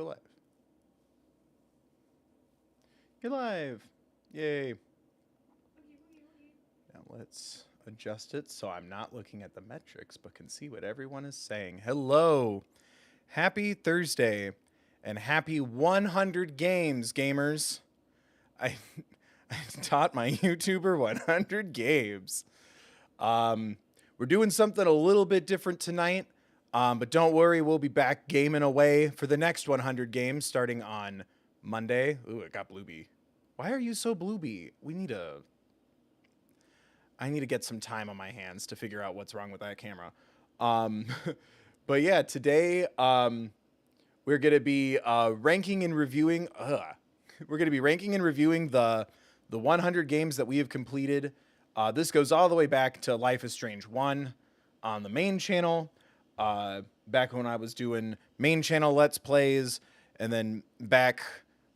Go live. You're live. Yay. Now let's adjust it so I'm not looking at the metrics but can see what everyone is saying. Hello. Happy Thursday and happy 100 games, gamers. I taught my YouTuber 100 games. We're doing something a little bit different tonight, but don't worry, we'll be back gaming away for the next 100 games starting on Monday. Ooh, it got Blueby. Why are you so Blueby? I need to get some time on my hands to figure out what's wrong with that camera. But yeah, today we're going to be ranking and reviewing. We're going to be ranking and reviewing the 100 games that we have completed. This goes all the way back to Life is Strange 1 on the main channel. Back when I was doing main channel Let's Plays, and then back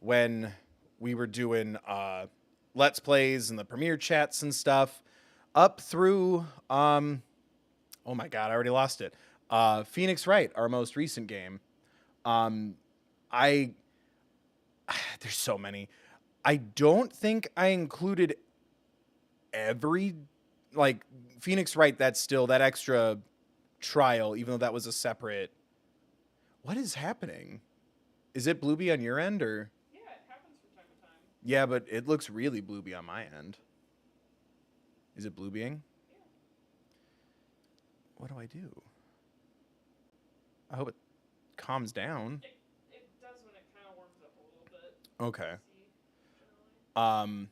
when we were doing Let's Plays and the premiere chats and stuff, up through, oh my god, I already lost it. Phoenix Wright, our most recent game. There's so many. I don't think I included every, like, Phoenix Wright, that's still that extra trial, even though that was a separate. What is happening? Is it Blueby on your end, or? Yeah, it happens from time to time. Yeah, but it looks really Blueby on my end. Is it Bluebying? Yeah. What do I do? I hope it calms down. It does when it kind of warms up a little bit. Okay. Generally.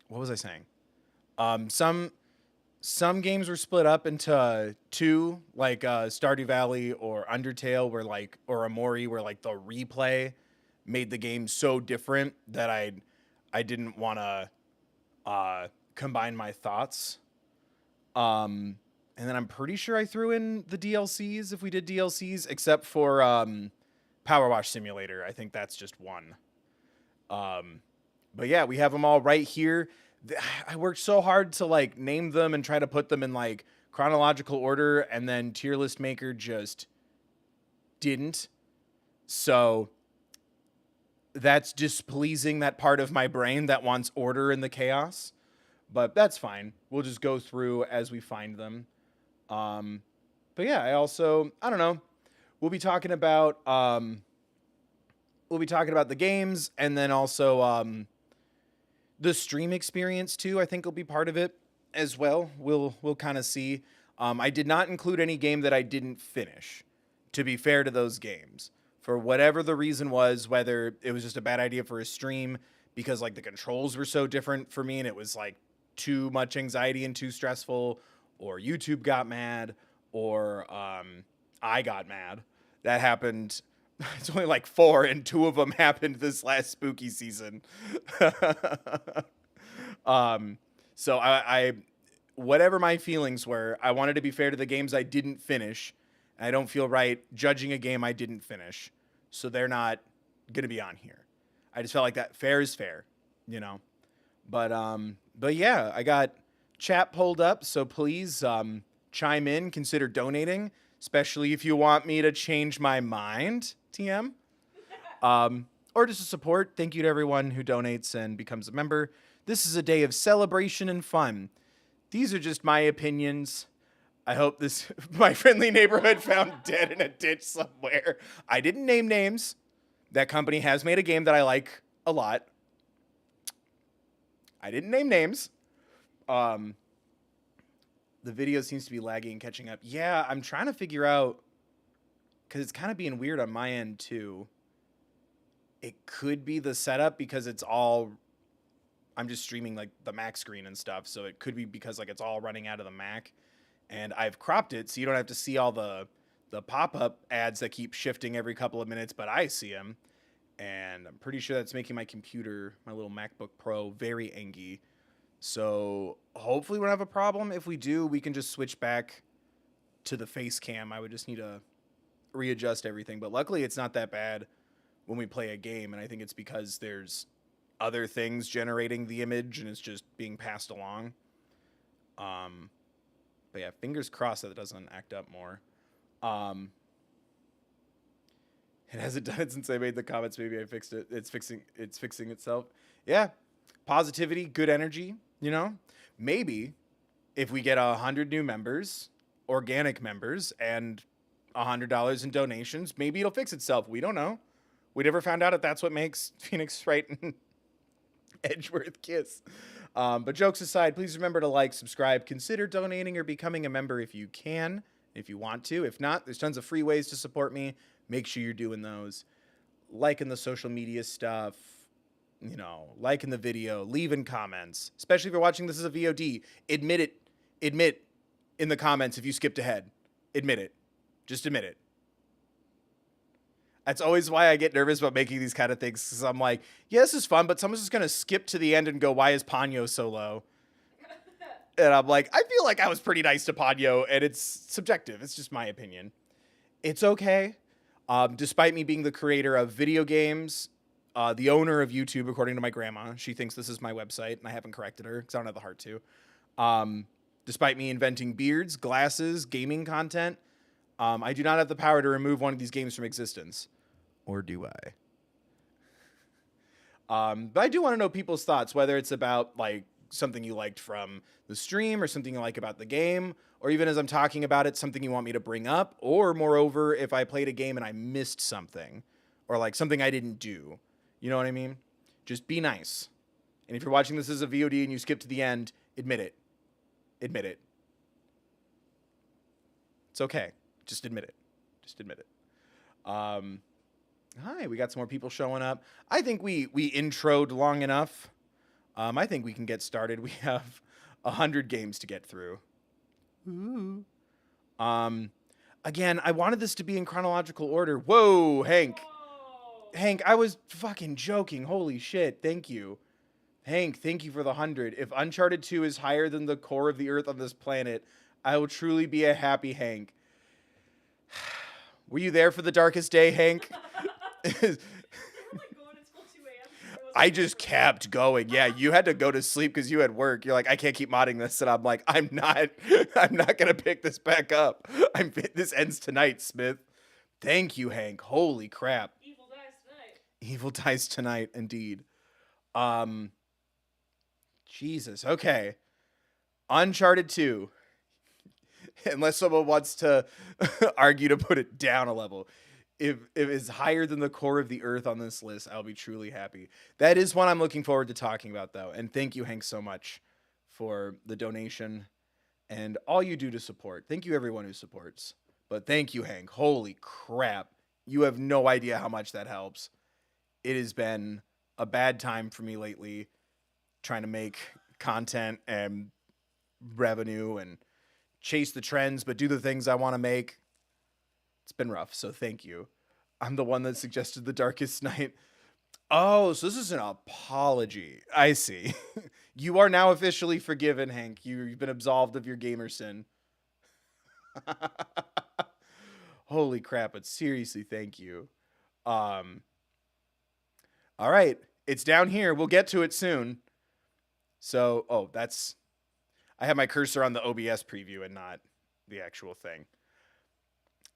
What was I saying? Some games were split up into two, like Stardew Valley or Undertale, where like, or Amori, where like the replay made the game so different that I didn't want to combine my thoughts. And then I'm pretty sure I threw in the DLCs if we did DLCs, except for Power Wash Simulator. I think that's just one. But yeah, we have them all right here. I worked so hard to like name them and try to put them in like chronological order, and then Tier List Maker just didn't. So that's displeasing that part of my brain that wants order in the chaos. But that's fine. We'll just go through as we find them. But yeah, I don't know. We'll be talking about the games, and then also the stream experience too. I think will be part of it as well. We'll kind of see. I did not include any game that I didn't finish, to be fair to those games. For whatever the reason was, whether it was just a bad idea for a stream because like the controls were so different for me and it was like too much anxiety and too stressful, or YouTube got mad, or I got mad. That happened. It's only like 4, and 2 of them happened this last spooky season. So I whatever my feelings were, I wanted to be fair to the games I didn't finish. I don't feel right judging a game I didn't finish, so they're not gonna be on here. I just felt like that fair is fair, you know. But yeah, I got chat pulled up, so please chime in, consider donating, especially if you want me to change my mind, TM. Or just a support. Thank you to everyone who donates and becomes a member. This is a day of celebration and fun. These are just my opinions. I hope this my friendly neighborhood found dead in a ditch somewhere. I didn't name names. That company has made a game that I like a lot. I didn't name names. The video seems to be lagging and catching up. Yeah, I'm trying to figure out, because it's kind of being weird on my end too. It could be the setup because it's all, I'm just streaming like the Mac screen and stuff. So it could be because like it's all running out of the Mac, and I've cropped it so you don't have to see all the pop-up ads that keep shifting every couple of minutes, but I see them. And I'm pretty sure that's making my computer, my little MacBook Pro, very angry. So hopefully we don't have a problem. If we do, we can just switch back to the face cam. I would just need to readjust everything. But luckily it's not that bad when we play a game. And I think it's because there's other things generating the image and it's just being passed along. But yeah, fingers crossed that it doesn't act up more. It hasn't done it since I made the comments. Maybe I fixed it. It's fixing itself. Yeah. Positivity, good energy, you know? Maybe if we get 100 new members, organic members, and $100 in donations, maybe it'll fix itself. We don't know. We never found out if that's what makes Phoenix Wright and Edgeworth kiss. But jokes aside, please remember to like, subscribe, consider donating or becoming a member if you can, if you want to. If not, there's tons of free ways to support me. Make sure you're doing those. Liking the social media stuff, you know, liking the video, leaving comments, especially if you're watching this as a VOD. Admit in the comments if you skipped ahead. Admit it. Just admit it. That's always why I get nervous about making these kind of things, because I'm like, yeah, this is fun, but someone's just going to skip to the end and go, why is Ponyo so low? And I'm like, I feel like I was pretty nice to Ponyo, and it's subjective. It's just my opinion. It's okay. Despite me being the creator of video games, the owner of YouTube, according to my grandma, she thinks this is my website, and I haven't corrected her because I don't have the heart to. Despite me inventing beards, glasses, gaming content, I do not have the power to remove one of these games from existence. Or do I? But I do want to know people's thoughts, whether it's about like something you liked from the stream or something you like about the game, or even as I'm talking about it, something you want me to bring up, or moreover, if I played a game and I missed something or like something I didn't do. You know what I mean? Just be nice. And if you're watching this as a VOD and you skip to the end, admit it. Admit it. It's okay. Just admit it. Just admit it. Hi, we got some more people showing up. I think we introed long enough. I think we can get started. We have 100 games to get through. Ooh. Again, I wanted this to be in chronological order. Whoa, Hank. Whoa. Hank, I was fucking joking. Holy shit. Thank you. Hank, thank you for the 100. If Uncharted 2 is higher than the core of the earth on this planet, I will truly be a happy Hank. Were you there for the darkest day, Hank? I just kept going. Yeah, you had to go to sleep because you had work. You're like, I can't keep modding this, and I'm like, I'm not gonna pick this back up. This ends tonight, Smith. Thank you, Hank. Holy crap. Evil dies tonight. Evil dies tonight, indeed. Jesus. Okay. Uncharted 2. Unless someone wants to argue to put it down a level. If it's higher than the core of the earth on this list, I'll be truly happy. That is one I'm looking forward to talking about, though. And thank you, Hank, so much for the donation and all you do to support. Thank you, everyone who supports. But thank you, Hank. Holy crap. You have no idea how much that helps. It has been a bad time for me lately trying to make content and revenue and chase the trends, but do the things I want to make. It's been rough, so thank you. I'm the one that suggested the darkest night. Oh, so this is an apology. I see. You are now officially forgiven, Hank. You've been absolved of your gamer sin. Holy crap, but seriously, thank you. All right, it's down here. We'll get to it soon. So, I have my cursor on the OBS preview and not the actual thing.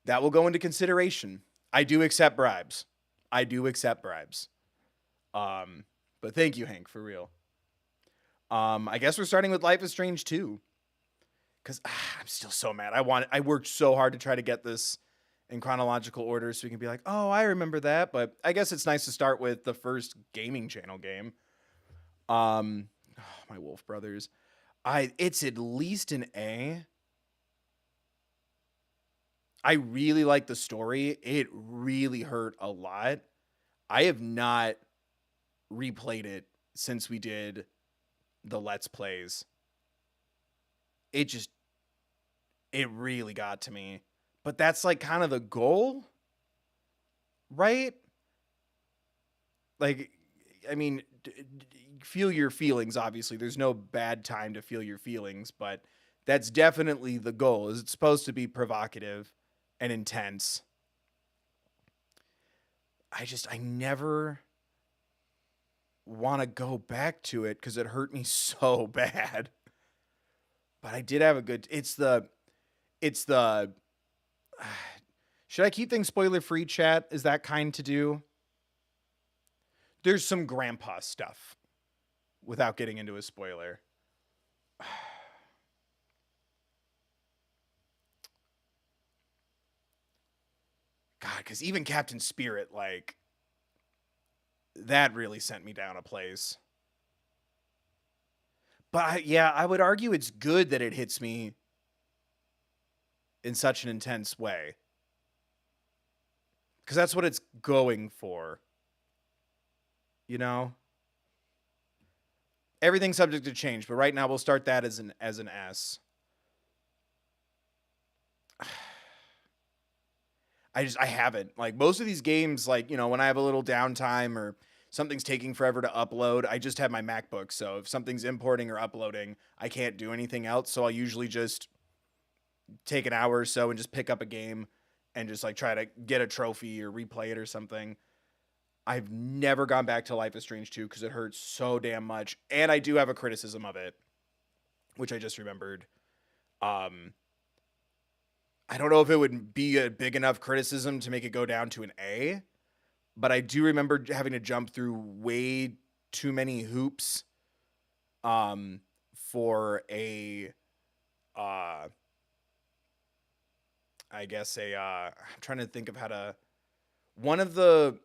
That will go into consideration. I do accept bribes. But thank you, Hank, for real. I guess we're starting with Life is Strange 2. Because I'm still so mad. I worked so hard to try to get this in chronological order so we can be like, oh, I remember that. But I guess it's nice to start with the first gaming channel game. My Wolf Brothers. It's at least an A. I really like the story. It really hurt a lot. I have not replayed it since we did the Let's Plays. It really got to me. But that's like kind of the goal, right? Like, I mean, feel your feelings, obviously. There's no bad time to feel your feelings, but that's definitely the goal. Is it's supposed to be provocative and intense. I never want to go back to it because it hurt me so bad. But I did have a good... It's the Should I keep things spoiler free, chat? Is that kind to do? There's some grandpa stuff without getting into a spoiler. God, because even Captain Spirit, like, that really sent me down a place. But yeah, I would argue it's good that it hits me in such an intense way. Because that's what it's going for. You know? Everything's subject to change, but right now we'll start that as an S. I haven't. Like, most of these games, like, you know, when I have a little downtime or something's taking forever to upload, I just have my MacBook. So if something's importing or uploading, I can't do anything else. So I'll usually just take an hour or so and just pick up a game and just like try to get a trophy or replay it or something. I've never gone back to Life is Strange 2 because it hurts so damn much. And I do have a criticism of it, which I just remembered. I don't know if it would be a big enough criticism to make it go down to an A, but I do remember having to jump through way too many hoops for a I guess I'm trying to think of how to one of the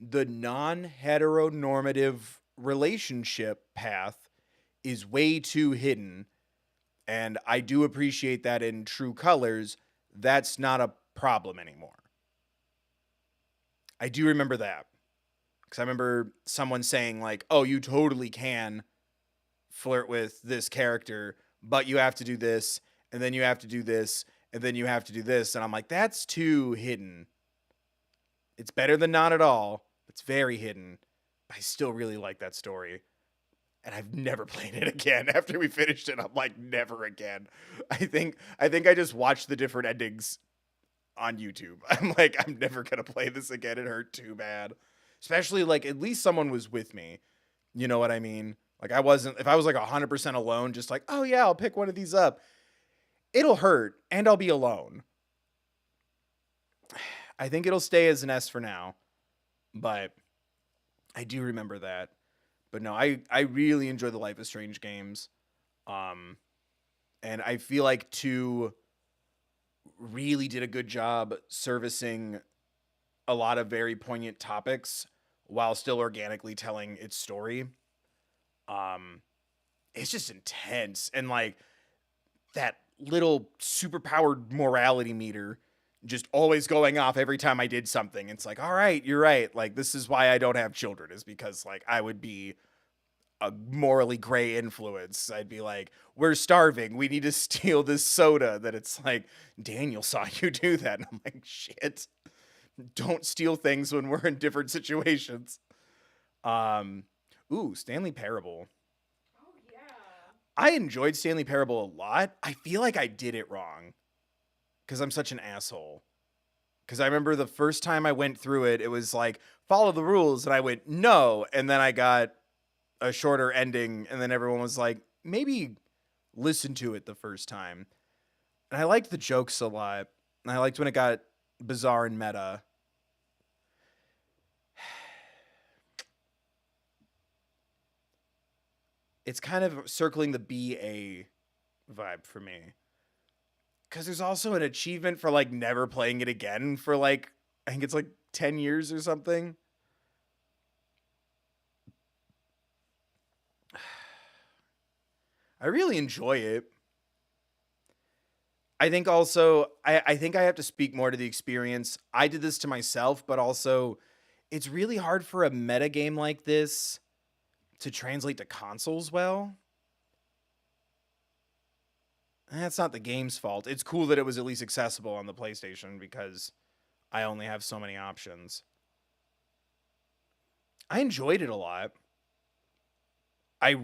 non-heteronormative relationship path is way too hidden. And I do appreciate that in True Colors, that's not a problem anymore. I do remember that. Because I remember someone saying, like, oh, you totally can flirt with this character, but you have to do this, and then you have to do this, and then you have to do this. And I'm like, that's too hidden. It's better than not at all. It's very hidden. I still really like that story. And I've never played it again. After we finished it, I'm like, never again. I think I just watched the different endings on YouTube. I'm like, I'm never gonna play this again. It hurt too bad. Especially like at least someone was with me. You know what I mean? Like I wasn't if I was like 100% alone, just like, oh yeah, I'll pick one of these up. It'll hurt and I'll be alone. I think it'll stay as an S for now. But I do remember that. But no, I really enjoy the Life is Strange games. And I feel like 2 really did a good job servicing a lot of very poignant topics while still organically telling its story. It's just intense. And like that little superpowered morality meter just always going off every time I did something. It's like, all right, you're right. Like, this is why I don't have children, is because like I would be a morally gray influence. I'd be like, we're starving. We need to steal this soda. That it's like, Daniel saw you do that. And I'm like, shit, don't steal things when we're in different situations. Stanley Parable. Oh, yeah. I enjoyed Stanley Parable a lot. I feel like I did it wrong because I'm such an asshole. Because I remember the first time I went through it, it was like, follow the rules. And I went, no. And then I got a shorter ending. And then everyone was like, maybe listen to it the first time. And I liked the jokes a lot. And I liked when it got bizarre and meta. It's kind of circling the BA vibe for me. Because there's also an achievement for like never playing it again for like, I think it's like 10 years or something. I really enjoy it. I think also, I think I have to speak more to the experience. I did this to myself, but also it's really hard for a meta game like this to translate to consoles well. That's not the game's fault. It's cool that it was at least accessible on the PlayStation because I only have so many options. I enjoyed it a lot. I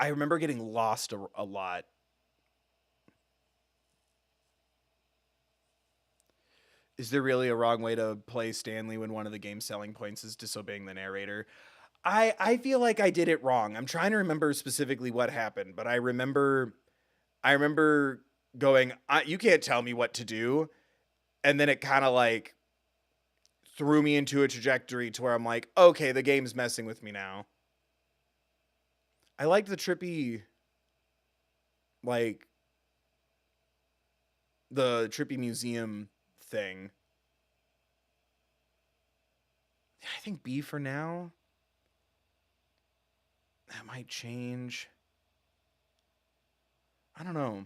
remember getting lost a lot. Is there really a wrong way to play Stanley when one of the game's selling points is disobeying the narrator? I feel like I did it wrong. I'm trying to remember specifically what happened, but I remember going, you can't tell me what to do. And then it kind of like threw me into a trajectory to where I'm like, okay, the game's messing with me now. I liked the trippy, like, the trippy museum thing. I think B for now. That might change. I don't know.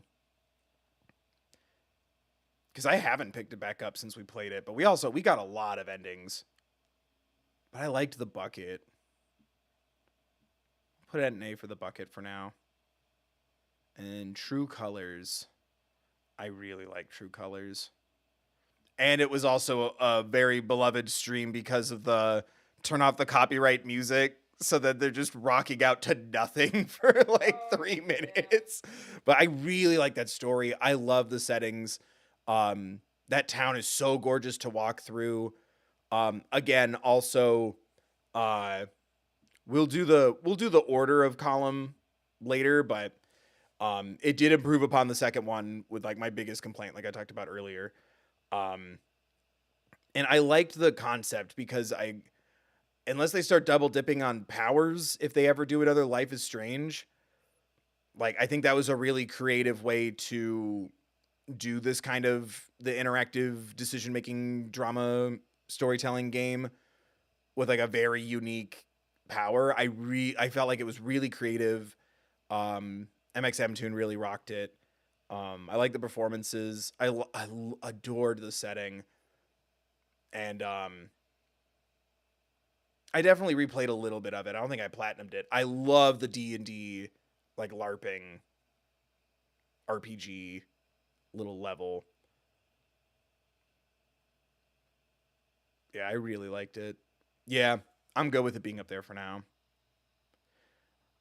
Because I haven't picked it back up since we played it, but we got a lot of endings. But I liked the bucket. Put it at an A for the bucket for now. And True Colors. I really like True Colors. And it was also a very beloved stream because of the turn off the copyright music so that they're just rocking out to nothing for like 3 minutes. But I really like that story. I love the settings. That town is so gorgeous to walk through. Again, also, we'll do the order of column later, but it did improve upon the second one with like my biggest complaint, like I talked about earlier. And I liked the concept because unless they start double dipping on powers, if they ever do another Life is Strange, like I think that was a really creative way to do this kind of the interactive decision-making drama storytelling game with like a very unique power. I felt like it was really creative. MXM Tune really rocked it. I like the performances. I adored the setting. And I definitely replayed a little bit of it. I don't think I platinumed it. I love the D&D like LARPing RPG little level. Yeah, I really liked it. Yeah, I'm good with it being up there for now.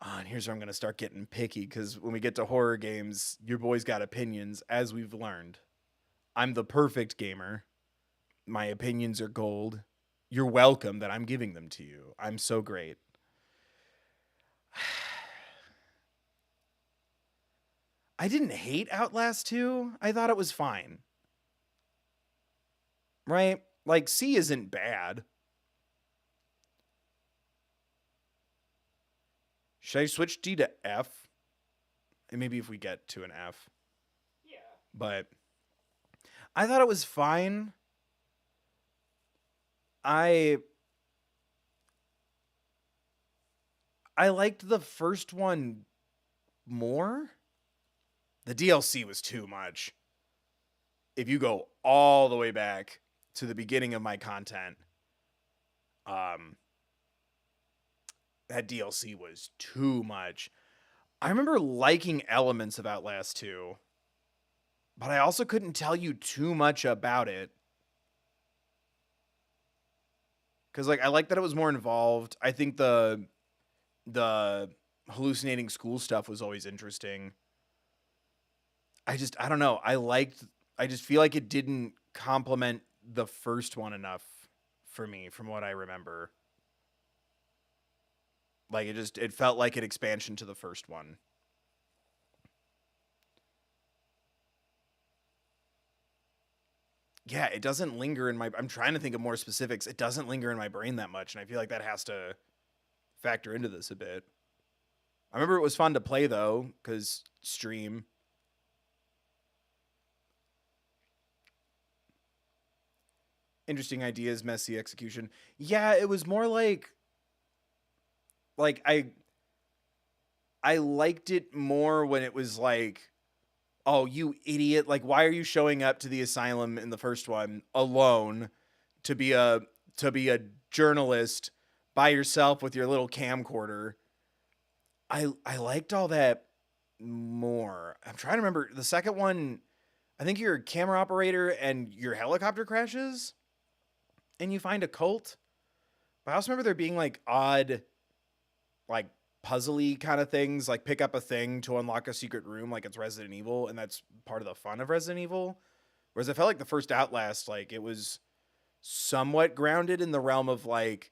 And here's where I'm going to start getting picky because when we get to horror games, your boy's got opinions, as we've learned. I'm the perfect gamer. My opinions are gold. You're welcome that I'm giving them to you. I'm so great. I didn't hate Outlast 2. I thought it was fine. Right? Like, C isn't bad. Should I switch D to F? And maybe if we get to an F. Yeah. But I thought it was fine. I liked the first one more. The DLC was too much. If you go all the way back to the beginning of my content, that DLC was too much. I remember liking elements of Outlast 2, but I also couldn't tell you too much about it. Because like I like that it was more involved. I think the hallucinating school stuff was always interesting. I don't know. I just feel like it didn't complement the first one enough for me from what I remember. Like it felt like an expansion to the first one. Yeah, it doesn't linger in I'm trying to think of more specifics. It doesn't linger in my brain that much, and I feel like that has to factor into this a bit. I remember it was fun to play though, because stream. Interesting ideas, messy execution. Yeah, it was more like I liked it more when it was like, oh, you idiot, like why are you showing up to the asylum in the first one alone to be a journalist by yourself with your little camcorder? I liked all that more. I'm trying to remember the second one. I think you're a camera operator and your helicopter crashes and you find a cult. But I also remember there being like odd, like puzzly kind of things, like pick up a thing to unlock a secret room, like it's Resident Evil, and that's part of the fun of Resident Evil. Whereas I felt like the first Outlast, like it was somewhat grounded in the realm of like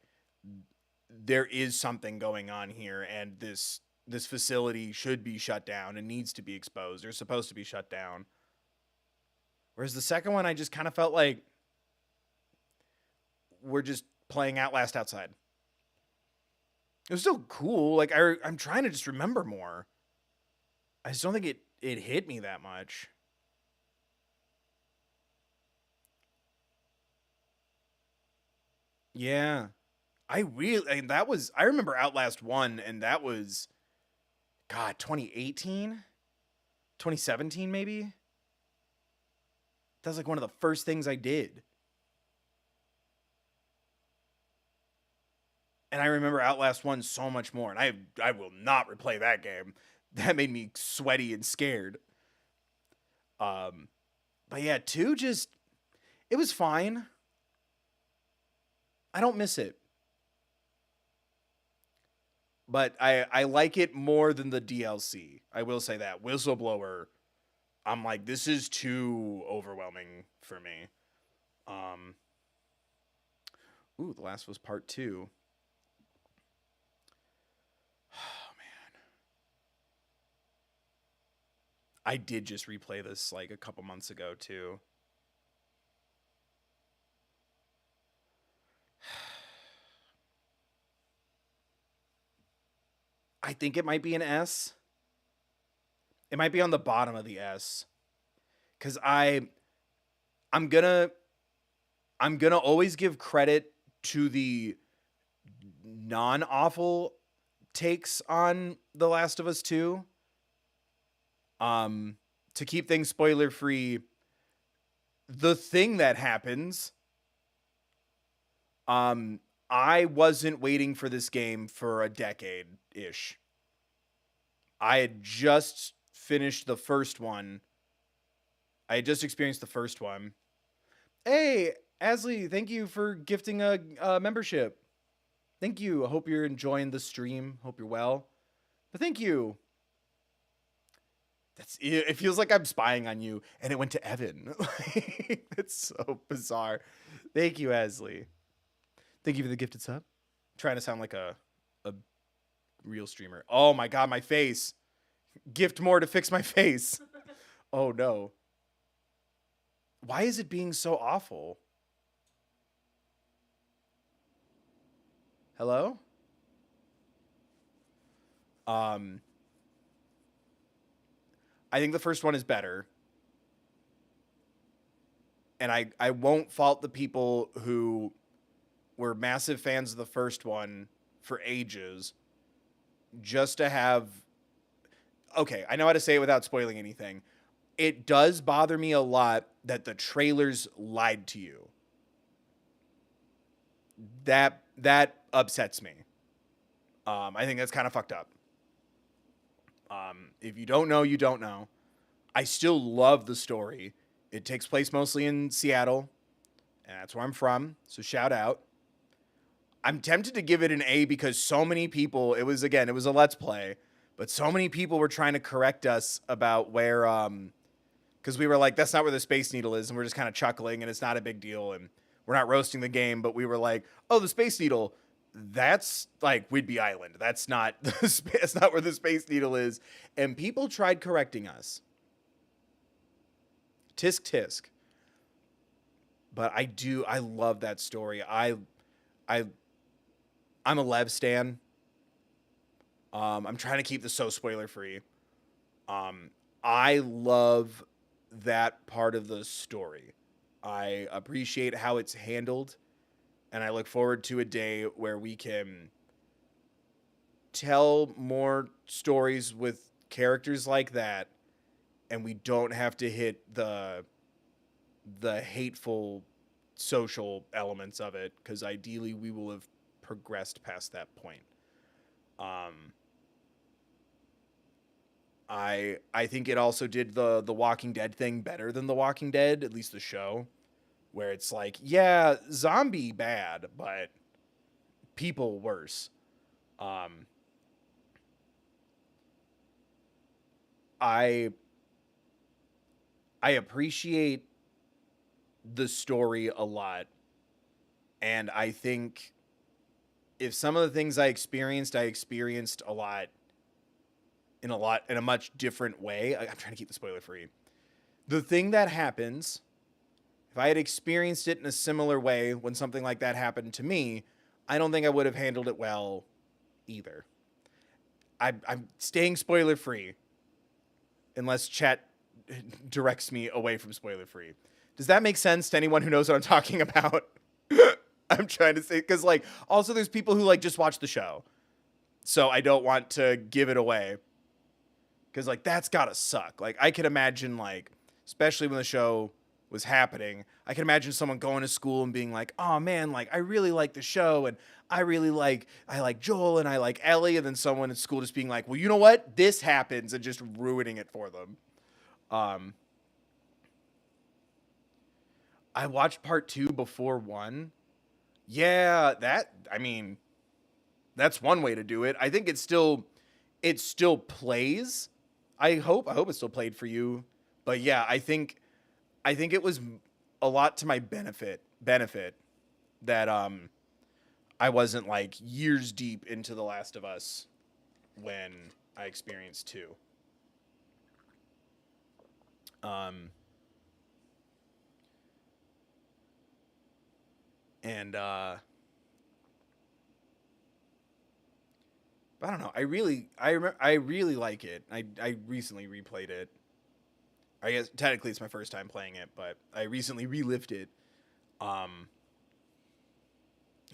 there is something going on here, and this facility should be shut down and needs to be exposed or supposed to be shut down. Whereas the second one, I just kind of felt like we're just playing Outlast outside. It was still cool. Like I'm trying to just remember more. I just don't think it hit me that much. Yeah. I remember Outlast 1 and that was God, 2018? 2017 maybe? That was like one of the first things I did. And I remember Outlast 1 so much more. And I will not replay that game. That made me sweaty and scared. But yeah, 2 just it was fine. I don't miss it. But I like it more than the DLC. I will say that. Whistleblower, I'm like, this is too overwhelming for me. Ooh, The Last was part 2. Oh man. I did just replay this like a couple months ago too. I think it might be an S. It might be on the bottom of the S. Cause I'm gonna always give credit to the non-awful takes on The Last of Us 2. To keep things spoiler free, the thing that happens, I wasn't waiting for this game for a decade-ish. I had just finished the first one. I had just experienced the first one. Hey, Asley, thank you for gifting a membership. Thank you. I hope you're enjoying the stream. Hope you're well. But thank you. It feels like I'm spying on you, and it went to Evan. That's so bizarre. Thank you, Asley. Thank you for the gifted sub. Trying to sound like a real streamer. Oh my god, my face. Gift more to fix my face. Oh no. Why is it being so awful? Hello? I think the first one is better. And I won't fault the people who were massive fans of the first one for ages just to have... Okay, I know how to say it without spoiling anything. It does bother me a lot that the trailers lied to you. That upsets me. I think that's kind of fucked up. If you don't know, you don't know. I still love the story. It takes place mostly in Seattle, and that's where I'm from, so shout out. I'm tempted to give it an A because so many people, it was a Let's Play, but so many people were trying to correct us about where, because we were like, that's not where the Space Needle is, and we're just kind of chuckling, and it's not a big deal, and we're not roasting the game, but we were like, oh, the Space Needle, that's like Whidbey Island. That's not that's not where the Space Needle is. And people tried correcting us. Tisk tisk. But I love that story. I'm a Lev stan. I'm trying to keep this so spoiler free. I love that part of the story. I appreciate how it's handled. And I look forward to a day where we can tell more stories with characters like that, and we don't have to hit the hateful social elements of it, because ideally we will have progressed past that point. I think it also did the Walking Dead thing better than The Walking Dead, at least the show. Where it's like, yeah, zombie bad, but people worse. I appreciate the story a lot. And I think if some of the things I experienced a lot in a much different way. I'm trying to keep the spoiler free. The thing that happens if I had experienced it in a similar way when something like that happened to me, I don't think I would have handled it well either. I'm staying spoiler free unless chat directs me away from spoiler free. Does that make sense to anyone who knows what I'm talking about? I'm trying to say, because like also there's people who like just watch the show, so I don't want to give it away, because like that's gotta suck. Like I can imagine, like especially when the show was happening, I can imagine someone going to school and being like, oh man, like I really like the show, and I like Joel and I like Ellie, and then someone at school just being like, well, you know what, this happens, and just ruining it for them. I watched part 2 before 1. Yeah, that's one way to do it. I think it still plays. I hope it still played for you. But yeah, I think it was a lot to my benefit that I wasn't like years deep into The Last of Us when I experienced 2. And I don't know. I really like it. I recently replayed it. I guess technically it's my first time playing it, but I recently relived it. And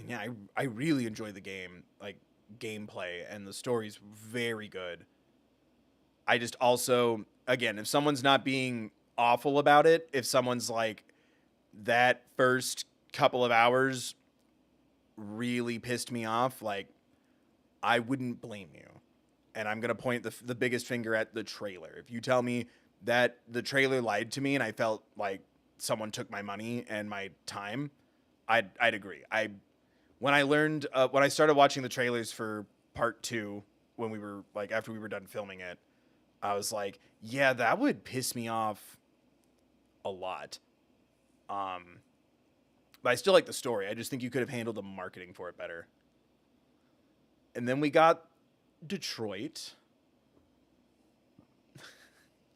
yeah, I really enjoy the game, like gameplay, and the story's very good. I just also, again, if someone's not being awful about it, if someone's like that first couple of hours really pissed me off, like I wouldn't blame you. And I'm going to point the biggest finger at the trailer. If you tell me that the trailer lied to me and I felt like someone took my money and my time, I'd agree. When I started watching the trailers for part 2, when we were like, after we were done filming it, I was like, yeah, that would piss me off a lot. But I still like the story. I just think you could have handled the marketing for it better. And then we got Detroit.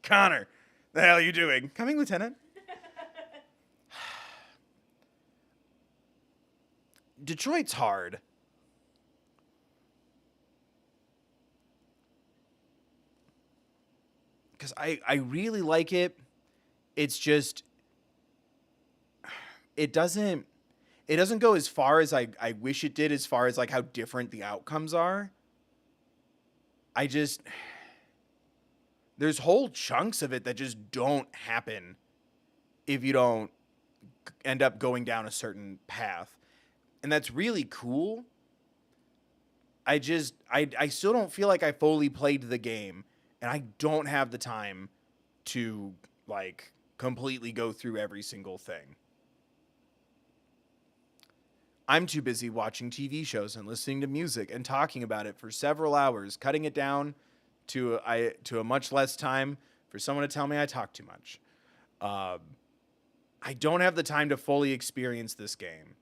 Connor, the hell are you doing? Coming, Lieutenant. Detroit's hard. Because I really like it. It's just it doesn't go as far as I wish it did, as far as like how different the outcomes are. There's whole chunks of it that just don't happen if you don't end up going down a certain path. And that's really cool. I still don't feel like I fully played the game, and I don't have the time to like completely go through every single thing. I'm too busy watching TV shows and listening to music and talking about it for several hours, cutting it down to a much less time for someone to tell me I talk too much. I don't have the time to fully experience this game.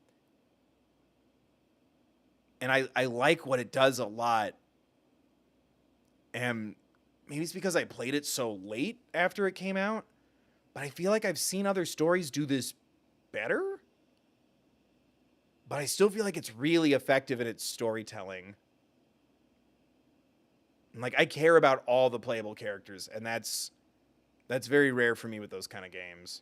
And I like what it does a lot. And maybe it's because I played it so late after it came out, but I feel like I've seen other stories do this better. But I still feel like it's really effective in its storytelling. Like, I care about all the playable characters, and that's very rare for me with those kind of games.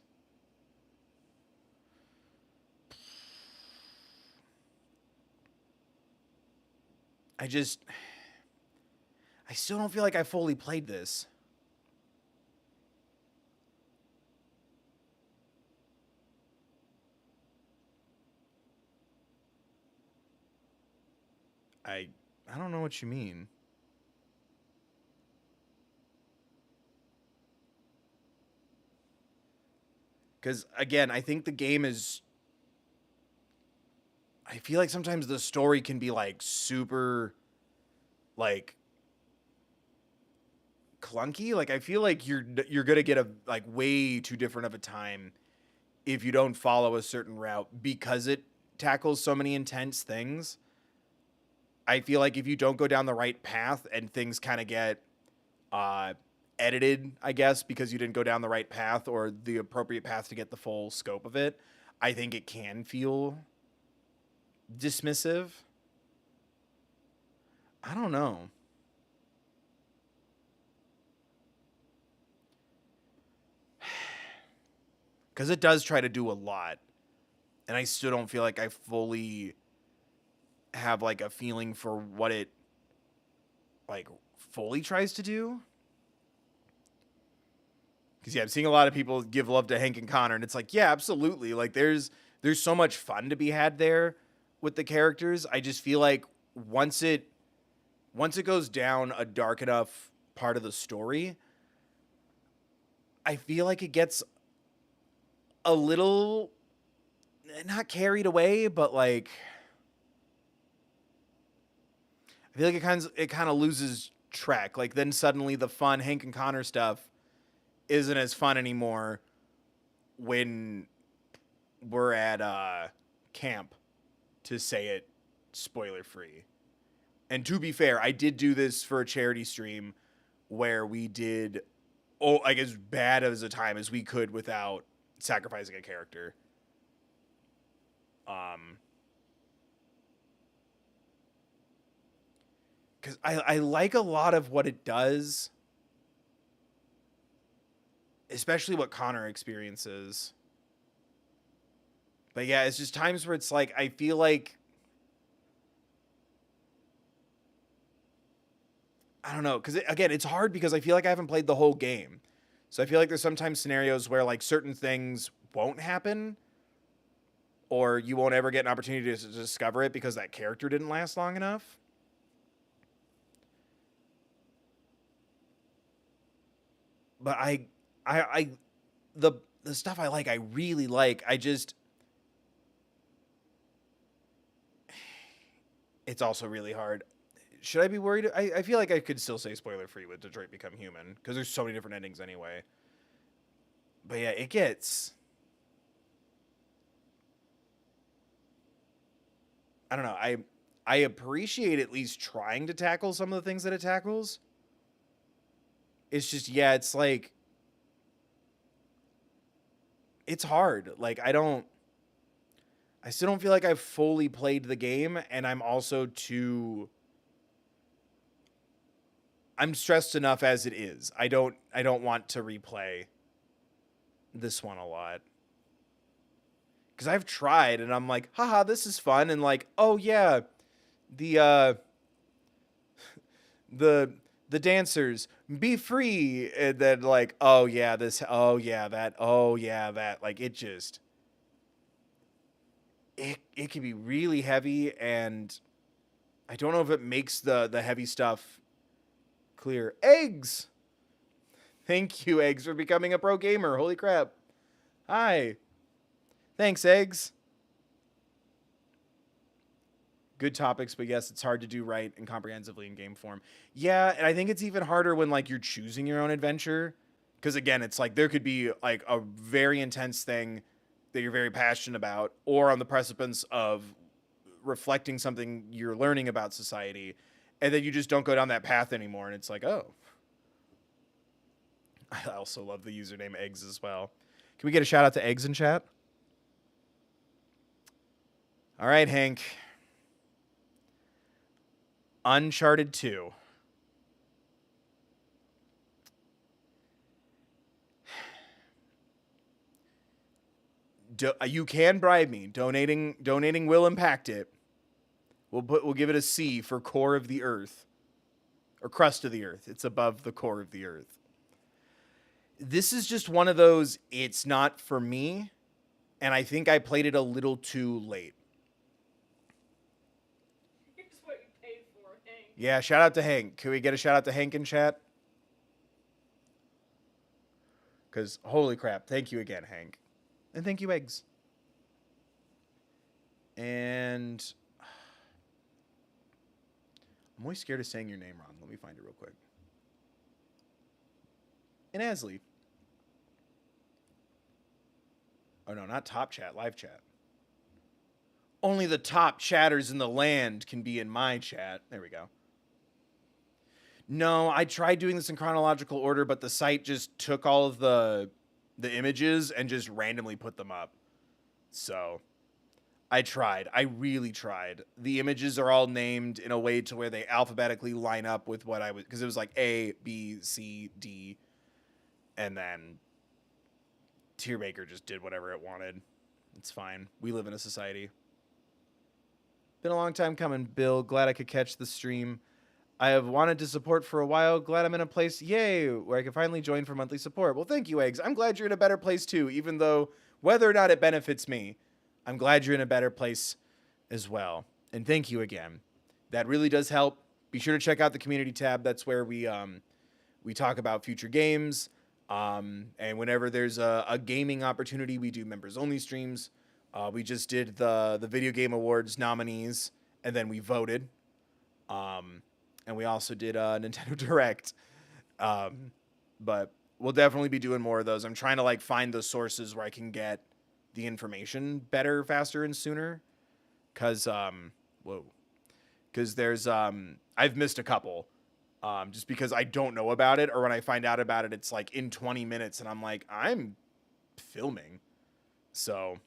I still don't feel like I fully played this. I don't know what you mean. Because, again, I think the game is... I feel like sometimes the story can be, like, super, like, clunky. Like, I feel like you're going to get a, like, way too different of a time if you don't follow a certain route, because it tackles so many intense things. I feel like if you don't go down the right path and things kind of get edited, I guess, because you didn't go down the right path or the appropriate path to get the full scope of it, I think it can feel dismissive. I don't know. Because it does try to do a lot. And I still don't feel like I fully have like a feeling for what it like fully tries to do. Because yeah, I'm seeing a lot of people give love to Hank and Connor, and it's like, yeah, absolutely. Like there's so much fun to be had there with the characters. I just feel like once it goes down a dark enough part of the story, I feel like it gets a little not carried away, but like I feel like it kind of loses track. Like then suddenly the fun Hank and Connor stuff isn't as fun anymore when we're at camp, to say it spoiler free. And to be fair, I did do this for a charity stream where we did like as bad as a time as we could without sacrificing a character. Because I like a lot of what it does, especially what Connor experiences. But yeah, it's just times where it's like, I feel like, I don't know, because again, it's hard because I feel like I haven't played the whole game. So I feel like there's sometimes scenarios where like certain things won't happen, or you won't ever get an opportunity to discover it because that character didn't last long enough. But the stuff I like, I really like. It's also really hard. Should I be worried? I feel like I could still say spoiler free with Detroit Become Human because there's so many different endings anyway. But yeah, it gets, I don't know. I appreciate at least trying to tackle some of the things that it tackles. It's just, yeah, it's like, it's hard. Like I still don't feel like I've fully played the game, and I'm stressed enough as it is. I don't want to replay this one a lot. Because I've tried and I'm like, haha, this is fun, and like, oh yeah, the the dancers be free, and then like, oh yeah, this, oh yeah, that, oh yeah, that, like it just it can be really heavy, and I don't know if it makes the heavy stuff clear. Eggs. Thank you, Eggs, for becoming a pro gamer. Holy crap. Hi. Thanks, Eggs. Good topics, but yes, it's hard to do right and comprehensively in game form. Yeah, and I think it's even harder when like you're choosing your own adventure. Because again, it's like there could be like a very intense thing that you're very passionate about, or on the precipice of reflecting something you're learning about society, and then you just don't go down that path anymore, and it's like, oh. I also love the username Eggs as well. Can we get a shout out to Eggs in chat? All right, Hank. Uncharted 2. You can bribe me. Donating will impact it. We'll give it a C for core of the earth, or crust of the earth. It's above the core of the earth. This is just one of those, it's not for me, and I think I played it a little too late. Here's what you paid for, Hank. Yeah, shout out to Hank. Can we get a shout out to Hank in chat? Because holy crap, thank you again, Hank. And thank you, Eggs. And I'm always scared of saying your name wrong. Let me find it real quick. And Asley. Oh no, not top chat, live chat. Only the top chatters in the land can be in my chat. There we go. No, I tried doing this in chronological order, but the site just took all of the images and just randomly put them up. So I tried. I really tried. The images are all named in a way to where they alphabetically line up with what I was, because it was like A, B, C, D, and then Tiermaker just did whatever it wanted. It's fine. We live in a society. Been a long time coming, Bill. Glad I could catch the stream. I have wanted to support for a while. Glad I'm in a place, yay, where I can finally join for monthly support. Well, thank you, Eggs. I'm glad you're in a better place too, even though whether or not it benefits me, I'm glad you're in a better place as well. And thank you again. That really does help. Be sure to check out the community tab. That's where we talk about future games. And whenever there's a gaming opportunity, we do members only streams. We just did the Video Game Awards nominees, and then we voted. And we also did a Nintendo Direct. But we'll definitely be doing more of those. I'm trying to like find the sources where I can get the information better, faster, and sooner. Cause there's I've missed a couple. Just because I don't know about it, or when I find out about it, it's like in 20 minutes, and I'm like, I'm filming. So,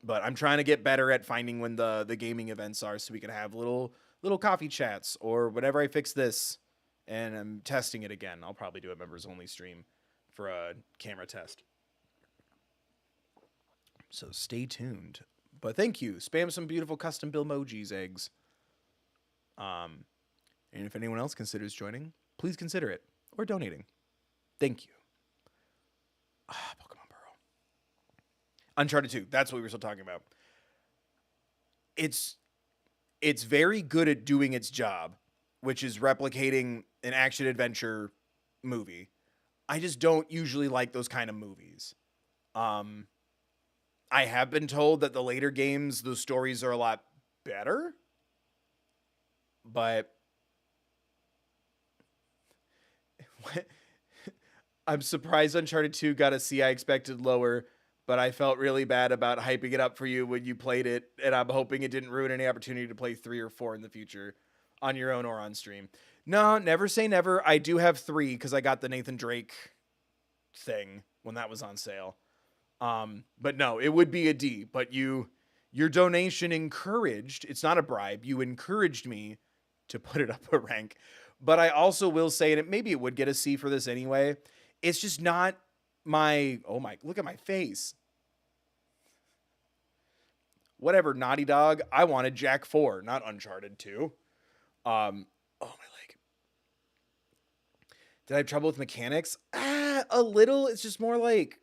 but I'm trying to get better at finding when the gaming events are, so we can have little coffee chats, or whenever I fix this and I'm testing it again, I'll probably do a members only stream for a camera test. So stay tuned. But thank you. Spam some beautiful custom bill emojis, Eggs. And if anyone else considers joining, please consider it, or donating. Thank you. Pokemon Burrow. Uncharted 2. That's what we were still talking about. It's very good at doing its job, which is replicating an action-adventure movie. I just don't usually like those kind of movies. I have been told that the later games, the stories are a lot better. But I'm surprised Uncharted 2 got a C I expected lower, but I felt really bad about hyping it up for you when you played it, and I'm hoping it didn't ruin any opportunity to play 3 or 4 in the future, on your own or on stream. No, never say never. I do have 3 because I got the Nathan Drake thing when that was on sale. But no, it would be a D. But your donation encouraged, it's not a bribe, you encouraged me to put it up a rank. But I also will say, and maybe it would get a C for this anyway, it's just not my, oh my, look at my face. Whatever, Naughty Dog, I wanted Jak 4, not Uncharted 2. Oh, my leg. Did I have trouble with mechanics? A little. It's just more like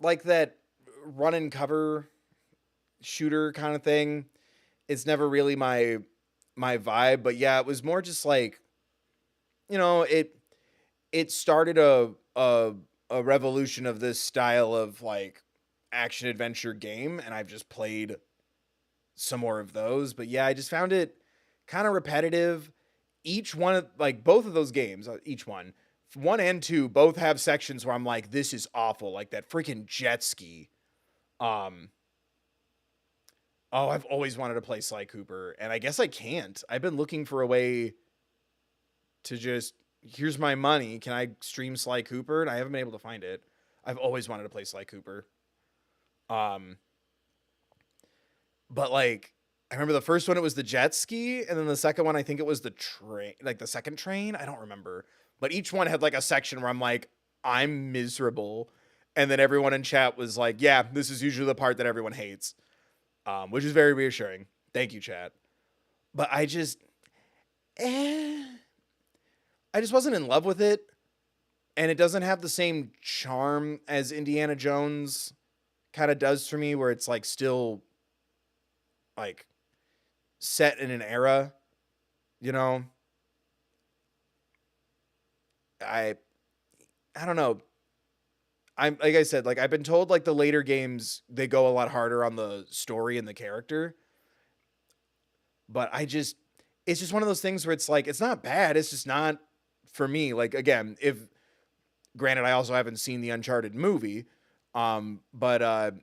that run and cover shooter kind of thing. It's never really my vibe, but yeah, it was more just like, it started a revolution of this style of like action adventure game, and I've just played some more of those. But yeah, I just found it kind of repetitive. Each one of like both of those games, each one 1 and 2, both have sections where I'm like, this is awful, like that freaking jet ski. I've always wanted to play Sly Cooper, and I guess I can't. I've been looking for a way to just, here's my money, can I stream Sly Cooper? And I haven't been able to find it. I've always wanted to play Sly Cooper. But like, I remember the first one, it was the jet ski, and then the second one, I think it was the train, like the second train. I don't remember. But each one had like a section where I'm like, I'm miserable. And then everyone in chat was like, yeah, this is usually the part that everyone hates. Which is very reassuring. Thank you, chat. But I just wasn't in love with it. And it doesn't have the same charm as Indiana Jones kind of does for me, where it's like still like set in an era, I don't know. I'm like I said, like I've been told like the later games, they go a lot harder on the story and the character. But it's just one of those things where it's like, it's not bad. It's just not for me. Like, again, granted, I also haven't seen the Uncharted movie. But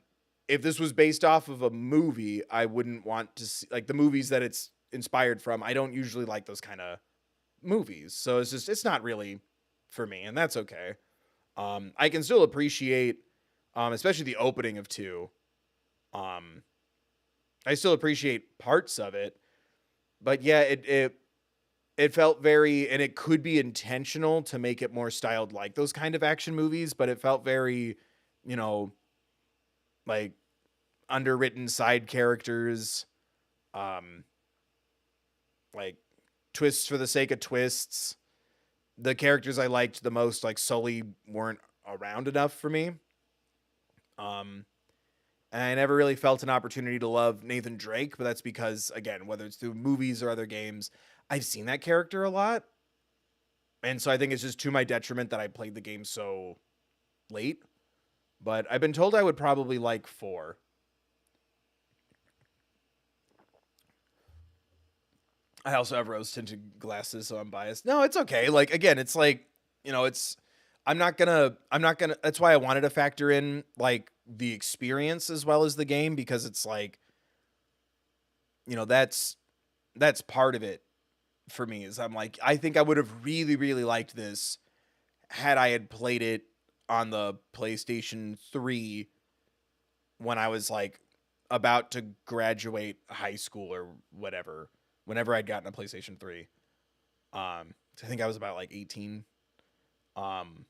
if this was based off of a movie, I wouldn't want to see like the movies that it's inspired from. I don't usually like those kind of movies. So it's not really for me, and that's okay. I can still appreciate, especially the opening of 2. Um, I still appreciate parts of it, but yeah, it felt very, and it could be intentional to make it more styled like those kind of action movies, but it felt very, you know, like underwritten side characters, um, like twists for the sake of twists. The characters I liked the most, like Sully, weren't around enough for me. Um, and I never really felt an opportunity to love Nathan Drake, but that's because, again, whether it's through movies or other games, I've seen that character a lot. And so I think it's just to my detriment that I played the game so late. But I've been told I would probably like 4. I also have rose tinted glasses, so I'm biased. No, it's okay. Like, again, it's like, it's I'm not gonna that's why I wanted to factor in like the experience as well as the game, because it's like, that's part of it for me. Is I'm like, I think I would have really, really liked this had I had played it on the PlayStation 3 when I was like about to graduate high school or whatever, whenever I'd gotten a PlayStation 3. I think I was about like 18. Um,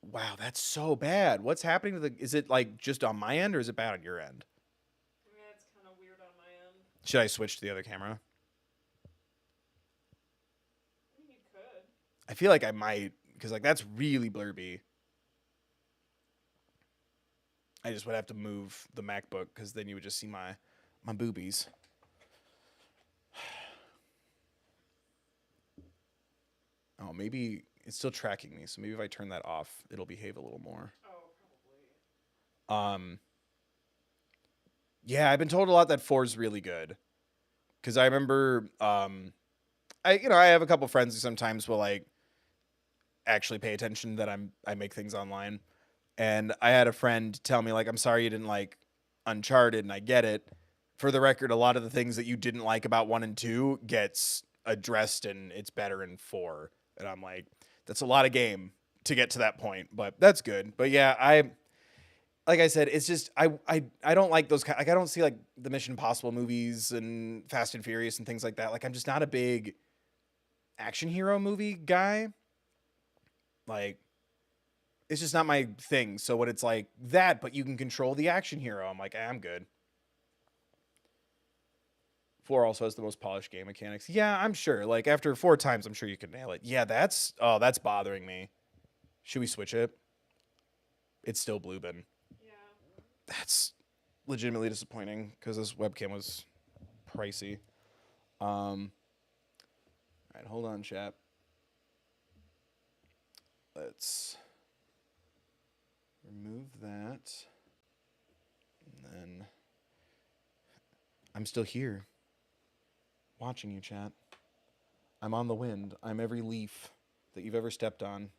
wow, that's so bad. What's happening to is it like just on my end or is it bad on your end? Yeah, it's kind of weird on my end. Should I switch to the other camera? I mean, you could. I feel like I might, because like that's really blurby. I just would have to move the MacBook because then you would just see my boobies. Oh, maybe it's still tracking me, so maybe if I turn that off, it'll behave a little more. Oh, probably. Yeah, I've been told a lot that 4 is really good. Because I remember, I have a couple friends who sometimes will like actually pay attention that I make things online, and I had a friend tell me like, I'm sorry you didn't like Uncharted, and I get it. For the record, a lot of the things that you didn't like about 1 and 2 gets addressed and it's better in 4. And I'm like, that's a lot of game to get to that point, but that's good. But yeah, like I said, it's just I don't like those kind. Like I don't see like the Mission Impossible movies and Fast and Furious and things like that. Like I'm just not a big action hero movie guy. Like it's just not my thing. So when it's like that, but you can control the action hero, I'm like, I'm good. 4 also has the most polished game mechanics. Yeah, I'm sure. Like after 4 times, I'm sure you can nail it. Yeah, that's bothering me. Should we switch it? It's still blue bin. Yeah. That's legitimately disappointing because this webcam was pricey. All right, hold on, chat. Let's remove that. And then I'm still here. Watching you, chat. I'm on the wind. I'm every leaf that you've ever stepped on.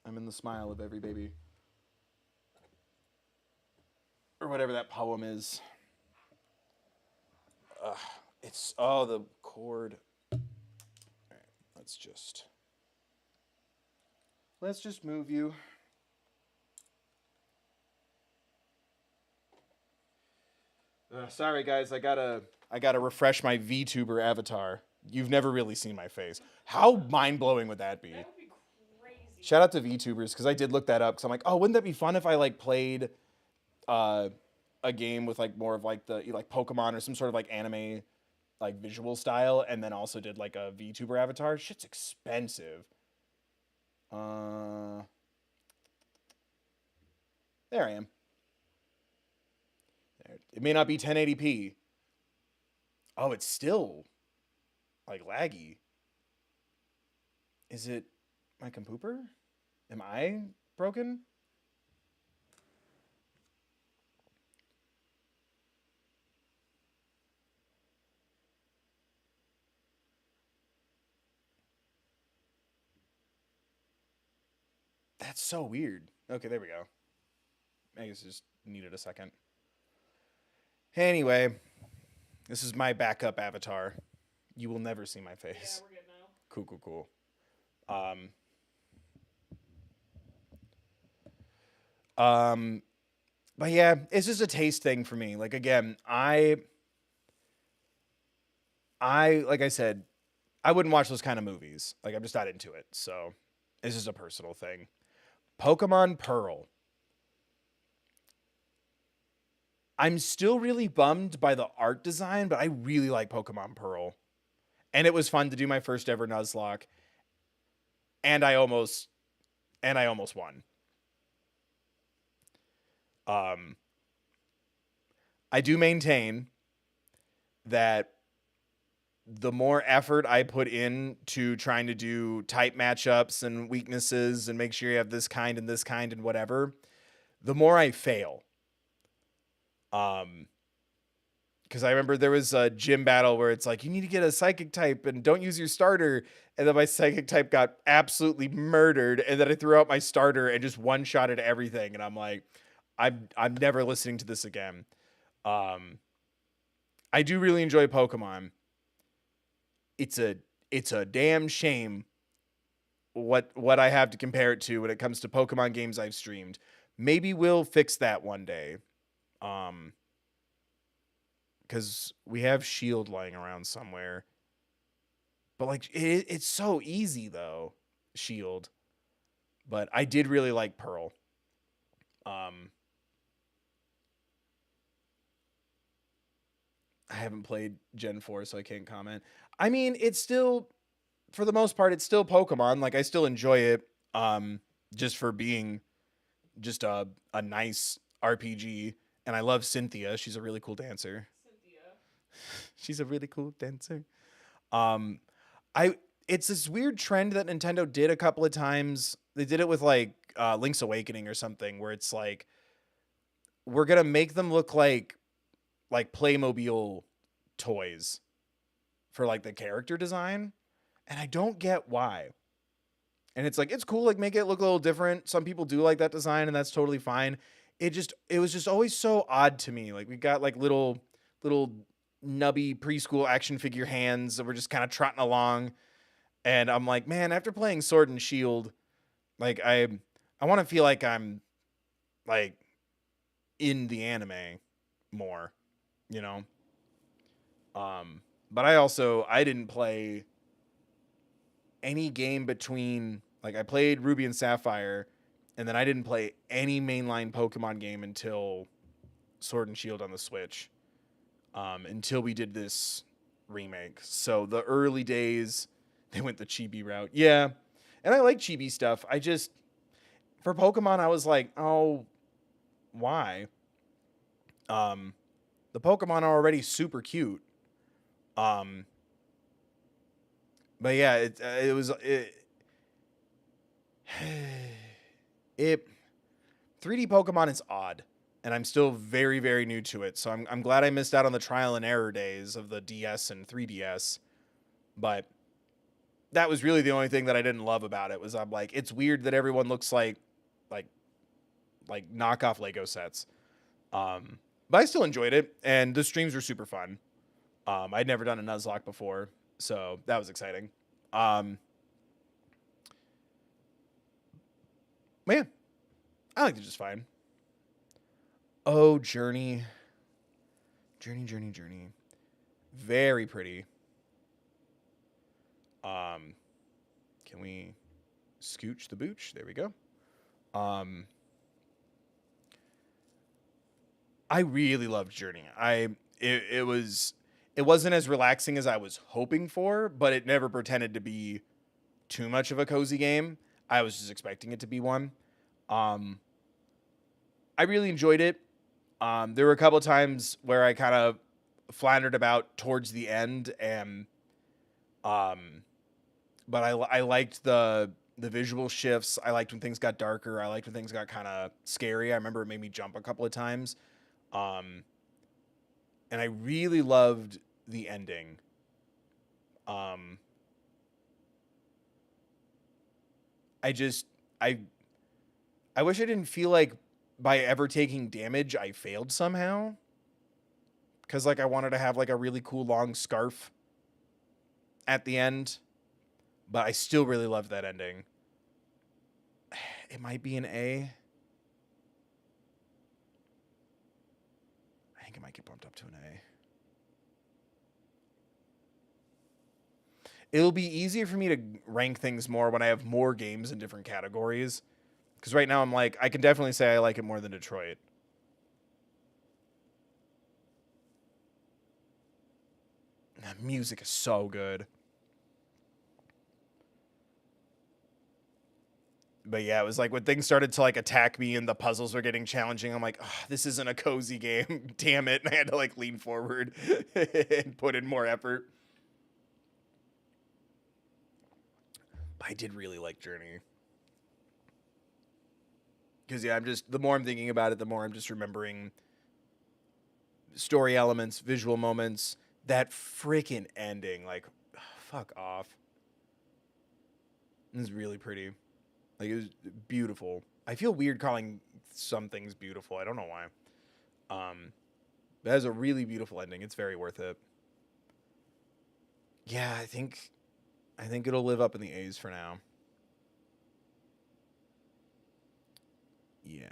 I'm in the smile of every baby. Or whatever that poem is. The cord. All right, let's just move you. Sorry guys, I gotta refresh my VTuber avatar. You've never really seen my face. How mind-blowing would that be? That would be crazy. Shout out to VTubers, because I did look that up, because I'm like, oh, wouldn't that be fun if I like played a game with like more of like the like Pokemon or some sort of like anime like visual style, and then also did like a VTuber avatar? Shit's expensive. There I am. It may not be 1080p. Oh, it's still like laggy. Is it my computer? Am I broken? That's so weird. Okay, there we go. I guess it just needed a second. Anyway, this is my backup avatar. You will never see my Yeah, face. we're good now. Cool, cool, cool. Um, um, but yeah, it's just a taste thing for me. Like again, I like I said, I wouldn't watch those kind of movies. Like I'm just not into it. So it's just a personal thing. Pokemon Pearl. I'm still really bummed by the art design, but I really like Pokemon Pearl. And it was fun to do my first ever Nuzlocke. And I almost won. Um I do maintain that the more effort I put in to trying to do type matchups and weaknesses and make sure you have this kind and whatever, the more I fail. Because I remember there was a gym battle where it's like, you need to get a psychic type and don't use your starter. And then my psychic type got absolutely murdered. And then I threw out my starter and just one-shotted everything. And I'm like, I'm never listening to this again. Um, I do really enjoy Pokemon. It's a damn shame what I have to compare it to when it comes to Pokemon games I've streamed. Maybe we'll fix that one day. Because we have Shield lying around somewhere. But like it's so easy though, Shield. But I did really like Pearl. Um I haven't played Gen 4, so I can't comment. I mean, it's still for the most part, it's still Pokemon. Like I still enjoy it. Just for being just a nice RPG. And I love Cynthia. She's a really cool dancer. Cynthia. She's a really cool dancer. Um, I it's this weird trend that Nintendo did a couple of times. They did it with like Link's Awakening or something, where it's like we're gonna make them look like Playmobil toys for like the character design, and I don't get why. And it's like it's cool, like make it look a little different. Some people do like that design, and that's totally fine. It was just always so odd to me. Like we got like little nubby preschool action figure hands that were just kind of trotting along. And I'm like, man, after playing Sword and Shield, like I want to feel like I'm like in the anime more, you know. But I didn't play any game between like I played Ruby and Sapphire, and then I didn't play any mainline Pokemon game until Sword and Shield on the Switch. Until we did this remake. So the early days, they went the chibi route. Yeah. And I like chibi stuff. I just for Pokemon, I was like, oh, why? The Pokemon are already super cute. Um, but yeah, it was it 3D Pokemon is odd, and I'm still very very new to it. So I'm glad I missed out on the trial and error days of the DS and 3DS. But that was really the only thing that I didn't love about it was I'm like it's weird that everyone looks like like knockoff Lego sets. But I still enjoyed it, and the streams were super fun. I'd never done a Nuzlocke before, so that was exciting. Man, I liked it just fine. Oh, Journey. Journey. Very pretty. Can we scooch the booch? There we go. I really loved Journey. It wasn't as relaxing as I was hoping for, but it never pretended to be too much of a cozy game. I was just expecting it to be one. Um, I really enjoyed it. There were a couple of times where I kind of floundered about towards the end, and um, but I liked the visual shifts. I liked when things got darker. I liked when things got kind of scary. I remember it made me jump a couple of times. Um, and I really loved the ending. Um, I just I I wish I didn't feel like by ever taking damage I failed somehow. Cause like I wanted to have like a really cool long scarf. at the end, but I still really love that ending. It might be an A. I think it might get bumped up to an A. It'll be easier for me to rank things more when I have more games in different categories. Because right now I'm like, I can definitely say I like it more than Detroit. That music is so good. But yeah, it was like when things started to like attack me and the puzzles were getting challenging, I'm like, oh, this isn't a cozy game. Damn it. And I had to like lean forward and put in more effort. I did really like Journey. Because yeah, the more I'm thinking about it, the more I'm just remembering story elements, visual moments, that freaking ending. Like, fuck off. It was really pretty. Like, it was beautiful. I feel weird calling some things beautiful. I don't know why. But it has a really beautiful ending. It's very worth it. Yeah, I think it'll live up in the A's for now. Yeah.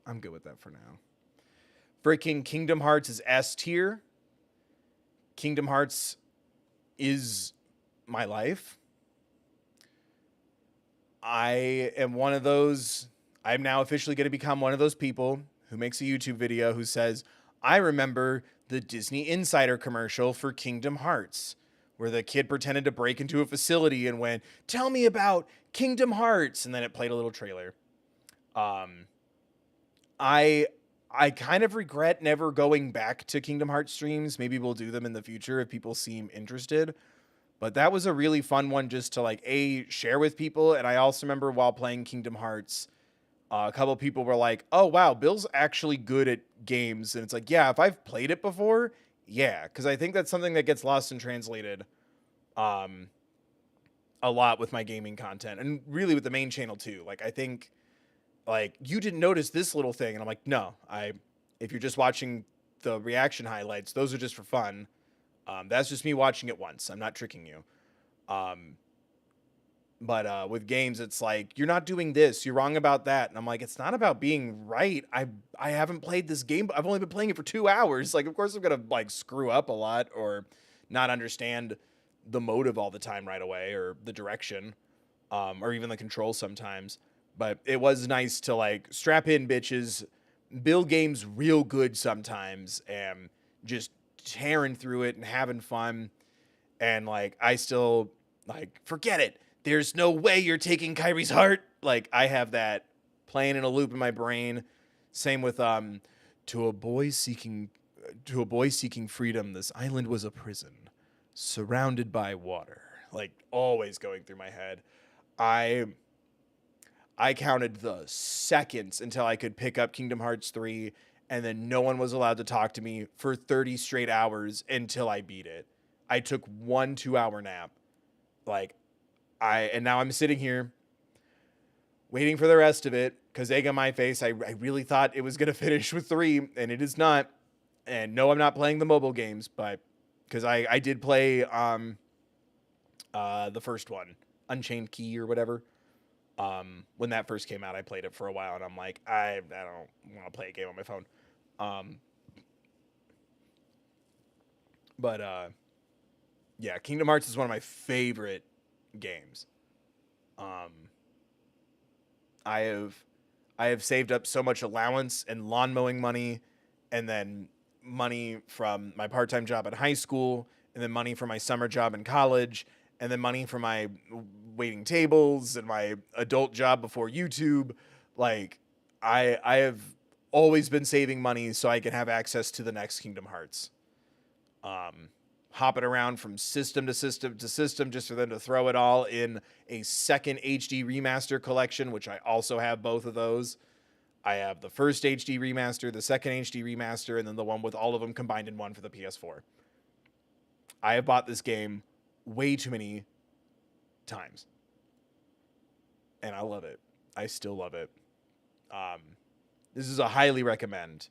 I'm good with that for now. Freaking Kingdom Hearts is S tier. Kingdom Hearts is my life. I am one of those. I'm now officially going to become one of those people who makes a YouTube video who says, I remember the Disney Insider commercial for Kingdom Hearts, where the kid pretended to break into a facility and went, tell me about Kingdom Hearts. And then it played a little trailer. I kind of regret never going back to Kingdom Hearts streams. Maybe we'll do them in the future if people seem interested. But that was a really fun one just to like share with people. And I also remember while playing Kingdom Hearts, a couple people were like, oh wow, Bill's actually good at games. And it's like, yeah, if I've played it before, yeah. Because I think that's something that gets lost and translated a lot with my gaming content. And really with the main channel too. Like I think like you didn't notice this little thing. And I'm like, no, if you're just watching the reaction highlights, those are just for fun. That's just me watching it once. I'm not tricking you. But with games, it's like, you're not doing this. You're wrong about that. And I'm like, it's not about being right. I haven't played this game. I've only been playing it for 2 hours. Like, of course I'm going to like screw up a lot or not understand the motive all the time right away or the direction or even the controls sometimes. But it was nice to like strap in, bitches, build games real good sometimes and just tearing through it and having fun. And like, I still like, forget it. There's no way you're taking Kyrie's heart. Like I have that playing in a loop in my brain. Same with to a boy seeking freedom, this island was a prison surrounded by water. Like always going through my head. I counted the seconds until I could pick up Kingdom Hearts 3 and then no one was allowed to talk to me for 30 straight hours until I beat it. I took 1 2-hour nap. Like and now I'm sitting here waiting for the rest of it because egg on my face. I really thought it was going to finish with 3 and it is not. And no, I'm not playing the mobile games, but because I did play the first one, Unchained Key or whatever. When that first came out, I played it for a while and I'm like, I don't want to play a game on my phone. But yeah, Kingdom Hearts is one of my favorite games. I have saved up so much allowance and lawn mowing money and then money from my part-time job at high school and then money from my summer job in college and then money for my waiting tables and my adult job before YouTube. Like I have always been saving money so I can have access to the next Kingdom Hearts. Hopping around from system to system to system just for them to throw it all in a second HD remaster collection, which I also have both of those. I have the first HD remaster, the second HD remaster, and then the one with all of them combined in one for the PS4. I have bought this game way too many times. And I love it. I still love it. This is a highly recommend.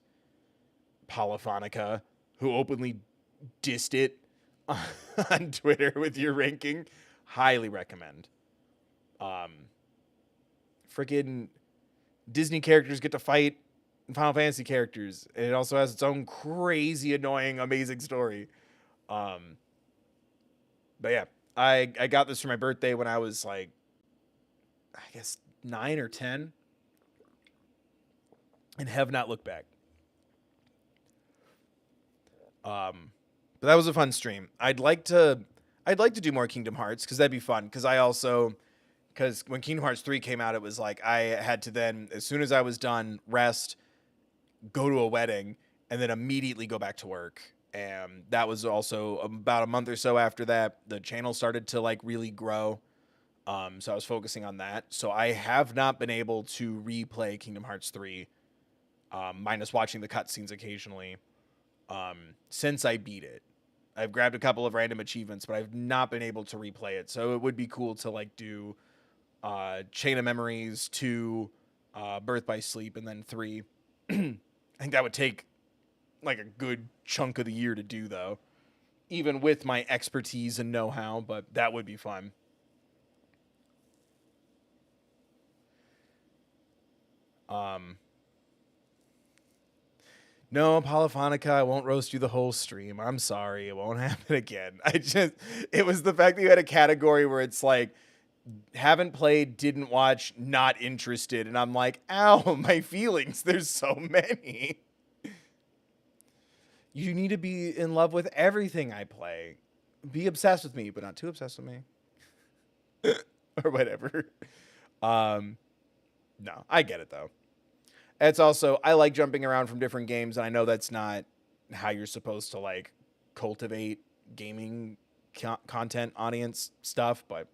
Polyphonica, who openly dissed it on Twitter with your ranking. Highly recommend. Freaking Disney characters get to fight Final Fantasy characters, and it also has its own crazy, annoying, amazing story. Um, but yeah, I got this for my birthday when I was like, I guess 9 or 10, and have not looked back. But that was a fun stream. I'd like to do more Kingdom Hearts because that'd be fun. Because when Kingdom Hearts 3 came out, it was like I had to then, as soon as I was done, rest, go to a wedding, and then immediately go back to work. And that was also about a month or so after that, the channel started to like really grow. So I was focusing on that. So I have not been able to replay Kingdom Hearts 3, minus watching the cutscenes occasionally, since I beat it. I've grabbed a couple of random achievements, but I've not been able to replay it. So it would be cool to like do Chain of Memories, 2, Birth by Sleep, and then 3. I think that would take like a good chunk of the year to do, though, even with my expertise and know-how, but that would be fun. No, Polyphonica, I won't roast you the whole stream. I'm sorry. It won't happen again. It was the fact that you had a category where it's like, haven't played, didn't watch, not interested. And I'm like, ow, my feelings. There's so many. You need to be in love with everything I play. Be obsessed with me, but not too obsessed with me. Or whatever. No, I get it though. It's also, I like jumping around from different games, and I know that's not how you're supposed to like cultivate gaming content audience stuff, but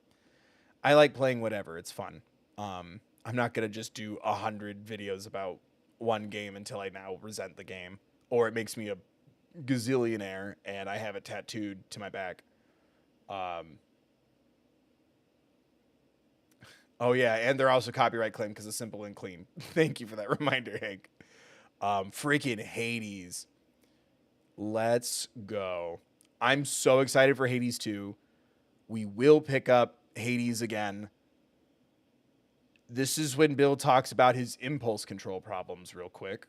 I like playing whatever. It's fun. I'm not going to just do 100 videos about one game until I now resent the game, or it makes me a gazillionaire and I have it tattooed to my back. Oh yeah, and they're also copyright claimed because it's simple and clean. Thank you for that reminder, Hank. Freaking Hades. Let's go. I'm so excited for Hades 2. We will pick up Hades again. This is when Bill talks about his impulse control problems real quick.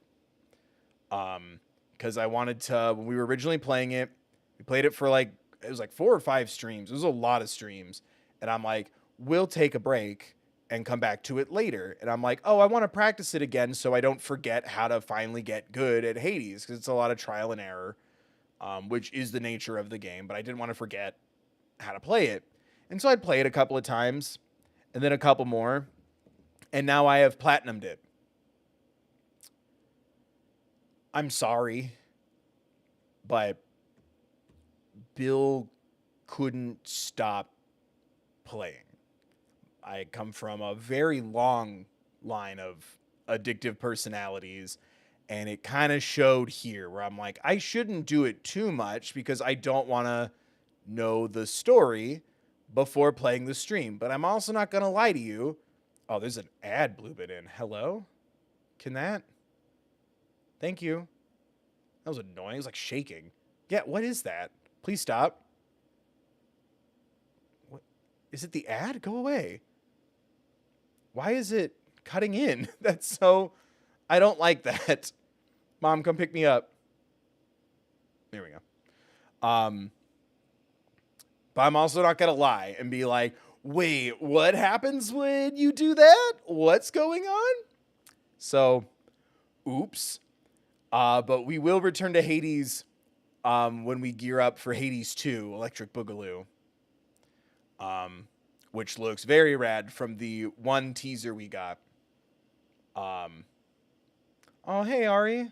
Because I wanted to, when we were originally playing it, we played it for like, it was like 4 or 5 streams. It was a lot of streams. And I'm like, we'll take a break and come back to it later. And I'm like, oh, I want to practice it again so I don't forget how to finally get good at Hades, because it's a lot of trial and error, which is the nature of the game. But I didn't want to forget how to play it. And so I'd play it a couple of times and then a couple more. And now I have platinumed it. I'm sorry, but Bill couldn't stop playing. I come from a very long line of addictive personalities, and it kind of showed here where I'm like, I shouldn't do it too much because I don't want to know the story before playing the stream. But I'm also not going to lie to you. Oh, there's an ad blue bit in. Hello? Can that? Thank you. That was annoying. It was like shaking. Yeah, what is that? Please stop. What? Is it the ad? Go away. Why is it cutting in? That's so... I don't like that. Mom, come pick me up. There we go. But I'm also not going to lie and be like, wait, what happens when you do that? What's going on? So, oops. But we will return to Hades when we gear up for Hades 2, Electric Boogaloo. Which looks very rad from the one teaser we got. Oh, hey, Ari.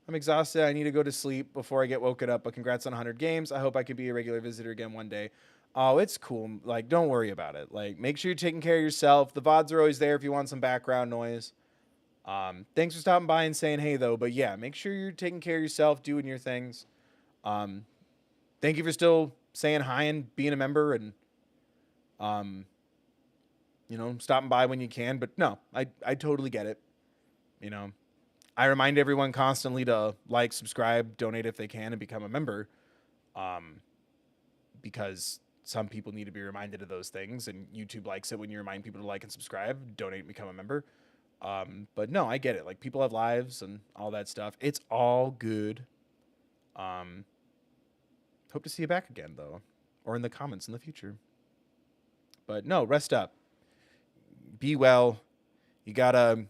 I'm exhausted. I need to go to sleep before I get woken up, but congrats on 100 games. I hope I can be a regular visitor again one day. Oh, it's cool. Like, don't worry about it. Like, make sure you're taking care of yourself. The VODs are always there if you want some background noise. Thanks for stopping by and saying hey, though. But yeah, make sure you're taking care of yourself, doing your things. Thank you for still saying hi and being a member and, you know, stopping by when you can. But no, I totally get it. You know, I remind everyone constantly to like, subscribe, donate if they can, and become a member. because some people need to be reminded of those things, and YouTube likes it when you remind people to like and subscribe, donate, and become a member. But no, I get it. Like, people have lives and all that stuff. It's all good. Um, Hope to see you back again, though, or in the comments in the future. But no, rest up. Be well. You gotta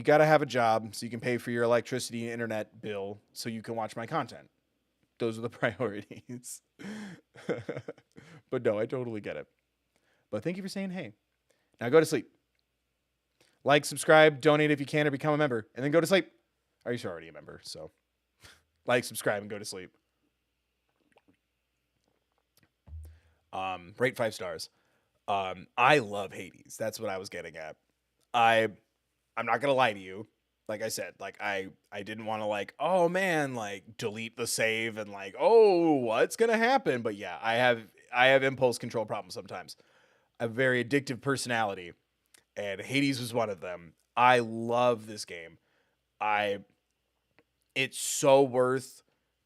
have a job so you can pay for your electricity and internet bill so you can watch my content. Those are the priorities. But no, I totally get it. But thank you for saying hey. Now go to sleep. Like, subscribe, donate if you can, or become a member, and then go to sleep. Or you're already a member, so like, subscribe, and go to sleep. Rate 5 stars. I love Hades. That's what I was getting at. I'm not gonna lie to you. Like I said, like I didn't want to, like, oh man, like delete the save and like, oh, what's gonna happen? But yeah, I have impulse control problems sometimes. I have a very addictive personality, and Hades was one of them. I love this game. It's so worth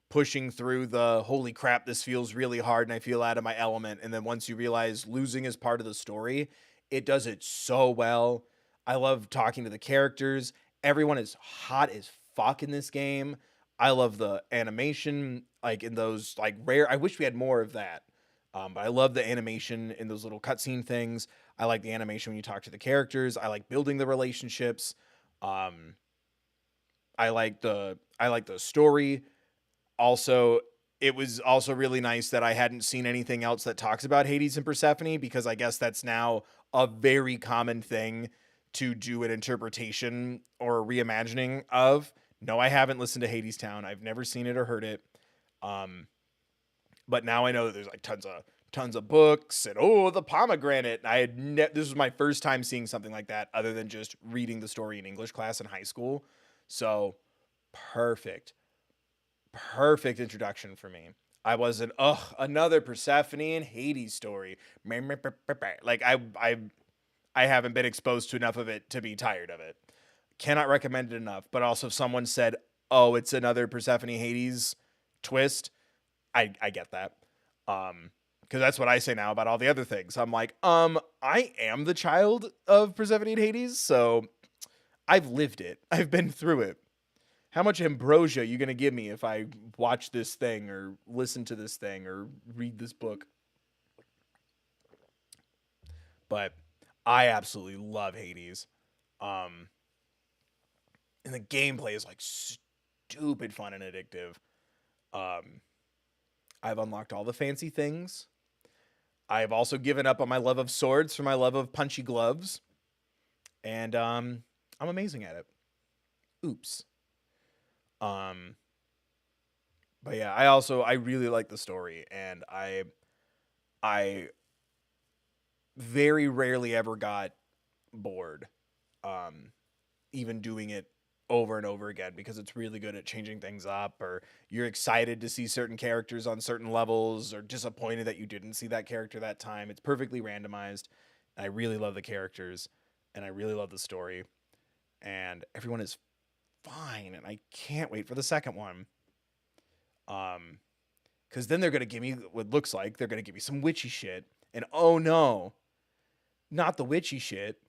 pushing through the holy crap, this feels really hard and I feel out of my element. And then once you realize losing is part of the story, it does it so well. I love talking to the characters. Everyone is hot as fuck in this game. I love the animation, like in those like rare. I wish we had more of that. But I love the animation in those little cutscene things. I like the animation when you talk to the characters. I like building the relationships. Um, I like the story. Also, it was also really nice that I hadn't seen anything else that talks about Hades and Persephone, because I guess that's now a very common thing to do an interpretation or a reimagining of. No, I haven't listened to Hades Town. I've never seen it or heard it. But now I know that there's like tons of books and the pomegranate. This was my first time seeing something like that other than just reading the story in English class in high school. So perfect introduction for me. I wasn't another Persephone and Hades story. Like I haven't been exposed to enough of it to be tired of it. Cannot recommend it enough. But also, if someone said, "Oh, it's another Persephone Hades twist," I get that. Because that's what I say now about all the other things. I'm like, I am the child of Persephone and Hades, so I've lived it. I've been through it. How much ambrosia are you going to give me if I watch this thing or listen to this thing or read this book? But I absolutely love Hades. And the gameplay is like stupid fun and addictive. I've unlocked all the fancy things. I've also given up on my love of swords for my love of punchy gloves. And I'm amazing at it. Oops. But yeah, I really like the story, and I very rarely ever got bored, even doing it over and over again, because it's really good at changing things up, or you're excited to see certain characters on certain levels, or disappointed that you didn't see that character that time. It's perfectly randomized. I really love the characters, and I really love the story, and everyone is fine, and I can't wait for the second one. Because then they're gonna give me what looks like they're gonna give me some witchy shit, and oh no, not the witchy shit.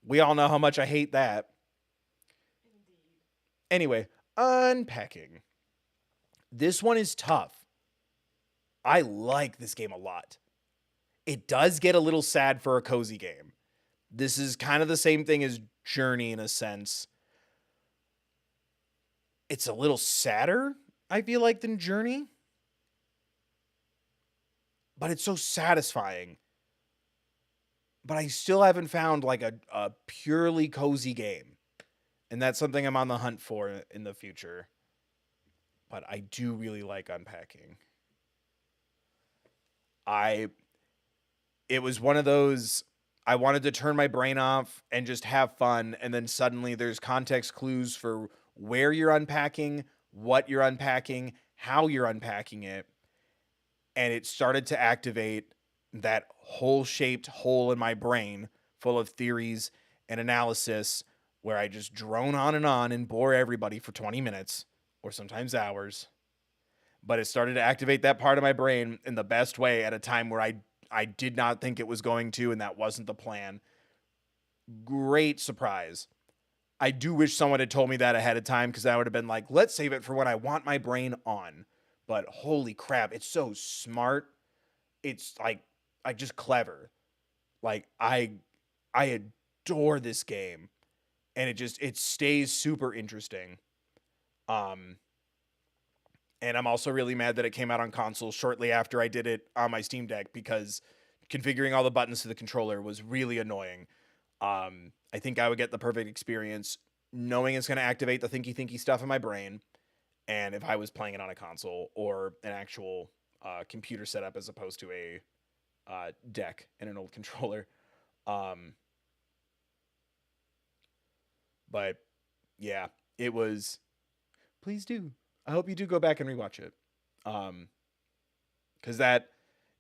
We all know how much I hate that. Indeed. Anyway, unpacking. This one is tough. I like this game a lot. It does get a little sad for a cozy game. This is kind of the same thing as Journey in a sense. It's a little sadder, I feel like, than Journey. But it's so satisfying. But I still haven't found like a purely cozy game. And that's something I'm on the hunt for in the future. But I do really like unpacking. It was one of those, I wanted to turn my brain off and just have fun, and then suddenly there's context clues for where you're unpacking, what you're unpacking, how you're unpacking it, and it started to activate that hole-shaped hole in my brain full of theories and analysis where I just drone on and bore everybody for 20 minutes or sometimes hours. but it started to activate that part of my brain in the best way at a time where I did not think it was going to, and that wasn't the plan. Great surprise. I do wish someone had told me that ahead of time, because I would have been like, let's save it for when I want my brain on. But holy crap, it's so smart. It's like just clever. Like I adore this game, and it stays super interesting. Um and I'm also really mad that it came out on console shortly after I did it on my Steam Deck, because configuring all the buttons to the controller was really annoying. I think I would get the perfect experience knowing it's going to activate the thinky stuff in my brain, and if I was playing it on a console or an actual computer setup as opposed to a deck and an old controller. Um, but yeah, it was. Please do. I hope you do go back and rewatch it. Because that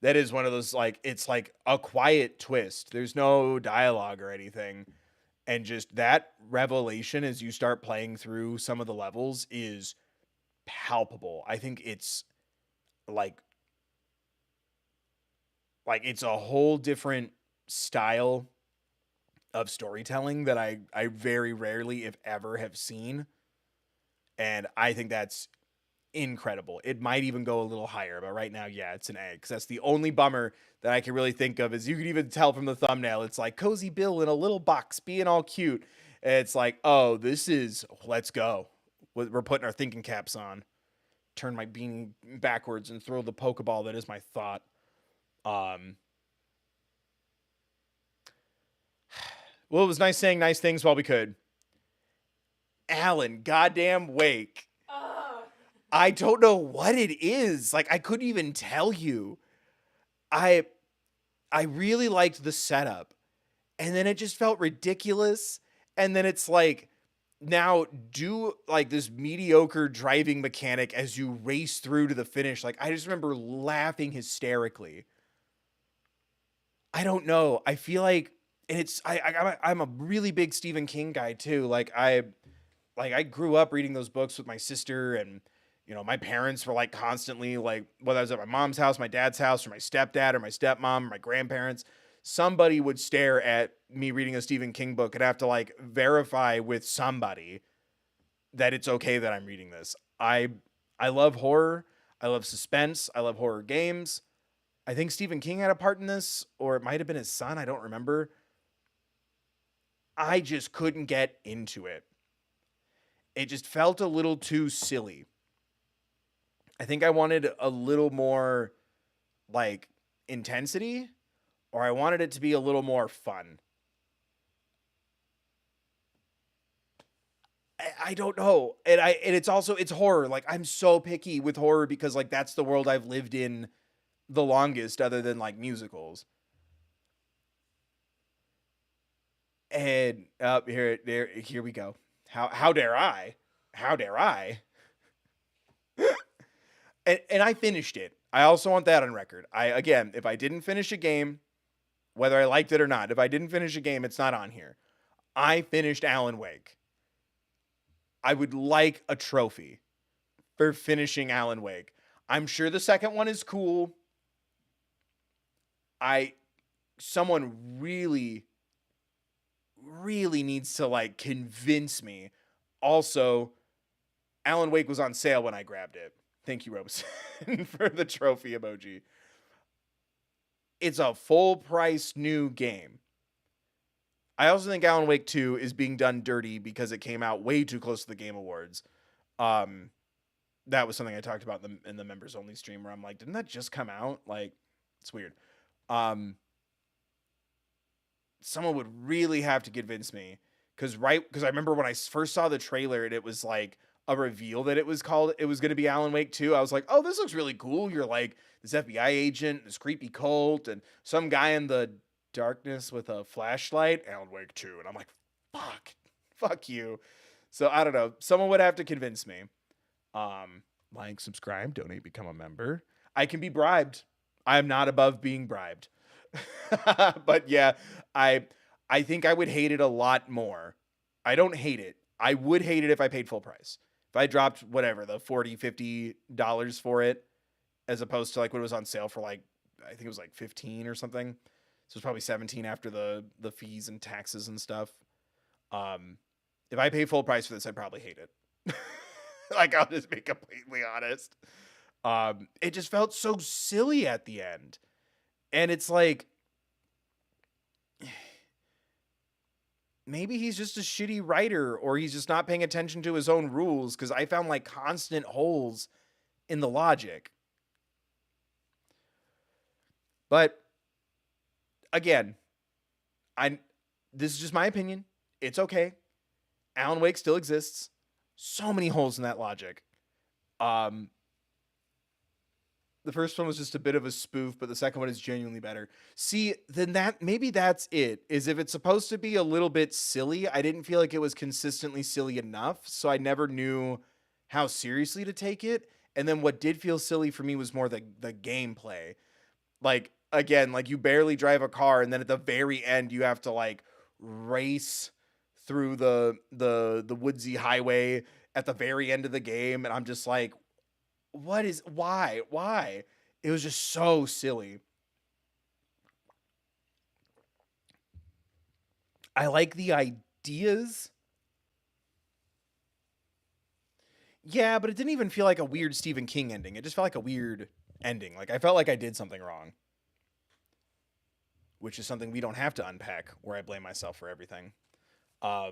is one of those, like, it's like a quiet twist. There's no dialogue or anything, and just that revelation as you start playing through some of the levels is palpable. I think it's like it's a whole different style of storytelling that I very rarely, if ever, have seen. And I think that's incredible. It might even go a little higher, but right now, yeah, it's an A, because that's the only bummer that I can really think of. Is you can even tell from the thumbnail, it's like Cozy Bill in a little box being all cute. And it's like, oh, this is, let's go. We're putting our thinking caps on. Turn my beanie backwards and throw the Pokeball that is my thought. Well, it was nice saying nice things while we could. Alan, goddamn Wake. I don't know what it is. Like, I couldn't even tell you. I really liked the setup, and then it just felt ridiculous. And then it's like, now do like this mediocre driving mechanic as you race through to the finish. Like, I just remember laughing hysterically. I don't know. I feel like, and it's I'm a really big Stephen King guy too. Like I grew up reading those books with my sister, and my parents were like constantly, like, whether I was at my mom's house, my dad's house, or my stepdad or my stepmom or my grandparents, somebody would stare at me reading a Stephen King book and have to like verify with somebody that it's okay that I'm reading this. I love horror. I love suspense. I love horror games. I think Stephen King had a part in this, or it might have been his son. I don't remember. I just couldn't get into it. It just felt a little too silly. I think I wanted a little more, like, intensity, or I wanted it to be a little more fun. I don't know. And it's horror. Like, I'm so picky with horror because, like, that's the world I've lived in the longest, other than like musicals. And here we go. How dare I? How dare I? And I finished it. I also want that on record. Again, if I didn't finish a game, whether I liked it or not, if I didn't finish a game, it's not on here. I finished Alan Wake. I would like a trophy for finishing Alan Wake. I'm sure the second one is cool. Someone really, really needs to like convince me. Also, Alan Wake was on sale when I grabbed it. Thank you, Robeson, for the trophy emoji. It's a full price new game. I also think Alan Wake 2 is being done dirty because it came out way too close to the Game Awards. That was something I talked about in the members only stream, where I'm like, didn't that just come out? Like, it's weird. Someone would really have to convince me, because I remember when I first saw the trailer and it was like a reveal that it was going to be Alan Wake 2. I was like, oh, this looks really cool. You're like this FBI agent, this creepy cult, and some guy in the darkness with a flashlight. Alan Wake 2, and I'm like, fuck you. So I don't know. Someone would have to convince me. Like, subscribe, donate, become a member. I can be bribed. I am not above being bribed. But yeah, I think I would hate it a lot more. I don't hate it. I would hate it if I paid full price. If I dropped whatever, the $40-$50 for it, as opposed to like when it was on sale for like, I think it was like 15 or something. So it's probably 17 after the fees and taxes and stuff. If I pay full price for this, I'd probably hate it. Like, I'll just be completely honest. It just felt so silly at the end. And it's like, maybe he's just a shitty writer, or he's just not paying attention to his own rules, because I found like constant holes in the logic. But again, this is just my opinion. It's okay. Alan Wake still exists. So many holes in that logic. The first one was just a bit of a spoof, but the second one is genuinely better. See, then maybe that's it. Is if it's supposed to be a little bit silly, I didn't feel like it was consistently silly enough, so I never knew how seriously to take it. And then what did feel silly for me was more the gameplay. Like, again, like you barely drive a car, and then at the very end you have to like race through the woodsy highway at the very end of the game, and I'm just like, why? It was just so silly. I like the ideas. Yeah, but it didn't even feel like a weird Stephen King ending. It just felt like a weird ending. Like, I felt like I did something wrong, which is something we don't have to unpack, where I blame myself for everything. I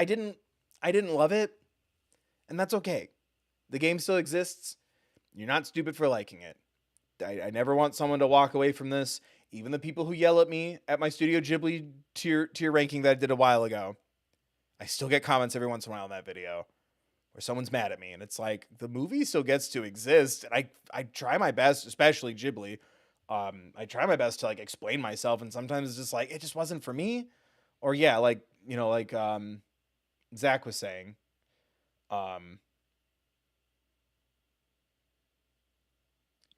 didn't love it, and that's okay. The game still exists. You're not stupid for liking it. I never want someone to walk away from this. Even the people who yell at me at my Studio Ghibli tier ranking that I did a while ago, I still get comments every once in a while on that video where someone's mad at me, and it's like, the movie still gets to exist, and I try my best, especially Ghibli. I try my best to like explain myself, and sometimes it's just like, it just wasn't for me. Or yeah, like, like Zach was saying,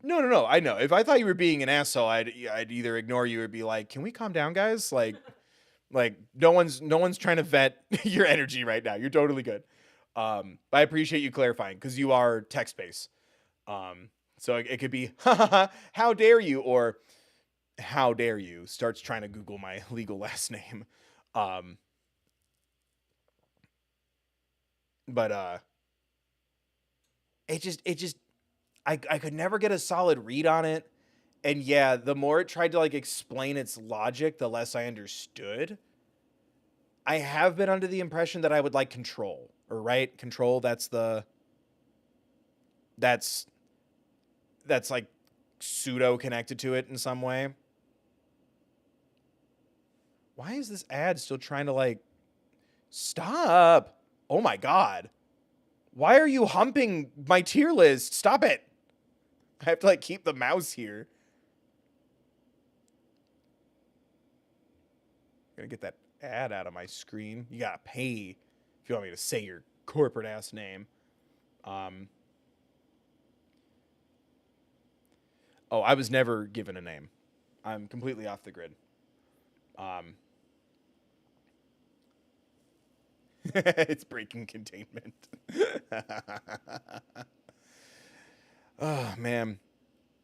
No. I know. If I thought you were being an asshole, I'd either ignore you or be like, "Can we calm down, guys?" Like no one's trying to vet your energy right now. You're totally good. But I appreciate you clarifying, because you are text based. So it could be, "Ha ha ha, how dare you?" or "How dare you?" starts trying to Google my legal last name. But it just I could never get a solid read on it. And yeah, the more it tried to like explain its logic, the less I understood. I have been under the impression that I would like Control, or right? Control, that's like pseudo connected to it in some way. Why is this ad still trying to like stop? Oh my god. Why are you humping my tier list? Stop it. I have to like keep the mouse here. I'm gonna get that ad out of my screen. You gotta pay if you want me to say your corporate ass name. Oh, I was never given a name. I'm completely off the grid. It's breaking containment. Oh man,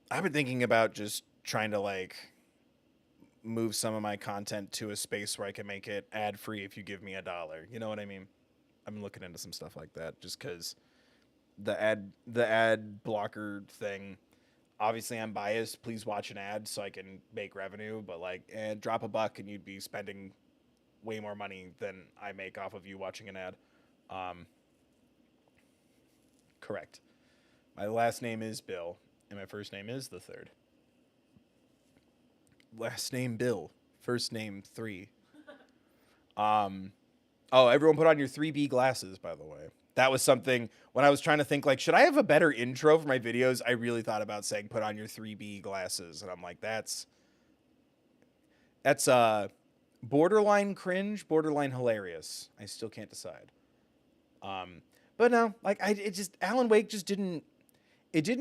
I've been thinking about just trying to like move some of my content to a space where I can make it ad free if you give me $1. You know what I mean? I'm looking into some stuff like that, just because the ad blocker thing. Obviously, I'm biased. Please watch an ad so I can make revenue. But like, drop $1 and you'd be spending way more money than I make off of you watching an ad. Correct. My last name is Bill, and my first name is the third. Last name Bill, first name 3. Oh, everyone put on your 3B glasses, by the way. That was something when I was trying to think, like, should I have a better intro for my videos? I really thought about saying put on your 3B glasses, and I'm like, that's borderline cringe, borderline hilarious. I still can't decide. But no, like Alan Wake just didn't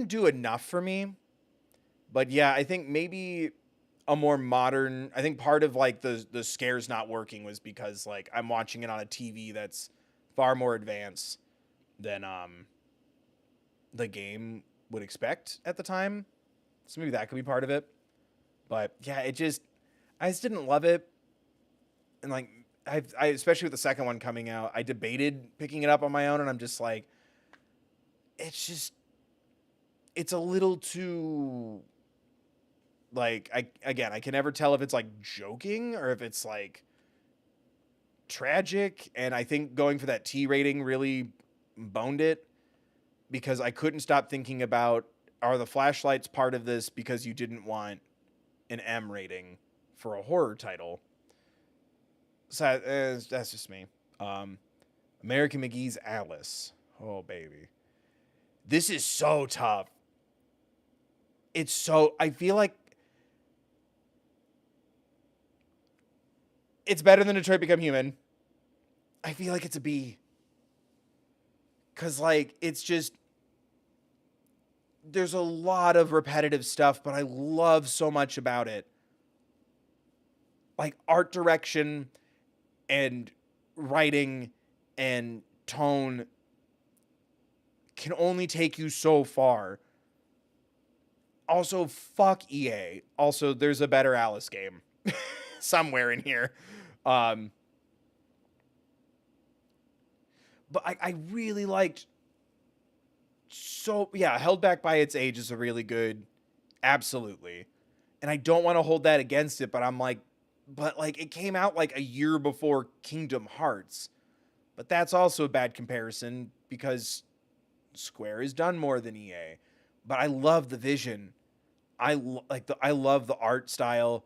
do enough for me. But yeah, I think maybe a more modern, I think part of like the scares not working was because like I'm watching it on a TV that's far more advanced. than the game would expect at the time. So maybe that could be part of it. But yeah, I just didn't love it. And like, I especially with the second one coming out, I debated picking it up on my own, and I'm just like, it's just, it's a little too, like, I can never tell if it's like joking or if it's like tragic. And I think going for that T rating really boned it, because I couldn't stop thinking about, are the flashlights part of this because you didn't want an M rating for a horror title? So that's just me. Um, American McGee's Alice. Oh baby, this is so tough. It's so, I feel like it's better than Detroit Become Human. I feel like it's a B. Cause like it's just, there's a lot of repetitive stuff, but I love so much about it. Like art direction and writing and tone can only take you so far. Also, fuck EA. Also, there's a better Alice game somewhere in here. Um, but I really liked, so yeah, Held Back by Its Age is a really good, absolutely. And I don't want to hold that against it, but I'm like, but like it came out like a year before Kingdom Hearts. But that's also a bad comparison because Square has done more than EA. But I love the vision. I love the art style.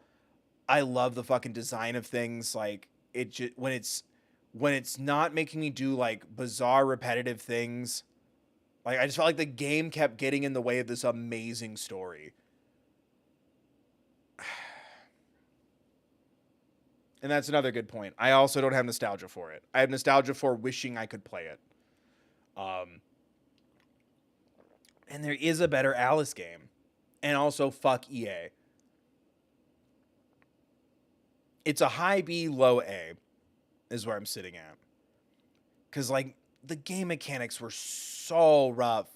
I love the fucking design of things. Like it just, when it's not making me do like bizarre repetitive things. Like I just felt like the game kept getting in the way of this amazing story. And that's another good point. I also don't have nostalgia for it. I have nostalgia for wishing I could play it. Um, and there is a better Alice game. And also, fuck EA. It's a high B, low A, is where I'm sitting at. Because, like, the game mechanics were so rough.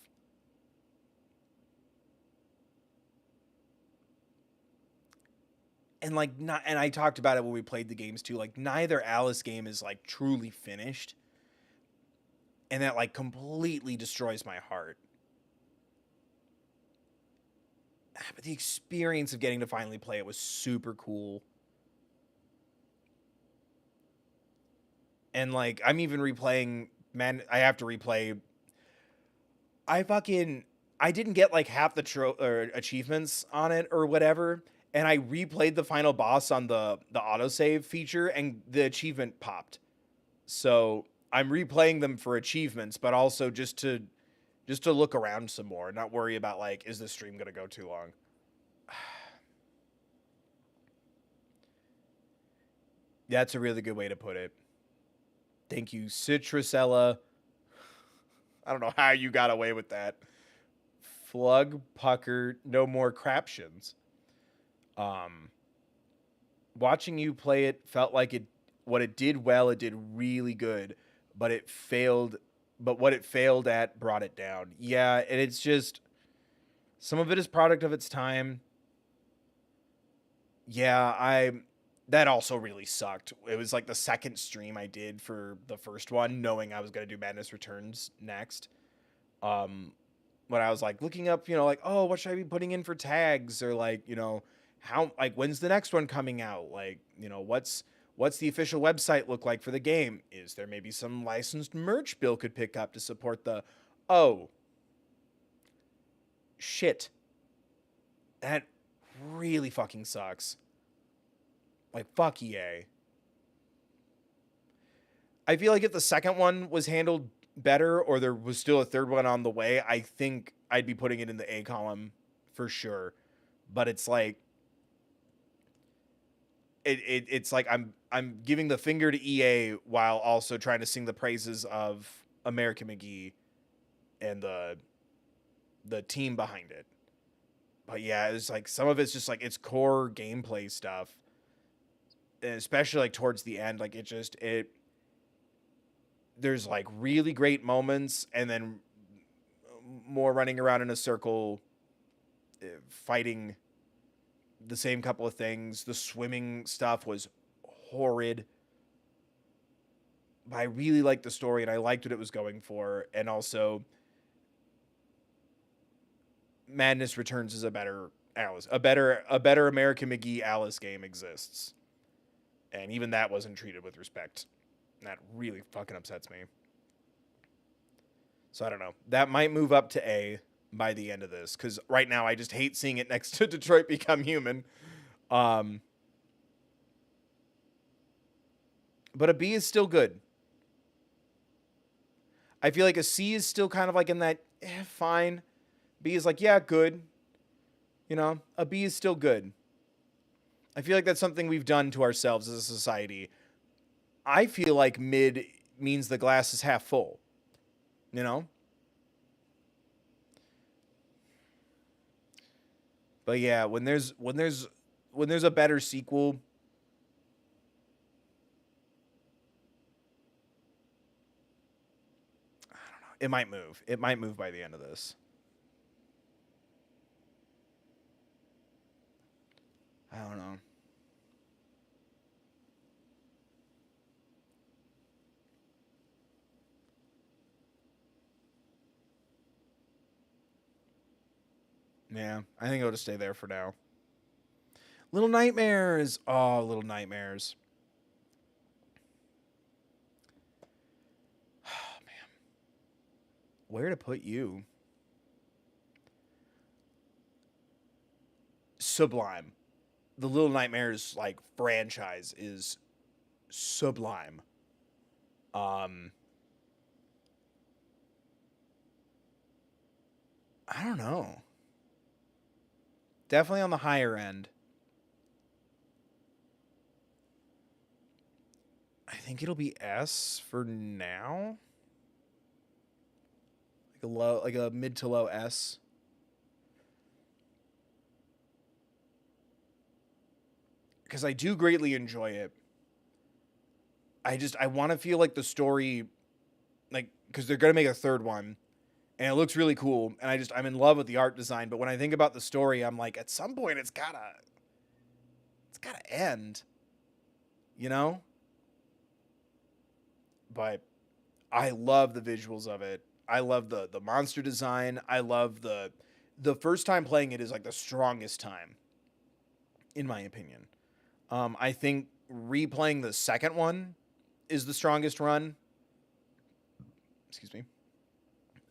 And, like, not, and I talked about it when we played the games too. Like, neither Alice game is, like, truly finished. And that, like, completely destroys my heart. But the experience of getting to finally play it was super cool. And like I'm even replaying, man, I have to replay. I didn't get like half the or achievements on it or whatever, and I replayed the final boss on the autosave feature and the achievement popped. So I'm replaying them for achievements, but also just to look around some more, not worry about like, is this stream going to go too long? That's a really good way to put it. Thank you, Citrusella. I don't know how you got away with that. Flug Pucker, no more craptions. Um, Watching you play it felt like it, what it did well, it did really good, but it failed. But what it failed at brought it down. Yeah, and it's just, some of it is product of its time. Yeah, that also really sucked. It was like the second stream I did for the first one, knowing I was gonna do Madness Returns next. Um, when I was like looking up, you know, like, oh, what should I be putting in for tags, or like, you know, how, like, when's the next one coming out? Like, you know, what's the official website look like for the game? Is there maybe some licensed merch Bill could pick up to support the, oh shit, that really fucking sucks. Like, fuck EA. I feel like if the second one was handled better, or there was still a third one on the way, I think I'd be putting it in the A column for sure. But it's like, it's like I'm giving the finger to EA while also trying to sing the praises of American McGee and the team behind it. But yeah, it's like some of it's just like it's core gameplay stuff, and especially like towards the end, like it just there's like really great moments and then more running around in a circle, fighting the same couple of things. The swimming stuff was horrid. But I really liked the story and I liked what it was going for. And also, Madness Returns is a better Alice, a better American McGee Alice game exists. And even that wasn't treated with respect. That really fucking upsets me. So I don't know. That might move up to A by the end of this, because right now I just hate seeing it next to Detroit Become Human. But a B is still good. I feel like a C is still kind of like in that fine. B is like, yeah, good. You know, a B is still good. I feel like that's something we've done to ourselves as a society. I feel like mid means the glass is half full. You know? But yeah, when there's a better sequel, I don't know. It might move. It might move by the end of this. I don't know. Yeah, I think I'll just stay there for now. Little Nightmares. Oh, Little Nightmares. Oh, man. Where to put you? Sublime. The Little Nightmares like franchise is sublime. Um I don't know. Definitely on the higher end. I think it'll be S for now. Like a mid to low S. Because I do greatly enjoy it. I want to feel like the story, like, because they're gonna make a third one, and it looks really cool, and I'm in love with the art design. But when I think about the story, I'm like, at some point it's gotta end, you know. But I love the visuals of it. I love the monster design. I love the first time playing it is like the strongest time, in my opinion. I think replaying the second one is the strongest run. Excuse me.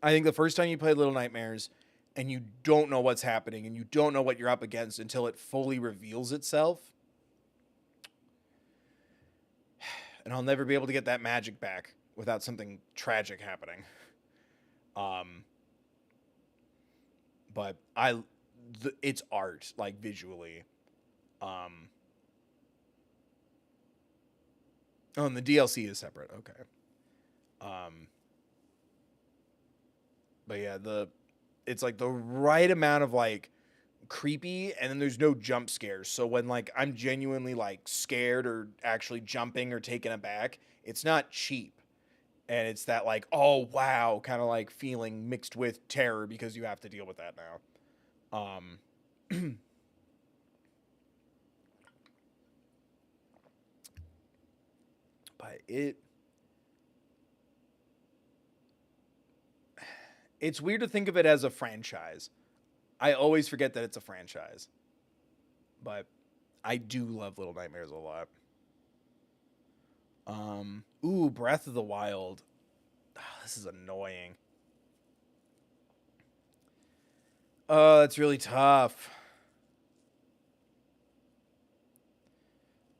I think the first time you play Little Nightmares and you don't know what's happening and you don't know what you're up against until it fully reveals itself. And I'll never be able to get that magic back without something tragic happening. Um, but it's art, like visually. Oh, and the DLC is separate. Okay. Um, but yeah, it's like the right amount of like creepy, and then there's no jump scares. So when like I'm genuinely like scared or actually jumping or taken aback, it's not cheap. And it's that like, oh wow, kind of like feeling mixed with terror because you have to deal with that now. But it's weird to think of it as a franchise. I always forget that it's a franchise. But I do love Little Nightmares a lot. Ooh, Breath of the Wild. Oh, this is annoying. Oh, that's really tough.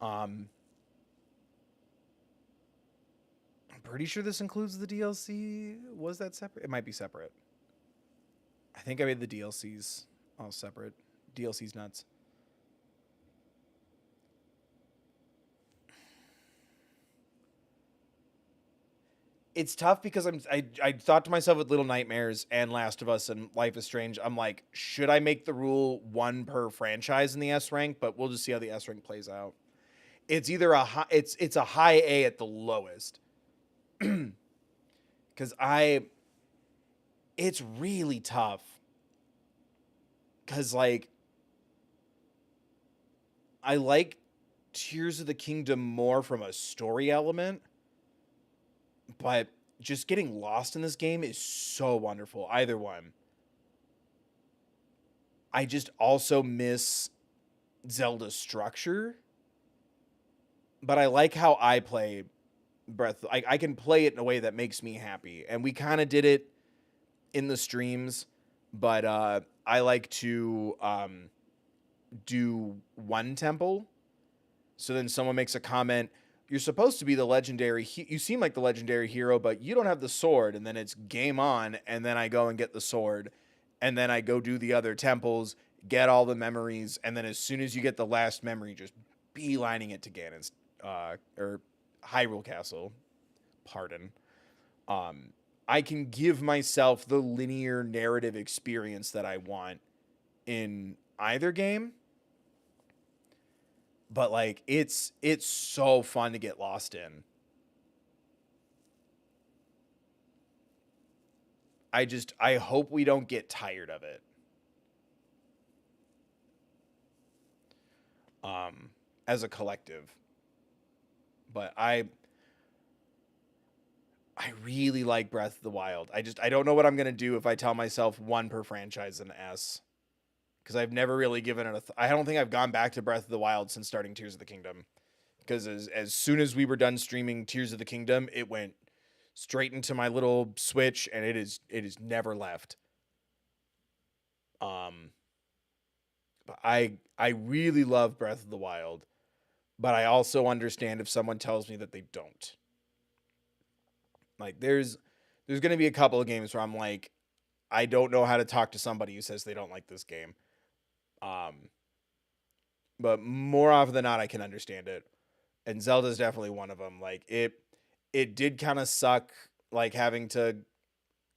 Um, I'm pretty sure this includes the DLC. Was that separate? It might be separate. I think I made the DLCs all separate. DLC's nuts. It's tough because I thought to myself with Little Nightmares and Last of Us and Life is Strange, I'm like, should I make the rule one per franchise in the S rank? But we'll just see how the S rank plays out. It's either it's a high A at the lowest. Cuz it's really tough cuz like I like Tears of the Kingdom more from a story element, but just getting lost in this game is so wonderful. Either one. I just also miss Zelda's structure, but I like how I play Breath. I can play it in a way that makes me happy, and we kind of did it in the streams, but I like to do one temple. So then someone makes a comment. You're supposed to be the legendary. You seem like the legendary hero, but you don't have the sword. And then it's game on. And then I go and get the sword, and then I go do the other temples, get all the memories, and then as soon as you get the last memory, just beelining it to Ganon's or Hyrule Castle. Pardon. Um, I can give myself the linear narrative experience that I want in either game, but like it's so fun to get lost in. I hope we don't get tired of it. Um as a collective. But I really like Breath of the Wild. I don't know what I'm going to do if I tell myself one per franchise an S, cuz I've never really given it I don't think I've gone back to Breath of the Wild since starting Tears of the Kingdom, because as soon as we were done streaming Tears of the Kingdom, it went straight into my little Switch, and it is never left. Um, but I really love Breath of the Wild, but I also understand if someone tells me that they don't. Like there's gonna be a couple of games where I'm like, I don't know how to talk to somebody who says they don't like this game. Um, but more often than not, I can understand it, and Zelda's definitely one of them. Like it did kind of suck, like having to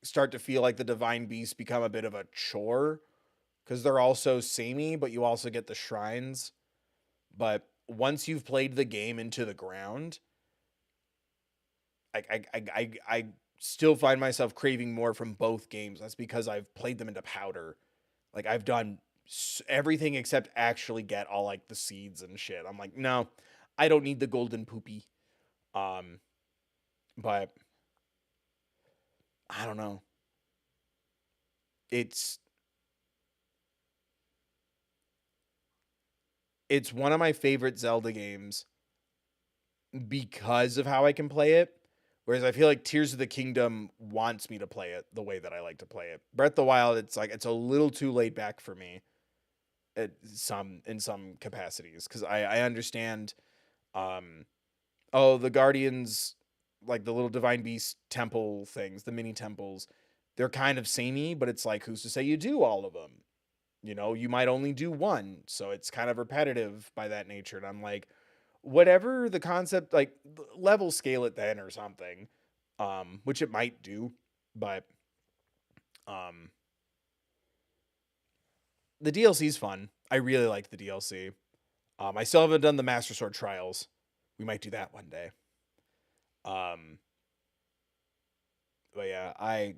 start to feel like the divine beasts become a bit of a chore because they're all so samey, but you also get the shrines. But once you've played the game into the ground, I still find myself craving more from both games. That's because I've played them into powder. Like I've done everything except actually get all like the seeds and shit. I'm like, no, I don't need the golden poopy. Um, but I don't know. It's it's one of my favorite Zelda games because of how I can play it. Whereas I feel like Tears of the Kingdom wants me to play it the way that I like to play it. Breath of the Wild, it's like it's a little too laid back for me at some in some capacities, because I understand. Um, oh, the Guardians, like the little Divine Beast temple things, the mini temples, they're kind of samey, but it's like who's to say you do all of them? You know, you might only do one, so it's kind of repetitive by that nature. And I'm like, whatever the concept, like level scale it then or something, which it might do, but um, the DLC is fun. I really like the DLC. I still haven't done the Master Sword trials. We might do that one day. Um, but yeah, I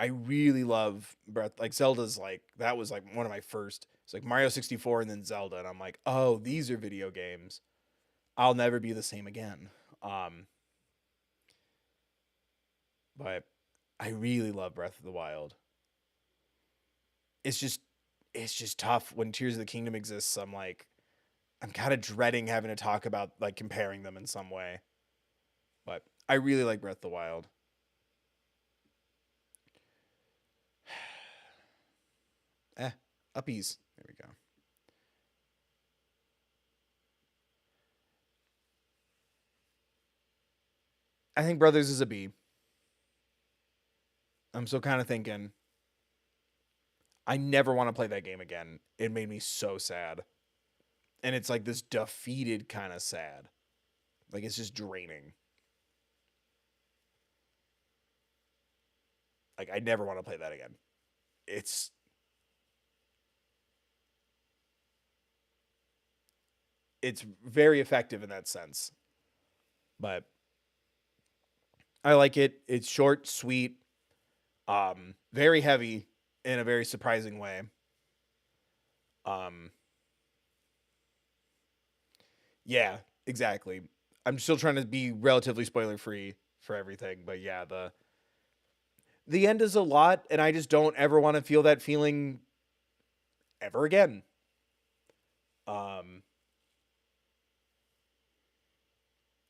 really love Breath. Like Zelda's like that was like one of my first. It's like Mario 64 and then Zelda, and I'm like, oh, these are video games. I'll never be the same again. Um, but I really love Breath of the Wild. It's just it's just tough when Tears of the Kingdom exists. I'm like I'm kind of dreading having to talk about like comparing them in some way. But I really like Breath of the Wild. Eh, uppies. There we go. I think Brothers is a B. I'm still kind of thinking I never want to play that game again. It made me so sad. And it's like this defeated kind of sad. Like it's just draining. Like I never want to play that again. It's it's very effective in that sense. But I like it. It's short, sweet, very heavy in a very surprising way. Um, yeah, exactly. I'm still trying to be relatively spoiler free for everything, but yeah, the end is a lot, and I just don't ever want to feel that feeling ever again. Um,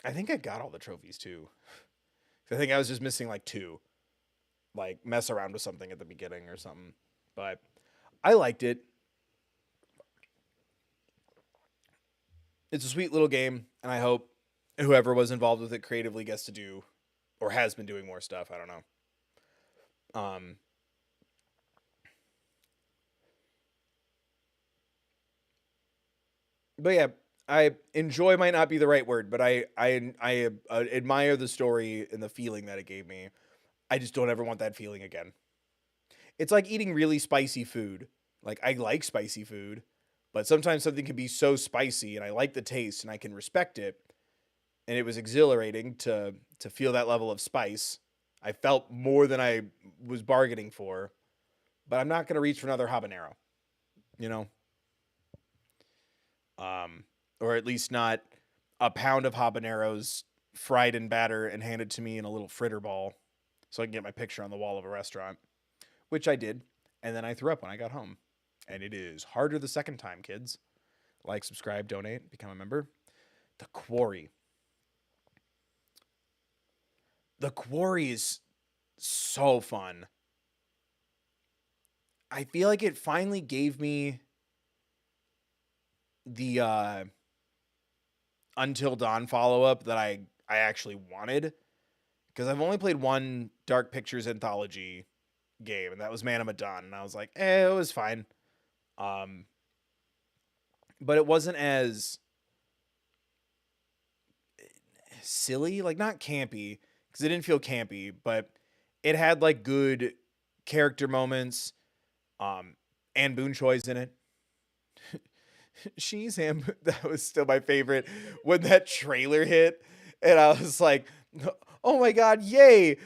I think I got all the trophies too. I think I was just missing like two, like mess around with something at the beginning or something. But I liked it. It's a sweet little game, and I hope whoever was involved with it creatively gets to do or has been doing more stuff. I don't know. Um, but yeah, I enjoy might not be the right word, but I admire the story and the feeling that it gave me. I just don't ever want that feeling again. It's like eating really spicy food. Like I like spicy food, but sometimes something can be so spicy and I like the taste and I can respect it. And it was exhilarating to feel that level of spice. I felt more than I was bargaining for, but I'm not going to reach for another habanero, you know? Or at least not a pound of habaneros fried in batter and handed to me in a little fritter ball so I can get my picture on the wall of a restaurant, which I did. And then I threw up when I got home. And it is harder the second time, kids. Like, subscribe, donate, become a member. The Quarry. The Quarry is so fun. I feel like it finally gave me the Until Dawn follow up that I actually wanted because I've only played one Dark Pictures anthology game, and that was Man of Medan, and I was like, it was fine. Um, but it wasn't as silly, like not campy, because it didn't feel campy, but it had like good character moments. Anne Boone Choi's in it. She's Anne. That was still my favorite when that trailer hit, and I was like, "Oh my god, yay!"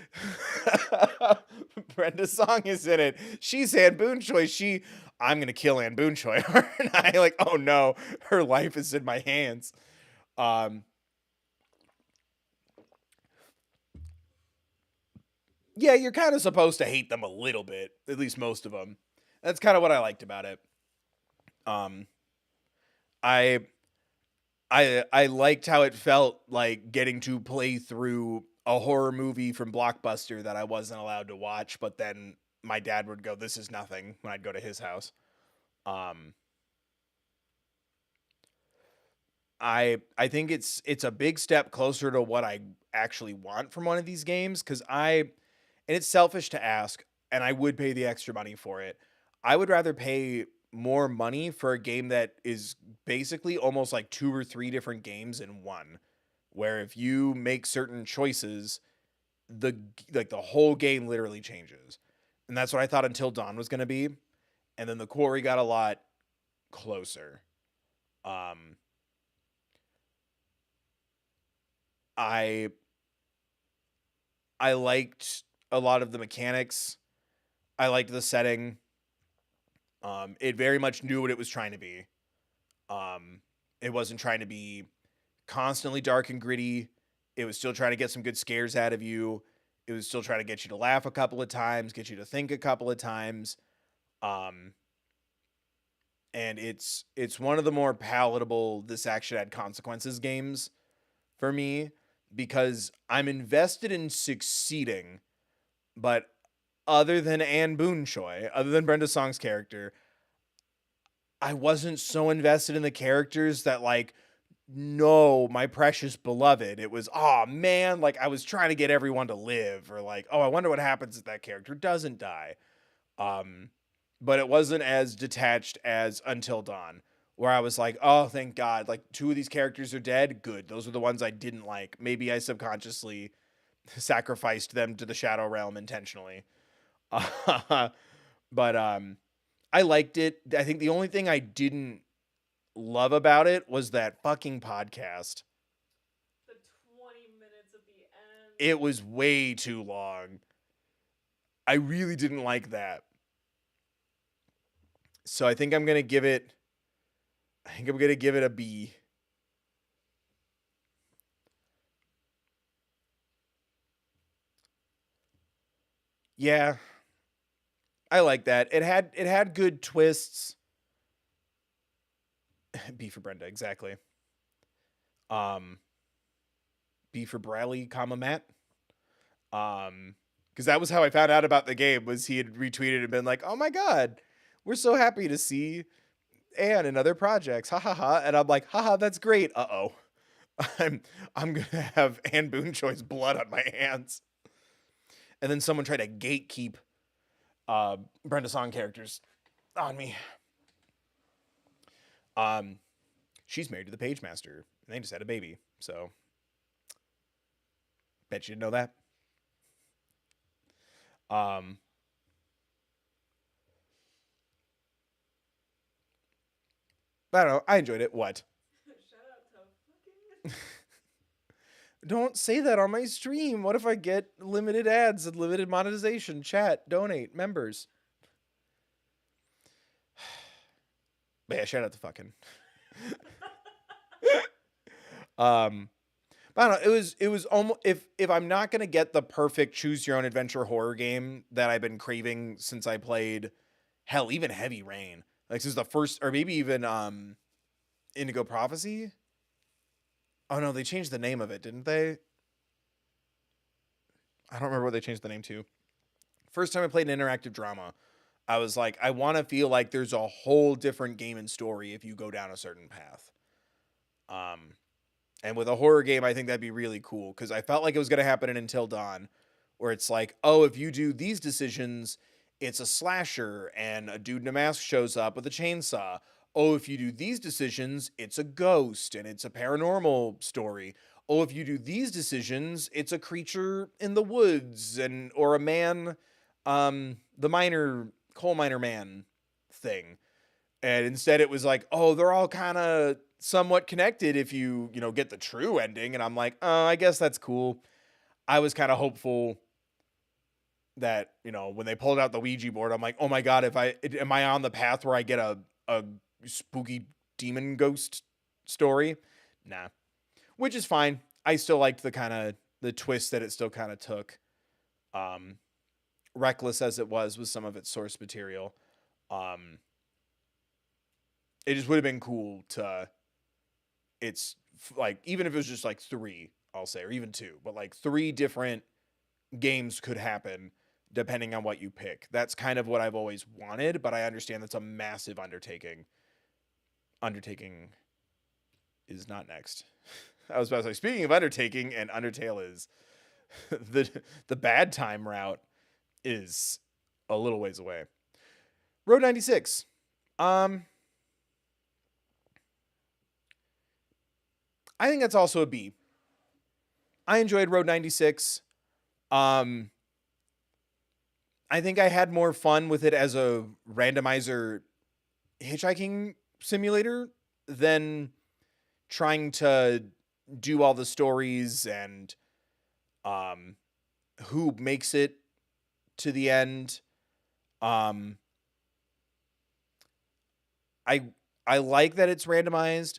Brenda Song is in it. She's Anne Boone Choi. I'm gonna kill Anne Boone Choi. And I like, oh no, her life is in my hands. Um, yeah, you're kind of supposed to hate them a little bit, at least most of them. That's kind of what I liked about it. Um, I I liked how it felt like getting to play through a horror movie from Blockbuster that I wasn't allowed to watch, but then my dad would go, "This is nothing" when I'd go to his house. Um, I think it's a big step closer to what I actually want from one of these games because and it's selfish to ask, and I would pay the extra money for it. I would rather pay more money for a game that is basically almost like two or three different games in one, where if you make certain choices, the like the whole game literally changes. And that's what I thought Until Dawn was going to be, and then the Quarry got a lot closer. Um I I liked a lot of the mechanics. I liked the setting. It very much knew what it was trying to be. It wasn't trying to be constantly dark and gritty. It was still trying to get some good scares out of you. It was still trying to get you to laugh a couple of times, get you to think a couple of times. Um, and it's one of the more palatable this action had consequences games for me because I'm invested in succeeding, but other than Anne Boone Choi, other than Brenda Song's character, I wasn't so invested in the characters that like no, my precious beloved. It was, oh man, like I was trying to get everyone to live, or like, oh, I wonder what happens if that character doesn't die. Um, but it wasn't as detached as Until Dawn, where I was like, oh, thank God, like two of these characters are dead. Good. Those are the ones I didn't like. Maybe I subconsciously sacrificed them to the Shadow Realm intentionally. But I liked it. I think the only thing I didn't love about it was that fucking podcast. The 20 minutes at the end. It was way too long. I really didn't like that. So I think I'm going to give it a B. Yeah, I like that. It had good twists. B for Brenda, exactly. Um, B for Bradley, comma Matt. Because that was how I found out about the game. Was he had retweeted and been like, "Oh my god, we're so happy to see Anne in other projects, ha ha ha," and I'm like, "Haha, that's great." Uh-oh. I'm I'm gonna have Anne Boonchoy's blood on my hands. And then someone tried to gatekeep Brenda Song characters on me. Um, she's married to the Page Master, and they just had a baby. So, bet you didn't know that. Um, I don't know. I enjoyed it. What? Shout out to fucking. Don't say that on my stream. What if I get limited ads and limited monetization? Chat, donate, members. But yeah, shout out to fucking. But I don't know. It was almost, if I'm not gonna get the perfect choose your own adventure horror game that I've been craving since I played, hell, even Heavy Rain. Like this is the first, or maybe even Indigo Prophecy. Oh no, they changed the name of it, didn't they? I don't remember what they changed the name to. First time I played an interactive drama, I was like, I want to feel like there's a whole different game and story if you go down a certain path. And with a horror game, I think that'd be really cool because I felt like it was going to happen in Until Dawn, where it's like, oh, if you do these decisions, it's a slasher and a dude in a mask shows up with a chainsaw. Oh, if you do these decisions, it's a ghost and it's a paranormal story. Oh, if you do these decisions, it's a creature in the woods and or a man, the miner coal miner man thing. And instead it was like, oh, they're all kind of somewhat connected if you get the true ending. And I'm like, oh, I guess that's cool. I was kind of hopeful that, when they pulled out the Ouija board, I'm like, oh my God, am I on the path where I get a spooky demon ghost story? Nah, which is fine. I still liked the twist that it still kind of took. Reckless as it was with some of its source material. It just would have been cool to, it's like, even if it was just like 3, I'll say, or even 2, but like 3 different games could happen depending on what you pick. That's kind of what I've always wanted, but I understand that's a massive undertaking. Undertaking is not next. I was about to say, speaking of undertaking, and Undertale is the bad time route is a little ways away. Road 96. I think that's also a B. I enjoyed Road 96. I think I had more fun with it as a randomizer hitchhiking simulator than trying to do all the stories and who makes it to the end. I like that it's randomized.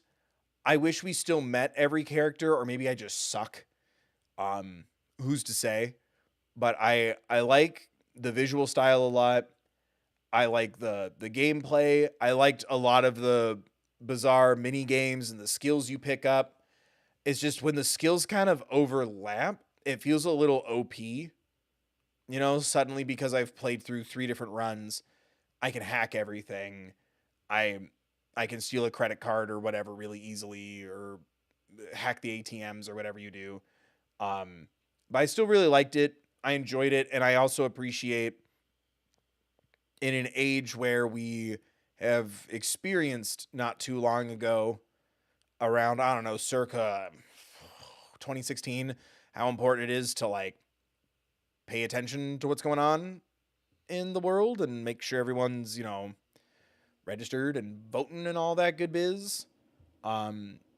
I wish we still met every character, or maybe I just suck. Who's to say? But I like the visual style a lot. I like the gameplay. I liked a lot of the bizarre mini games and the skills you pick up. It's just when the skills kind of overlap, it feels a little OP. Suddenly because I've played through 3 different runs, I can hack everything. I can steal a credit card or whatever really easily, or hack the ATMs or whatever you do. But I still really liked it. I enjoyed it, and I also appreciate in an age where we have experienced not too long ago, around, I don't know, circa 2016, how important it is to like pay attention to what's going on in the world and make sure everyone's, registered and voting and all that good biz. I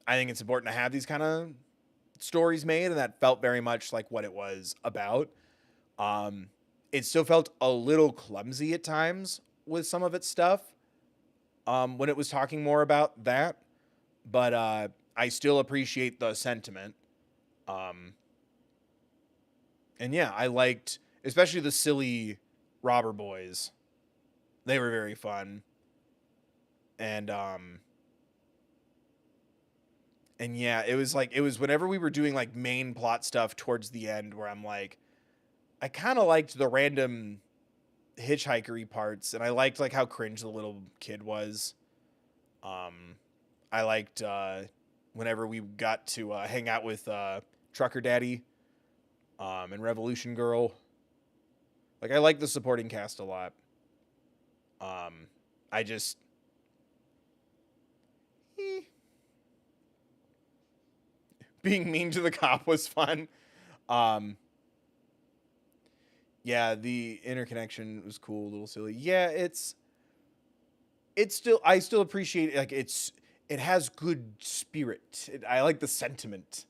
think it's important to have these kind of stories made, and that felt very much like what it was about. It still felt a little clumsy at times with some of its stuff, when it was talking more about that, but I still appreciate the sentiment. Um, and yeah, I liked especially the silly robber boys. They were very fun. And and yeah, it was whenever we were doing like main plot stuff towards the end where I'm like I kind of liked the random hitchhikery parts, and I liked like how cringe the little kid was. Um, I liked whenever we got to hang out with Trucker Daddy, and Revolution Girl. Like I like the supporting cast a lot. Um, I just eh, being mean to the cop was fun. Um, yeah, the interconnection was cool, a little silly. Yeah, it's still I still appreciate it. Like it has good spirit. I like the sentiment,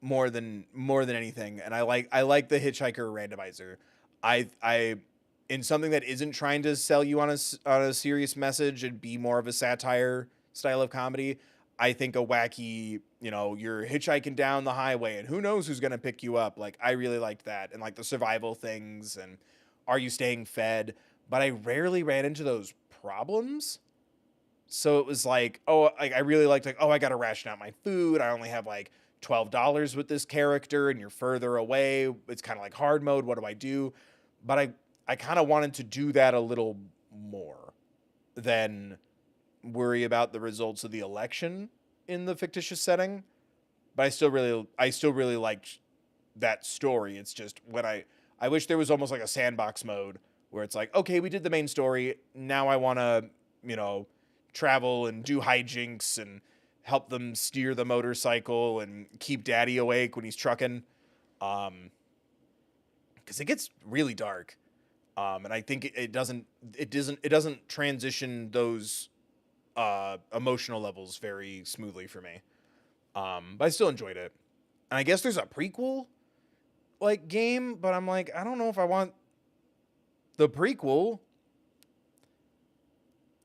more than anything, and I like the hitchhiker randomizer. I in something that isn't trying to sell you on on a serious message and be more of a satire style of comedy. I think a wacky, you're hitchhiking down the highway and who knows who's gonna pick you up. Like I really liked that, and like the survival things and are you staying fed? But I rarely ran into those problems. So it was like, oh, like I really liked like, oh, I got to ration out my food. I only have like $12 with this character, and you're further away. It's kind of like hard mode. What do I do? But I kind of wanted to do that a little more than worry about the results of the election in the fictitious setting. But I still really liked that story. It's just when I wish there was almost like a sandbox mode where it's like, okay, we did the main story. Now I want to, you know, travel and do hijinks and help them steer the motorcycle and keep daddy awake when he's trucking. Cause it gets really dark. And I think it doesn't transition those, emotional levels very smoothly for me. But I still enjoyed it. And I guess there's a prequel like game, but I'm like, I don't know if I want the prequel.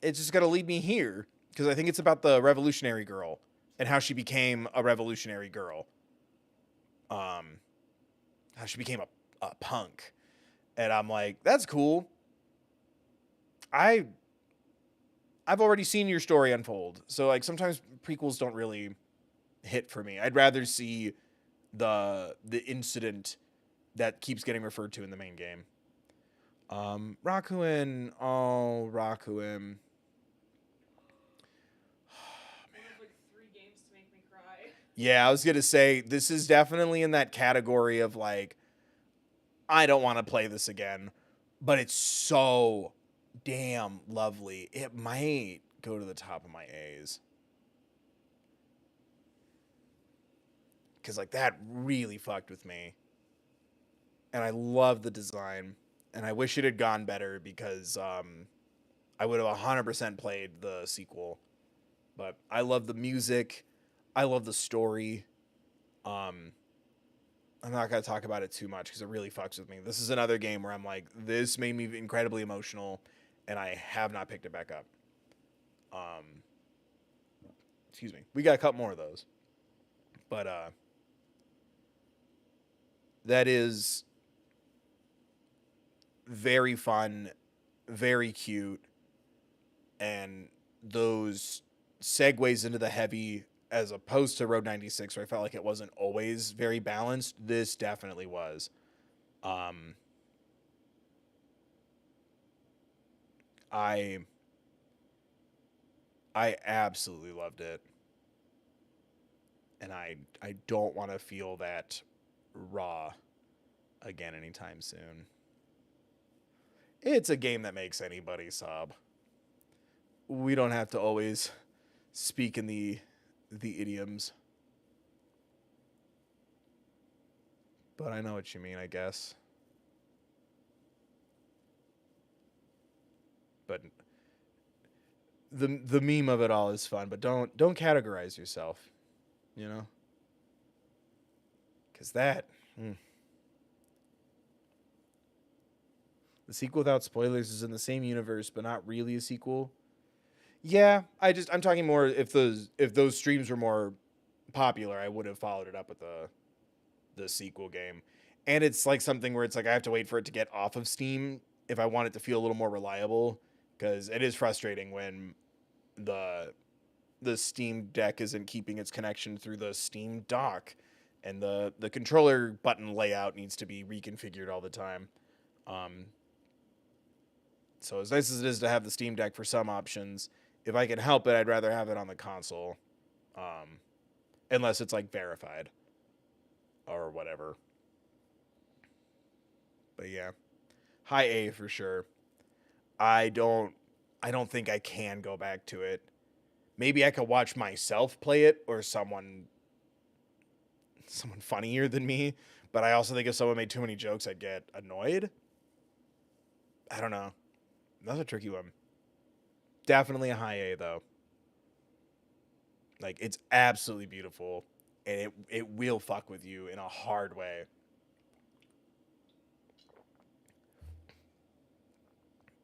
It's just got to lead me here because I think it's about the revolutionary girl and how she became a revolutionary girl. How she became a punk. And I'm like, that's cool. I I've already seen your story unfold. So like sometimes prequels don't really hit for me. I'd rather see the incident that keeps getting referred to in the main game. Rakuin, oh Rakuin. One of like 3 games to make me cry. Yeah, I was gonna say this is definitely in that category of like I don't want to play this again, but it's so damn lovely. It might go to the top of my A's. Cause like that really fucked with me. And I love the design. And I wish it had gone better because I would have 100% played the sequel. But I love the music. I love the story. Um, I'm not going to talk about it too much because it really fucks with me. This is another game where I'm like, this made me incredibly emotional, and I have not picked it back up. Excuse me. We got a couple more of those. But that is very fun, very cute, and those segues into the heavy as opposed to Road 96 where I felt like it wasn't always very balanced. This definitely was. Um, I I absolutely loved it, and I don't want to feel that raw again anytime soon. It's a game that makes anybody sob. We don't have to always speak in the idioms. But I know what you mean, I guess. But the meme of it all is fun, but don't categorize yourself, you know? Because that... The sequel without spoilers is in the same universe, but not really a sequel. Yeah, I'm talking more if those streams were more popular, I would have followed it up with the sequel game. And it's like something where it's like I have to wait for it to get off of Steam if I want it to feel a little more reliable, because it is frustrating when the Steam Deck isn't keeping its connection through the Steam dock, and the controller button layout needs to be reconfigured all the time. So as nice as it is to have the Steam Deck for some options, if I can help it, I'd rather have it on the console, unless it's like verified or whatever. But yeah, high A for sure. I don't think I can go back to it. Maybe I could watch myself play it or someone funnier than me, but I also think if someone made too many jokes, I'd get annoyed. I don't know. That's a tricky one. Definitely a high A though. Like, it's absolutely beautiful, and it will fuck with you in a hard way.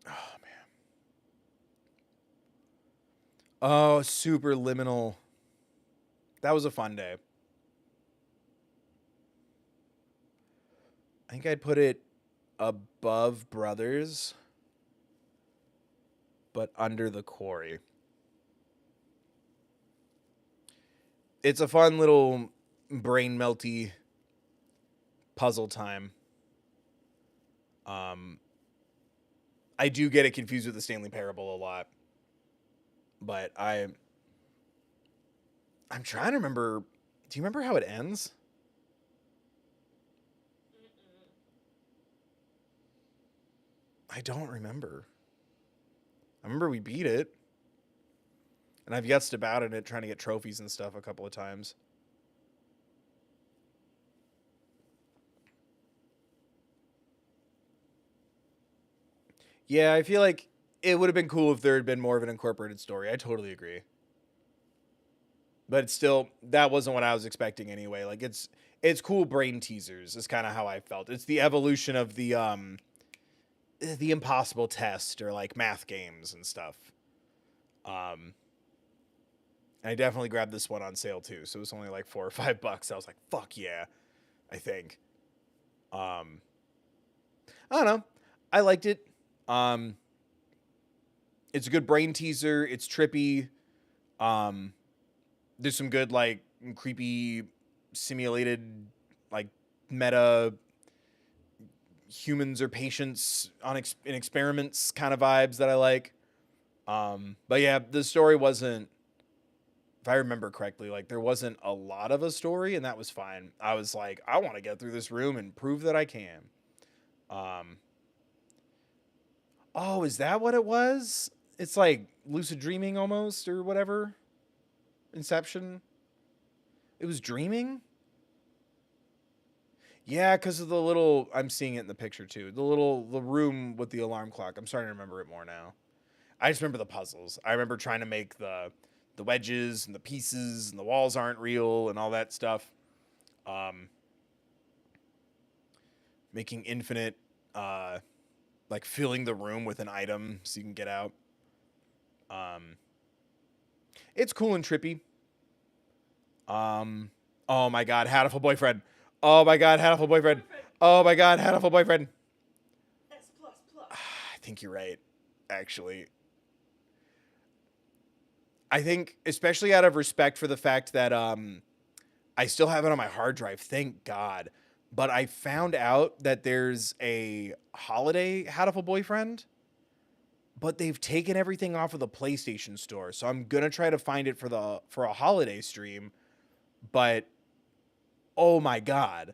Oh man. Oh, super liminal. That was a fun day. I think I'd put it above Brothers, but under the Quarry. It's a fun little brain melty puzzle time. I do get it confused with the Stanley Parable a lot, but I'm trying to remember. Do you remember how it ends? I don't remember. I remember we beat it, and I've guessed about it trying to get trophies and stuff a couple of times. Yeah, I feel like it would have been cool if there had been more of an incorporated story. I totally agree. But still, that wasn't what I was expecting anyway. Like, it's cool brain teasers is kind of how I felt. It's the evolution of the impossible test or like math games and stuff. I definitely grabbed this one on sale too, so it was only like $4 or $5. I was like, fuck yeah, I think. I don't know. I liked it. It's a good brain teaser. It's trippy. There's some good like creepy simulated like meta humans or patients in experiments kind of vibes that I like. But yeah, the story wasn't, if I remember correctly, like there wasn't a lot of a story, and that was fine. I was like, I want to get through this room and prove that I can. Oh, is that what it was? It's like lucid dreaming almost, or whatever. Inception. It was dreaming? Yeah, because of the little, I'm seeing it in the picture too. The room with the alarm clock. I'm starting to remember it more now. I just remember the puzzles. I remember trying to make the wedges and the pieces, and the walls aren't real and all that stuff. Making infinite, like filling the room with an item so you can get out. It's cool and trippy. Oh my god, Hatful Boyfriend. Oh my god, Hatful Boyfriend. Oh my god, Hatful Boyfriend. S plus plus. I think you're right, actually. I think, especially out of respect for the fact that I still have it on my hard drive, thank God. But I found out that there's a holiday Hatful Boyfriend, but they've taken everything off of the PlayStation Store. So I'm gonna try to find it for a holiday stream. But oh my god,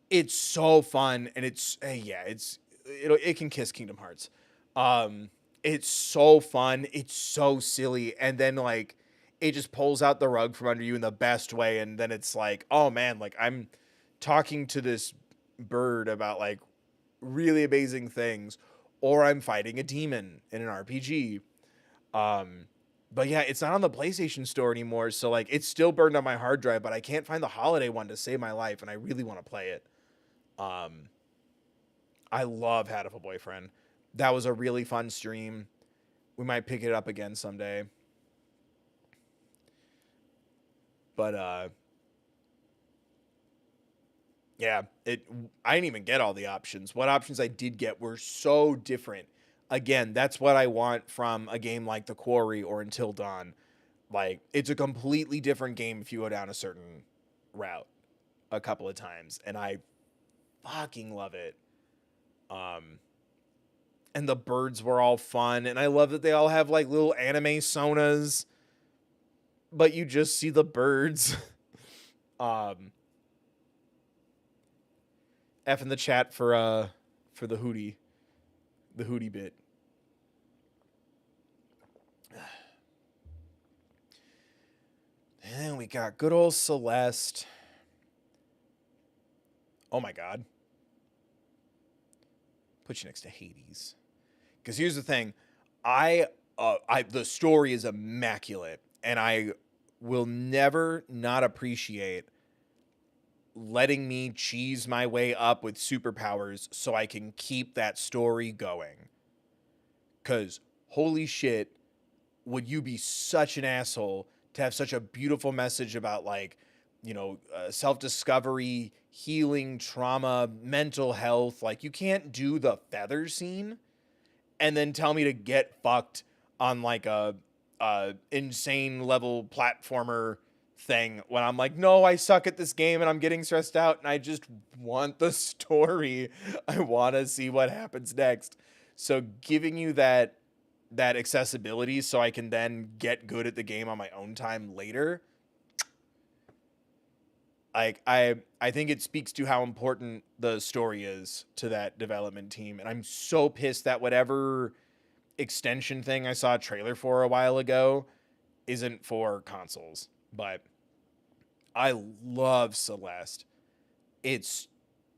it's so fun, and it can kiss Kingdom Hearts. It's so fun, it's so silly, and then like it just pulls out the rug from under you in the best way, and then it's like, oh man, like I'm talking to this bird about like really amazing things, or I'm fighting a demon in an RPG. But yeah, it's not on the PlayStation Store anymore, so like it's still burned on my hard drive, but I can't find the holiday one to save my life, and I really want to play it. Um, I love Had of a Boyfriend. That was a really fun stream. We might pick it up again someday. But yeah, I didn't even get all the options. What options I did get were so different. Again, that's what I want from a game like The Quarry or Until Dawn. Like, it's a completely different game if you go down a certain route a couple of times, and I fucking love it. Um, and the birds were all fun, and I love that they all have like little anime sonas, but you just see the birds. um, F in the chat for the hootie bit. And we got good old Celeste. Oh my god. Put you next to Hades. Because here's the thing, the story is immaculate, and I will never not appreciate letting me cheese my way up with superpowers so I can keep that story going. Because holy shit, would you be such an asshole to have such a beautiful message about like, self-discovery, healing, trauma, mental health. Like, you can't do the feather scene and then tell me to get fucked on like a insane level platformer thing when I'm like, no, I suck at this game and I'm getting stressed out and I just want the story. I want to see what happens next. So giving you that accessibility so I can then get good at the game on my own time later. Like, I think it speaks to how important the story is to that development team, and I'm so pissed that whatever extension thing I saw a trailer for a while ago isn't for consoles. But I love Celeste. It's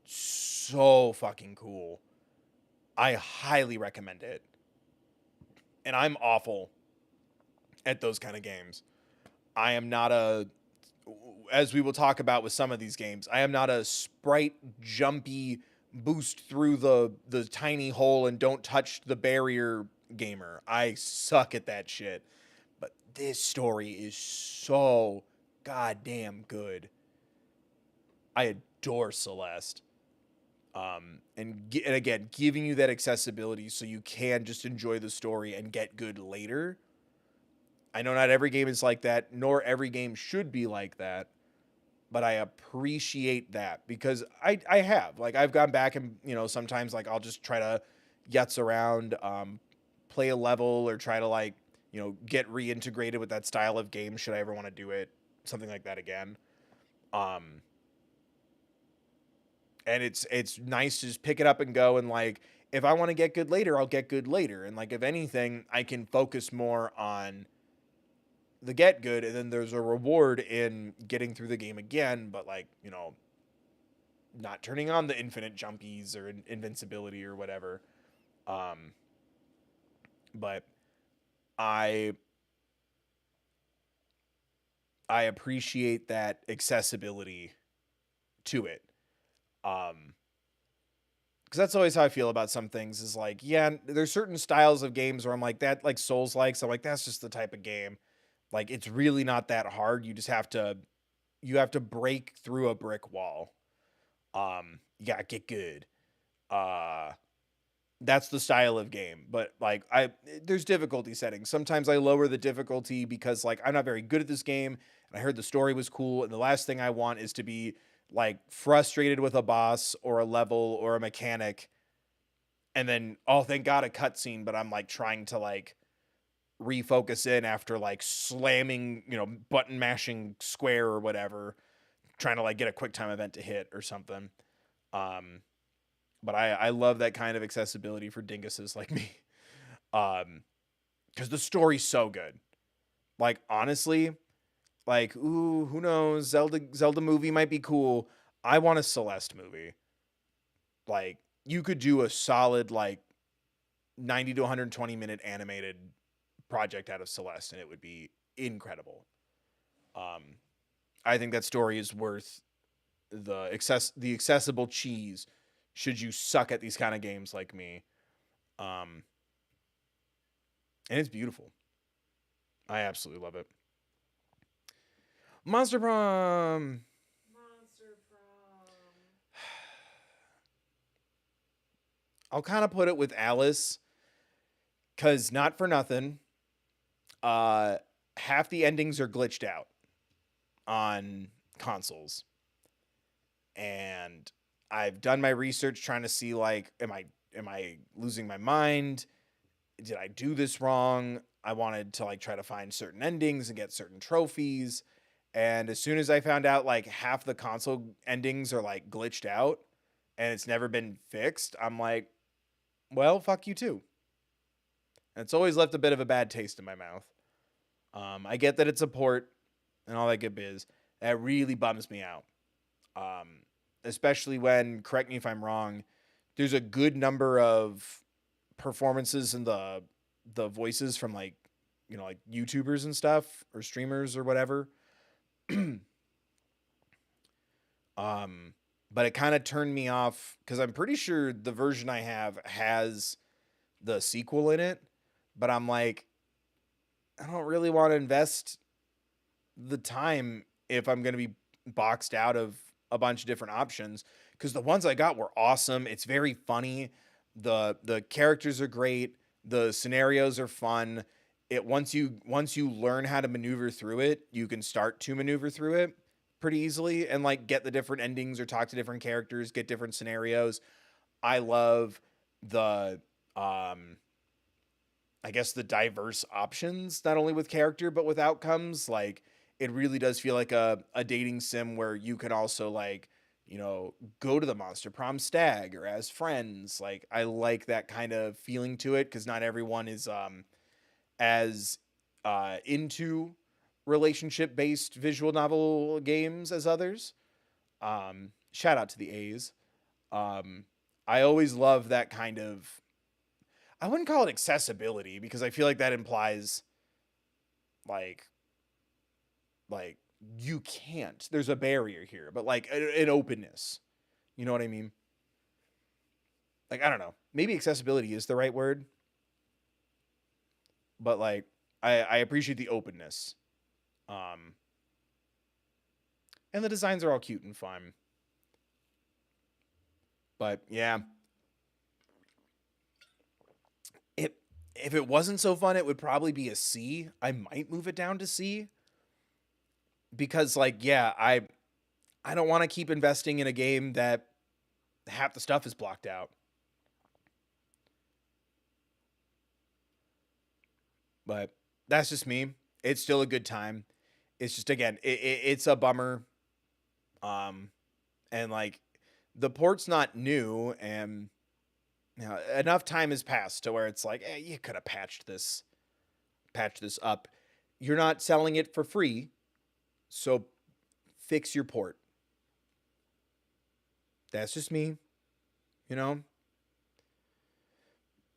so fucking cool. I highly recommend it. And I'm awful at those kind of games. I am not as we will talk about with some of these games, I am not a sprite jumpy boost through the tiny hole and don't touch the barrier gamer. I suck at that shit. But this story is so goddamn good. I adore Celeste. And again, giving you that accessibility so you can just enjoy the story and get good later. I know not every game is like that, nor every game should be like that, but I appreciate that because I have. Like, I've gone back and, sometimes like I'll just try to yutz around, play a level or try to like, get reintegrated with that style of game should I ever want to do it, something like that again. And it's nice to just pick it up and go, and like, if I want to get good later, I'll get good later. And like, if anything, I can focus more on the get good, and then there's a reward in getting through the game again, but like, not turning on the infinite jumpies or invincibility or whatever. But I appreciate that accessibility to it. Because that's always how I feel about some things is like, yeah, there's certain styles of games where I'm like, that, like Souls likes, I'm like, that's just the type of game. Like, it's really not that hard. You have to break through a brick wall. You gotta get good. That's the style of game. But like, there's difficulty settings. Sometimes I lower the difficulty because like, I'm not very good at this game and I heard the story was cool. And the last thing I want is to be like frustrated with a boss or a level or a mechanic. And then, oh, thank God, a cutscene, but I'm like trying to like refocus in after like slamming, button mashing square or whatever, trying to like get a quick time event to hit or something. But I love that kind of accessibility for dinguses like me. Because the story's so good. Like, honestly, like, ooh, who knows? Zelda movie might be cool. I want a Celeste movie. Like, you could do a solid like 90 to 120 minute animated project out of Celeste, and it would be incredible. I think that story is worth the accessible cheese should you suck at these kind of games like me. And it's beautiful. I absolutely love it. Monster Prom. Monster Prom. I'll kind of put it with Alice, because not for nothing, half the endings are glitched out on consoles. And I've done my research trying to see, like, am I losing my mind? Did I do this wrong? I wanted to, like, try to find certain endings and get certain trophies. And as soon as I found out, like, half the console endings are, like, glitched out and it's never been fixed, I'm like, well, fuck you too. And it's always left a bit of a bad taste in my mouth. I get that it's a port and all that good biz. That really bums me out. Especially when, correct me if I'm wrong, there's a good number of performances in the voices from, like, you know, like YouTubers and stuff, or streamers or whatever. But it kind of turned me off, because I'm pretty sure the version I have has the sequel in it, but I'm like, I don't really want to invest the time if I'm going to be boxed out of a bunch of different options, because the ones I got were awesome. It's very funny. The characters are great. The scenarios are fun. It once you learn how to maneuver through it, you can start to maneuver through it pretty easily and, like, get the different endings or talk to different characters, get different scenarios. I love the I guess the diverse options, not only with character but with outcomes. Like, it really does feel like a dating sim where you can also, like, you know, go to the Monster Prom stag or as friends. Like, I like that kind of feeling to it, because not everyone is as into relationship based visual novel games as others. Shout out to the A's. I always love that kind of, I wouldn't call it accessibility, because I feel like that implies like you can't. There's a barrier here, but, like, an openness. You know what I mean? Like, I don't know. Maybe accessibility is the right word, but, like, I appreciate the openness. And the designs are all cute and fun. But yeah, if it wasn't so fun, it would probably be a C. I might move it down to C, because, like, yeah, I don't want to keep investing in a game that half the stuff is blocked out. But that's just me. It's still a good time. It's just, again, it's a bummer. And, like, the port's not new, and, you know, enough time has passed to where it's like, you could have patched this up. You're not selling it for free, so fix your port. That's just me, you know.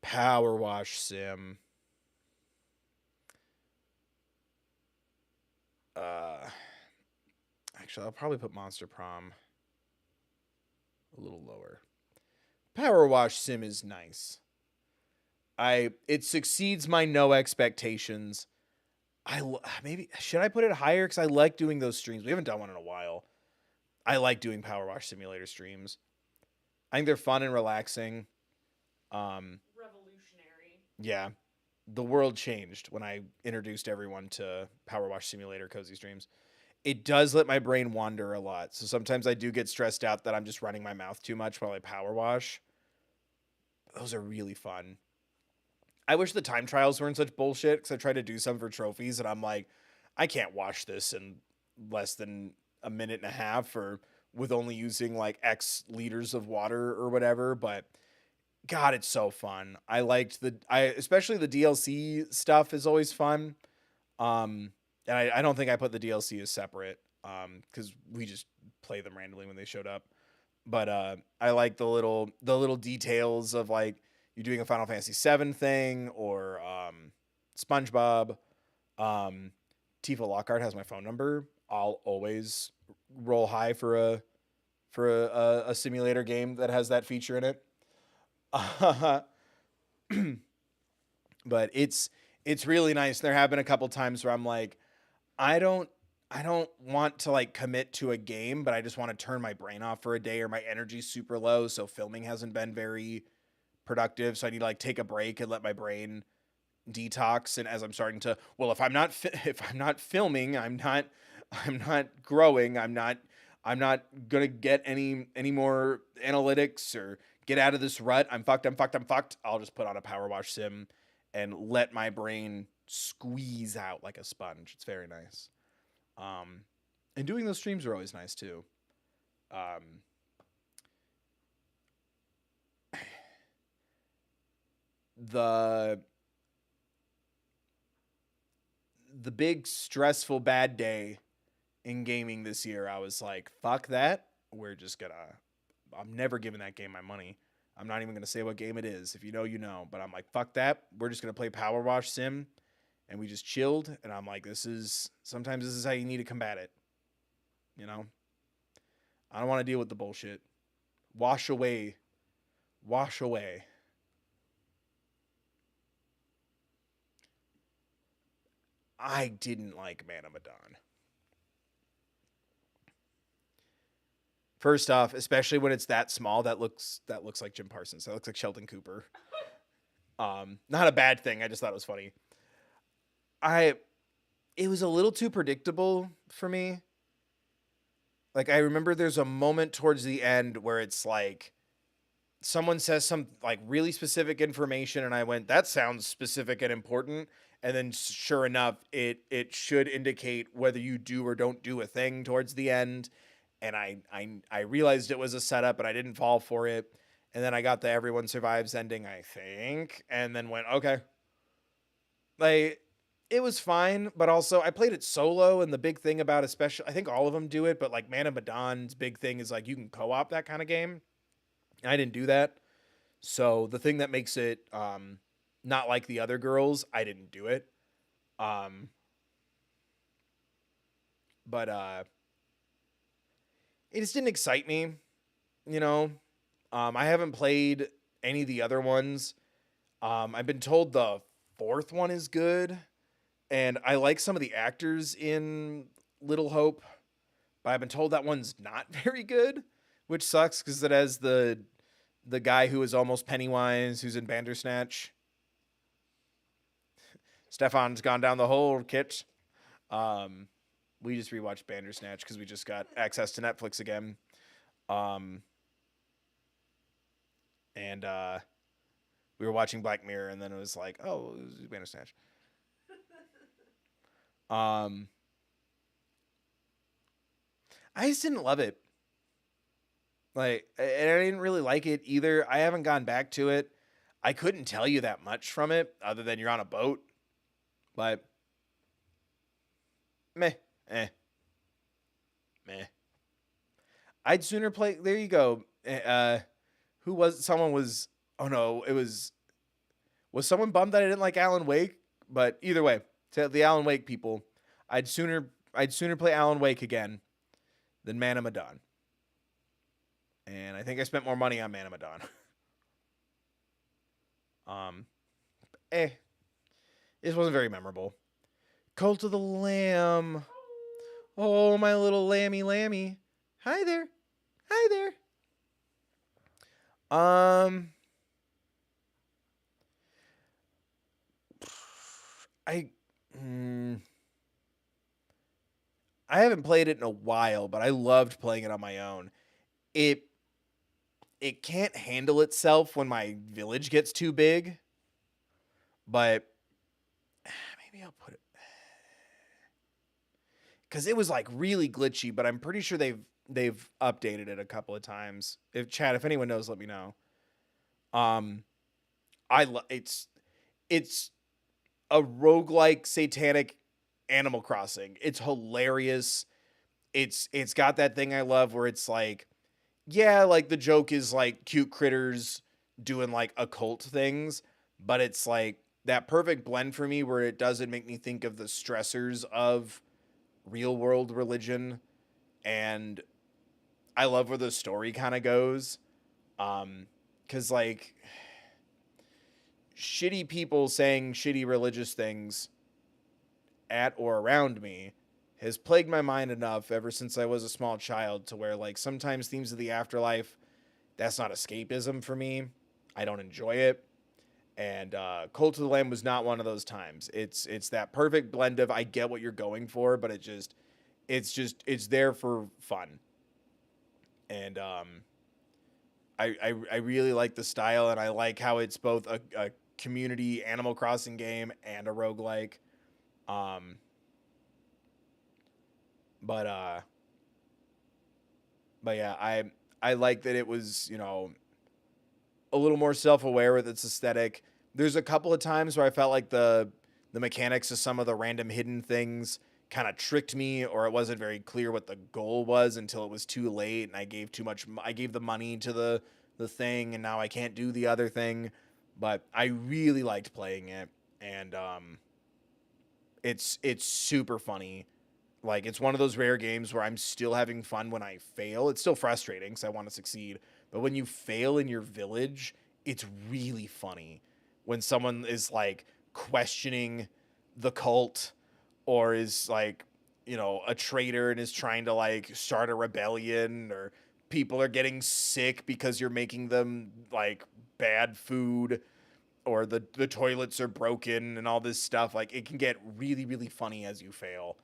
Power Wash Sim. Actually, I'll probably put Monster Prom a little lower. Power Wash Sim is nice. It succeeds my no expectations. Maybe should I put it higher, because I like doing those streams. We haven't done one in a while. I like doing Power Wash Simulator streams. I think they're fun and relaxing. Revolutionary. Yeah, the world changed when I introduced everyone to Power Wash Simulator cozy streams. It does let my brain wander a lot, so sometimes I do get stressed out that I'm just running my mouth too much while I power wash. Those are really fun. I wish the time trials weren't such bullshit, because I tried to do some for trophies and I'm like, I can't wash this in less than a minute and a half, or with only using, like, X liters of water or whatever. But God, it's so fun. I liked especially the DLC stuff is always fun. And I don't think I put the DLC as separate, because we just play them randomly when they showed up. But I like the little details of, like, you doing a Final Fantasy VII thing, or SpongeBob. Tifa Lockhart has my phone number. I'll always roll high for a simulator game that has that feature in it. But it's really nice. There have been a couple times where I'm like, I don't I don't want to like commit to a game, but I just want to turn my brain off for a day, or my energy's super low, so filming hasn't been very productive. So I need to like take a break and let my brain detox. And as I'm starting to, well, if I'm not if I'm not filming, I'm not growing. I'm not gonna get any more analytics or get out of this rut. I'm fucked. I'm fucked. I'm fucked. I'll just put on a power wash sim and let my brain squeeze out like a sponge. It's very nice. Um, and doing those streams are always nice too. Um, the the big stressful bad day in gaming this year, I was like, fuck that. We're just gonna I'm never giving that game my money. I'm not even gonna say what game it is. If you know, you know. But I'm like, fuck that. We're just gonna play Power Wash Sim, and we just chilled. And I'm like, sometimes this is how you need to combat it. You know, I don't want to deal with the bullshit. Wash away, wash away. I didn't like Man of Medan. First off, especially when it's that small, that looks like Jim Parsons. That looks like Sheldon Cooper. Not a bad thing. I just thought it was funny. It was a little too predictable for me. Like, I remember there's a moment towards the end where it's like someone says some like really specific information, and I went, that sounds specific and important. And then sure enough, it should indicate whether you do or don't do a thing towards the end. And I realized it was a setup, and I didn't fall for it. And then I got the everyone survives ending, I think, and then went, okay. Like, it was fine, but also I played it solo, and the big thing about, especially, I think all of them do it, but like Man of Medan's big thing is like you can co-op that kind of game. I didn't do that. So the thing that makes it not like the other girls, I didn't do it. Um but it just didn't excite me, you know. I haven't played any of the other ones. I've been told the fourth one is good, and I like some of the actors in Little Hope, but I've been told that one's not very good, which sucks because it has the guy who is almost Pennywise, who's in Bandersnatch. Stefan's gone down the hole, Kit. We just rewatched Bandersnatch because we just got access to Netflix again. And we were watching Black Mirror, and then it was like, oh, it was Bandersnatch. I just didn't love it. Like, and I didn't really like it either. I haven't gone back to it. I couldn't tell you that much from it, other than you're on a boat. But meh, meh. I'd sooner play. There you go. Who was? Someone was. Oh no, it was. Was someone bummed that I didn't like Alan Wake? But either way, to the Alan Wake people, I'd sooner play Alan Wake again than Man of Medan. And I think I spent more money on Man of Medan. This wasn't very memorable. Cult of the Lamb. Oh, my little lammy. Hi there. Hi there. I haven't played it in a while, but I loved playing it on my own. It can't handle itself when my village gets too big, but maybe I'll put it, because it was like really glitchy, but I'm pretty sure they've updated it a couple of times. If anyone knows, let me know. It's a roguelike satanic Animal Crossing. It's hilarious. It's got that thing I love where it's like, yeah, like the joke is like cute critters doing like occult things, but it's like that perfect blend for me where it doesn't make me think of the stressors of real world religion, and I love where the story kind of goes. Cause like shitty people saying shitty religious things at or around me has plagued my mind enough ever since I was a small child to where like sometimes themes of the afterlife, that's not escapism for me. I don't enjoy it. And Cult of the Lamb was not one of those times. It's that perfect blend of I get what you're going for, but it's there for fun. And I really like the style, and I like how it's both a community Animal Crossing game and a roguelike. Um, but uh, but yeah, I like that it was, you know, a little more self-aware with its aesthetic. There's a couple of times where I felt like the mechanics of some of the random hidden things kind of tricked me, or it wasn't very clear what the goal was until it was too late and I gave too much. I gave the money to the thing, and now I can't do the other thing. But I really liked playing it, and it's super funny. Like, it's one of those rare games where I'm still having fun when I fail. It's still frustrating because I want to succeed. But when you fail in your village, it's really funny. When someone is, like, questioning the cult, or is, like, you know, a traitor and is trying to, like, start a rebellion, or people are getting sick because you're making them, like, bad food, or the toilets are broken and all this stuff. Like, it can get really, really funny as you fail.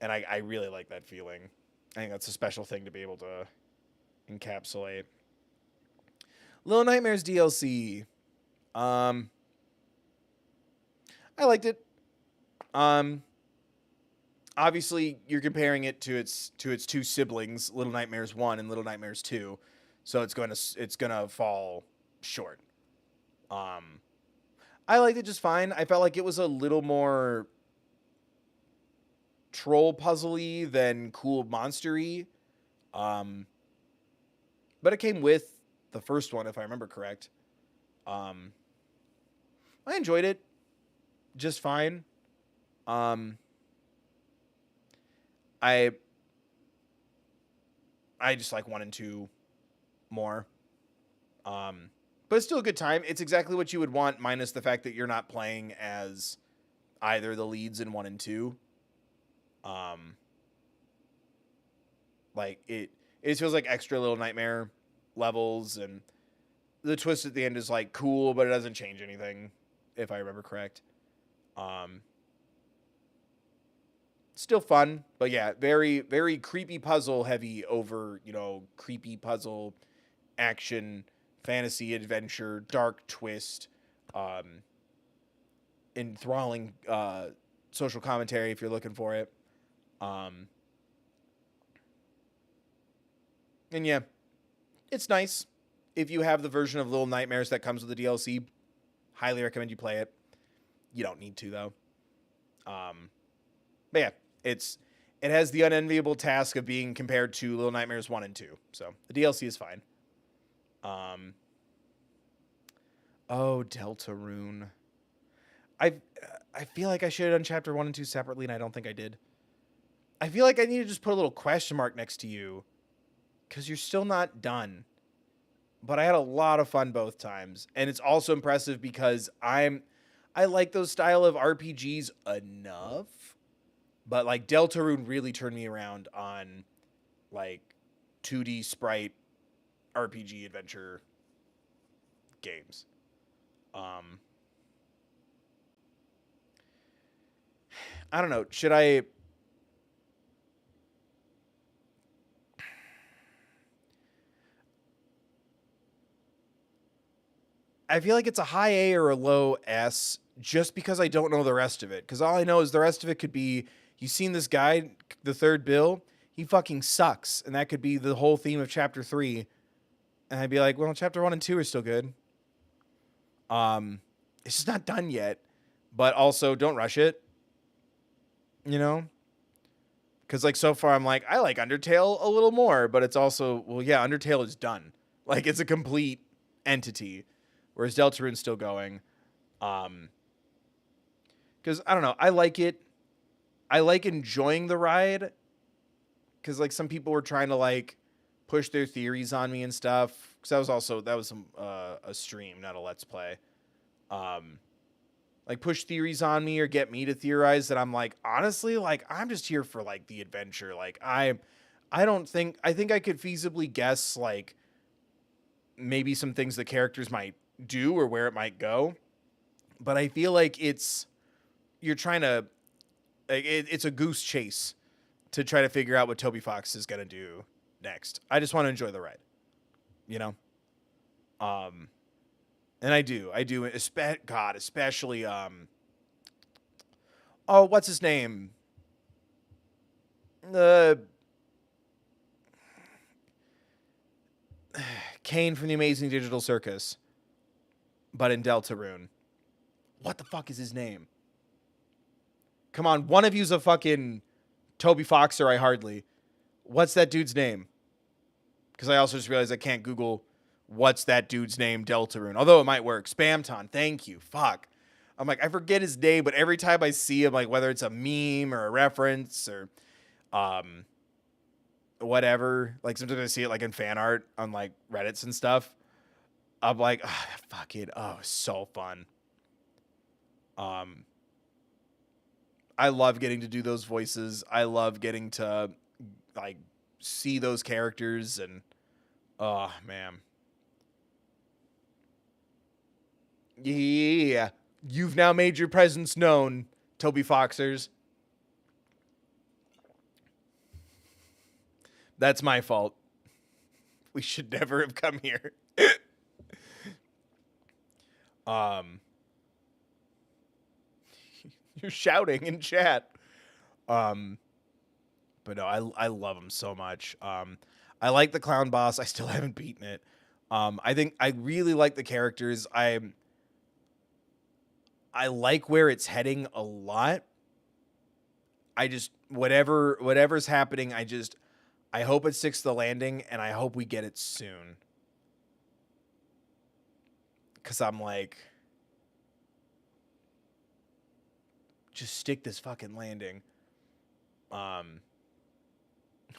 And I really like that feeling. I think that's a special thing to be able to encapsulate. Little Nightmares DLC. I liked it. Obviously you're comparing it to its two siblings, Little Nightmares 1 and Little Nightmares 2. So it's going to fall short. I liked it just fine. I felt like it was a little more troll puzzly than cool monstery. But it came with the first one, if I remember correct. I enjoyed it just fine. I just like 1 and 2 more. But it's still a good time. It's exactly what you would want, minus the fact that you're not playing as either the leads in 1 and 2. Like it feels like extra Little Nightmare levels, and the twist at the end is like cool, but it doesn't change anything, if I remember correct. Still fun, but yeah, very, very creepy puzzle heavy over, you know, creepy puzzle, action, fantasy, adventure, dark twist, enthralling social commentary if you're looking for it. And yeah, it's nice. If you have the version of Little Nightmares that comes with the DLC, highly recommend you play it. You don't need to, though. But yeah, it has the unenviable task of being compared to Little Nightmares 1 and 2. So the DLC is fine. Oh, Deltarune. I feel like I should have done chapter 1 and 2 separately, and I don't think I did. I feel like I need to just put a little question mark next to you, because you're still not done. But I had a lot of fun both times. And it's also impressive because I like those style of RPGs enough. But like Deltarune really turned me around on like 2D sprite RPG adventure games. I don't know. Should I feel like it's a high A or a low S just because I don't know the rest of it. Because all I know is the rest of it could be, you've seen this guy, the third bill, he fucking sucks. And that could be the whole theme of chapter 3. And I'd be like, well, chapter 1 and 2 are still good. It's just not done yet. But also, don't rush it. You know? Because, like, so far I'm like, I like Undertale a little more. But it's also, well, yeah, Undertale is done. Like, it's a complete entity. Whereas Deltarune's still going. because I don't know, I like it. I like enjoying the ride because like some people were trying to like push their theories on me and stuff. Because that was some a stream, not a let's play. Like push theories on me or get me to theorize that I'm like, honestly, like I'm just here for like the adventure. Like I think I could feasibly guess like maybe some things the characters might do or where it might go. But I feel like you're trying to, like, it's a goose chase to try to figure out what Toby Fox is going to do next. I just want to enjoy the ride, you know? And I do, especially, oh, what's his name? Kane from the Amazing Digital Circus, but in Deltarune. What the fuck is his name? Come on, one of you's a fucking Toby Fox or I hardly. What's that dude's name? Because I also just realized I can't Google what's that dude's name, Deltarune. Although it might work. Spamton, thank you. Fuck. I'm like, I forget his name, but every time I see him, like whether it's a meme or a reference or whatever, like sometimes I see it like in fan art on like Reddits and stuff. I'm like, oh, fuck it. Oh, so fun. I love getting to do those voices. I love getting to like see those characters and oh man. Yeah. You've now made your presence known, Toby Foxers. That's my fault. We should never have come here. You're shouting in chat. But no, I love him so much. I like the clown boss. I still haven't beaten it. I think I really like the characters. I like where it's heading a lot. I just whatever's happening, I hope it sticks to the landing and I hope we get it soon. Cause I'm like, just stick this fucking landing.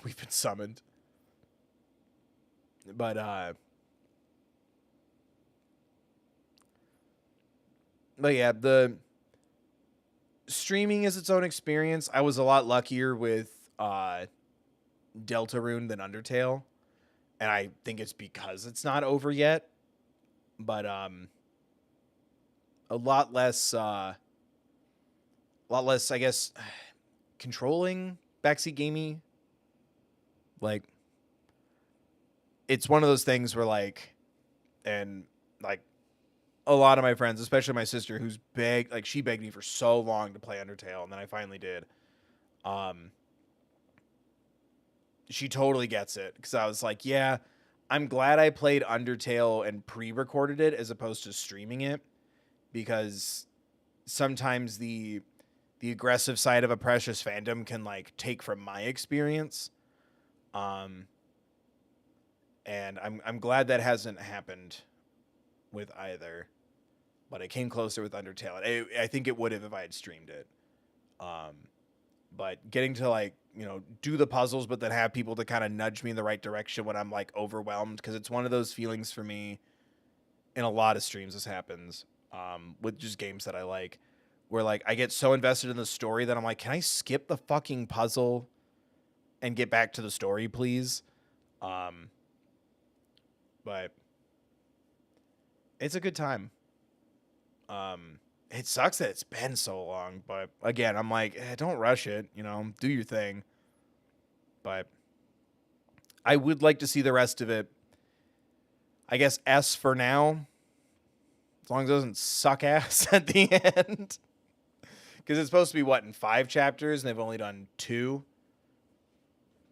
We've been summoned. But yeah, the streaming is its own experience. I was a lot luckier with Deltarune than Undertale, and I think it's because it's not over yet. But a lot less, I guess, controlling backseat gamey. Like, it's one of those things where like, and like a lot of my friends, especially my sister, who's she begged me for so long to play Undertale, and then I finally did. She totally gets it because I was like, yeah, I'm glad I played Undertale and pre-recorded it as opposed to streaming it, because sometimes the aggressive side of a precious fandom can like take from my experience. And I'm glad that hasn't happened with either, but it came closer with Undertale. I think it would have if I had streamed it. But getting to like, do the puzzles, but then have people to kind of nudge me in the right direction when I'm like overwhelmed. Because it's one of those feelings for me in a lot of streams. This happens with just games that I like, where like I get so invested in the story that I'm like, can I skip the fucking puzzle and get back to the story, please? But it's a good time. It sucks that it's been so long, but again, I'm like, don't rush it, do your thing. But I would like to see the rest of it. I guess S for now, as long as it doesn't suck ass at the end. Because it's supposed to be, in 5 chapters, and they've only done 2.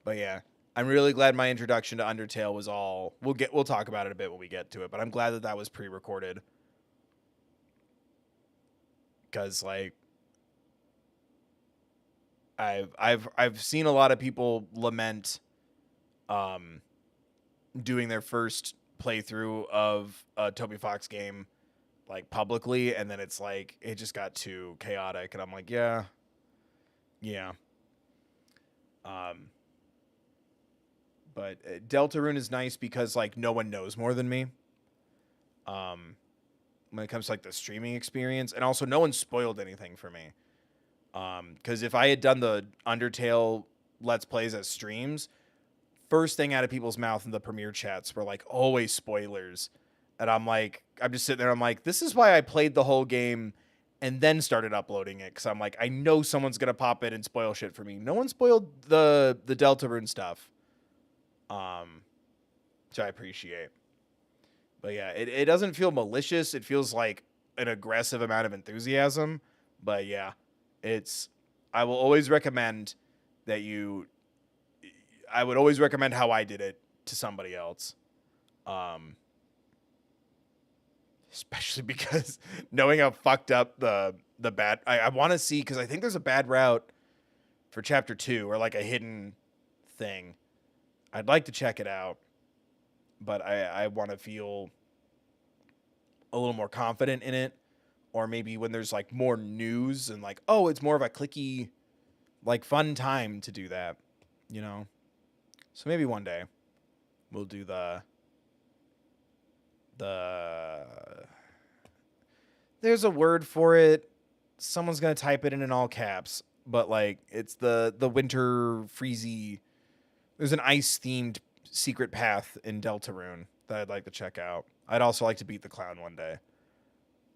But yeah, I'm really glad my introduction to Undertale was all... We'll talk about it a bit when we get to it, but I'm glad that was pre-recorded. Because, like, I've seen a lot of people lament doing their first playthrough of a Toby Fox game like publicly, and then it's like it just got too chaotic, and I'm like, yeah. Um, but Deltarune is nice because like no one knows more than me. Um, when it comes to like the streaming experience, and also no one spoiled anything for me. Because if I had done the Undertale Let's Plays as streams, first thing out of people's mouth in the premiere chats were like always spoilers. And I'm like, I'm just sitting there. I'm like, this is why I played the whole game and then started uploading it. Cause I'm like, I know someone's going to pop in and spoil shit for me. No one spoiled the Deltarune stuff. Which I appreciate. But yeah, it doesn't feel malicious. It feels like an aggressive amount of enthusiasm. But yeah, I will always recommend that I would always recommend how I did it to somebody else. Especially because knowing how fucked up the bad, I want to see, because I think there's a bad route for chapter 2 or like a hidden thing. I'd like to check it out, but I want to feel a little more confident in it, or maybe when there's like more news and like, oh, it's more of a clicky, like fun time to do that, you know? So maybe one day we'll do there's a word for it. Someone's going to type it in all caps, but like it's the winter freezy. There's an ice themed secret path in Deltarune that I'd like to check out. I'd also like to beat the clown one day.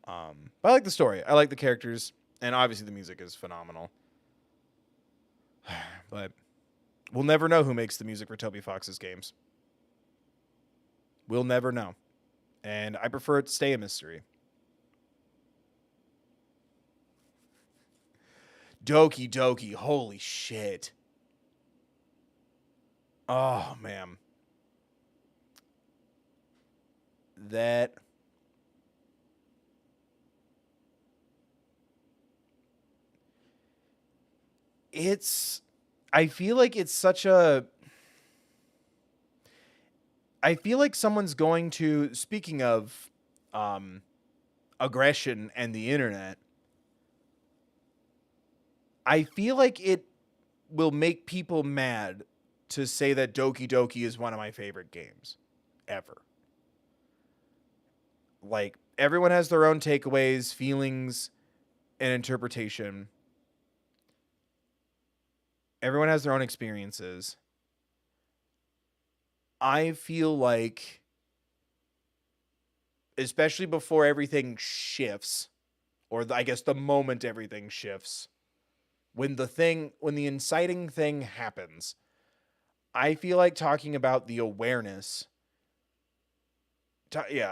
But I like the story. I like the characters, and obviously the music is phenomenal. But we'll never know who makes the music for Toby Fox's games. We'll never know. And I prefer it to stay a mystery. Doki Doki, holy shit. Oh, man. That... I feel like it's such a... I feel like someone's going to, speaking of aggression and the internet, I feel like it will make people mad to say that Doki Doki is one of my favorite games ever. Like, everyone has their own takeaways, feelings, and interpretation. Everyone has their own experiences. I feel like, especially before everything shifts, or I guess the moment everything shifts, when the inciting thing happens, I feel like talking about the awareness.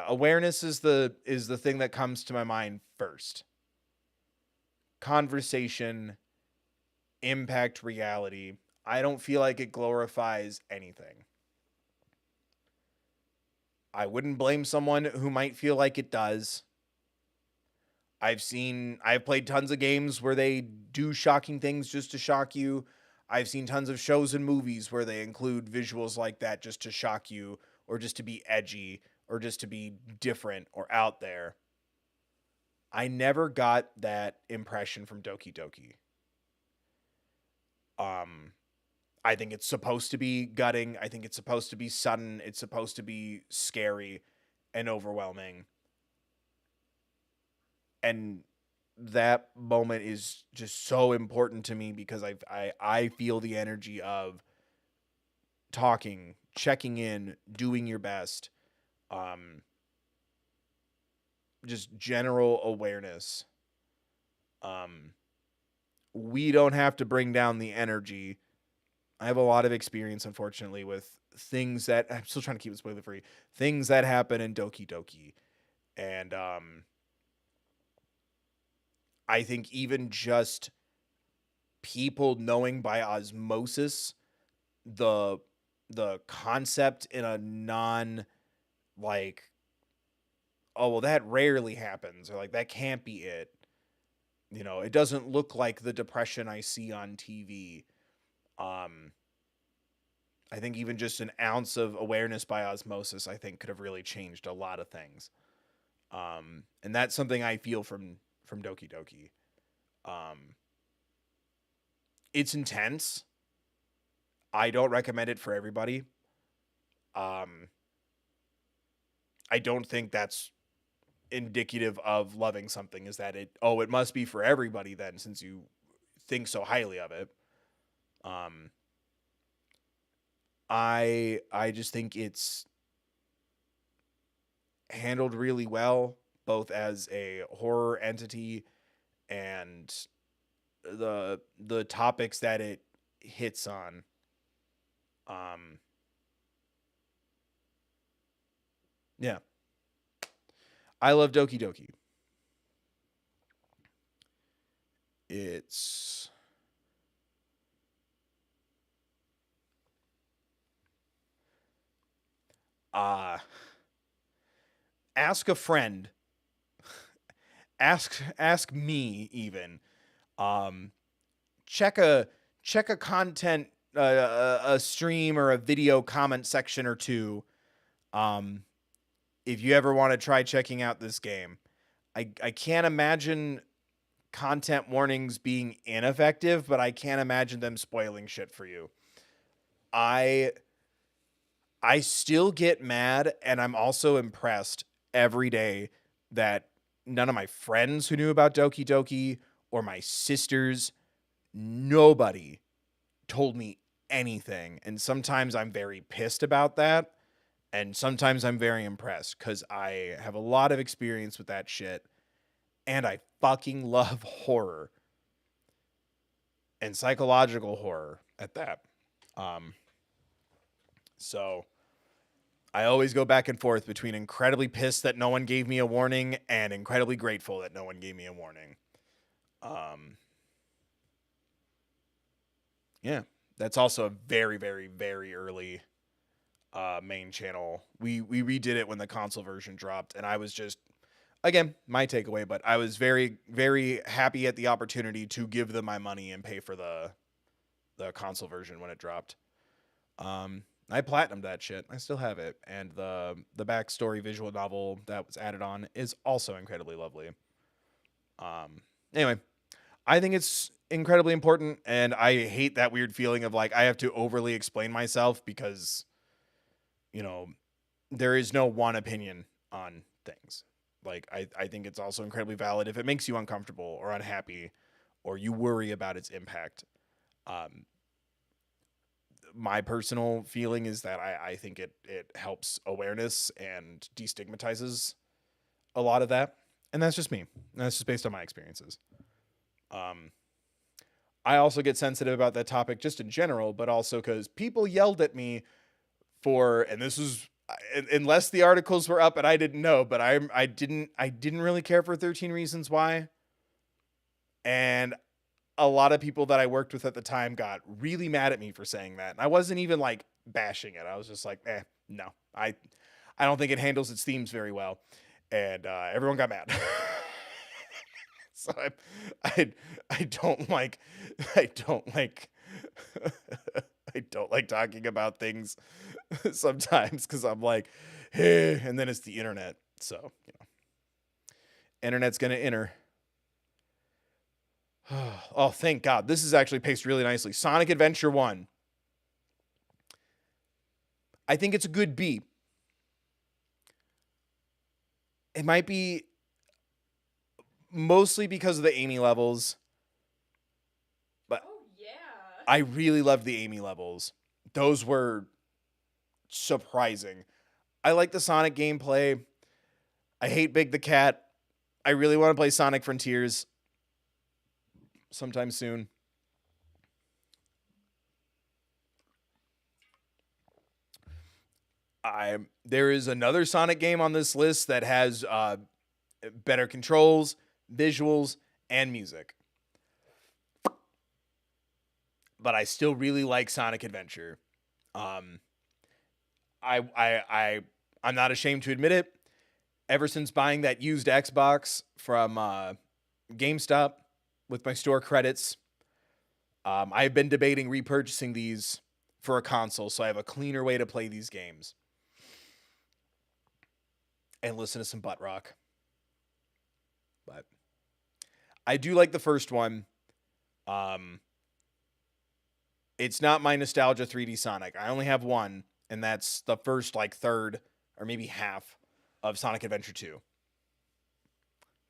Awareness is the thing that comes to my mind first. Conversation, impact reality. I don't feel like it glorifies anything. I wouldn't blame someone who might feel like it does. I've played tons of games where they do shocking things just to shock you. I've seen tons of shows and movies where they include visuals like that just to shock you, or just to be edgy, or just to be different or out there. I never got that impression from Doki Doki. I think it's supposed to be gutting. I think it's supposed to be sudden. It's supposed to be scary and overwhelming. And that moment is just so important to me because I feel the energy of talking, checking in, doing your best, just general awareness. We don't have to bring down the energy. I have a lot of experience, unfortunately, with things that I'm still trying to keep it spoiler free. Things that happen in Doki Doki, and I think even just people knowing by osmosis the concept in a non like, oh well, that rarely happens, or like that can't be it. You know, it doesn't look like the depression I see on TV. I think even just an ounce of awareness by osmosis, I think, could have really changed a lot of things. And that's something I feel from Doki Doki. It's intense. I don't recommend it for everybody. I don't think that's indicative of loving something, is that it must be for everybody then, since you think so highly of it. I just think it's handled really well, both as a horror entity and the topics that it hits on. Yeah. I love Doki Doki. It's ask a friend. Ask me even. Check a content a stream or a video comment section or two. If you ever want to try checking out this game. I can't imagine content warnings being ineffective, but I can't imagine them spoiling shit for you. I still get mad, and I'm also impressed every day that none of my friends who knew about Doki Doki or my sisters, nobody told me anything. And sometimes I'm very pissed about that. And sometimes I'm very impressed because I have a lot of experience with that shit. And I fucking love horror. And psychological horror at that. So I always go back and forth between incredibly pissed that no one gave me a warning and incredibly grateful that no one gave me a warning. Yeah, that's also a very, very, very early main channel. We redid it when the console version dropped, and I was just, again, my takeaway, but I was very, very happy at the opportunity to give them my money and pay for the console version when it dropped. I platinumed that shit. I still have it, and the backstory visual novel that was added on is also incredibly lovely. Anyway, I think it's incredibly important, and I hate that weird feeling of like I have to overly explain myself because, you know, there is no one opinion on things. Like I think it's also incredibly valid if it makes you uncomfortable or unhappy or you worry about its impact. My personal feeling is that I think it helps awareness and destigmatizes a lot of that. And that's just me. That's just based on my experiences. I also get sensitive about that topic just in general, but also because people yelled at me for, and this was, unless the articles were up and I didn't know, but I didn't really care for 13 Reasons Why. And a lot of people that I worked with at the time got really mad at me for saying that. And I wasn't even like bashing it. I was just like, no, I don't think it handles its themes very well. And everyone got mad. So I don't like I don't like talking about things sometimes because I'm like, hey, and then it's the internet. So, internet's gonna enter. Oh, thank God. This is actually paced really nicely. Sonic Adventure 1. I think it's a good B. It might be mostly because of the Amy levels. But I really loved the Amy levels. Those were surprising. I like the Sonic gameplay. I hate Big the Cat. I really want to play Sonic Frontiers sometime soon. There is another Sonic game on this list that has better controls, visuals, and music. But I still really like Sonic Adventure. I'm not ashamed to admit it. Ever since buying that used Xbox from GameStop with my store credits, I've been debating repurchasing these for a console so I have a cleaner way to play these games and listen to some butt rock. But I do like the first one. It's not my nostalgia 3D Sonic. I only have one, and that's the first like third or maybe half of Sonic Adventure 2.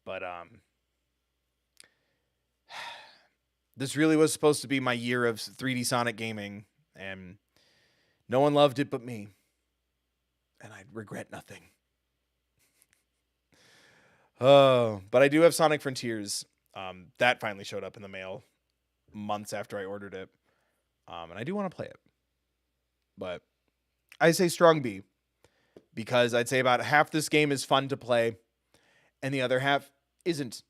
But this really was supposed to be my year of 3D Sonic gaming, and no one loved it but me. And I regret nothing. Oh, but I do have Sonic Frontiers. That finally showed up in the mail months after I ordered it. And I do want to play it. But I say strong B, because I'd say about half this game is fun to play, and the other half isn't.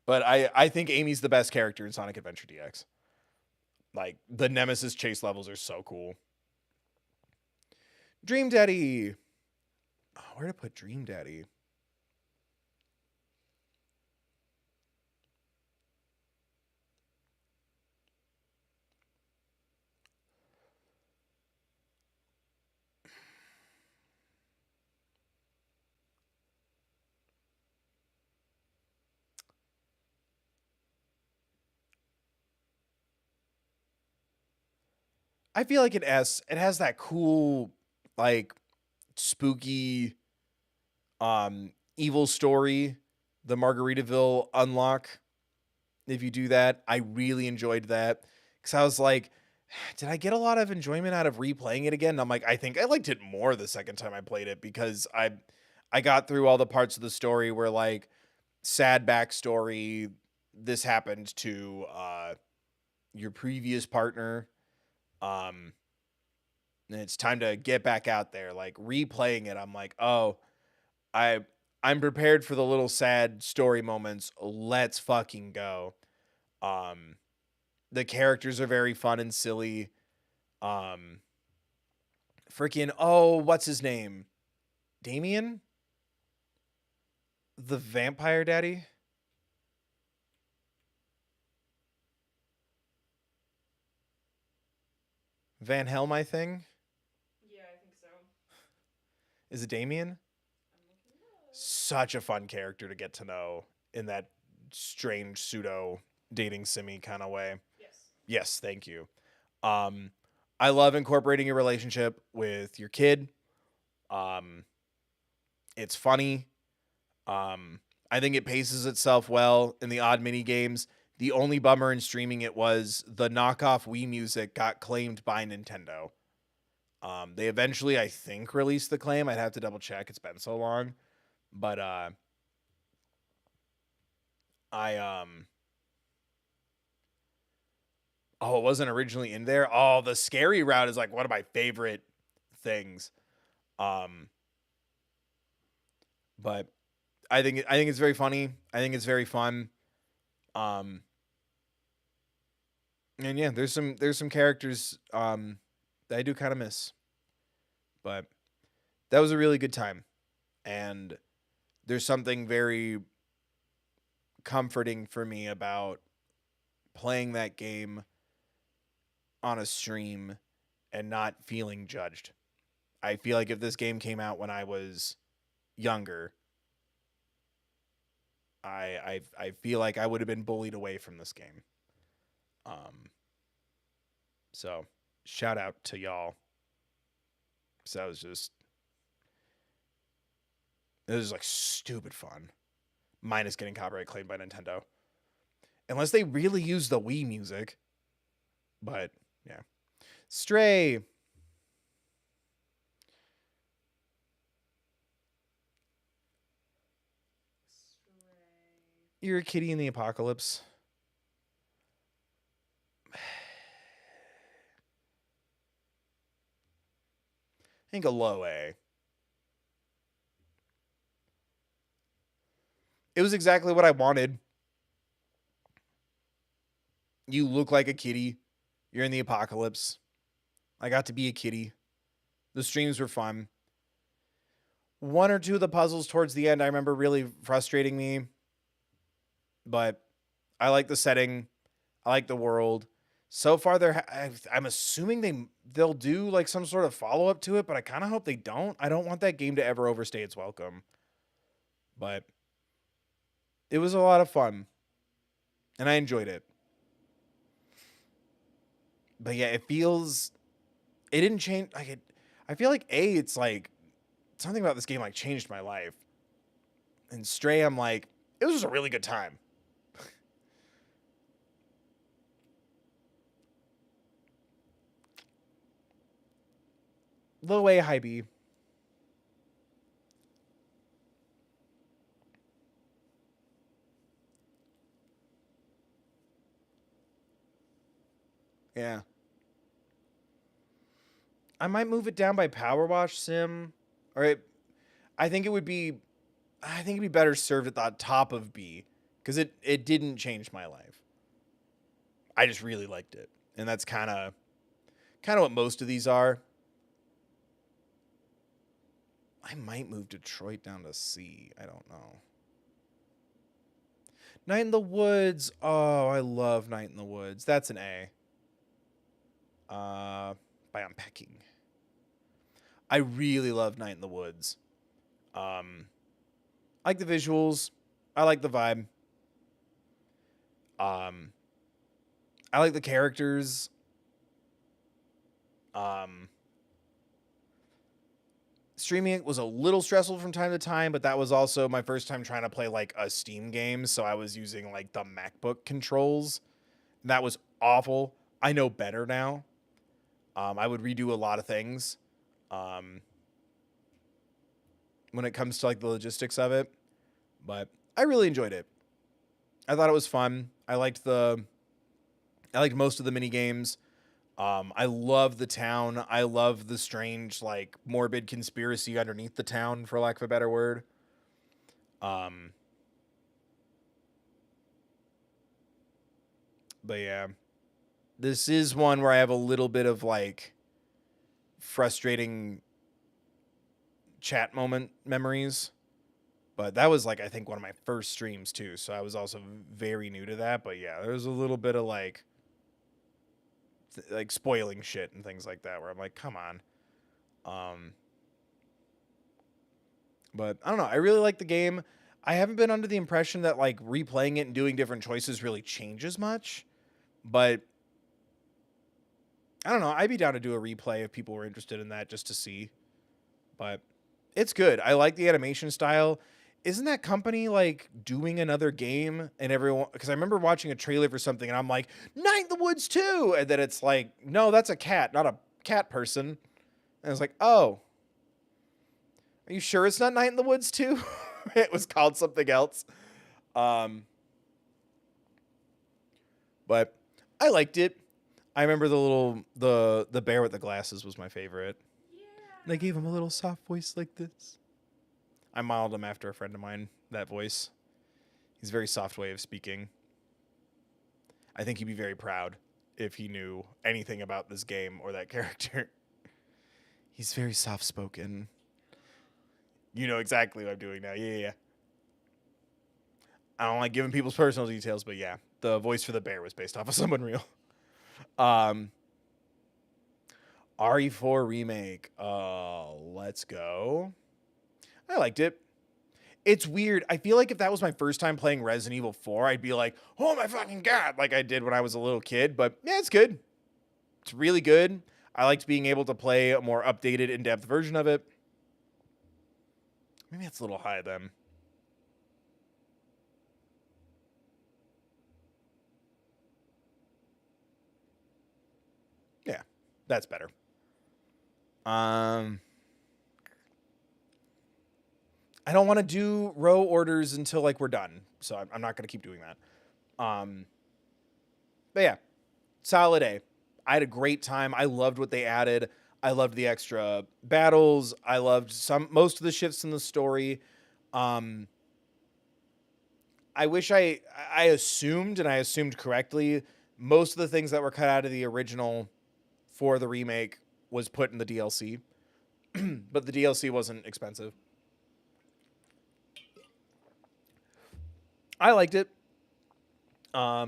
But I think Amy's the best character in Sonic Adventure DX. Like, the Nemesis chase levels are so cool. Dream Daddy. Oh, where to put Dream Daddy? I feel like it has that cool, like, spooky, evil story, the Margaritaville unlock. If you do that, I really enjoyed that, because I was like, did I get a lot of enjoyment out of replaying it again? And I'm like, I think I liked it more the second time I played it, because I got through all the parts of the story where, like, sad backstory, this happened to your previous partner. And it's time to get back out there. Like, replaying it, I'm like, oh, I'm prepared for the little sad story moments. Let's fucking go. The characters are very fun and silly. Freaking, oh, what's his name? Damien? The vampire daddy? Van Helm, I think. Yeah, I think so. Is it Damien? I'm looking it up. Such a fun character to get to know in that strange pseudo dating simmy kind of way. Yes. Yes, thank you. I love incorporating a relationship with your kid. It's funny. I think it paces itself well in the odd mini games. The only bummer in streaming it was the knockoff Wii music got claimed by Nintendo. They eventually, I think, released the claim. I'd have to double check. It's been so long. But oh, it wasn't originally in there. Oh, the scary route is like one of my favorite things. But I think it's very funny. I think it's very fun. And yeah, there's some characters that I do kind of miss. But that was a really good time. And there's something very comforting for me about playing that game on a stream and not feeling judged. I feel like if this game came out when I was younger, I feel like I would have been bullied away from this game. So shout out to y'all. So that was just, it was like stupid fun. Minus getting copyright claimed by Nintendo. Unless they really use the Wii music. But yeah. Stray. You're a kitty in the apocalypse. I think a low A. It was exactly what I wanted. You look like a kitty. You're in the apocalypse. I got to be a kitty. The streams were fun. One or two of the puzzles towards the end I remember really frustrating me. But I like the setting. I like the world. So far, I'm assuming they'll do like some sort of follow-up to it, but I kind of hope they don't. I don't want that game to ever overstay its welcome. but it was a lot of fun, and I enjoyed it. But yeah, it didn't change. I feel like it's like something about this game like changed my life. And Stray, I'm like, it was just a really good time. Low A, high B. Yeah. I might move it down by Power Wash Sim. I think it would be I think it'd be better served at the top of B. Because it didn't change my life. I just really liked it. And that's kinda what most of these are. I might move Detroit down to C. I don't know. Night in the Woods. Oh, I love Night in the Woods. That's an A. By unpacking. I really love Night in the Woods. I like the visuals. I like the vibe. I like the characters. Streaming it was a little stressful from time to time, but that was also my first time trying to play like a Steam game, so I was using like the MacBook controls. That was awful. I know better now. I would redo a lot of things when it comes to like the logistics of it, but I really enjoyed it. I thought it was fun. I liked most of the mini games. I love the town. I love the strange, like, morbid conspiracy underneath the town, for lack of a better word. But yeah, this is one where I have a little bit of like frustrating chat moment memories. But that was like I think one of my first streams too, so I was also very new to that. But yeah, there was a little bit of like spoiling shit and things like that where I'm like, come on. But I don't know. I really like the game. I haven't been under the impression that like replaying it and doing different choices really changes much. But I don't know. I'd be down to do a replay if people were interested in that just to see. But it's good. I like the animation style. Isn't that company like doing another game? And everyone, because I remember watching a trailer for something and I'm like, Night in the Woods 2. And then it's like, no, that's a cat, not a cat person. And I was like, oh, are you sure it's not Night in the Woods 2? It was called something else. But I liked it. I remember the bear with the glasses was my favorite. Yeah. And I gave him a little soft voice like this. I modeled him after a friend of mine, that voice. He's a very soft way of speaking. I think he'd be very proud if he knew anything about this game or that character. He's very soft-spoken. You know exactly what I'm doing now. Yeah. I don't like giving people's personal details, but yeah, the voice for the bear was based off of someone real. RE4 remake. Let's go. I liked it. It's weird. I feel like if that was my first time playing Resident Evil 4, I'd be like, oh my fucking God, like I did when I was a little kid. But yeah, it's good. It's really good. I liked being able to play a more updated, in-depth version of it. Maybe that's a little high then. Yeah, that's better. I don't want to do row orders until like we're done, so I'm not gonna keep doing that. But yeah, solid A. I had a great time. I loved what they added. I loved the extra battles. I loved most of the shifts in the story. I wish I assumed, and I assumed correctly, most of the things that were cut out of the original for the remake was put in the DLC. But the DLC wasn't expensive. I liked it. I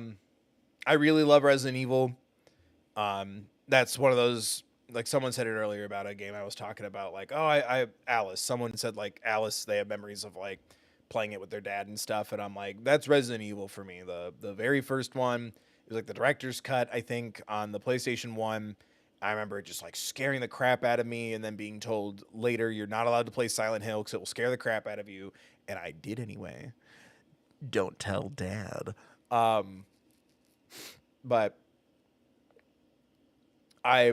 really love Resident Evil. That's one of those, like someone said it earlier about a game I was talking about, like, oh, I Alice. Someone said like Alice, they have memories of like playing it with their dad and stuff, and I'm like, that's Resident Evil for me. The very first one, it was like the director's cut, I think, on the PlayStation 1. I remember it just like scaring the crap out of me, and then being told later you're not allowed to play Silent Hill because it will scare the crap out of you, and I did anyway. Don't tell Dad. But I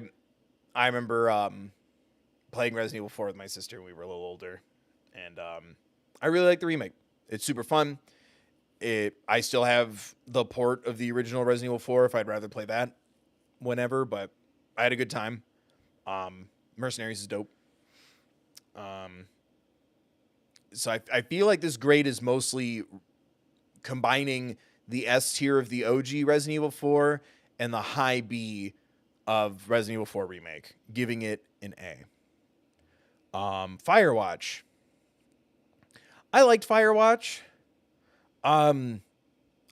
remember playing Resident Evil 4 with my sister when we were a little older, and I really like the remake. It's super fun. I still have the port of the original Resident Evil 4 if I'd rather play that whenever, but I had a good time. Mercenaries is dope. So I feel like this grade is mostly combining the S tier of the OG Resident Evil 4 and the high B of Resident Evil 4 Remake, giving it an A. Firewatch. I liked Firewatch. I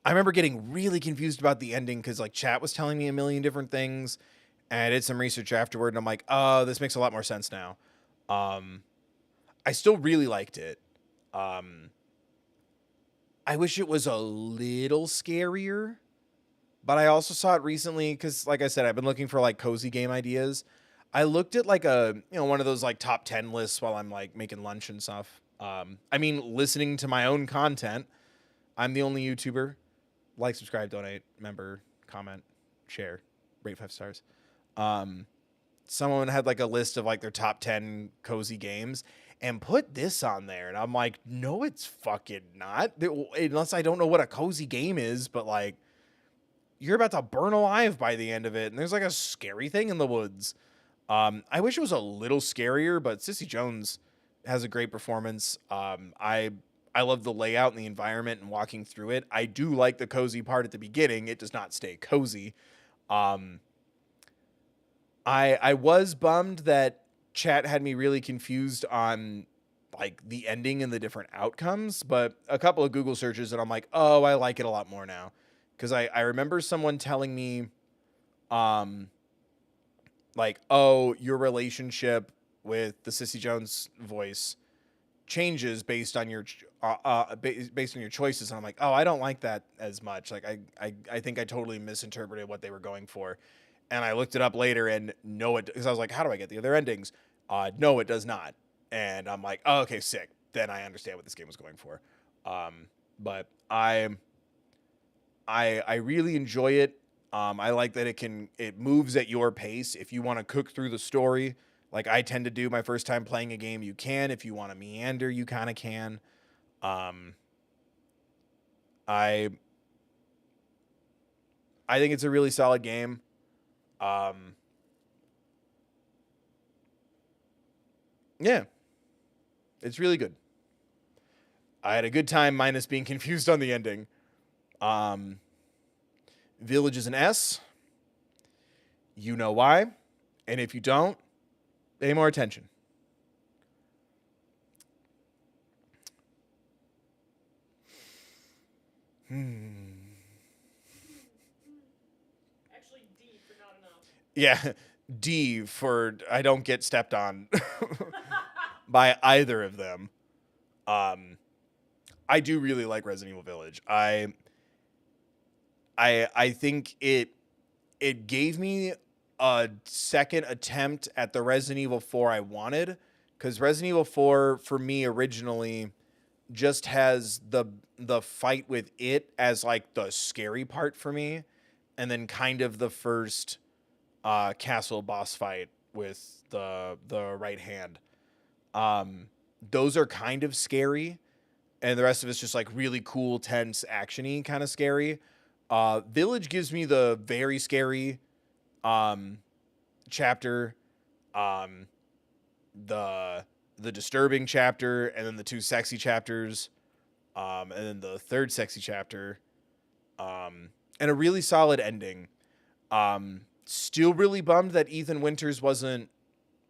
remember getting really confused about the ending because like chat was telling me a million different things, and I did some research afterward, and I'm like, oh, this makes a lot more sense now. I still really liked it. I wish it was a little scarier, but I also saw it recently because, like I said, I've been looking for like cozy game ideas. I looked at like one of those like top 10 lists while I'm like making lunch and stuff. I mean, listening to my own content. I'm the only YouTuber. Like, subscribe, donate, member, comment, share, rate 5 stars. Someone had like a list of like their top 10 cozy games and put this on there. And I'm like, no, it's fucking not. Unless I don't know what a cozy game is, but like, you're about to burn alive by the end of it. And there's like a scary thing in the woods. I wish it was a little scarier, but Sissy Jones has a great performance. I love the layout and the environment and walking through it. I do like the cozy part at the beginning. It does not stay cozy. I was bummed that chat had me really confused on like the ending and the different outcomes, but a couple of Google searches and I'm like, oh, I like it a lot more now. Cause I remember someone telling me, like, oh, your relationship with the Sissy Jones voice changes based on your based on your choices, and I'm like, oh, I don't like that as much. Like, I think I totally misinterpreted what they were going for, and I looked it up later, and no, it because I was like, how do I get the other endings? No, it does not, and I'm like, oh, okay, sick. Then I understand what this game was going for. But I really enjoy it. I like that it moves at your pace. If you want to cook through the story, like I tend to do my first time playing a game, you can. If you want to meander, you kind of can. I think it's a really solid game. Yeah, it's really good. I had a good time minus being confused on the ending. Village is an S. You know why. And if you don't, pay more attention. Actually, D for not enough. Yeah, D for I don't get stepped on by either of them. I do really like Resident Evil Village. I think it gave me a second attempt at the Resident Evil 4 I wanted, because Resident Evil 4 for me originally just has the fight with it as like the scary part for me, and then kind of the first castle boss fight with the right hand. Those are kind of scary, and the rest of it's just like really cool, tense, actiony kind of scary. Village gives me the very scary chapter, the disturbing chapter, and then the two sexy chapters, and then the third sexy chapter, and a really solid ending. Still really bummed that Ethan Winters wasn't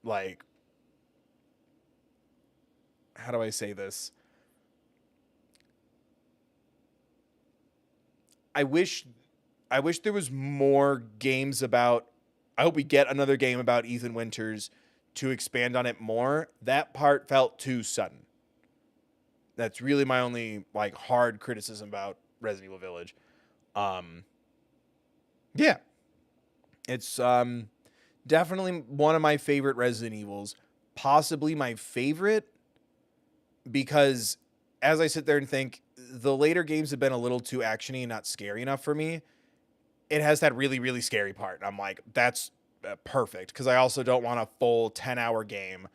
like, how do I say this? I wish there was more games about. I hope we get another game about Ethan Winters to expand on it more. That part felt too sudden. That's really my only like hard criticism about Resident Evil Village. Um, yeah, it's definitely one of my favorite Resident Evils, possibly my favorite, because as I sit there and think, the later games have been a little too actiony and not scary enough for me. It has that really, really scary part. I'm like, that's perfect, because I also don't want a full 10-hour game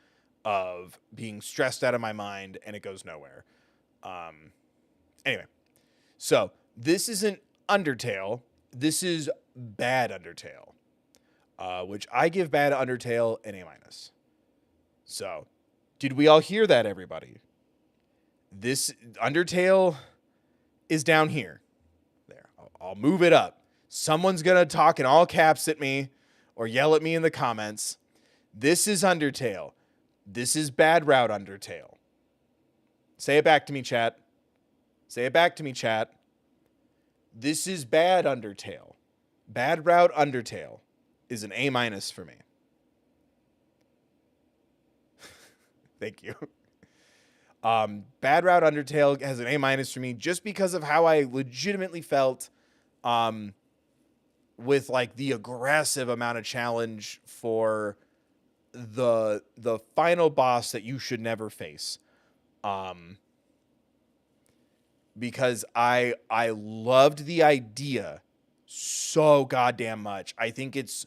of being stressed out of my mind and it goes nowhere. Anyway, so this isn't Undertale. This is Bad Undertale, which I give Bad Undertale an A-. So, did we all hear that, everybody? This Undertale is down here. There, I'll move it up. Someone's going to talk in all caps at me or yell at me in the comments. This is Undertale. This is Bad Route Undertale. Say it back to me, chat. Say it back to me, chat. This is Bad Undertale. Bad Route Undertale is an A- for me. Thank you. Bad Route Undertale has an A- for me just because of how I legitimately felt with like the aggressive amount of challenge for the final boss that you should never face. Because I loved the idea so goddamn much. I think it's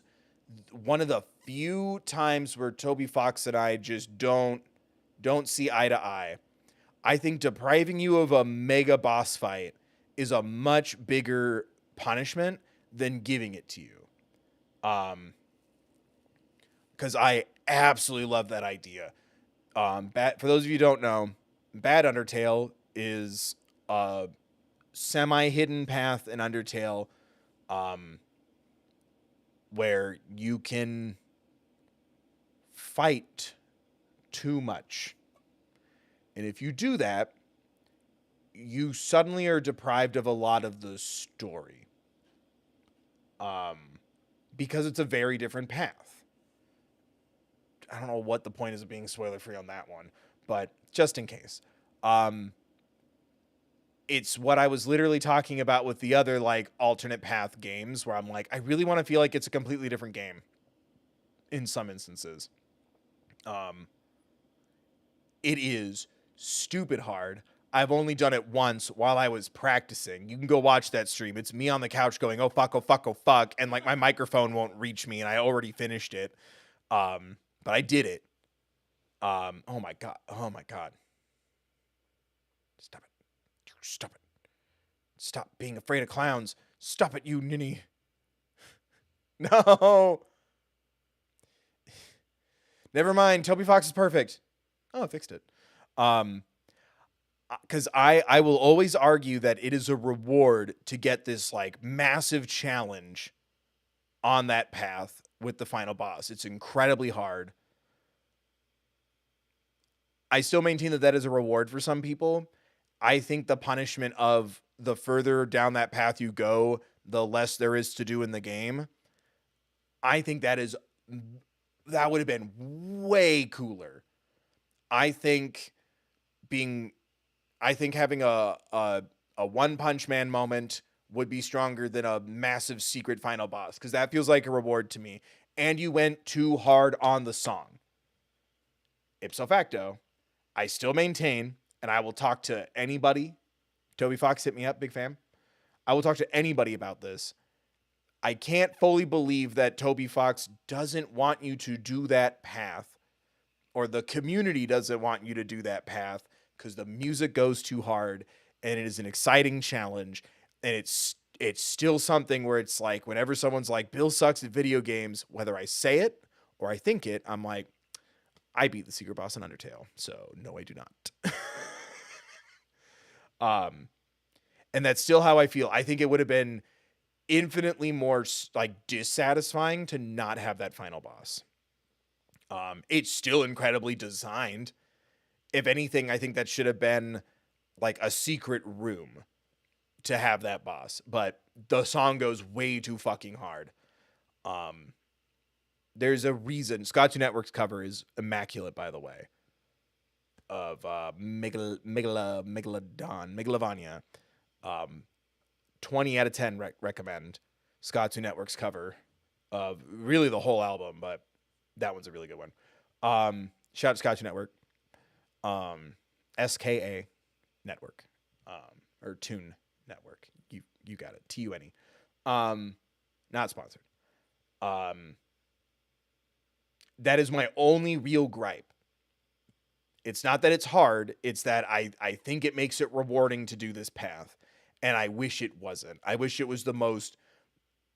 one of the few times where Toby Fox and I just don't see eye to eye. I think depriving you of a mega boss fight is a much bigger punishment than giving it to you. Because I absolutely love that idea. For those of you who don't know, Bad Undertale is a semi-hidden path in Undertale, where you can fight too much. And if you do that, you suddenly are deprived of a lot of the story. Because it's a very different path. I don't know what the point is of being spoiler free on that one, but just in case. It's what I was literally talking about with the other like alternate path games, where I'm like, I really want to feel like it's a completely different game in some instances. It is stupid hard. I've only done it once while I was practicing. You can go watch that stream. It's me on the couch going, oh fuck, oh fuck, oh fuck, and like my microphone won't reach me, and I already finished it. But I did it. Oh my god. Oh my god. Stop it. Stop it. Stop being afraid of clowns. Stop it, you ninny. No. Never mind. Toby Fox is perfect. Oh, I fixed it. Because I will always argue that it is a reward to get this like massive challenge on that path with the final boss. It's incredibly hard. I still maintain that is a reward for some people. I think the punishment of the further down that path you go, the less there is to do in the game. I think that would have been way cooler. I think having a One Punch Man moment would be stronger than a massive secret final boss, because that feels like a reward to me. And you went too hard on the song. Ipso facto, I still maintain, and I will talk to anybody. Toby Fox, hit me up, big fan. I will talk to anybody about this. I can't fully believe that Toby Fox doesn't want you to do that path, or the community doesn't want you to do that path, because the music goes too hard, and it is an exciting challenge, and it's still something where it's like, whenever someone's like, Bill sucks at video games, whether I say it or I think it, I'm like, I beat the secret boss in Undertale, so no, I do not. And that's still how I feel. I think it would have been infinitely more like dissatisfying to not have that final boss. It's still incredibly designed. If anything, I think that should have been like a secret room to have that boss, but the song goes way too fucking hard. There's a reason. Scott 2 Network's cover is immaculate, by the way. of Megalodon. 20 out of 10 recommend Scott2 Network's cover of really the whole album, but that one's a really good one. Shout out to Scott2 Network. SKA Network. Or Tune Network. You got it. TUNE. Not sponsored. That is my only real gripe. It's not that it's hard, it's that I think it makes it rewarding to do this path. And I wish it wasn't. I wish it was the most,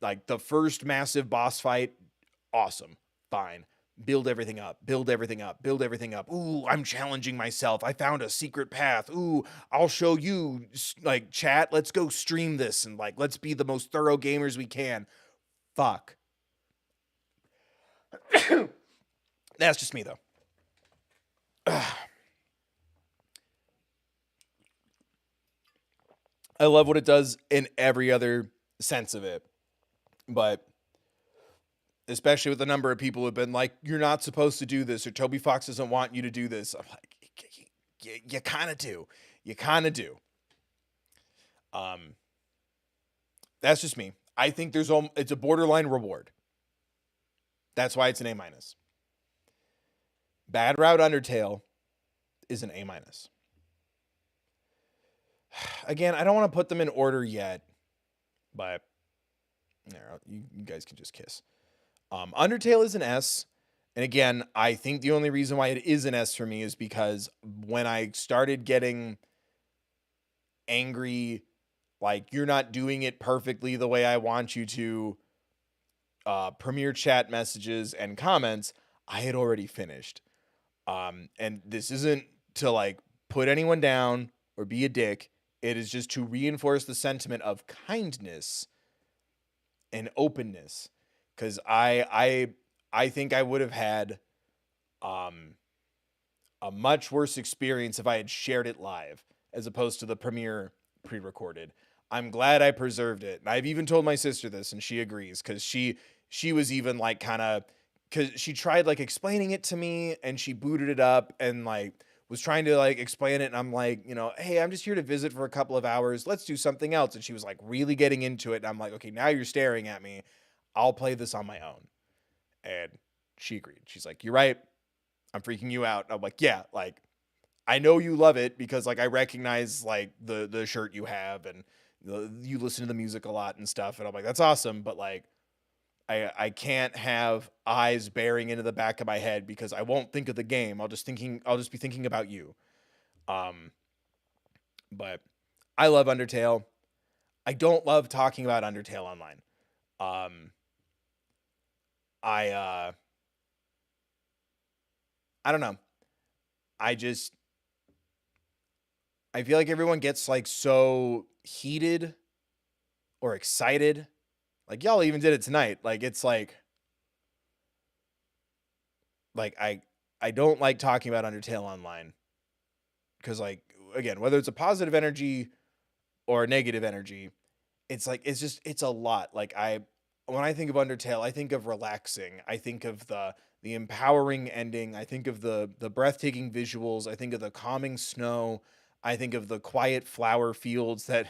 like, the first massive boss fight, awesome, fine. Build everything up, build everything up, build everything up. Ooh, I'm challenging myself. I found a secret path. Ooh, I'll show you, like, chat, let's go stream this and, like, let's be the most thorough gamers we can. Fuck. That's just me, though. I love what it does in every other sense of it. But especially with the number of people who have been like, you're not supposed to do this, or Toby Fox doesn't want you to do this. I'm like, you kind of do. You kind of do. That's just me. I think it's a borderline reward. That's why it's an A-. Bad Route Undertale is an A-. Again, I don't want to put them in order yet, but you guys can just kiss. Undertale is an S. And again, I think the only reason why it is an S for me is because when I started getting angry, like, you're not doing it perfectly the way I want you to, premiere chat messages and comments, I had already finished. And this isn't to, like, put anyone down or be a dick. It is just to reinforce the sentiment of kindness and openness. Because I think I would have had a much worse experience if I had shared it live as opposed to the premiere pre-recorded. I'm glad I preserved it. And I've even told my sister this, and she agrees, because she was even, like, kind of, because she tried, like, explaining it to me, and she booted it up and, like, was trying to, like, explain it, and I'm like, hey, I'm just here to visit for a couple of hours. Let's do something else. And she was, like, really getting into it, and I'm like, okay, now you're staring at me. I'll play this on my own. And she agreed. She's like, you're right. I'm freaking you out. And I'm like, yeah, like, I know you love it because, like, I recognize, like, the shirt you have, and you listen to the music a lot and stuff. And I'm like, that's awesome. But, like, I can't have eyes bearing into the back of my head because I won't think of the game. I'll just be thinking about you. But I love Undertale. I don't love talking about Undertale online. I don't know. I feel like everyone gets, like, so heated or excited. Like, y'all even did it tonight. Like, it's like I don't like talking about Undertale online. Because, like, again, whether it's a positive energy or a negative energy, it's like, it's a lot. Like, when I think of Undertale, I think of relaxing. I think of the empowering ending. I think of the breathtaking visuals. I think of the calming snow. I think of the quiet flower fields that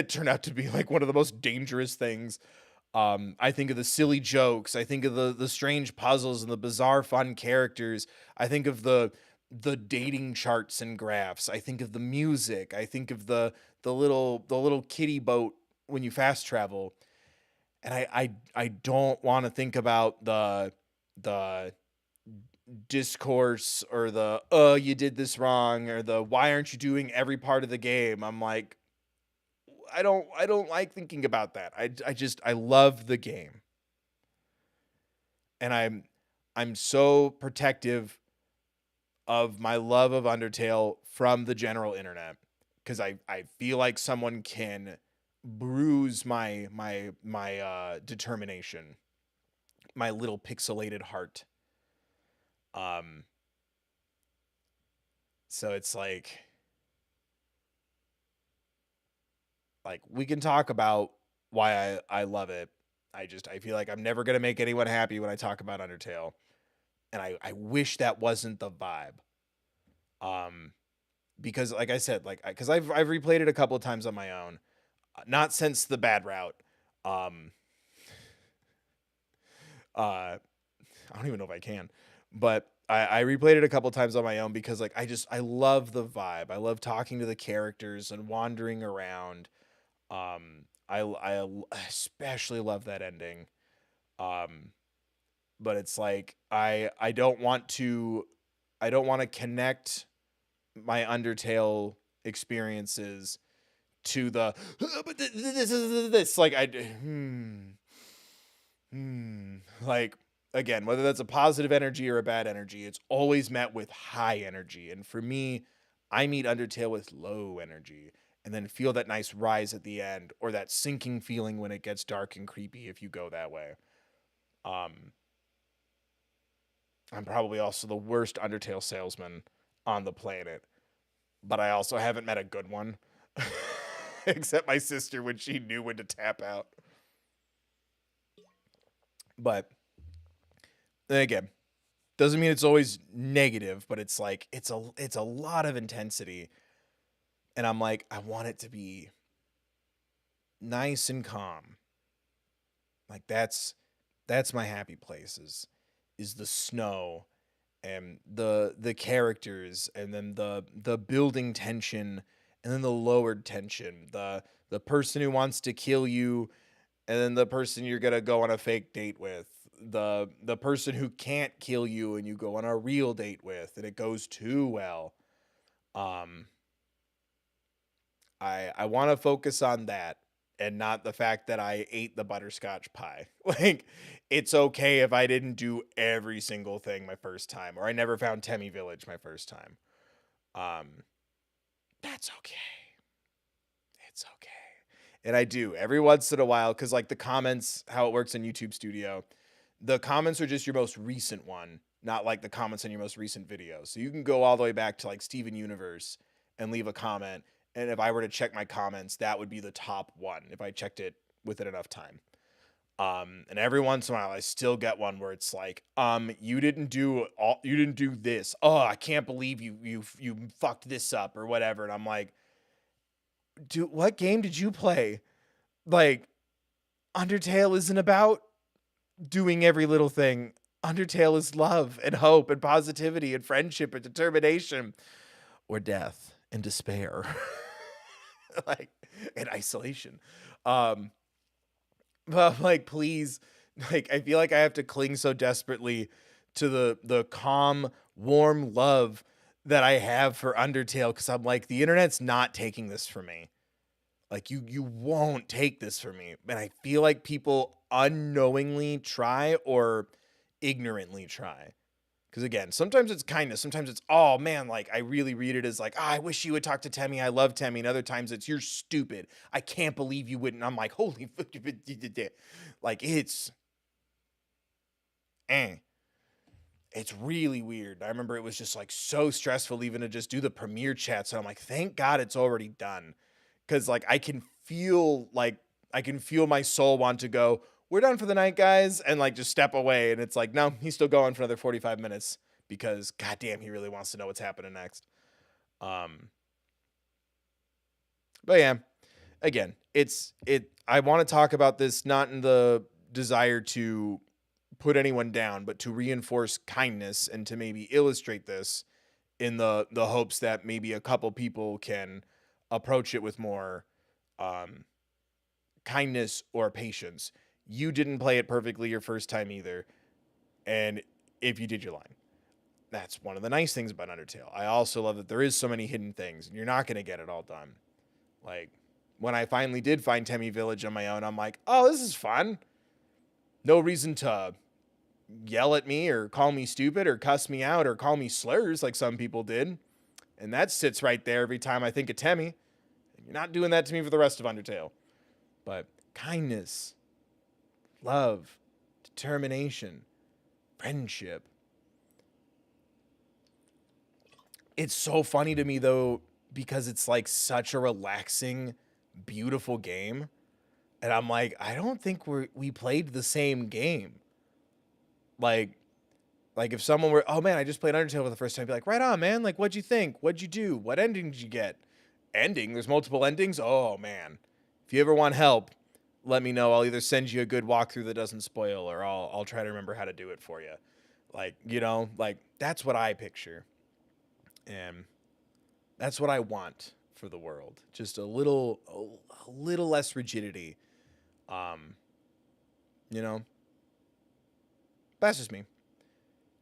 turn out to be, like, one of the most dangerous things. I think of the silly jokes. I think of the strange puzzles and the bizarre fun characters. I think of the dating charts and graphs. I think of the music. I think of the little kitty boat when you fast travel. And I don't want to think about the discourse or the you did this wrong, or the why aren't you doing every part of the game. I'm like, I don't like thinking about that. I love the game. And I'm so protective of my love of Undertale from the general internet, because I feel like someone can bruise my determination, my little pixelated heart. So it's like we can talk about why I love it. I feel like I'm never gonna make anyone happy when I talk about Undertale, and I wish that wasn't the vibe. Um, because like I said, like because I've replayed it a couple of times on my own, not since the bad route. Um, I don't even know if I can, but I replayed it a couple times on my own because like I love the vibe. I love talking to the characters and wandering around. I especially love that ending. Um, but it's like I don't want to connect my Undertale experiences to the but this is this like like again, whether that's a positive energy or a bad energy, it's always met with high energy. And for me, I meet Undertale with low energy and then feel that nice rise at the end or that sinking feeling when it gets dark and creepy if you go that way. Um I'm probably also the worst Undertale salesman on the planet, but I also haven't met a good one. Except my sister when she knew when to tap out. But then again, doesn't mean it's always negative, but it's like it's a lot of intensity. And I'm like, I want it to be nice and calm. Like that's my happy place is the snow and the characters and then the building tension and then the lowered tension. The person who wants to kill you and then the person you're gonna go on a fake date with, the person who can't kill you and you go on a real date with, and it goes too well. Um, I want to focus on that and not the fact that I ate the butterscotch pie. Like, it's okay if I didn't do every single thing my first time, or I never found Temmie Village my first time. Um, that's okay. It's okay. And I do every once in a while because, like, the comments, how it works in YouTube Studio, the comments are just your most recent one, not like the comments on your most recent video. So you can go all the way back to like Steven Universe and leave a comment. And if I were to check my comments, that would be the top one if I checked it within enough time. And every once in a while, I still get one where it's like, you didn't do this. Oh, I can't believe you fucked this up or whatever. And I'm like, dude, what game did you play? Like, Undertale isn't about doing every little thing. Undertale is love and hope and positivity and friendship and determination or death and despair. Like, and isolation. Um, but I'm like, please, like, I feel like I have to cling so desperately to the calm, warm love that I have for Undertale because I'm like, the internet's not taking this from me. Like you won't take this from me. And I feel like people unknowingly try or ignorantly try. Because again, sometimes it's kindness. Sometimes it's, oh man, like I really read it as like, oh, I wish you would talk to Temmie. I love Temmie. And other times it's, you're stupid. I can't believe you wouldn't. I'm like, holy, like eh. It's really weird. I remember it was just like so stressful even to just do the premiere chat. So I'm like, thank God it's already done. Cause like I can feel my soul want to go, we're done for the night, guys, and like just step away. And it's like, no, he's still going for another 45 minutes because goddamn, he really wants to know what's happening next. Um, but yeah, again, I want to talk about this not in the desire to put anyone down, but to reinforce kindness and to maybe illustrate this in the hopes that maybe a couple people can approach it with more um, kindness or patience. You didn't play it perfectly your first time either, and if you did, you're lying. That's one of the nice things about Undertale. I also love that there is so many hidden things, and you're not going to get it all done. Like, when I finally did find Temmie Village on my own, I'm like, oh, this is fun. No reason to yell at me or call me stupid or cuss me out or call me slurs like some people did. And that sits right there every time I think of Temmie. You're not doing that to me for the rest of Undertale. But kindness, love, determination, friendship. It's so funny to me though, because it's like such a relaxing, beautiful game. And I'm like, I don't think we played the same game. Like, Like if someone were, oh man, I just played Undertale for the first time, I'd be like, right on, man. Like, what'd you think? What'd you do? What ending did you get? Ending? There's multiple endings? Oh man. If you ever want help, let me know. I'll either send you a good walkthrough that doesn't spoil, or I'll try to remember how to do it for you. Like, you know, like that's what I picture. And that's what I want for the world. Just a little less rigidity. You know. That's just me.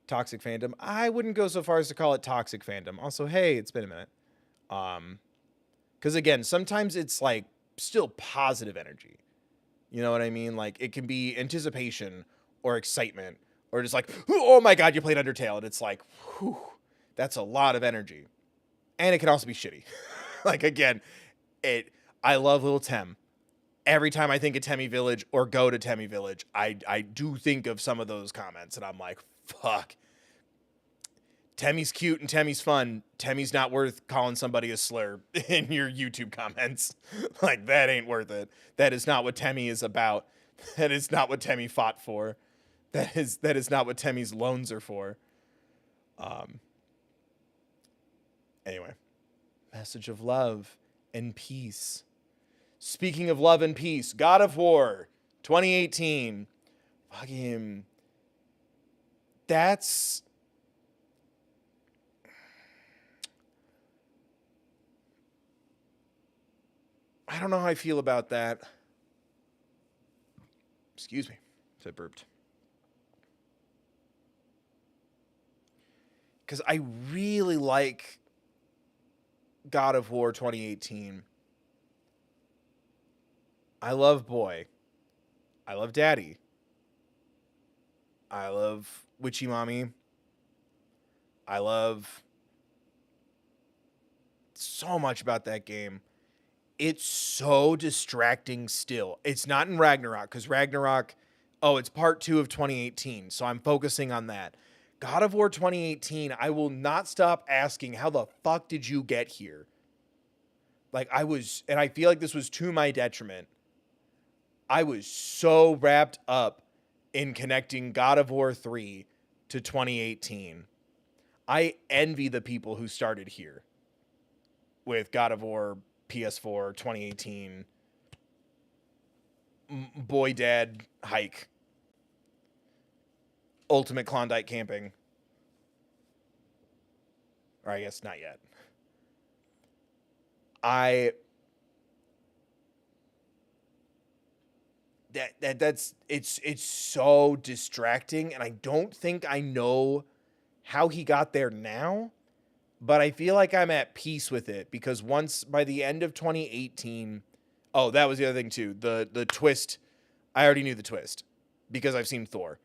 Toxic fandom. I wouldn't go so far as to call it toxic fandom. Also, hey, it's been a minute. Because again, sometimes it's like still positive energy. You know what I mean? Like it can be anticipation or excitement or just like, oh my God, you played Undertale. And it's like, whew, that's a lot of energy. And it can also be shitty. Like again, I love Little Tem. Every time I think of Temmie Village or go to Temmie Village, I do think of some of those comments and I'm like, fuck. Temmie's cute and Temmie's fun. Temmie's not worth calling somebody a slur in your YouTube comments. Like, that ain't worth it. That is not what Temmie is about. That is not what Temmie fought for. That is not what Temmie's loans are for. Anyway. Message of love and peace. Speaking of love and peace, God of War 2018. Fucking. That's. I don't know how I feel about that. Excuse me. I burped. Because I really like God of War 2018. I love Boy. I love Daddy. I love Witchy Mommy. I love so much about that game. It's so distracting still. It's not in Ragnarok, because Ragnarok, it's part 2 of 2018, so I'm focusing on that. God of War 2018, I will not stop asking, how the fuck did you get here? Like, and I feel like this was to my detriment. I was so wrapped up in connecting God of War 3 to 2018. I envy the people who started here with God of War PS4 2018 boy dad hike, ultimate Klondike camping, or I guess not yet. It's so distracting, and I don't think I know how he got there now. But I feel like I'm at peace with it, because once by the end of 2018, that was the other thing too. The twist, I already knew the twist because I've seen Thor,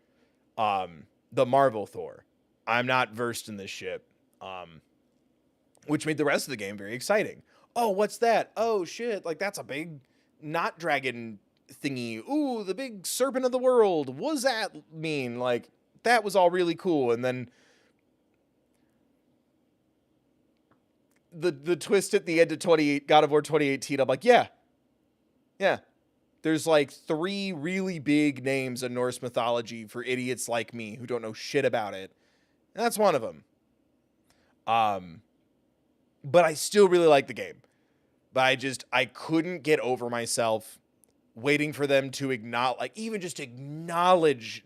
the Marvel Thor. I'm not versed in this shit, which made the rest of the game very exciting. Oh, what's that? Oh shit! Like that's a big not dragon thingy. Ooh, the big serpent of the world. What does that mean? Like that was all really cool, and then the twist at the end of God of War 2018, I'm like, yeah. There's like 3 really big names in Norse mythology for idiots like me who don't know shit about it. And that's one of them. But I still really like the game. But I couldn't get over myself waiting for them to acknowledge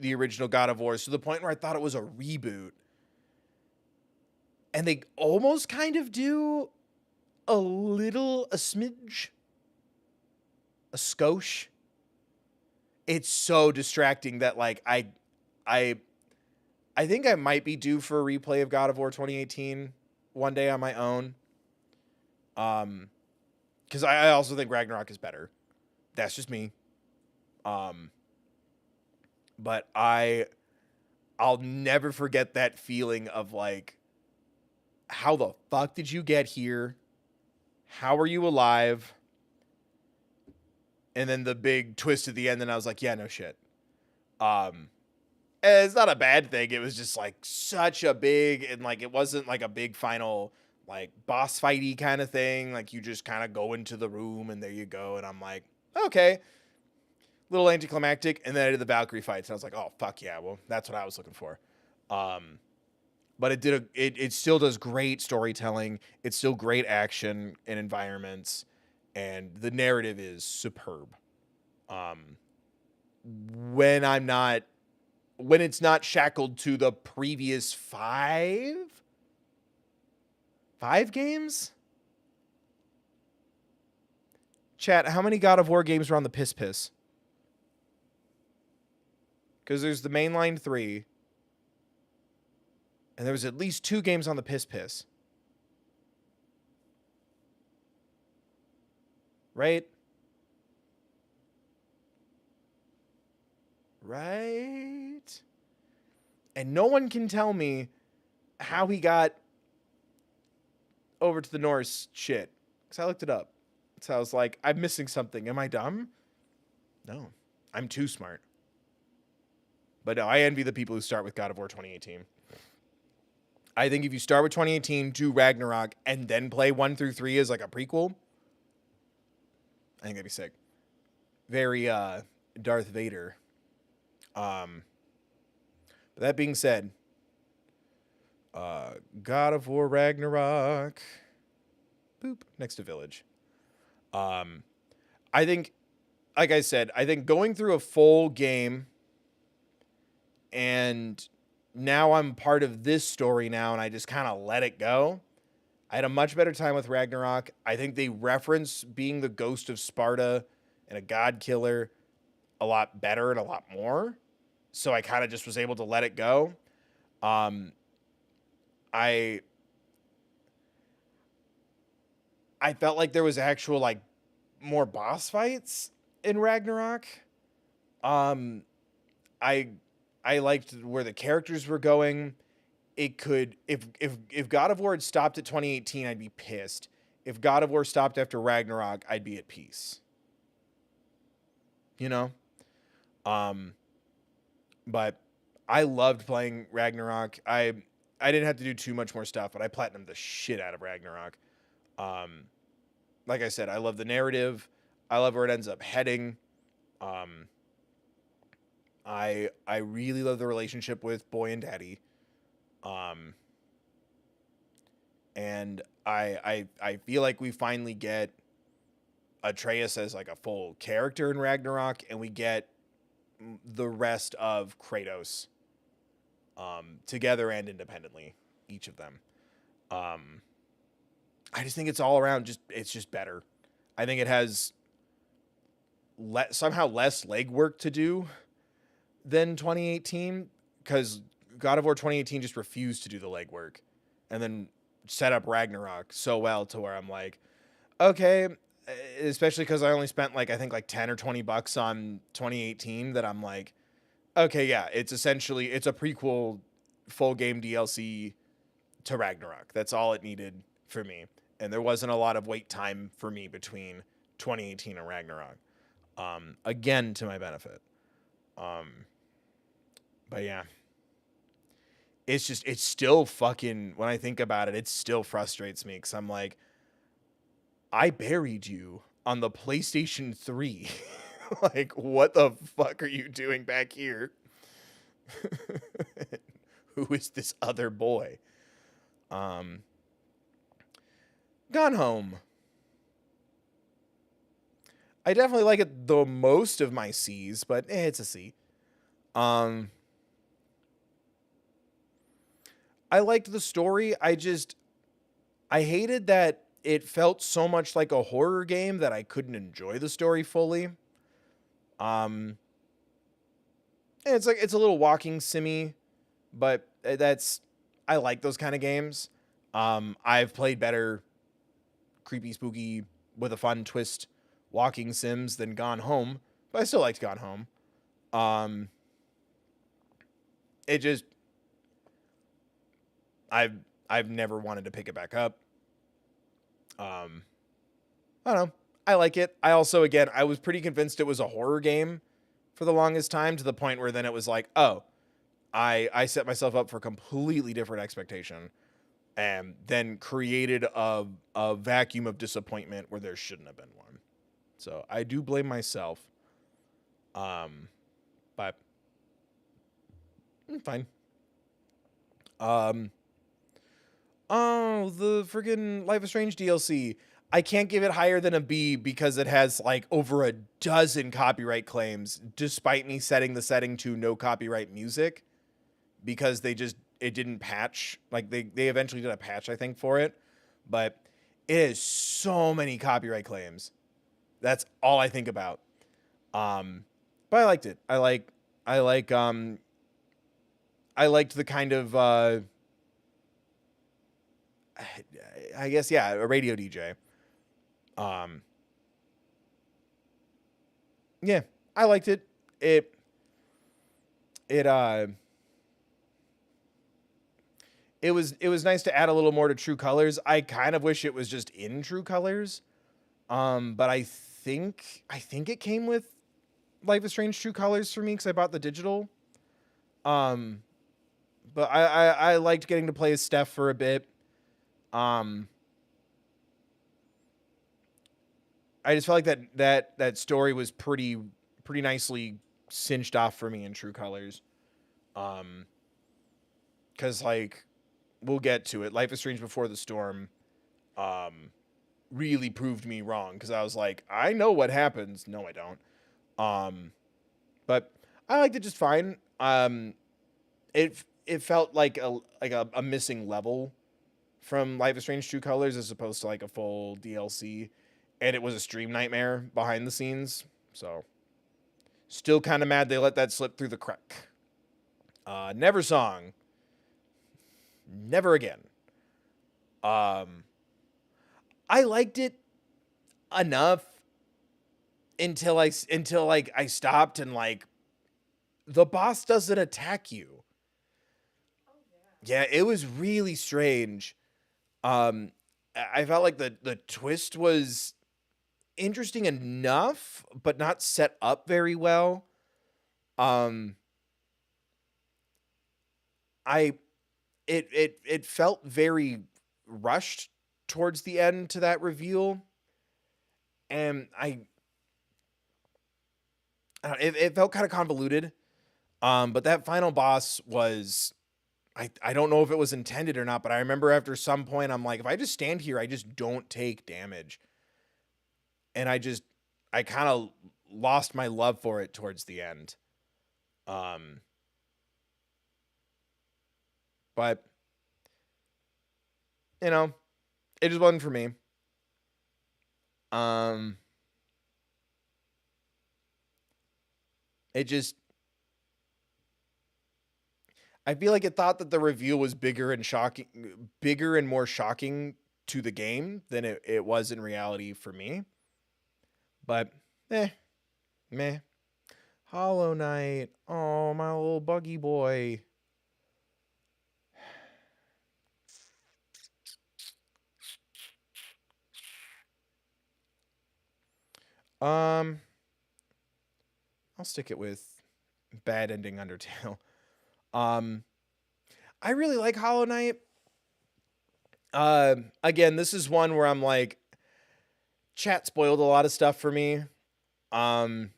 the original God of War to the point where I thought it was a reboot. And they almost kind of do a smidge, a skosh. It's so distracting that like I think I might be due for a replay of God of War 2018 one day on my own. Because I also think Ragnarok is better. That's just me. But I'll never forget that feeling of like, how the fuck did you get here? How are you alive? And then the big twist at the end, and I was like, yeah, no shit. And it's not a bad thing. It was just like such a big, and like it wasn't like a big final like boss fighty kind of thing. Like you just kind of go into the room and there you go. And I'm like, okay. Little anticlimactic. And then I did the Valkyrie fights. And I was like, oh fuck yeah. Well, that's what I was looking for. But it still does great storytelling. It's still great action and environments, and the narrative is superb. Um, when it's not shackled to the previous five games. Chat, how many God of War games were on the Piss Piss? Because there's the mainline 3. And there was at least 2 games on the Piss Piss. Right? Right? And no one can tell me how he got over to the Norse shit. Because I looked it up. So I was like, I'm missing something. Am I dumb? No. I'm too smart. But no, I envy the people who start with God of War 2018. I think if you start with 2018, do Ragnarok, and then play 1 through 3 as like a prequel, I think that'd be sick. Very Darth Vader. But that being said, God of War Ragnarok. Boop. Next to Village. I think, like I said, I think going through a full game, and now I'm part of this story now, and I just kind of let it go. I had a much better time with Ragnarok. I think they reference being the ghost of Sparta and a god killer a lot better and a lot more. So I kind of just was able to let it go. I felt like there was actual like more boss fights in Ragnarok. I liked where the characters were going. It could, if God of War had stopped at 2018, I'd be pissed. If God of War stopped after Ragnarok, I'd be at peace. You know? But I loved playing Ragnarok. I didn't have to do too much more stuff, but I platinumed the shit out of Ragnarok. Like I said, I love the narrative. I love where it ends up heading. I really love the relationship with Boy and Daddy. And I feel like we finally get Atreus as like a full character in Ragnarok, and we get the rest of Kratos together and independently, each of them. I just think it's all around it's just better. I think it has somehow less legwork to do than 2018, because God of War 2018 just refused to do the legwork and then set up Ragnarok so well to where I'm like, okay, especially because I only spent like, I think like 10 or 20 bucks on 2018, that I'm like, okay, yeah, it's a prequel full game DLC to Ragnarok. That's all it needed for me. And there wasn't a lot of wait time for me between 2018 and Ragnarok. Again, to my benefit. But yeah, it's still fucking, when I think about it, it still frustrates me, because I'm like, I buried you on the PlayStation 3. Like, what the fuck are you doing back here? Who is this other boy? Gone Home. I definitely like it the most of my C's, but it's a C. I liked the story. I hated that it felt so much like a horror game that I couldn't enjoy the story fully. It's like, it's a little walking simmy, but I like those kind of games. I've played better creepy, spooky, with a fun twist walking sims than Gone Home, but I still liked Gone Home. It just, I've never wanted to pick it back up. I don't know. I like it. I also, again, I was pretty convinced it was a horror game for the longest time, to the point where then it was like, oh, I set myself up for a completely different expectation, and then created a vacuum of disappointment where there shouldn't have been one. So I do blame myself. But fine. Um, oh, the friggin' Life is Strange DLC. I can't give it higher than a B because it has like over a dozen copyright claims, despite me setting the setting to no copyright music because it didn't patch. Like they eventually did a patch, I think, for it. But it is so many copyright claims. That's all I think about. But I liked it. I like I liked the kind of I guess yeah, a radio DJ. Um yeah, I liked it. It it it was nice to add a little more to True Colors. I kind of wish it was just in True Colors. But I think it came with Life is Strange True Colors for me because I bought the digital. Um, but I liked getting to play as Steph for a bit. Um, I just felt like that story was pretty nicely cinched off for me in True Colors. Um, because like we'll get to it. Life is Strange Before the Storm, um, really proved me wrong because I was like, I know what happens. No, I don't. But I liked it just fine. It felt like a missing level from Life is Strange True Colors as opposed to like a full DLC, and it was a stream nightmare behind the scenes. So still kind of mad they let that slip through the crack. Never Song, never again. Um, I liked it enough until like I stopped and like the boss doesn't attack you. Oh yeah. Yeah, it was really strange. I felt like the twist was interesting enough, but not set up very well. Um, I it felt very rushed towards the end to that reveal, and I don't, it felt kind of convoluted. But that final boss was I don't know if it was intended or not, but I remember after some point I'm like, if I just stand here, I just don't take damage. And I kind of lost my love for it towards the end. Um, but you know, it just wasn't for me. Um, it just I feel like it thought that the reveal was bigger and more shocking to the game than it was in reality for me. But meh. Hollow Knight. Oh, my little buggy boy. Um, I'll stick it with bad ending Undertale. Um, I really like Hollow Knight. Again, this is one where I'm like, chat spoiled a lot of stuff for me. Um,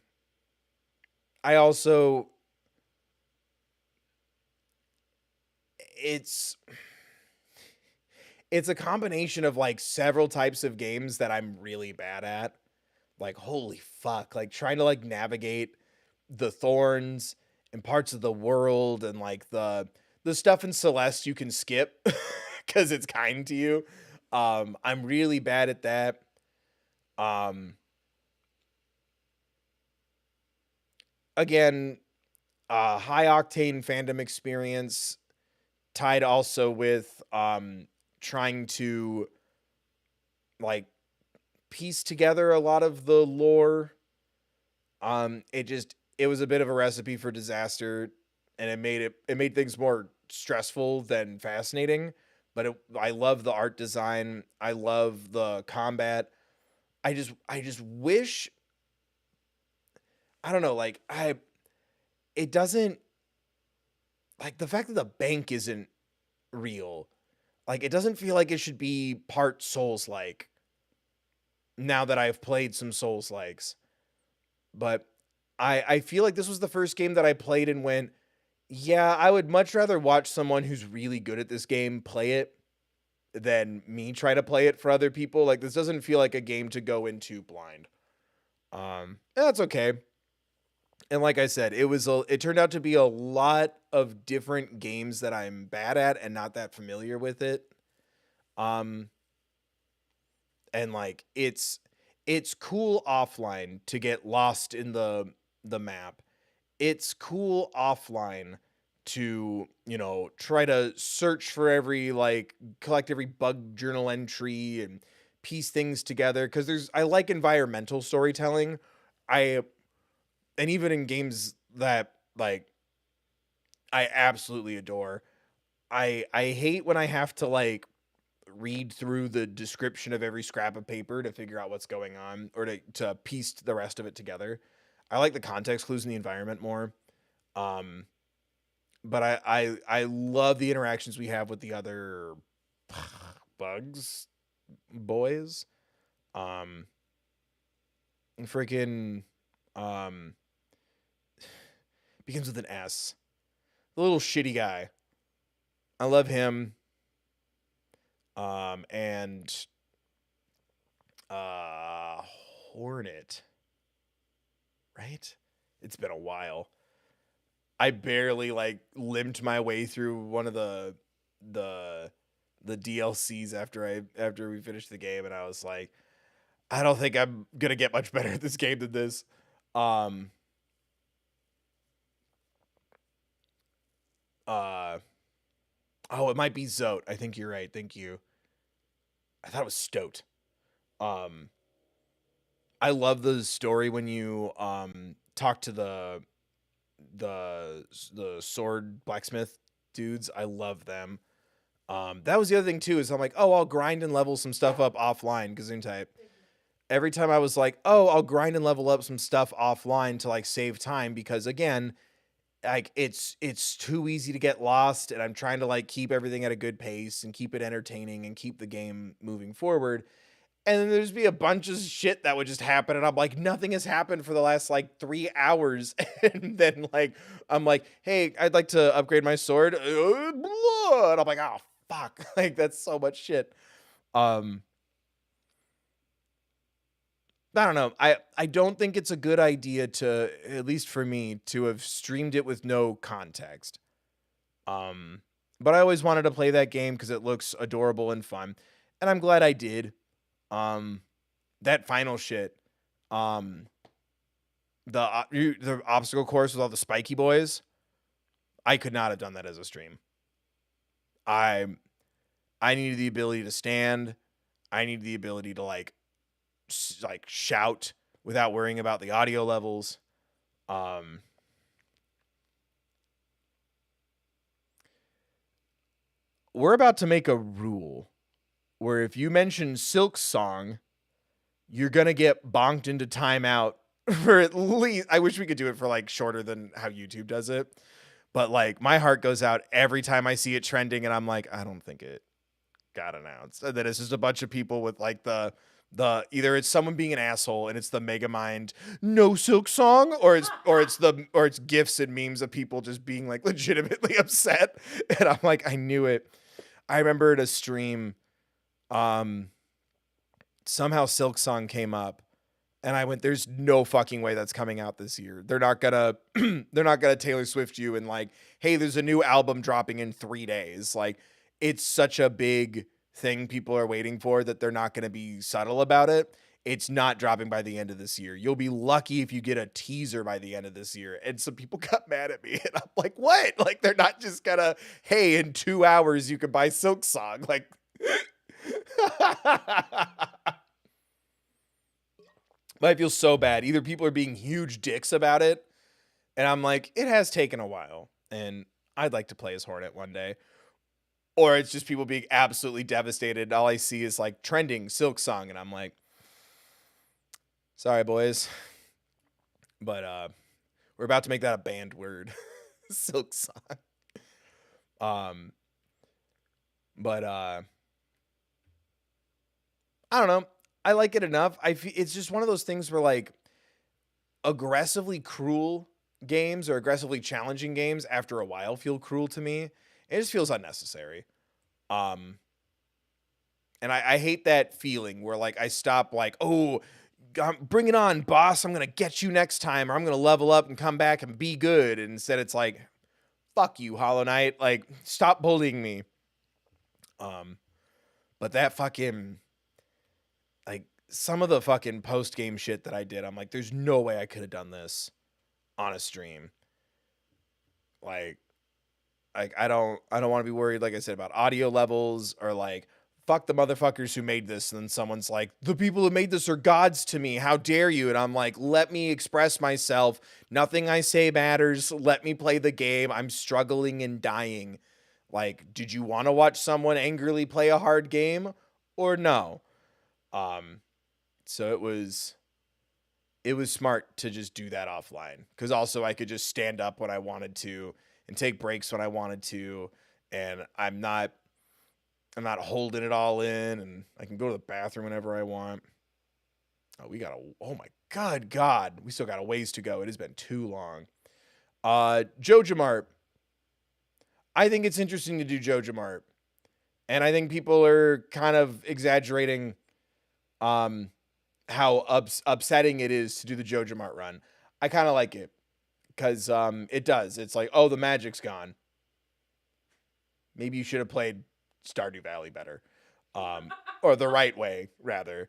I also, it's it's a combination of like several types of games that I'm really bad at. Like holy fuck, like trying to like navigate the thorns and parts of the world and like the stuff in Celeste you can skip cuz it's kind to you. I'm really bad at that. Um Again, high octane fandom experience tied also with trying to like piece together a lot of the lore. It was a bit of a recipe for disaster, and it made things more stressful than fascinating. But I love the art design. I love the combat. I just wish I don't know, like I it doesn't like the fact that the bank isn't real. Like it doesn't feel like it should be part Souls like now that I've played some Souls likes. But I feel like this was the first game that I played and went, Yeah, I would much rather watch someone who's really good at this game play it than me try to play it for other people. Like, this doesn't feel like a game to go into blind. That's okay. And like I said, it turned out to be a lot of different games that I'm bad at and not that familiar with it. Um, and like it's cool offline to get lost in the map. It's cool offline to, try to search for every, like, collect every bug journal entry and piece things together, cuz I like environmental storytelling. I And even in games that, like, I absolutely adore, I hate when I have to, like, read through the description of every scrap of paper to figure out what's going on, or to piece the rest of it together. I like the context clues in the environment more. Um, but I love the interactions we have with the other bugs boys. Um, freaking um begins with an S. The little shitty guy. I love him. And Hornet, right? It's been a while. I barely, like, limped my way through one of the the DLCs after we finished the game, and I was like, I don't think I'm gonna get much better at this game than this. Um uh oh, it might be Zote. I think you're right. Thank you. I thought it was Stoat. Um I love the story when you talk to the sword blacksmith dudes. I love them. That was the other thing too, is I'm like, oh, I'll grind and level some stuff up offline, Gazoon type. Every time I was like, oh, I'll grind and level up some stuff offline to, like, save time, because again, like, it's too easy to get lost, and I'm trying to, like, keep everything at a good pace and keep it entertaining and keep the game moving forward. And then there's be a bunch of shit that would just happen, and I'm like, nothing has happened for the last, like, 3 hours. And then, like, I'm like, hey, I'd like to upgrade my sword. And I'm like, oh fuck. Like, that's so much shit. Um, I don't know. I don't think it's a good idea to, at least for me, to have streamed it with no context. Um, but I always wanted to play that game because it looks adorable and fun, and I'm glad I did. Um, that final shit. Um, the obstacle course with all the spiky boys. I could not have done that as a stream. I I needed the ability to stand. I needed the ability to, like shout without worrying about the audio levels. Um, we're about to make a rule where if you mention Silk Song, you're gonna get bonked into timeout for at least. I wish we could do it for, like, shorter than how YouTube does it. But, like, my heart goes out every time I see it trending, and I'm like, I don't think it got announced. And then it's just a bunch of people with, like, the either it's someone being an asshole and it's the Megamind no Silk Song, or it's gifs and memes of people just being, like, legitimately upset. And I'm like, I knew it. I remember at a stream, um, somehow Silk Song came up, and I went, there's no fucking way that's coming out this year. They're not gonna they're not gonna Taylor Swift you and, like, hey, there's a new album dropping in 3 days. Like, it's such a big thing people are waiting for that they're not gonna be subtle about it. It's not dropping by the end of this year. You'll be lucky if you get a teaser by the end of this year. And some people got mad at me, and I'm like, what? Like, they're not just gonna, hey, in 2 hours you can buy Silk Song. Like, I feel so bad. Either people are being huge dicks about it, and I'm like, it has taken a while, and I'd like to play as Hornet one day. Or it's just people being absolutely devastated. All I see is, like, trending Silk Song, and I'm like, sorry, boys. But we're about to make that a banned word. Silk Song. Um, but I don't know. I like it enough. It's just one of those things where, like, aggressively cruel games or aggressively challenging games after a while feel cruel to me. It just feels unnecessary. Um, and I hate that feeling where like I stop like, oh, bring it on, boss. I'm gonna get you next time, or I'm gonna level up and come back and be good. And instead, it's like, fuck you, Hollow Knight. Like, stop bullying me. But that fucking like some of the fucking post game shit that I did, I'm like, there's no way I could have done this on a stream. Like I don't want to be worried, like I said, about audio levels or like fuck the motherfuckers who made this. And then someone's like, the people who made this are gods to me. How dare you? And I'm like, let me express myself. Nothing I say matters. Let me play the game. I'm struggling and dying. Like, did you want to watch someone angrily play a hard game or no? So it was smart to just do that offline, because also I could just stand up when I wanted to and take breaks when I wanted to, and I'm not holding it all in, and I can go to the bathroom whenever I want. Oh my God, we still got a ways to go. It has been too long. JojaMart. I think it's interesting to do JojaMart, and I think people are kind of exaggerating how upsetting it is to do the JojaMart run. I kind of like it because it does. It's like, oh, the magic's gone. Maybe you should have played Stardew Valley better, or the right way rather.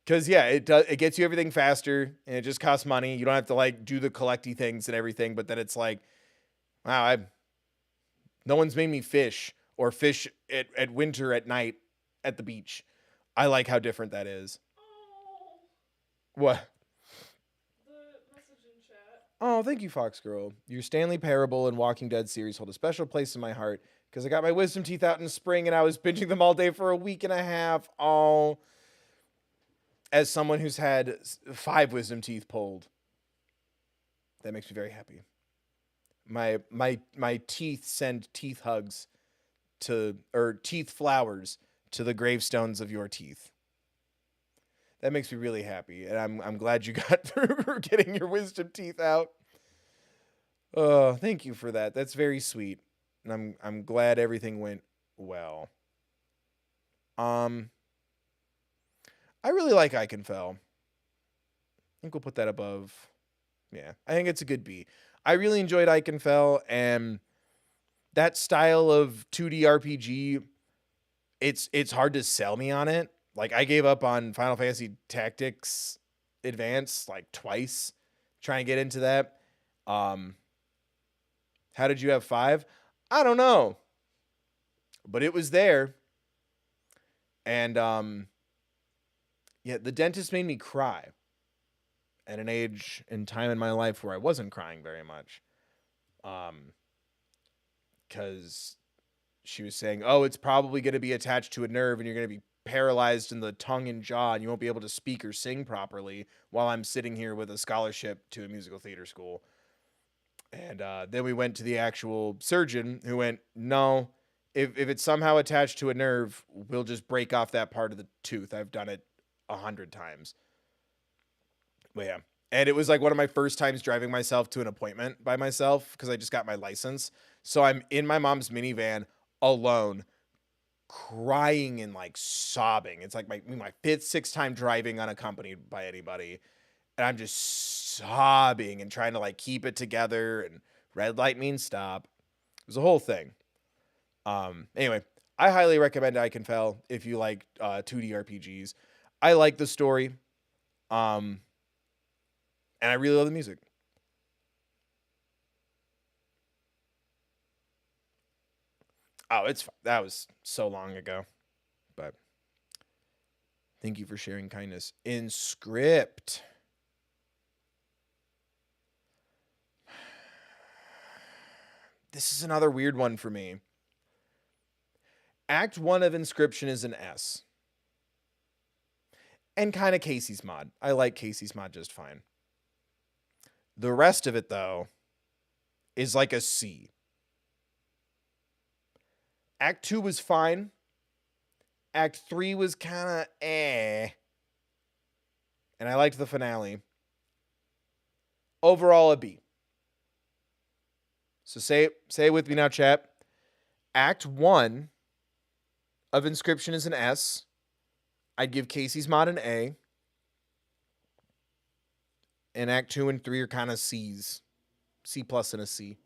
Because yeah, it gets you everything faster, and it just costs money. You don't have to like do the collecty things and everything. But then it's like, wow, no one's made me fish or fish at winter at night at the beach. I like how different that is. Oh, What? the message in chat. Oh, thank you, Fox Girl. Your Stanley Parable and Walking Dead series hold a special place in my heart because I got my wisdom teeth out in spring and I was binging them all day for a week and a half. Oh, as someone who's had 5 wisdom teeth pulled, that makes me very happy. My teeth send teeth hugs or teeth flowers to the gravestones of your teeth. That makes me really happy, and I'm glad you got through getting your wisdom teeth out. Oh, thank you for that. That's very sweet, and I'm glad everything went well. I really like Iconfell. I think we'll put that above. Yeah, I think it's a good B. I really enjoyed Iconfell, and that style of 2D RPG, it's hard to sell me on it. Like, I gave up on Final Fantasy Tactics Advance like twice trying to get into that. How did you have 5? I don't know. But it was there. And yeah, the dentist made me cry at an age and time in my life where I wasn't crying very much. Because she was saying, oh, it's probably going to be attached to a nerve and you're going to be paralyzed in the tongue and jaw and you won't be able to speak or sing properly while I'm sitting here with a scholarship to a musical theater school. And then we went to the actual surgeon who went, no, if it's somehow attached to a nerve, we'll just break off that part of the tooth. I've done it 100 times. But yeah. And it was like one of my first times driving myself to an appointment by myself because I just got my license. So I'm in my mom's minivan alone, crying and like sobbing. It's like my 5th, 6th time driving unaccompanied by anybody. And I'm just sobbing and trying to like keep it together. And red light means stop. It was a whole thing. Anyway, I highly recommend Iconfell if you like 2D RPGs. I like the story. And I really love the music. Oh, that was so long ago. But thank you for sharing kindness. In script. This is another weird one for me. Act 1 of Inscription is an S. And kind of Casey's mod. I like Casey's mod just fine. The rest of it, though, is like a C. Act 2 was fine. Act 3 was kind of eh. And I liked the finale. Overall, a B. So say it with me now, chat. Act 1 of Inscription is an S. I'd give Casey's Mod an A. And Act 2 and 3 are kind of C's. C plus and a C.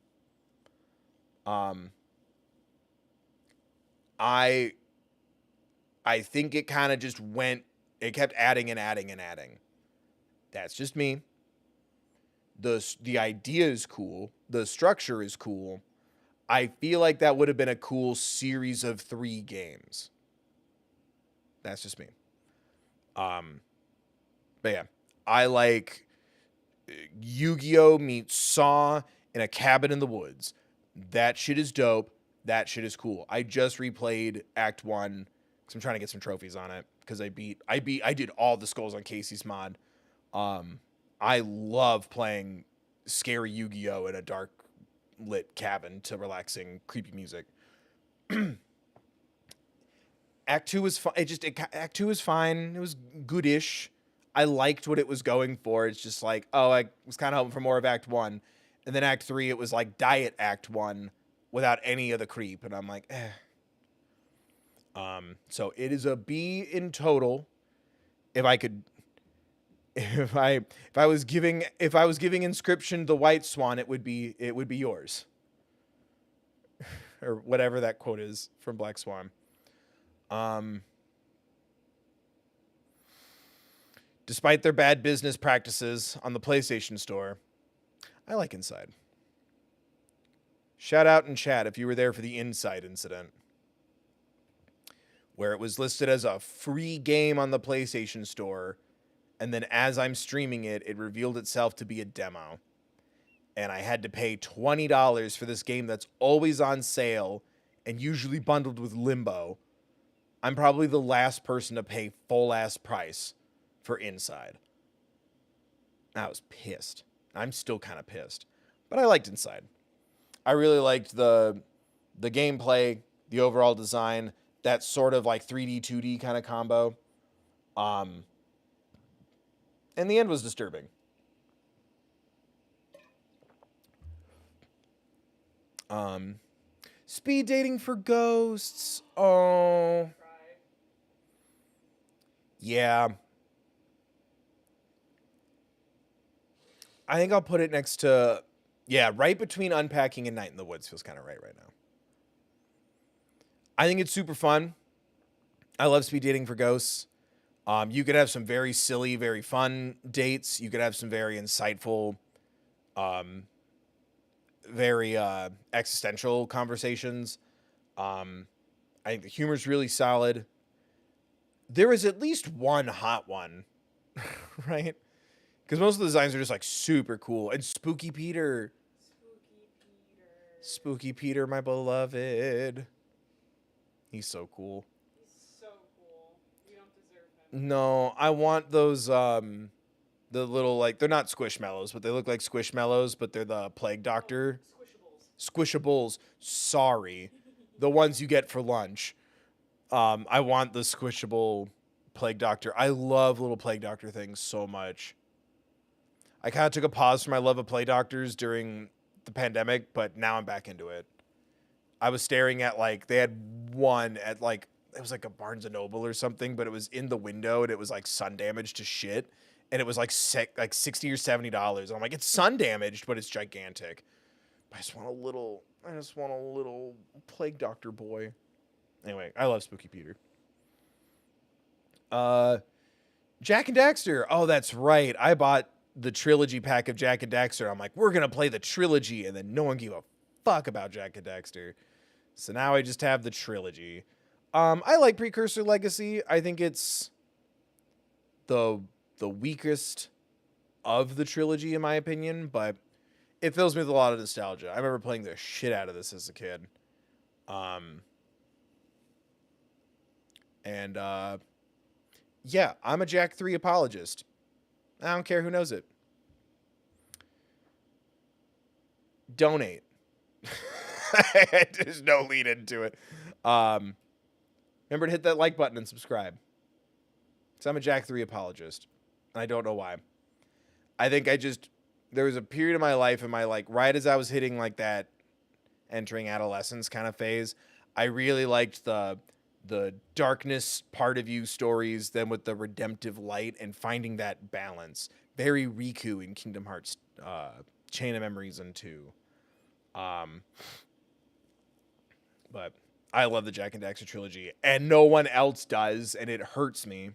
I think it kind of just went, it kept adding and adding and adding. That's just me. The idea is cool. The structure is cool. I feel like that would have been a cool series of 3 games. That's just me. But yeah, I like Yu-Gi-Oh! Meets Saw in a cabin in the woods. That shit is dope. That shit is cool. I just replayed Act 1 because I'm trying to get some trophies on it because I did all the skulls on Casey's mod. I love playing scary Yu-Gi-Oh! In a dark lit cabin to relaxing creepy music. Act 2 was fine. Act 2 was fine. It was goodish. I liked what it was going for. It's just like, oh, I was kind of hoping for more of Act 1. And then Act 3, it was like Diet Act 1 without any of the creep. And I'm like, eh. So it is a B in total. If I was giving Inscription the White Swan, it would be yours. Or whatever that quote is from Black Swan. Despite their bad business practices on the PlayStation Store, I like Inside. Shout out in chat if you were there for the Inside incident, where it was listed as a free game on the PlayStation Store, and then as I'm streaming it, it revealed itself to be a demo. And I had to pay $20 for this game that's always on sale and usually bundled with Limbo. I'm probably the last person to pay full-ass price for Inside. I was pissed. I'm still kind of pissed. But I liked Inside. I really liked the gameplay, the overall design, that sort of like 3D, 2D kind of combo. And the end was disturbing. Speed dating for ghosts. Oh. Yeah. I think I'll put it next to, right between Unpacking and Night in the Woods feels kind of right now. I think it's super fun. I love speed dating for ghosts. You could have some very silly, very fun dates. You could have some very insightful, very existential conversations. I think the humor's really solid. There is at least one hot one, right? Because most of the designs are just like super cool. And Spooky Peter. Spooky Peter, my beloved. He's so cool. He's so cool. You don't deserve him. No, I want those, the little, like, they're not Squishmallows, but they look like Squishmallows, but they're the Plague Doctor. Squishables. Sorry. The ones you get for lunch. I want the squishable Plague Doctor. I love little Plague Doctor things so much. I kind of took a pause from my love of Plague Doctors during the pandemic, but now I'm back into it. I was staring at, like, they had one at, like, it was like a Barnes & Noble or something, but it was in the window, and it was, like, sun damaged to shit, and it was, like, $60 or $70. I'm like, it's sun damaged, but it's gigantic. I just want a little Plague Doctor boy. Anyway, I love Spooky Peter. Jak and Daxter. Oh, that's right. I bought the trilogy pack of Jak and Daxter. I'm like, we're going to play the trilogy. And then no one gave a fuck about Jak and Daxter. So now I just have the trilogy. I like Precursor Legacy. I think it's the weakest of the trilogy, in my opinion. But it fills me with a lot of nostalgia. I remember playing the shit out of this as a kid. Yeah, I'm a Jak 3 apologist. I don't care who knows it. Donate. There's no lead into it. Remember to hit that like button and subscribe. So I'm a Jak 3 apologist. And I don't know why. I think I just there was a period of my life in my like right as I was hitting like that entering adolescence kind of phase, I really liked the darkness part of you stories, then with the redemptive light and finding that balance. Very Riku in Kingdom Hearts Chain of Memories and 2. Um, but I love the Jack and Daxter trilogy, and no one else does, and it hurts me.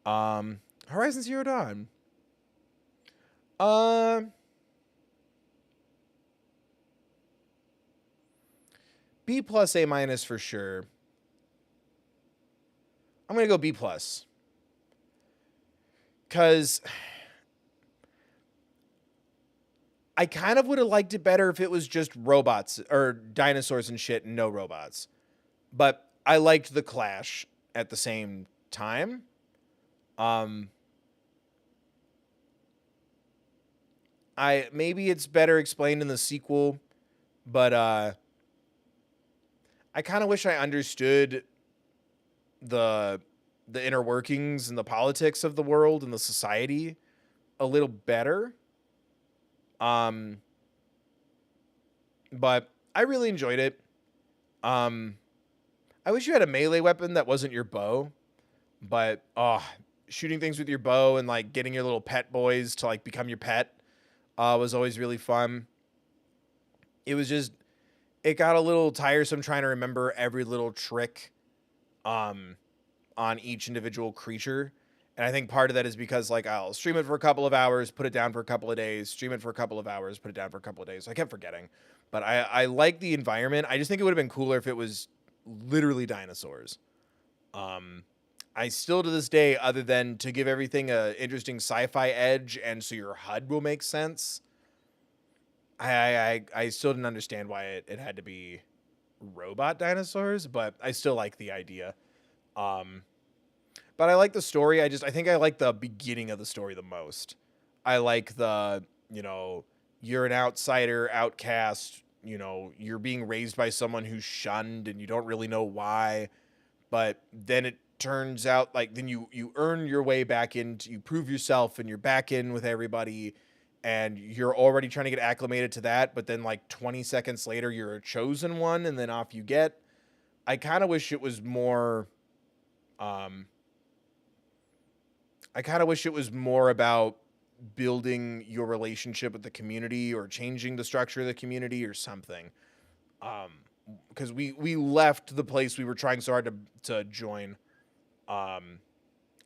Horizon Zero Dawn. B plus, A minus for sure. I'm gonna go B plus. Cause I kind of would have liked it better if it was just robots or dinosaurs and shit and no robots. But I liked the clash at the same time. Maybe it's better explained in the sequel, but I kind of wish I understood the inner workings and the politics of the world and the society a little better. But I really enjoyed it. I wish you had a melee weapon that wasn't your bow, but shooting things with your bow and like getting your little pet boys to like become your pet was always really fun. It got a little tiresome trying to remember every little trick on each individual creature. And I think part of that is because like I'll stream it for a couple of hours, put it down for a couple of days, stream it for a couple of hours, put it down for a couple of days. So I kept forgetting. But I like the environment. I just think it would have been cooler if it was literally dinosaurs. I still to this day, other than to give everything a interesting sci-fi edge and so your HUD will make sense, I still didn't understand why it had to be robot dinosaurs, but I still like the idea. But I like the story. I think I like the beginning of the story the most. I like you're an outsider, outcast, you're being raised by someone who's shunned and you don't really know why. But then it turns out like then you earn your way back into, you prove yourself and you're back in with everybody and you're already trying to get acclimated to that. But then like 20 seconds later, you're a chosen one and then off you get. I kind of wish it was more, about building your relationship with the community or changing the structure of the community or something. Because we left the place we were trying so hard to join a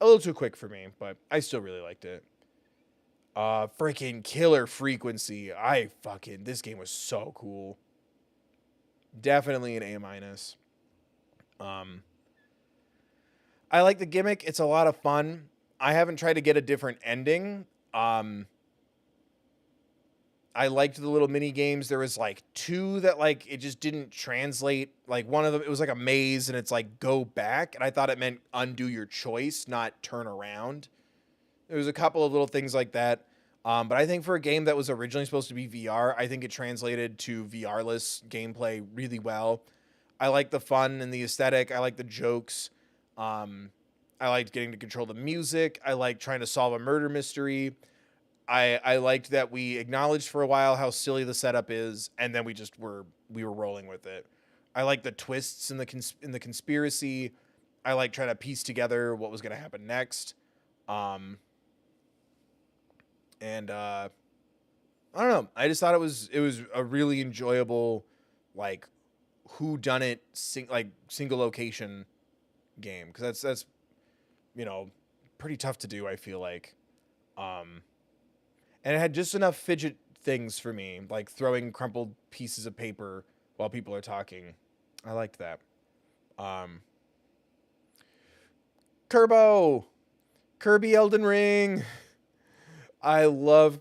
little too quick for me, but I still really liked it. Freaking Killer Frequency. This game was so cool. Definitely an A minus. I like the gimmick. It's a lot of fun. I haven't tried to get a different ending. I liked the little mini games. There was like 2 that like it just didn't translate. Like one of them, it was like a maze and it's like go back. And I thought it meant undo your choice, not turn around. There was a couple of little things like that. But I think for a game that was originally supposed to be VR, I think it translated to VR-less gameplay really well. I like the fun and the aesthetic. I like the jokes. I liked getting to control the music. I liked trying to solve a murder mystery. I liked that we acknowledged for a while how silly the setup is, and then we were rolling with it. I like the twists in the conspiracy. I like trying to piece together what was going to happen next. And I don't know. I just thought it was a really enjoyable like whodunit single location game, because that's pretty tough to do, I feel like. And it had just enough fidget things for me, like throwing crumpled pieces of paper while people are talking. I liked that. Kirby Elden Ring. I love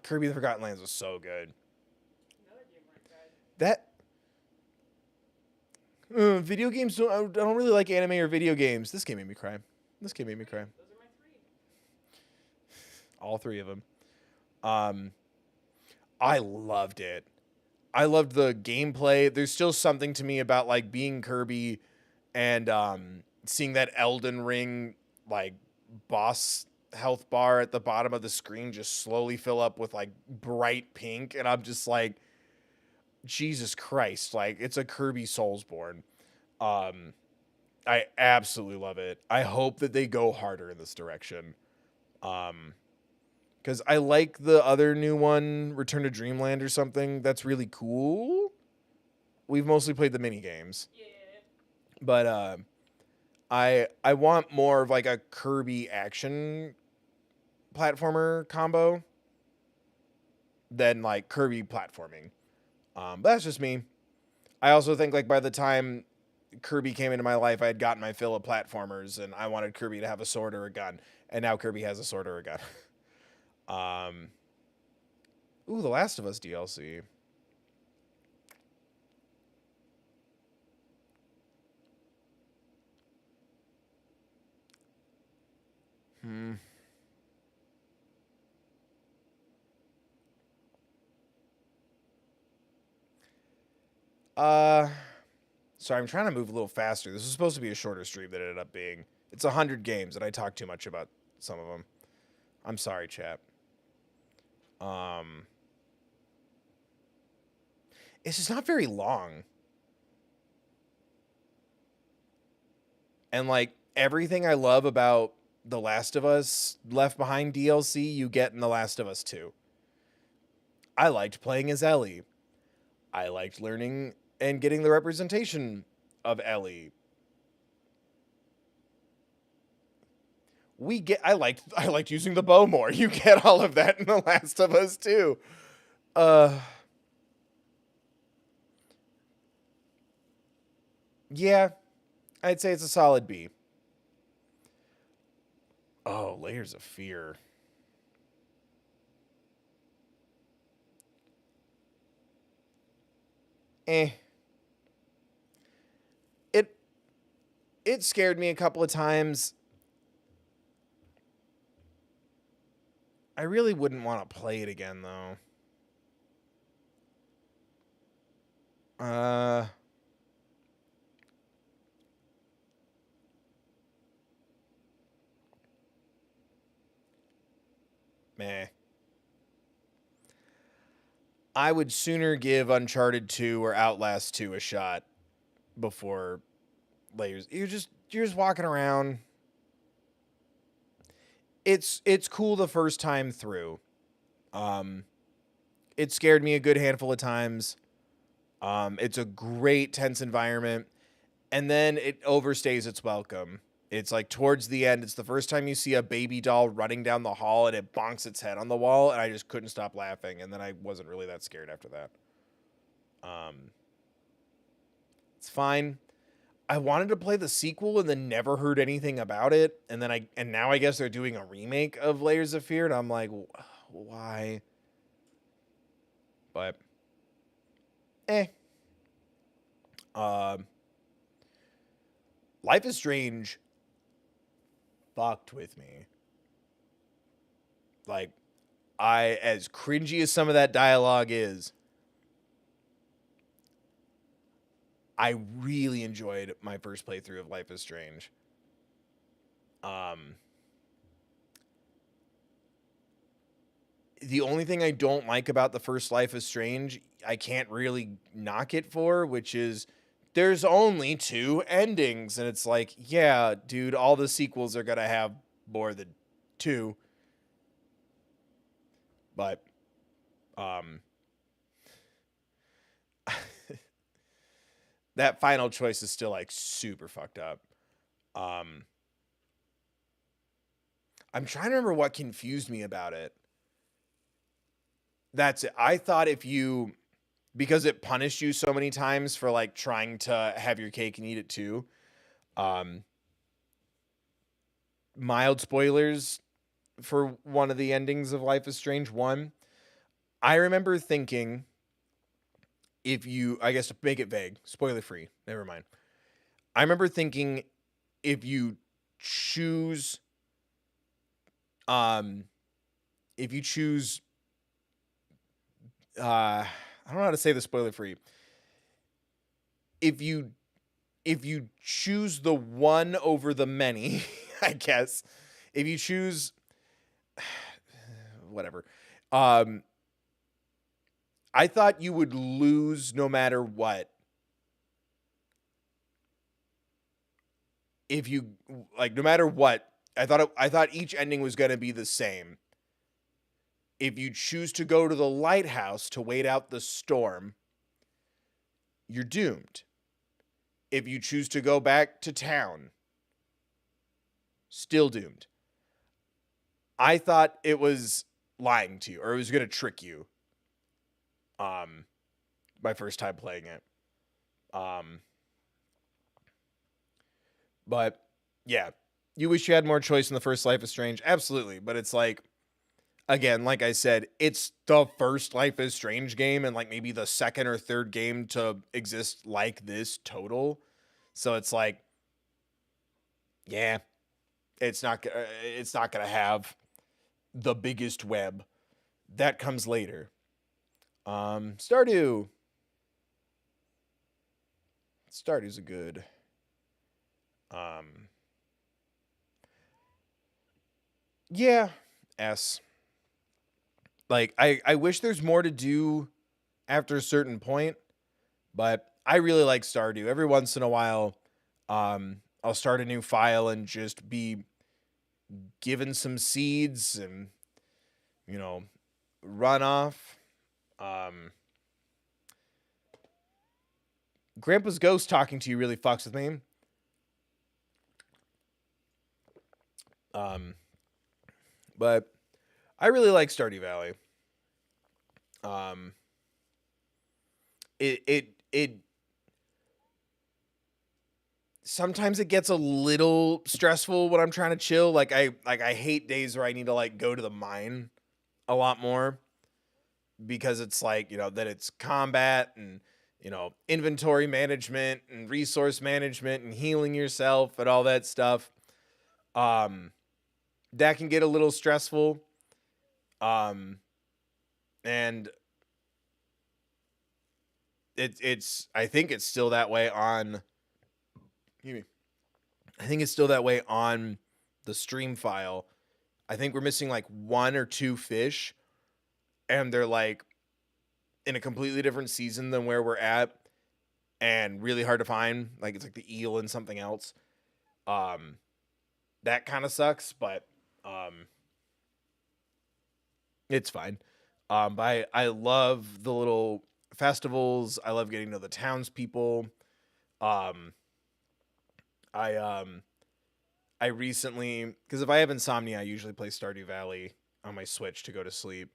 Kirby the Forgotten Lands was so good. Another game like that. Video games I don't really like anime or video games. This game made me cry. Those are my 3. All 3 of them. I loved it. I loved the gameplay. There's still something to me about like being Kirby and seeing that Elden Ring like boss health bar at the bottom of the screen just slowly fill up with like bright pink, and I'm just like, Jesus Christ, like it's a Kirby Soulsborne. Um, I absolutely love it. I hope that they go harder in this direction. Because I like the other new one, Return to Dreamland or something. That's really cool. We've mostly played the mini games, Yeah. but I want more of like a Kirby action platformer combo than like Kirby platforming. But that's just me. I also think like by the time Kirby came into my life, I had gotten my fill of platformers, and I wanted Kirby to have a sword or a gun, and now Kirby has a sword or a gun. Ooh, The Last of Us DLC. Hmm. Sorry, I'm trying to move a little faster. This was supposed to be a shorter stream than it ended up being. It's 100 games, and I talk too much about some of them. I'm sorry, chat. It's just not very long. And like everything I love about The Last of Us Left Behind DLC, you get in The Last of Us 2. I liked playing as Ellie. I liked learning and getting the representation of Ellie. I liked using the bow more. You get all of that in The Last of Us 2. Yeah, I'd say it's a solid B. Oh, Layers of Fear. Eh. It it scared me a couple of times. I really wouldn't want to play it again though. Meh. I would sooner give Uncharted 2 or Outlast 2 a shot before Layers. You're just walking around. It's cool the first time through. It scared me a good handful of times. It's a great tense environment, and then it overstays its welcome. It's like towards the end, it's the first time you see a baby doll running down the hall and it bonks its head on the wall, and I just couldn't stop laughing, and then I wasn't really that scared after that. It's fine. I wanted to play the sequel and then never heard anything about it, and now I guess they're doing a remake of Layers of Fear, and I'm like, why? But eh. Life is Strange fucked with me. Like, as cringy as some of that dialogue is, I really enjoyed my first playthrough of Life is Strange. The only thing I don't like about the first Life is Strange, I can't really knock it for, which is there's only two endings. And it's like, yeah, dude, all the sequels are going to have more than two. But, that final choice is still like super fucked up. I'm trying to remember what confused me about it. That's it. I thought because it punished you so many times for like trying to have your cake and eat it too. Mild spoilers for one of the endings of Life is Strange 1. I remember thinking, I guess to make it vague, spoiler free, never mind. I remember thinking if you choose, I don't know how to say the spoiler free. If you choose the one over the many, I guess, if you choose whatever. I thought you would lose no matter what. If you like, no matter what, I thought each ending was going to be the same. If you choose to go to the lighthouse to wait out the storm, you're doomed. If you choose to go back to town, still doomed. I thought it was lying to you, or it was going to trick you. My first time playing it. But yeah, you wish you had more choice in the first Life is Strange. Absolutely. But it's like, again, like I said, it's the first Life is Strange game and like maybe the second or third game to exist like this total. So it's like, yeah, it's not going to have the biggest web. That comes later. Stardew's a good yeah, S. Like I wish there's more to do after a certain point, but I really like Stardew. Every once in a while, I'll start a new file and just be given some seeds and run off. Grandpa's ghost talking to you really fucks with me. But I really like Stardew Valley. It sometimes it gets a little stressful when I'm trying to chill. Like I hate days where I need to like go to the mine a lot more because it's like, that it's combat and inventory management and resource management and healing yourself and all that stuff. That can get a little stressful. And I think it's still that way on the stream file. I think we're missing like 1 or 2 fish and they're like in a completely different season than where we're at and really hard to find. Like it's like the eel and something else. That kind of sucks, but it's fine. But I love the little festivals. I love getting to know the townspeople. I recently, because if I have insomnia, I usually play Stardew Valley on my Switch to go to sleep.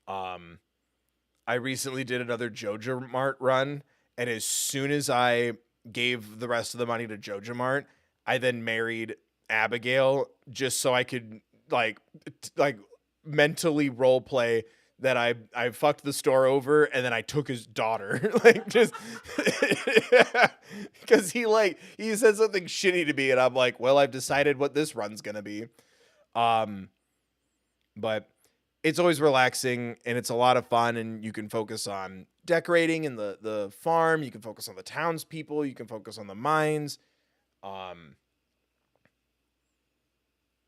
I recently did another Joja Mart run, and as soon as I gave the rest of the money to Joja Mart, I then married Abigail just so I could like mentally role play that I fucked the store over and then I took his daughter. Like just because he said something shitty to me and I'm like, well, I've decided what this run's gonna be. But it's always relaxing and it's a lot of fun and you can focus on decorating in the farm, you can focus on the townspeople, you can focus on the mines.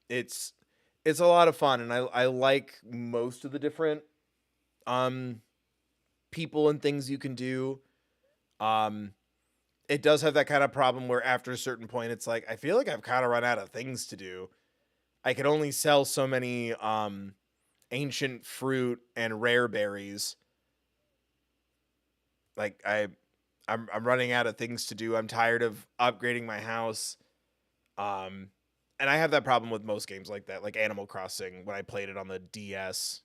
It's a lot of fun and I like most of the different people and things you can do. It does have that kind of problem where after a certain point it's like I feel like I've kind of run out of things to do. I could only sell so many ancient fruit and rare berries. Like I'm running out of things to do. I'm tired of upgrading my house. And I have that problem with most games like that, like Animal Crossing when I played it on the DS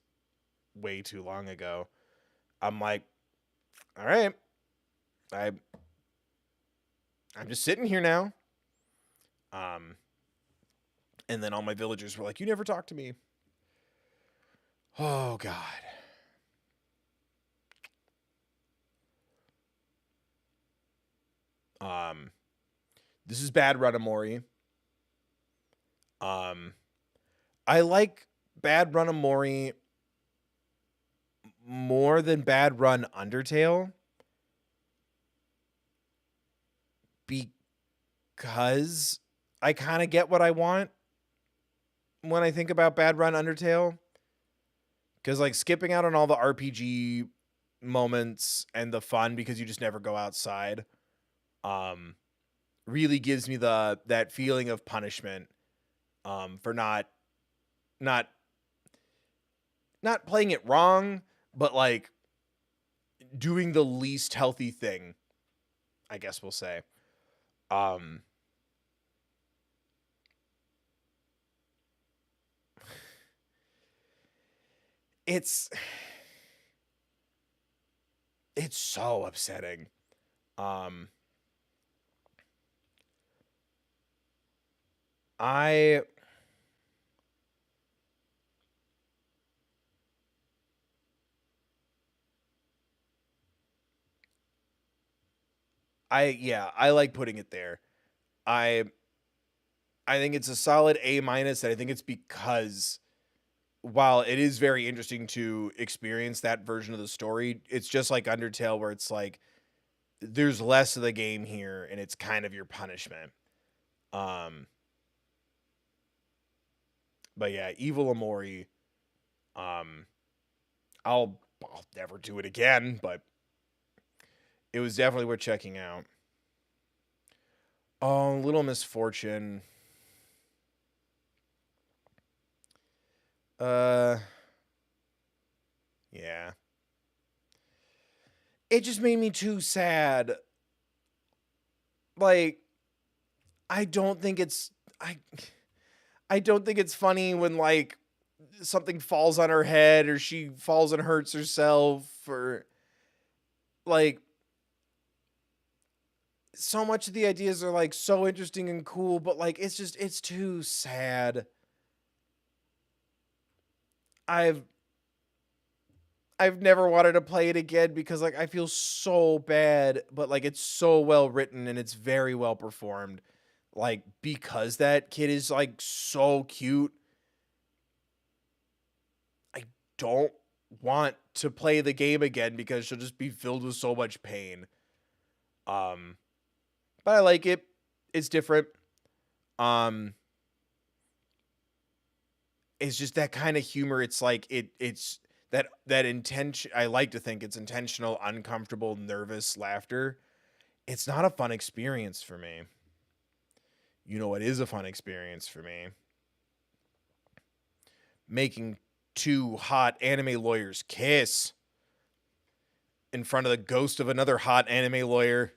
way too long ago. I'm like, all right, I'm just sitting here now. And then all my villagers were like, you never talk to me. Oh, God. This is Bad Run Amori. I like Bad Run Amori more than Bad Run Undertale because I kind of get what I want. when I think about Bad Run Undertale. Because, like, skipping out on all the RPG moments and the fun because you just never go outside um, really gives me that feeling of punishment for not not playing it wrong, but, like, doing the least healthy thing, I guess we'll say. Um, it's so upsetting. Um, I I like putting it there. I I think it's a solid A minus, and I think it's because while it is very interesting to experience that version of the story, it's just like Undertale where it's like there's less of the game here and it's kind of your punishment. Um but yeah, Evil Amori, um I'll never do it again, but it was definitely worth checking out. Oh, Little Misfortune. Uh yeah. It just made me too sad. Like I don't think it's I I don't think it's funny when like something falls on her head or she falls and hurts herself or like so much of the ideas are like so interesting and cool, but like it's too sad. I've I've never wanted to play it again because like I feel so bad, but like it's so well written and it's very well performed. Like because that kid is like so cute, I don't want to play the game again because she'll just be filled with so much pain. Um but I like it. It's different. Um it's just that kind of humor. It's like it's that intention. I like to think it's intentional, uncomfortable, nervous laughter. It's not a fun experience for me. You know what is a fun experience for me? Making two hot anime lawyers kiss in front of the ghost of another hot anime lawyer.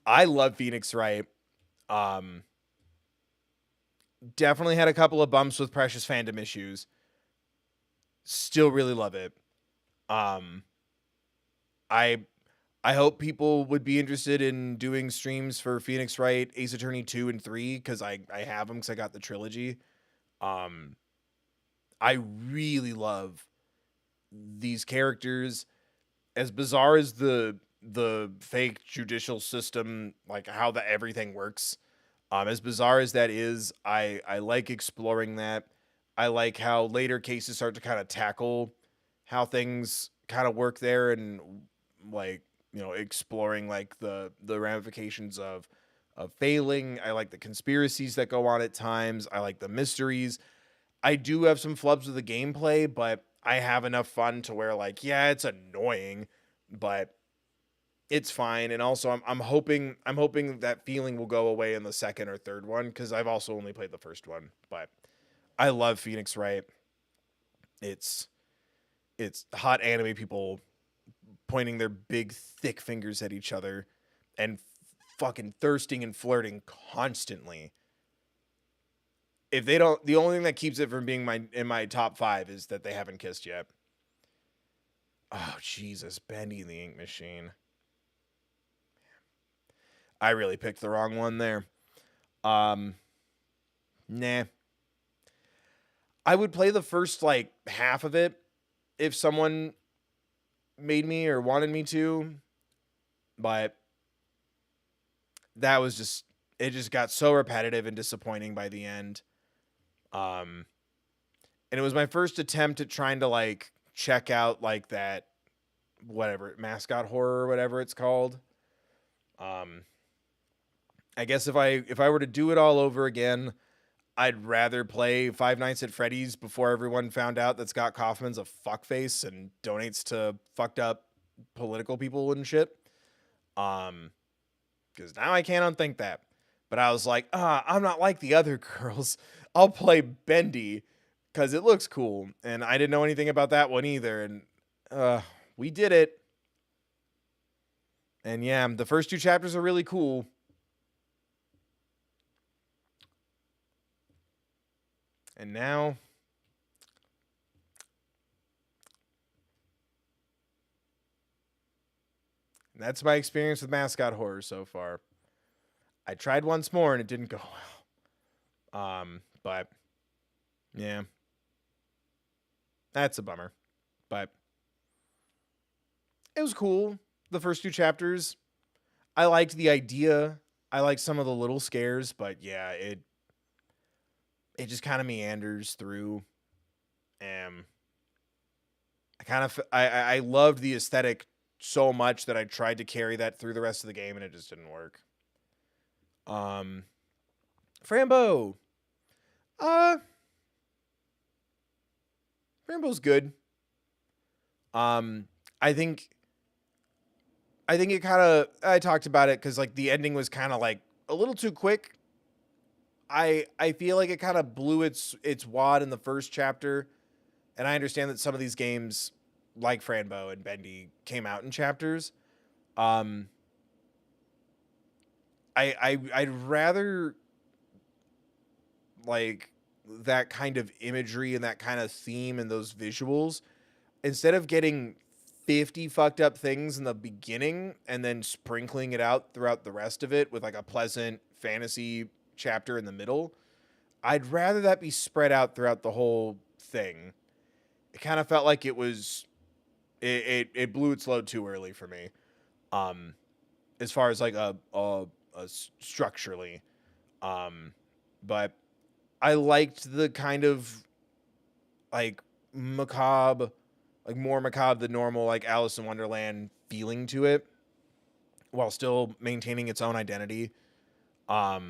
I love Phoenix Wright. Um, Definitely had a couple of bumps with Precious fandom issues. Still really love it. Um, I I hope people would be interested in doing streams for Phoenix Wright, Ace Attorney 2 and 3 cuz I have them cuz I got the trilogy. Um I really love these characters, as bizarre as the fake judicial system, like how the everything works. As bizarre as that is, I like exploring that. I like how later cases start to kind of tackle how things kind of work there and like exploring like the ramifications of failing. I like the conspiracies that go on at times. I like the mysteries. I do have some flubs with the gameplay, but I have enough fun to where like yeah, it's annoying, but it's fine. And also I'm hoping that feeling will go away in the second or third one because I've also only played the first one. But I love Phoenix Wright. It's it's hot anime people pointing their big thick fingers at each other and fucking thirsting and flirting constantly. If they don't, the only thing that keeps it from being in my top 5 is that they haven't kissed yet. Oh Jesus, Bendy the Ink Machine. I really picked the wrong one there. Um, nah. I would play the first like half of it if someone made me or wanted me to, but that was just it just got so repetitive and disappointing by the end. Um, and it was my first attempt at trying to like check out like that whatever mascot horror or whatever it's called. Um, I guess if I were to do it all over again, I'd rather play Five Nights at Freddy's before everyone found out that Scott Kaufman's a fuckface and donates to fucked up political people and shit. Because now I can't unthink that. But I was like, I'm not like the other girls. I'll play Bendy because it looks cool. And I didn't know anything about that one either. And we did it. And yeah, the first 2 chapters are really cool. And now that's my experience with mascot horror so far. I tried once more and it didn't go well. But yeah, that's a bummer. But it was cool. The first 2 chapters, I liked the idea. I liked some of the little scares, but yeah, it just kind of meanders through. I loved the aesthetic so much that I tried to carry that through the rest of the game, and it just didn't work. Frambo. Frambo's good. I think it kind of, I talked about it because like the ending was kind of like a little too quick. I feel like it kind of blew its wad in the first chapter, and I understand that some of these games like Frambo and Bendy came out in chapters. I'd rather like that kind of imagery and that kind of theme and those visuals instead of getting 50 fucked up things in the beginning and then sprinkling it out throughout the rest of it with like a pleasant fantasy chapter in the middle. I'd rather that be spread out throughout the whole thing. It kind of felt like it was it blew its load too early for me. As far as like a structurally. But I liked the kind of like macabre, like more macabre than normal, like Alice in Wonderland feeling to it, while still maintaining its own identity. I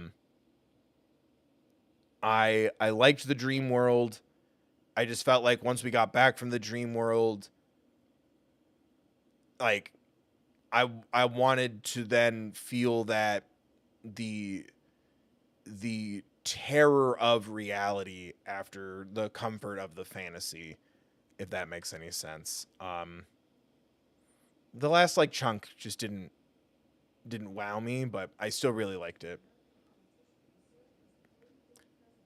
liked the dream world. I just felt like once we got back from the dream world, like I wanted to then feel that the terror of reality after the comfort of the fantasy, if that makes any sense. The last like chunk just didn't wow me, but I still really liked it.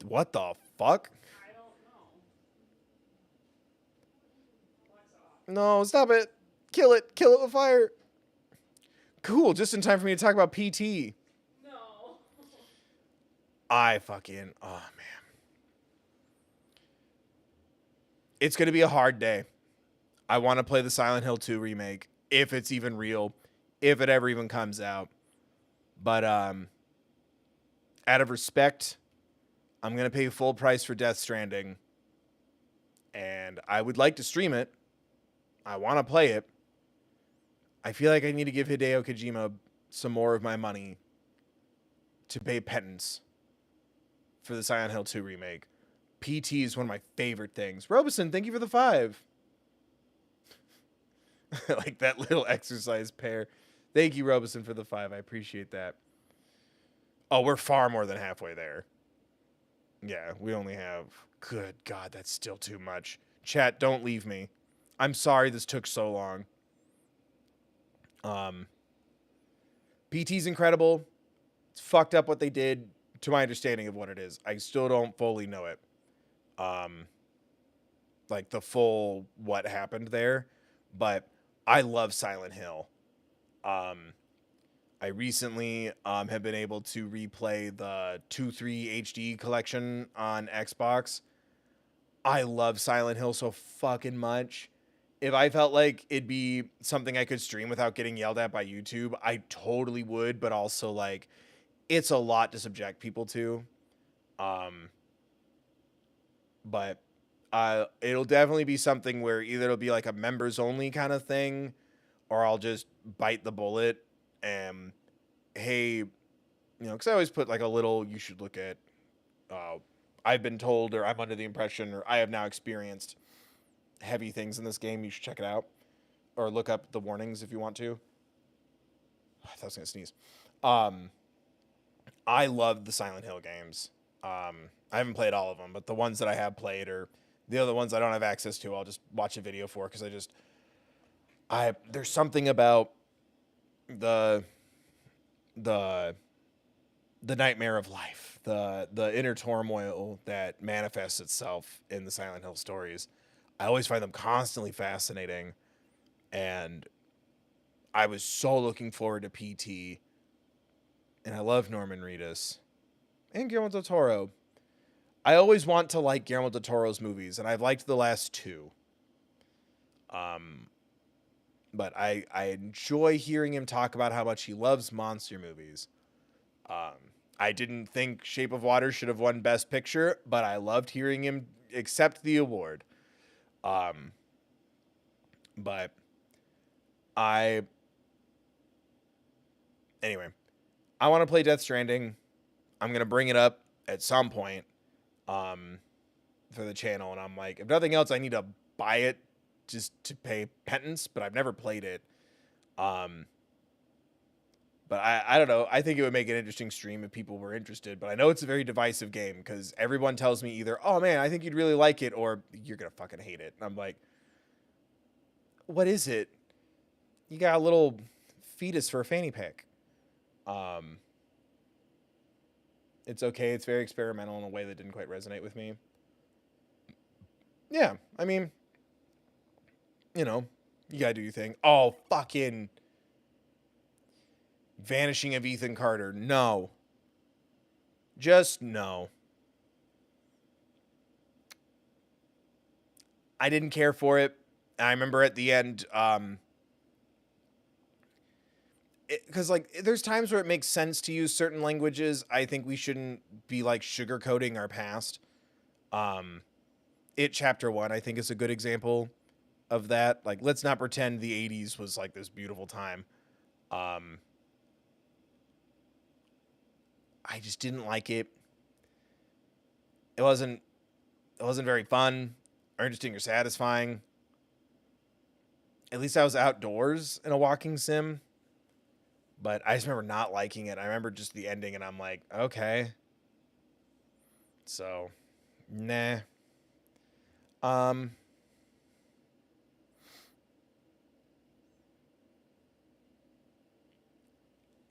What the fuck? I don't know. Alexa. No, stop it. Kill it. Kill it with fire. Cool, just in time for me to talk about PT. No. I fucking, oh man. It's going to be a hard day. I want to play the Silent Hill 2 remake, if it's even real, if it ever even comes out. But out of respect, I'm going to pay full price for Death Stranding. And I would like to stream it. I want to play it. I feel like I need to give Hideo Kojima some more of my money to pay penance for the Silent Hill 2 remake. PT is one of my favorite things. Robeson, thank you for the 5. Like that little exercise pair. Thank you, Robeson, for the 5. I appreciate that. Oh, we're far more than halfway there. Yeah, we only have... Good God, that's still too much. Chat, don't leave me. I'm sorry this took so long. PT's incredible. It's fucked up what they did, to my understanding of what it is. I still don't fully know it. Like the full what happened there. But I love Silent Hill. I recently have been able to replay the 2-3 HD collection on Xbox. I love Silent Hill so fucking much. If I felt like it'd be something I could stream without getting yelled at by YouTube, I totally would, but also like it's a lot to subject people to. But it'll definitely be something where either it'll be like a members only kind of thing, or I'll just bite the bullet and hey, you know, because I always put like a little, you should look at I've been told, or I'm under the impression, or I have now experienced heavy things in this game. You should check it out, or look up the warnings if you want to. I thought I was gonna sneeze. Um, I love the Silent Hill games. I haven't played all of them, but the ones that I have played, or the other ones I don't have access to, I'll just watch a video for because there's something about the the the nightmare of life, the inner turmoil that manifests itself in the Silent Hill stories. I always find them constantly fascinating, and I was so looking forward to PT, and I love Norman Reedus and Guillermo del Toro. I always want to like Guillermo del Toro's movies, and I've liked the last two. Um, but I enjoy hearing him talk about how much he loves monster movies. Um, I didn't think Shape of Water should have won Best Picture, but I loved hearing him accept the award. Um, but I, anyway, I want to play Death Stranding. I'm gonna bring it up at some point, um, for the channel, and I'm like, if nothing else, I need to buy it just to pay penance. But I've never played it. Um, But I don't know. I think it would make an interesting stream if people were interested. But I know it's a very divisive game because everyone tells me either, oh man, I think you'd really like it, or you're going to fucking hate it. And I'm like, what is it? You got a little fetus for a fanny pack. Um, it's okay. It's very experimental in a way that didn't quite resonate with me. Yeah. I mean, you know, you got to do your thing. Oh, fucking Vanishing of Ethan Carter. No. Just no. I didn't care for it. I remember at the end, because like there's times where it makes sense to use certain languages. I think we shouldn't be like sugarcoating our past. It Chapter 1, I think, is a good example of that. Like, let's not pretend the 80s was like this beautiful time. I just didn't like it. It wasn't very fun or interesting or satisfying. At least I was outdoors in a walking sim. But I just remember not liking it. I remember just the ending, and I'm like, okay. So, nah.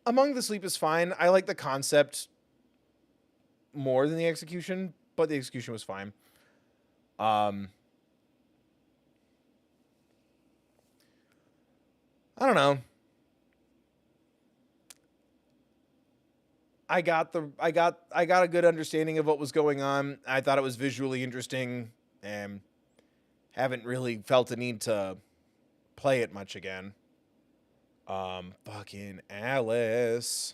Among the Sleep is fine. I like the concept more than the execution, but the execution was fine. I don't know. I got a good understanding of what was going on. I thought it was visually interesting, and haven't really felt a need to play it much again. Fucking Alice.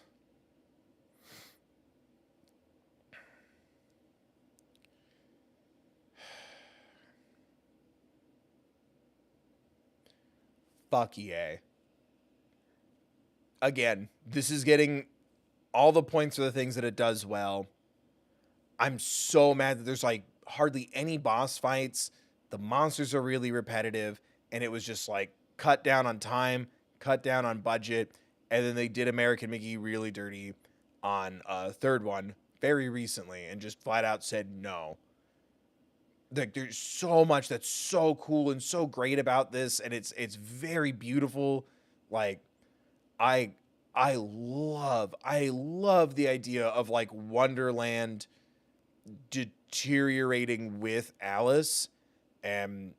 Fuck yeah. Again, this is getting all the points for the things that it does well. I'm so mad that there's like hardly any boss fights. The monsters are really repetitive, and it was just like cut down on time, cut down on budget, and then they did American Mickey really dirty on a third one very recently and just flat out said no. Like, there's so much that's so cool and so great about this, and it's very beautiful. Like, I I love the idea of like Wonderland deteriorating with Alice, and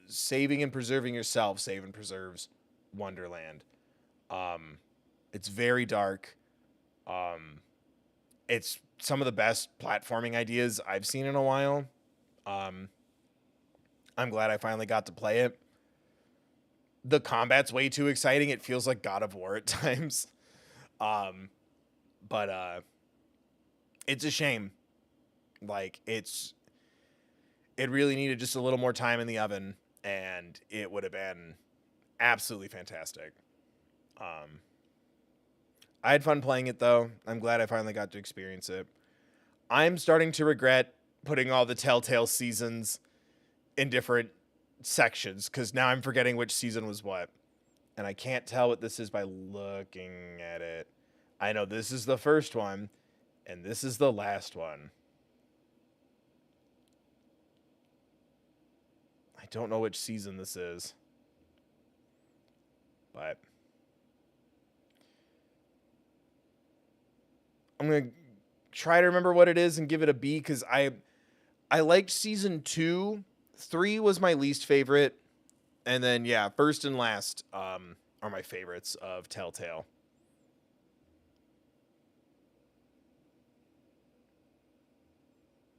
saving and preserving yourself save and preserves Wonderland. Um, it's very dark. Um, it's some of the best platforming ideas I've seen in a while. Um, I'm glad I finally got to play it. The combat's way too exciting. It feels like God of War at times. Um, but it's a shame. Like, it really needed just a little more time in the oven, and it would have been absolutely fantastic. I had fun playing it though. I'm glad I finally got to experience it. I'm starting to regret putting all the Telltale seasons in different sections because now I'm forgetting which season was what. And I can't tell what this is by looking at it. I know this is the first one, and this is the last one. I don't know which season this is. But I'm going to try to remember what it is and give it a B because I liked season 2. 3 was my least favorite. And then, yeah, first and last are my favorites of Telltale.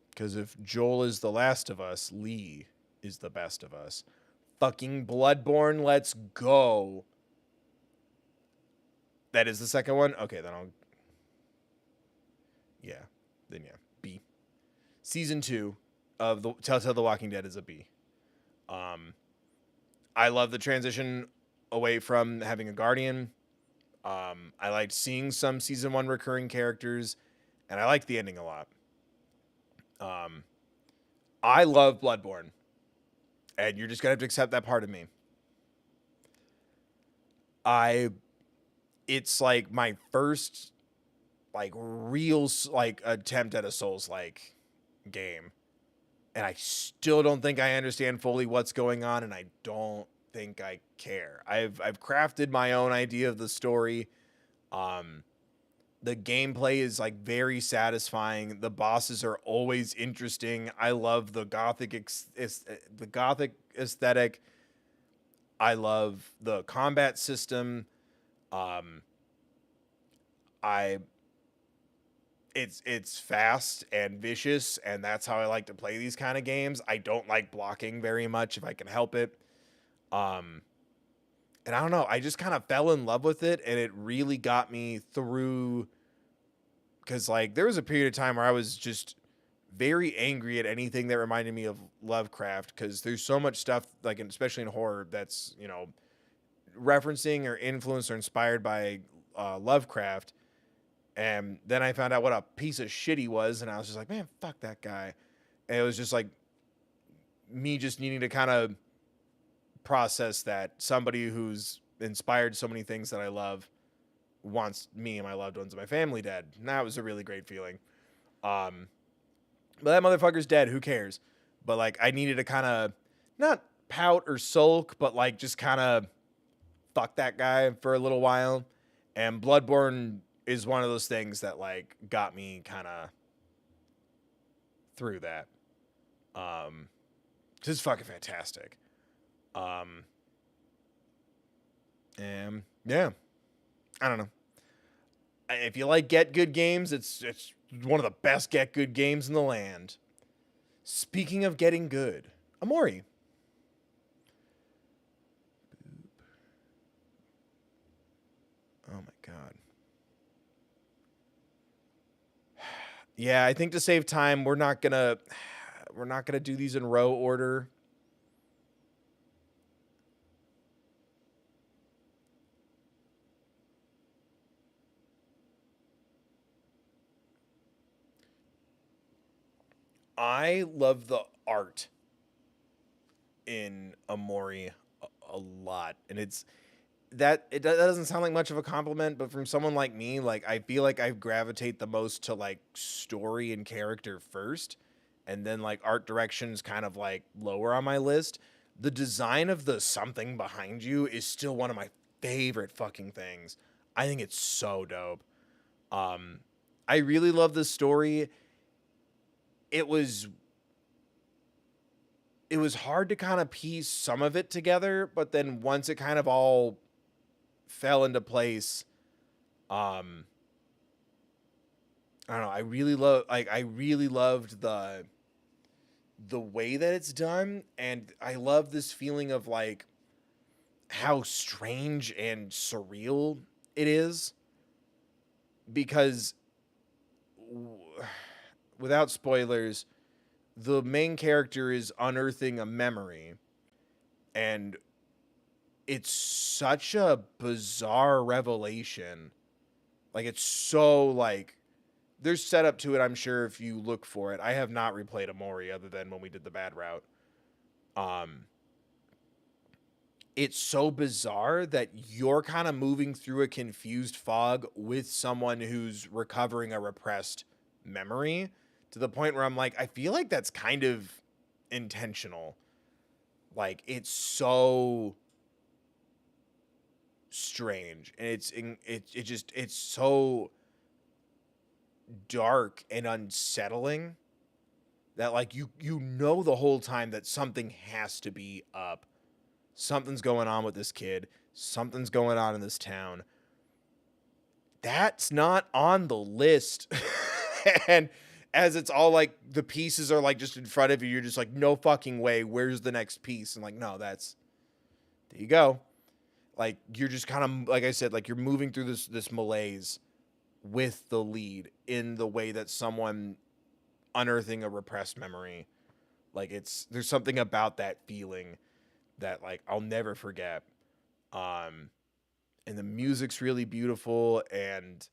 Because if Joel is the last of us, Lee is the best of us. Fucking Bloodborne, let's go. That is the second one? Okay, then I'll... Yeah, then yeah, B. Season 2 of the Telltale The Walking Dead is a B. I love the transition away from having a guardian. I liked seeing some season 1 recurring characters, and I liked the ending a lot. I love Bloodborne, and you're just gonna have to accept that part of me. It's like my first like real like attempt at a Souls like game, and I still don't think I understand fully what's going on, and I don't think I care. I've crafted my own idea of the story. The gameplay is like very satisfying. The bosses are always interesting. I love the gothic aesthetic. I love the combat system. It's fast and vicious, and that's how I like to play these kind of games. I don't like blocking very much if I can help it. And I don't know, I just kind of fell in love with it, and it really got me through, because like there was a period of time where I was just very angry at anything that reminded me of Lovecraft, because there's so much stuff, like especially in horror, that's, you know, referencing or influenced or inspired by Lovecraft. And then I found out what a piece of shit he was, and I was just like, man, fuck that guy. And it was just like me just needing to kind of process that somebody who's inspired so many things that I love wants me and my loved ones and my family dead. And that was a really great feeling. But that motherfucker's dead. Who cares? But like, I needed to kind of not pout or sulk, but like just kind of fuck that guy for a little while. And Bloodborne is one of those things that like got me kind of through that. It's fucking fantastic. And yeah, I don't know. If you like Get Good games, it's one of the best Get Good games in the land. Speaking of getting good, Amori. Oh my god. Yeah, I think to save time, we're not gonna do these in row order. I love the art in Amori a lot, and that doesn't sound like much of a compliment, but from someone like me, like I feel like I gravitate the most to like story and character first, and then like art directions kind of like lower on my list. The design of the something behind you is still one of my favorite fucking things. I think it's so dope. I really love the story. It was hard to kind of piece some of it together, but then once it kind of all fell into place, I don't know, I really loved the way that it's done, and I love this feeling of like how strange and surreal it is, because without spoilers, the main character is unearthing a memory, and it's such a bizarre revelation. Like, it's so like there's setup to it, I'm sure, if you look for it. I have not replayed Amori other than when we did the bad route. It's so bizarre that you're kind of moving through a confused fog with someone who's recovering a repressed memory, to the point where I'm like, I feel like that's kind of intentional. Like, it's so strange, and it's so dark and unsettling that, like, you know the whole time that something has to be up. Something's going on with this kid. Something's going on in this town. That's not on the list. And as it's all like the pieces are like just in front of you, you're just like, no fucking way. Where's the next piece? And like, no, there you go. Like, you're just kind of, like I said, like, you're moving through this malaise with the lead in the way that someone unearthing a repressed memory. Like, there's something about that feeling that, like, I'll never forget. And the music's really beautiful, and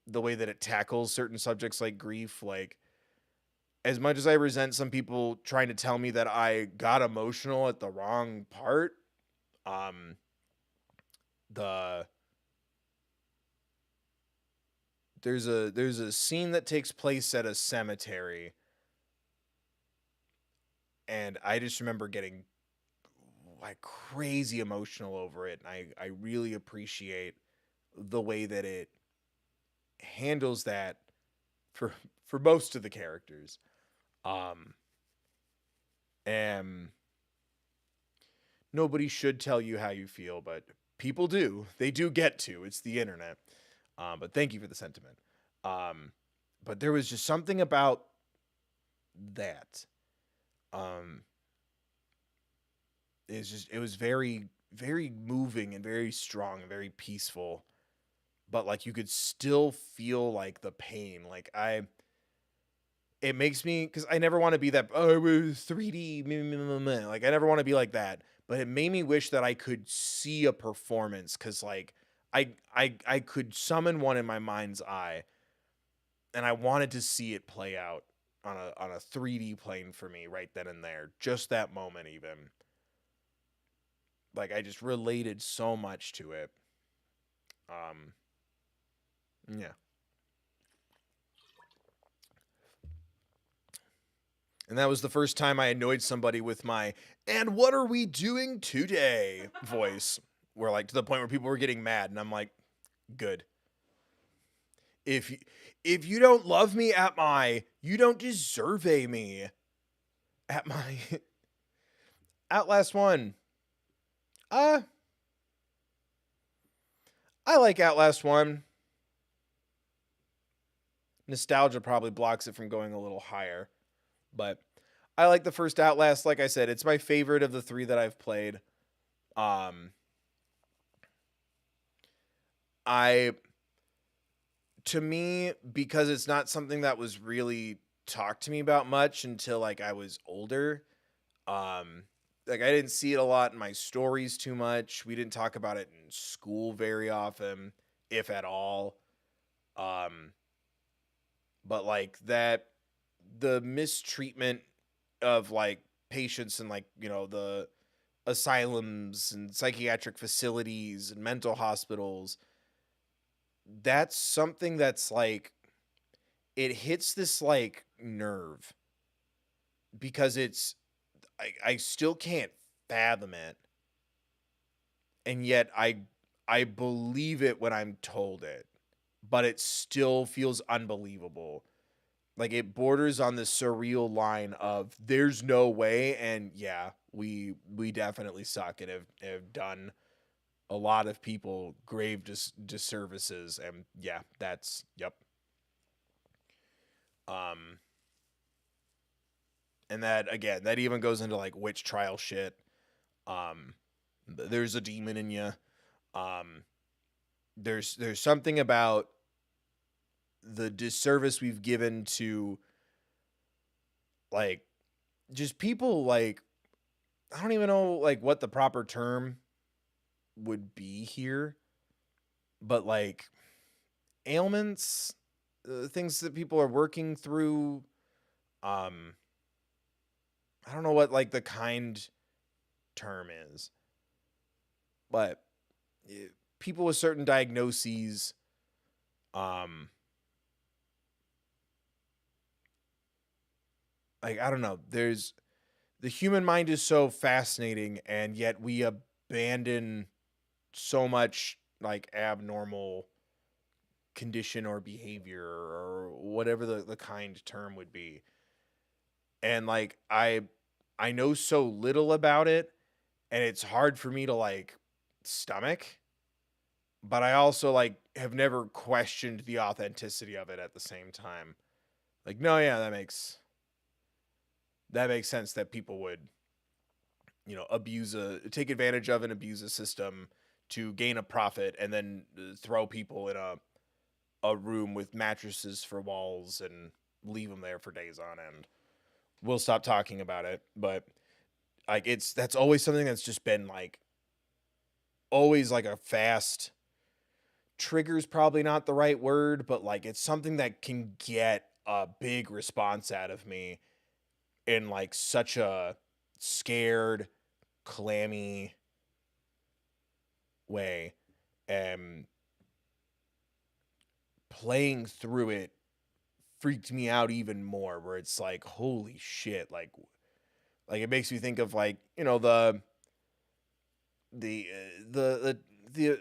the way that it tackles certain subjects like grief, like, as much as I resent some people trying to tell me that I got emotional at the wrong part, there's a scene that takes place at a cemetery, and I just remember getting like crazy emotional over it, and I really appreciate the way that it handles that for most of the characters. And nobody should tell you how you feel, but people do. They do get to. It's the internet. But thank you for the sentiment. But there was just something about that. It was very, very moving and very strong and very peaceful. But like, you could still feel like the pain. Like, it makes me, because I never want to be that, oh, it was 3D, like, I never want to be like that. But it made me wish that I could see a performance, because like, I could summon one in my mind's eye, and I wanted to see it play out on a 3D plane for me right then and there. Just that moment, even. Like, I just related so much to it. Yeah. And that was the first time I annoyed somebody with my, and what are we doing today voice. Where, like, to the point where people were getting mad, and I'm like, good. If you don't love me at my, you don't deserve me at my Outlast 1. I like Outlast 1. Nostalgia probably blocks it from going a little higher. But I like the first Outlast. Like I said, it's my favorite of the 3 that I've played. To me, because it's not something that was really talked to me about much until like I was older. Like, I didn't see it a lot in my stories too much. We didn't talk about it in school very often, if at all. But like that, the mistreatment of like patients and, like, you know, the asylums and psychiatric facilities and mental hospitals, that's something that's like, it hits this like nerve, because I still can't fathom it, and yet I believe it when I'm told it, but it still feels unbelievable. Like, it borders on the surreal line of there's no way, and yeah, we definitely suck and have done a lot of people grave disservices, and yeah, that's, yep. And that, again, that even goes into like witch trial shit. There's a demon in you. There's something about the disservice we've given to, like, just people, like, I don't even know like what the proper term would be here, but like ailments, things that people are working through. Um, I don't know what like the kind term is, but people with certain diagnoses, um, like I don't know. There's the human mind is so fascinating, and yet we abandon so much like abnormal condition or behavior or whatever the kind term would be. And like I know so little about it, and it's hard for me to like stomach, but I also like have never questioned the authenticity of it at the same time. Like, no, yeah, that makes sense that people would, take advantage of and abuse a system to gain a profit and then throw people in a room with mattresses for walls and leave them there for days on end. We'll stop talking about it, but like that's always something that's just been like always like a fast trigger's probably not the right word, but like it's something that can get a big response out of me in like such a scared, clammy way. And playing through it freaked me out even more where it's like holy shit, like it makes me think of like, the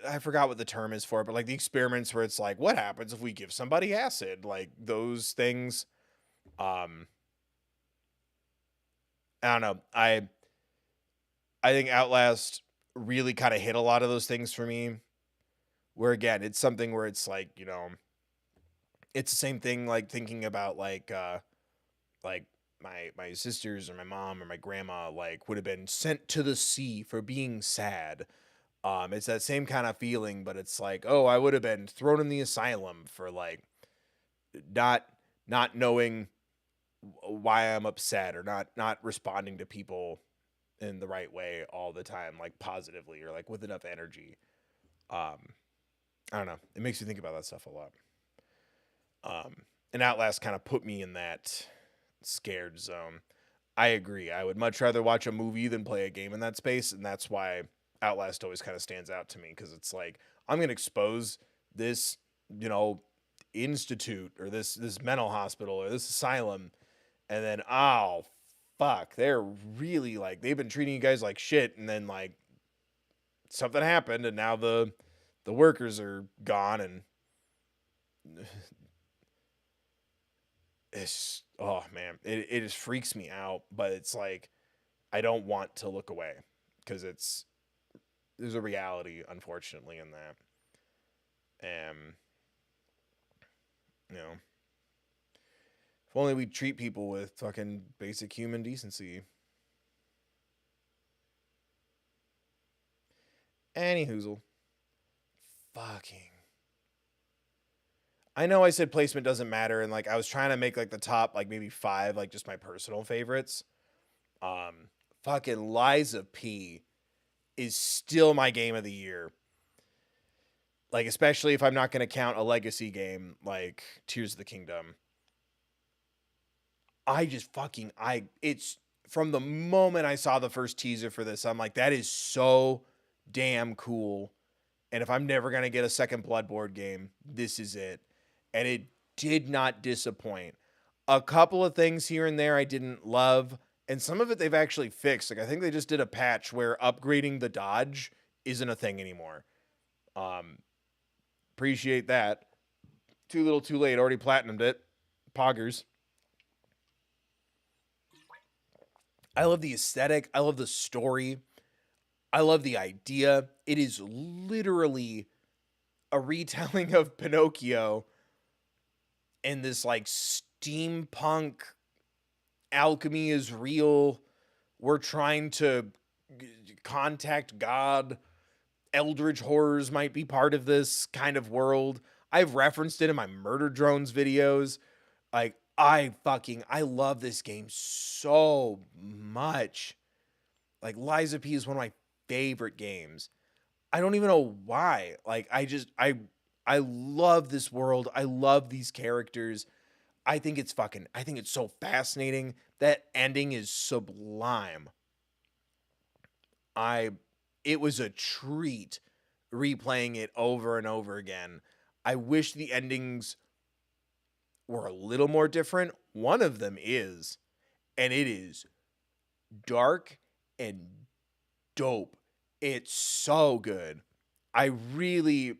I forgot what the term is for it, but like the experiments where it's like what happens if we give somebody acid, like those things. um I don't know. I think Outlast really kind of hit a lot of those things for me. Where again, it's something where it's like, it's the same thing like thinking about like my sisters or my mom or my grandma like would have been sent to the sea for being sad. It's that same kind of feeling, but it's like, oh, I would have been thrown in the asylum for like not not knowing why I'm upset or not responding to people in the right way all the time, like positively or like with enough energy. Um, I don't know. It makes you think about that stuff a lot. Um, and Outlast kind of put me in that scared zone. I agree. I would much rather watch a movie than play a game in that space, and that's why Outlast always kind of stands out to me because it's like I'm gonna expose this, you know, institute or this mental hospital or this asylum, and then oh fuck, they're really like they've been treating you guys like shit, and then like something happened, and now the workers are gone, and it's oh man, it just freaks me out. But it's like I don't want to look away because there's a reality, unfortunately, in that. And you know, if only we treat people with fucking basic human decency. Any hoozle. Fucking. I know I said placement doesn't matter, and like I was trying to make like the top like maybe five like just my personal favorites. Um, fucking Liza P is still my game of the year. Like especially if I'm not gonna count a legacy game like Tears of the Kingdom. I just fucking I it's from the moment I saw the first teaser for this, I'm like, that is so damn cool. And if I'm never gonna get a second Bloodborne game, this is it. And it did not disappoint. A couple of things here and there I didn't love, and some of it they've actually fixed. Like I think they just did a patch where upgrading the dodge isn't a thing anymore. Um, appreciate that. Too little, too late. Already platinumed it. Poggers. I love the aesthetic. I love the story. I love the idea. It is literally a retelling of Pinocchio in this like steampunk alchemy is real. We're trying to contact God. Eldritch horrors might be part of this kind of world. I've referenced it in my Murder Drones videos. Like I love this game so much. Like Liza P is one of my favorite games. I don't even know why. Like I I love this world. I love these characters. I think it's so fascinating. That ending is sublime. It was a treat replaying it over and over again. I wish the endings were a little more different. One of them is, and it is dark and dope. It's so good. I really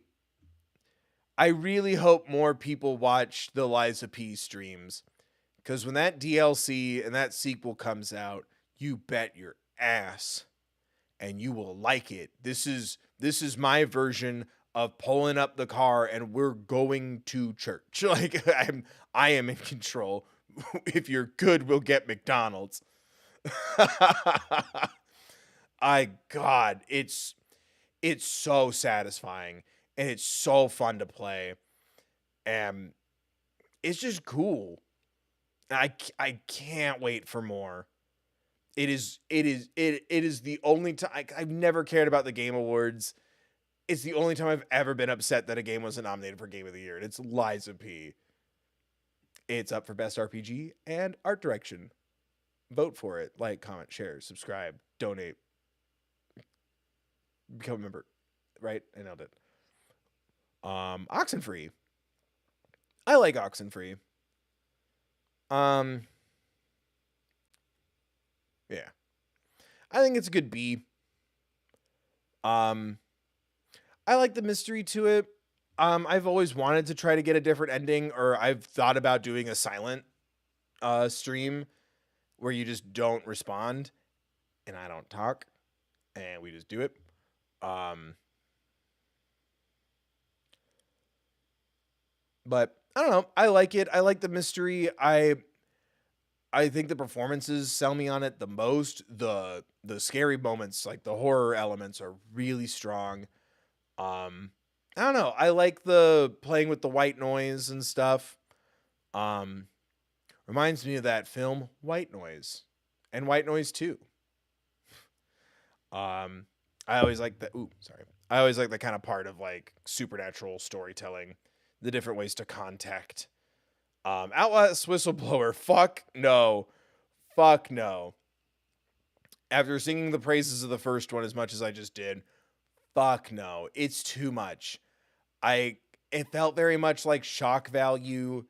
I really hope more people watch the Liza P streams, cuz when that DLC and that sequel comes out, you bet your ass and you will like it. This is my version of pulling up the car and we're going to church. Like I am in control. If you're good, we'll get McDonald's. I God, it's so satisfying and it's so fun to play and it's just cool. I can't wait for more. It is the only time I've never cared about the Game Awards. It's the only time I've ever been upset that a game wasn't nominated for Game of the Year, and it's Liza P. It's up for Best RPG and Art Direction. Vote for it. Like, comment, share, subscribe, donate, become a member. Right? I nailed it. Oxenfree. I like Oxenfree. Yeah. I think it's a good B. I like the mystery to it. I've always wanted to try to get a different ending, or I've thought about doing a silent stream where you just don't respond and I don't talk and we just do it. But I don't know. I like it. I like the mystery. I think the performances sell me on it the most. The scary moments, like the horror elements, are really strong. I don't know. I like the playing with the white noise and stuff. Um, Reminds me of that film White Noise and White Noise 2. I always like that. Ooh, sorry. I always like that kind of part of like supernatural storytelling, the different ways to contact. Outlast Whistleblower. Fuck no. Fuck no. After singing the praises of the first one as much as I just did, fuck no. It's too much. It felt very much like shock value.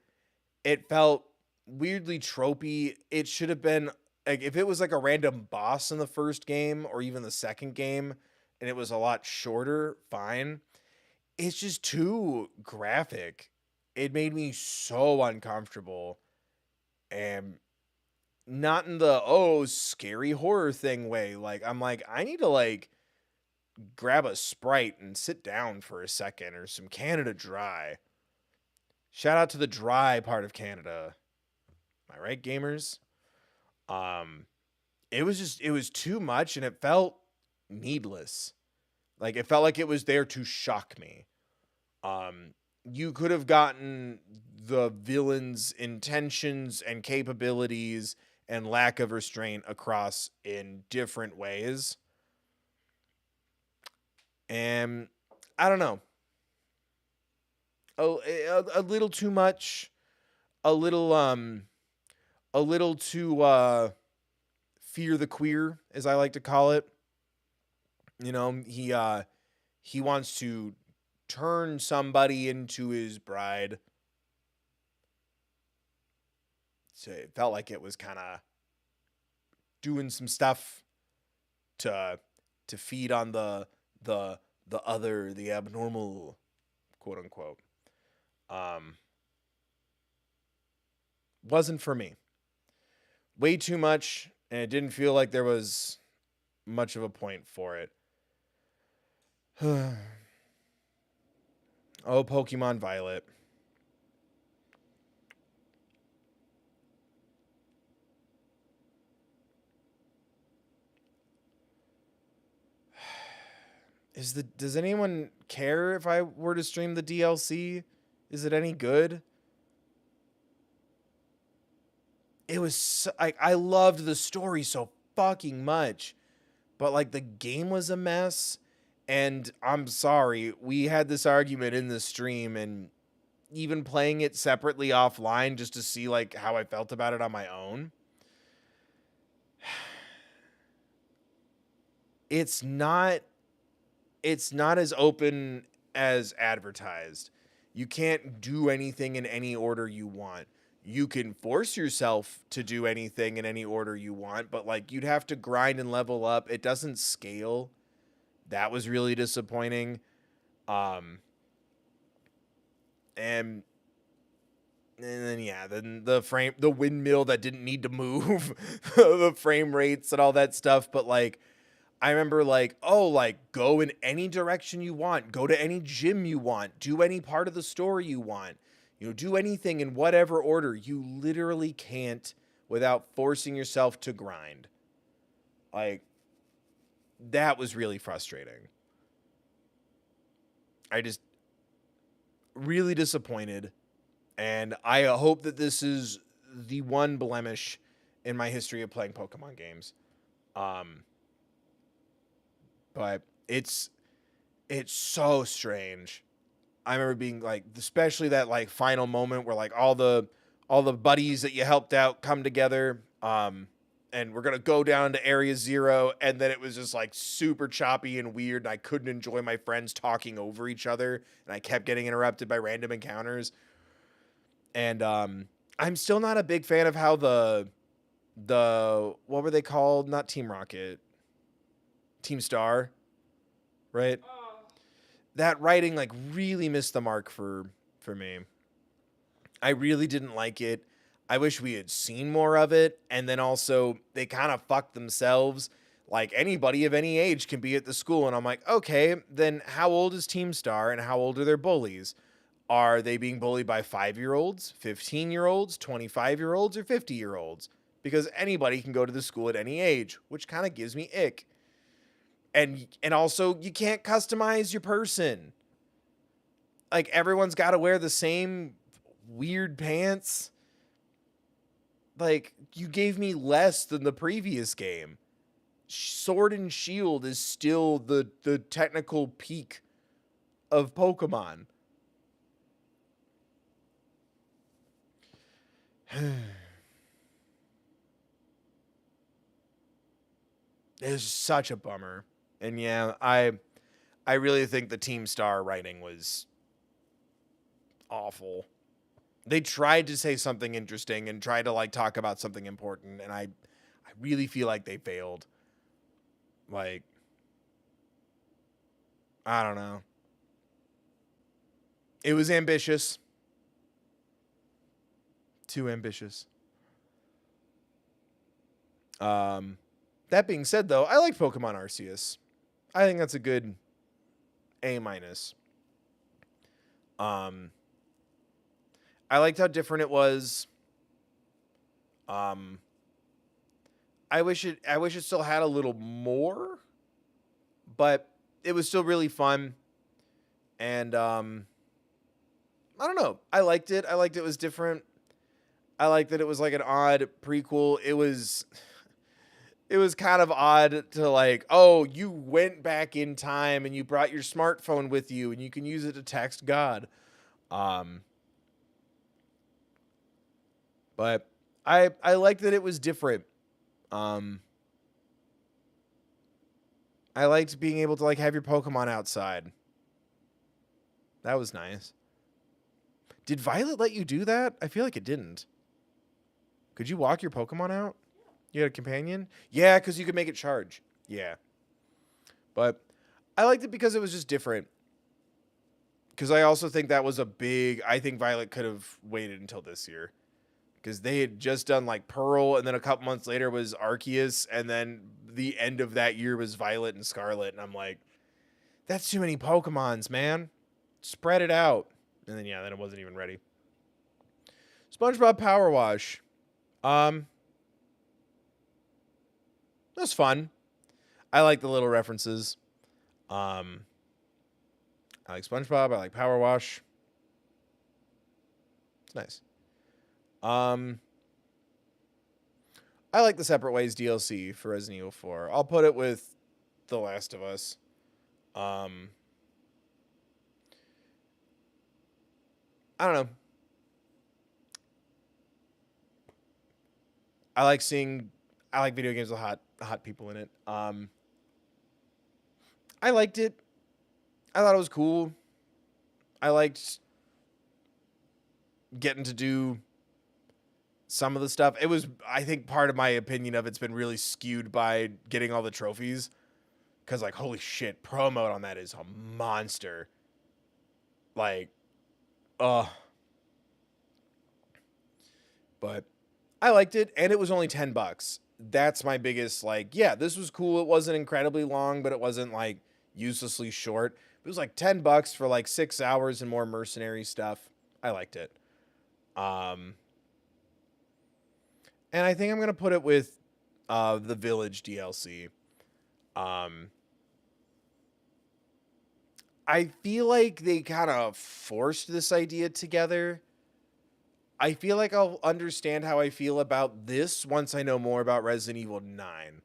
It felt weirdly tropey. It should have been like if it was like a random boss in the first game or even the second game and it was a lot shorter, fine. It's just too graphic. It made me so uncomfortable and not in the scary horror thing way. Like I'm like I need to like grab a Sprite and sit down for a second or some Canada Dry. Shout out to the dry part of Canada. Am I right, gamers? It was too much and it felt needless. Like it felt like it was there to shock me. You could have gotten the villain's intentions and capabilities and lack of restraint across in different ways. And I don't know. A little too much, a little too fear the queer, as I like to call it. You know, he wants to turn somebody into his bride. So it felt like it was kind of doing some stuff to feed on the other, the abnormal, quote unquote. Wasn't for me. Way too much, and it didn't feel like there was much of a point for it. Oh, Pokemon Violet. Does anyone care if I were to stream the DLC? Is it any good? It was I loved the story so fucking much, but like the game was a mess And I'm sorry, we had this argument in the stream, and even playing it separately offline just to see like how I felt about it on my own. It's not as open as advertised. You can't do anything in any order you want. You can force yourself to do anything in any order you want, but like you'd have to grind and level up. It doesn't scale. That was really disappointing. And then yeah, then the windmill that didn't need to move, the frame rates and all that stuff. But like, I remember like, oh, like go in any direction you want, go to any gym you want, do any part of the story you want, do anything in whatever order. You literally can't without forcing yourself to grind. Like, that was really frustrating. I just really disappointed. And I hope that this is the one blemish in my history of playing Pokemon games. But it's so strange. I remember being like, especially that like final moment where like all the buddies that you helped out come together. And we're going to go down to Area 0. And then it was just like super choppy and weird. And I couldn't enjoy my friends talking over each other. And I kept getting interrupted by random encounters. And I'm still not a big fan of how the what were they called? Not Team Rocket. Team Star. Right? Oh, That writing like really missed the mark for me. I really didn't like it. I wish we had seen more of it. And then also they kind of fucked themselves. Like anybody of any age can be at the school. And I'm like, okay, then how old is Team Star and how old are their bullies? Are they being bullied by 5-year-olds, 15-year-olds, 25-year-olds, or 50-year-olds? Because anybody can go to the school at any age, which kind of gives me ick. And also, you can't customize your person. Like, everyone's got to wear the same weird pants. Like, you gave me less than the previous game. Sword and Shield is still the technical peak of Pokemon. It's such a bummer. And yeah, I really think the Team Star writing was awful. They tried to say something interesting and tried to like talk about something important, and I really feel like they failed. Like, I don't know. It was ambitious. Too ambitious. That being said, though, I like Pokemon Arceus. I think that's a good A-. I liked how different it was. I wish it still had a little more, but it was still really fun. And I don't know. I liked it. I liked it was different. I liked that it was like an odd prequel. It was kind of odd to like, oh, you went back in time and you brought your smartphone with you and you can use it to text God. But I liked that it was different. I liked being able to like have your Pokemon outside. That was nice. Did Violet let you do that? I feel like it didn't. Could you walk your Pokemon out? You had a companion? Yeah, because you could make it charge. Yeah. But I liked it because it was just different. Because I also think that was I think Violet could have waited until this year. Because they had just done like Pearl, and then a couple months later was Arceus, and then the end of that year was Violet and Scarlet. And I'm like, that's too many Pokemons, man. Spread it out. And then, yeah, then it wasn't even ready. SpongeBob Power Wash. That was fun. I like the little references. I like SpongeBob. I like Power Wash. It's nice. I like the Separate Ways DLC for Resident Evil 4. I'll put it with The Last of Us. Um, I don't know. I like seeing. I like video games with hot people in it. I liked it. I thought it was cool. I liked getting to do some of the stuff. It was, I think, part of my opinion of it's been really skewed by getting all the trophies. Because, like, holy shit, pro mode on that is a monster. Like, uh. But I liked it, and it was only $10. That's my biggest, like, yeah, this was cool. It wasn't incredibly long, but it wasn't, like, uselessly short. It was like $10 for, like, 6 hours and more mercenary stuff. I liked it. And I think I'm going to put it with the Village DLC. I feel like they kind of forced this idea together. I feel like I'll understand how I feel about this once I know more about Resident Evil 9.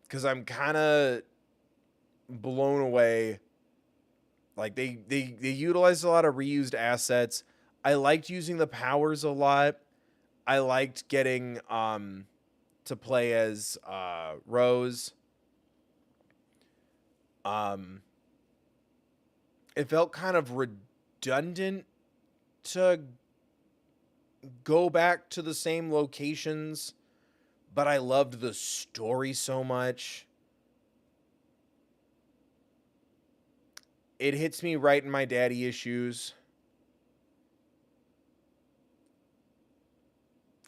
Because I'm kind of blown away. Like, they utilized a lot of reused assets. I liked using the powers a lot. I liked getting to play as Rose. It felt kind of redundant to go back to the same locations, but I loved the story so much. It hits me right in my daddy issues.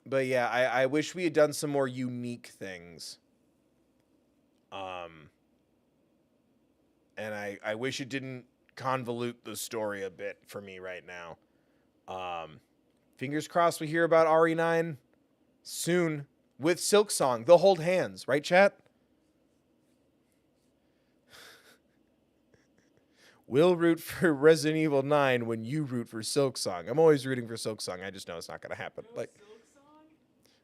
But yeah, I wish we had done some more unique things. And I wish it didn't convolute the story a bit for me right now. Fingers crossed we hear about RE9 soon with Silk Song. They'll hold hands, right, chat? We'll root for Resident Evil 9 when you root for Silk Song. I'm always rooting for Silk Song. I just know it's not going to happen. No Like, Silk Song?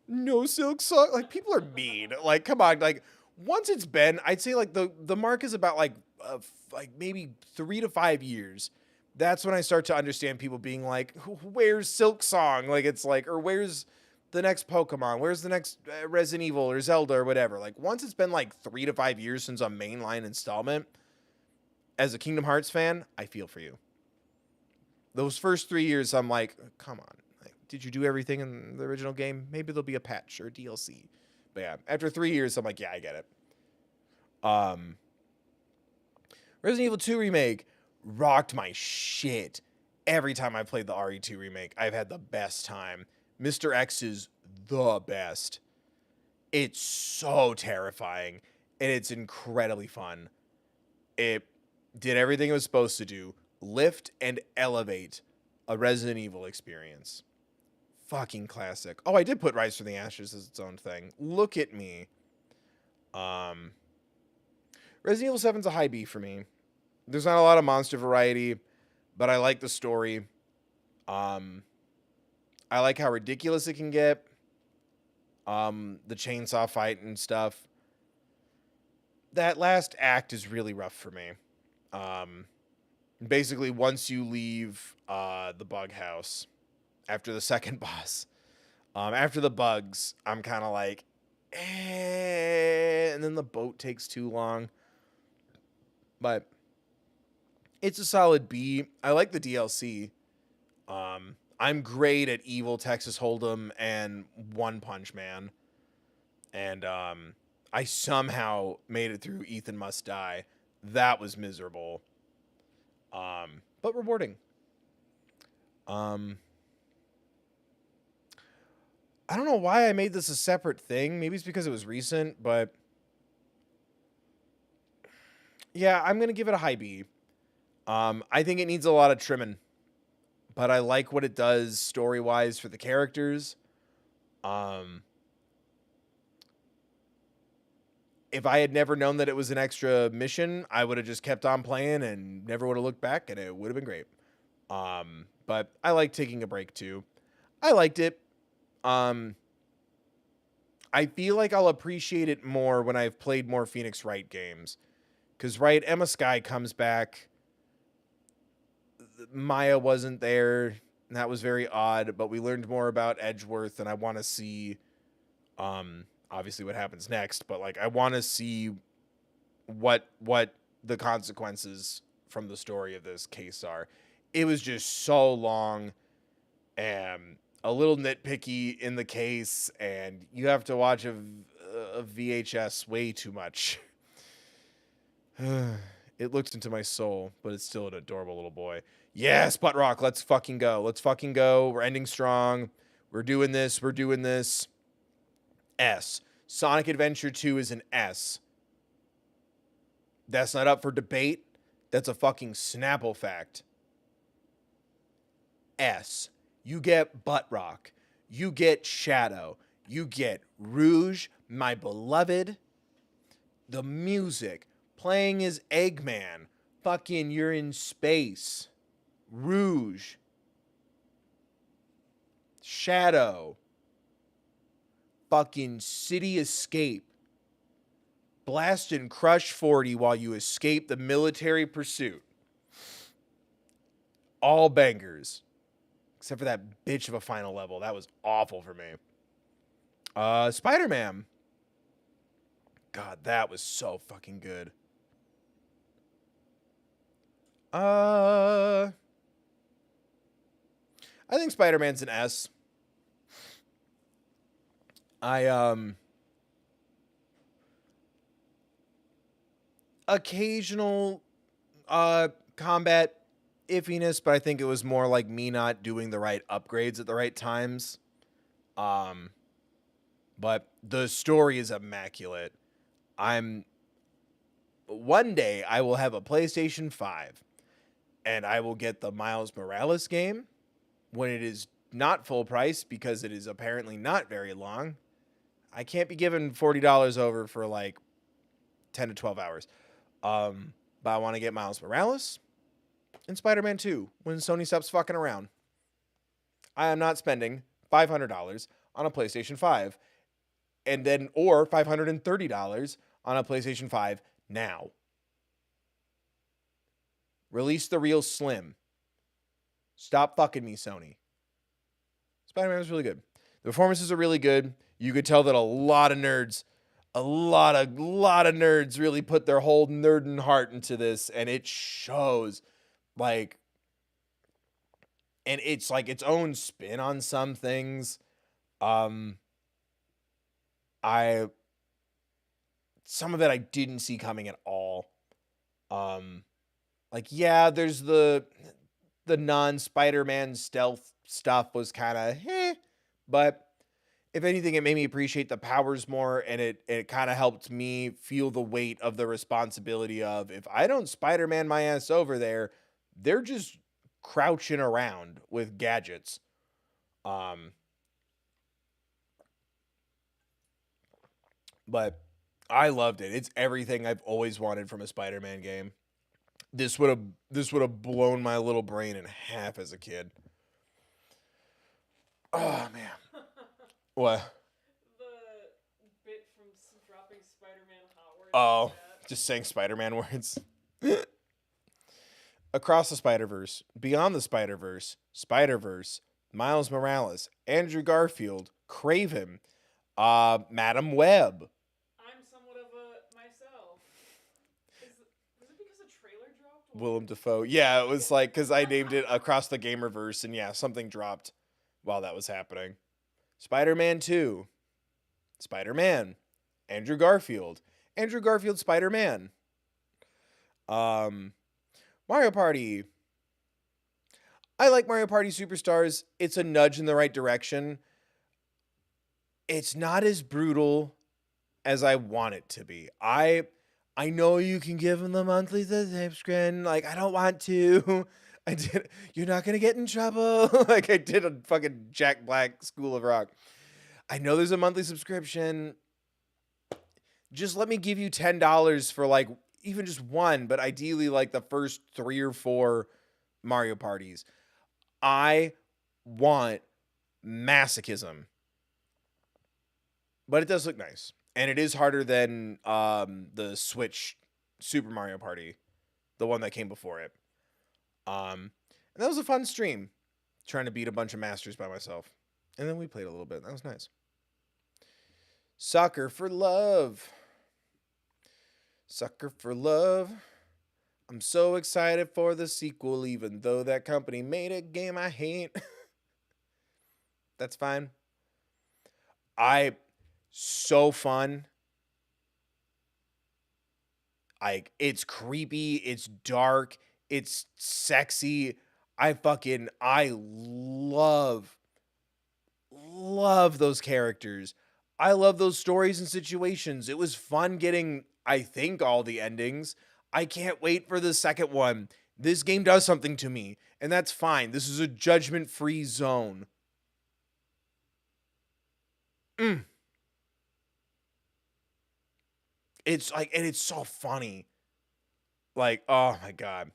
no Silk Song. Like, people are mean. Like, come on. Like, once it's been, I'd say like the mark is about like maybe 3 to 5 years. That's when I start to understand people being like, where's Silk Song? Like, it's like, or where's the next Pokemon? Where's the next Resident Evil or Zelda or whatever? Like, once it's been like 3 to 5 years since a mainline installment, as a Kingdom Hearts fan, I feel for you. Those first 3 years, I'm like, come on. Like, did you do everything in the original game? Maybe there'll be a patch or a DLC. But yeah, after 3 years, I'm like, yeah, I get it. Resident Evil 2 Remake rocked my shit. Every time I played the RE2 Remake, I've had the best time. Mr. X is the best. It's so terrifying, and it's incredibly fun. It did everything it was supposed to do. Lift and elevate a Resident Evil experience. Fucking classic. Oh, I did put Rise from the Ashes as its own thing. Look at me. Resident Evil 7's a high B for me. There's not a lot of monster variety, but I like the story. I like how ridiculous it can get. The chainsaw fight and stuff. That last act is really rough for me. Basically, once you leave the bug house after the second boss, after the bugs, I'm kind of like, and then the boat takes too long. But it's a solid B. I like the DLC. I'm great at Evil, Texas Hold'em, and One Punch Man. And I somehow made it through Ethan Must Die. That was miserable. But rewarding. I don't know why I made this a separate thing. Maybe it's because it was recent, but yeah, I'm going to give it a high B. I think it needs a lot of trimming, but I like what it does story-wise for the characters. If I had never known that it was an extra mission, I would have just kept on playing and never would have looked back, and it would have been great. But I like taking a break too. I liked it. I feel like I'll appreciate it more when I've played more Phoenix Wright games, Because, right, Emma Skye comes back. Maya wasn't there. And that was very odd. But we learned more about Edgeworth, and I want to see, obviously, what happens next. But, like, I want to see what the consequences from the story of this case are. It was just so long and a little nitpicky in the case, and you have to watch a VHS way too much. It looks into my soul, but it's still an adorable little boy. Yes, Butt Rock, let's fucking go. Let's fucking go. We're ending strong. We're doing this. We're doing this. S. Sonic Adventure 2 is an S. That's not up for debate. That's a fucking Snapple fact. S. You get Butt Rock. You get Shadow. You get Rouge, my beloved. The music. Playing as Eggman. Fucking you're in space. Rouge. Shadow. Fucking City Escape. Blast and crush 40 while you escape the military pursuit. All bangers. Except for that bitch of a final level. That was awful for me. Spider-Man. God, that was so fucking good. I think Spider-Man's an S. Occasional combat iffiness, but I think it was more like me not doing the right upgrades at the right times. But the story is immaculate. One day I will have a PlayStation 5 and I will get the Miles Morales game when it is not full price, because it is apparently not very long. I can't be giving $40 over for like 10 to 12 hours. But I want to get Miles Morales and Spider-Man 2 when Sony stops fucking around. I am not spending $500 on a PlayStation 5 and then, or $530 on a PlayStation 5 now. Release the real Slim. Stop fucking me, Sony. Spider-Man was really good. The performances are really good. You could tell that a lot of nerds really put their whole nerd and heart into this, and it shows. Like, and it's like its own spin on some things. Some of it I didn't see coming at all. Like, yeah, there's the non-Spider-Man stealth stuff was kind of but if anything, it made me appreciate the powers more, and it kind of helped me feel the weight of the responsibility of, if I don't Spider-Man my ass over there, they're just crouching around with gadgets. But I loved it. It's everything I've always wanted from a Spider-Man game. This would have blown my little brain in half as a kid. Oh man. What? The bit from dropping Spider-Man hot words. Oh, just saying Spider-Man words. Across the Spider-Verse, Beyond the Spider-Verse, Miles Morales, Andrew Garfield, Kraven, Madam Web. I'm somewhat of a myself. Was it because a trailer dropped? Willem Dafoe. Yeah, it was like, because I named it Across the Gamerverse, and yeah, something dropped while that was happening. Spider-Man 2. Spider-Man. Andrew Garfield, Spider-Man. Mario Party. I like Mario Party Superstars. It's a nudge in the right direction. It's not as brutal as I want it to be. I know you can give them the monthly subscription. Like, I don't want to. You're not going to get in trouble. Like I did on fucking Jack Black School of Rock. I know there's a monthly subscription. Just let me give you $10 for like even just one, but ideally like the first 3 or 4 Mario parties. I want masochism. But it does look nice. And it is harder than the Switch Super Mario Party, the one that came before it. And that was a fun stream, trying to beat a bunch of masters by myself. And then we played a little bit. That was nice. Soccer for love. Sucker for love. I'm so excited for the sequel, even though that company made a game I hate. That's fine. So fun. Like, it's creepy, it's dark, it's sexy. I love those characters. I love those stories and situations. It was fun getting, I think, all the endings. I can't wait for the second one. This game does something to me, and that's fine. This is a judgment-free zone. It's like, and it's so funny. Like, oh my God.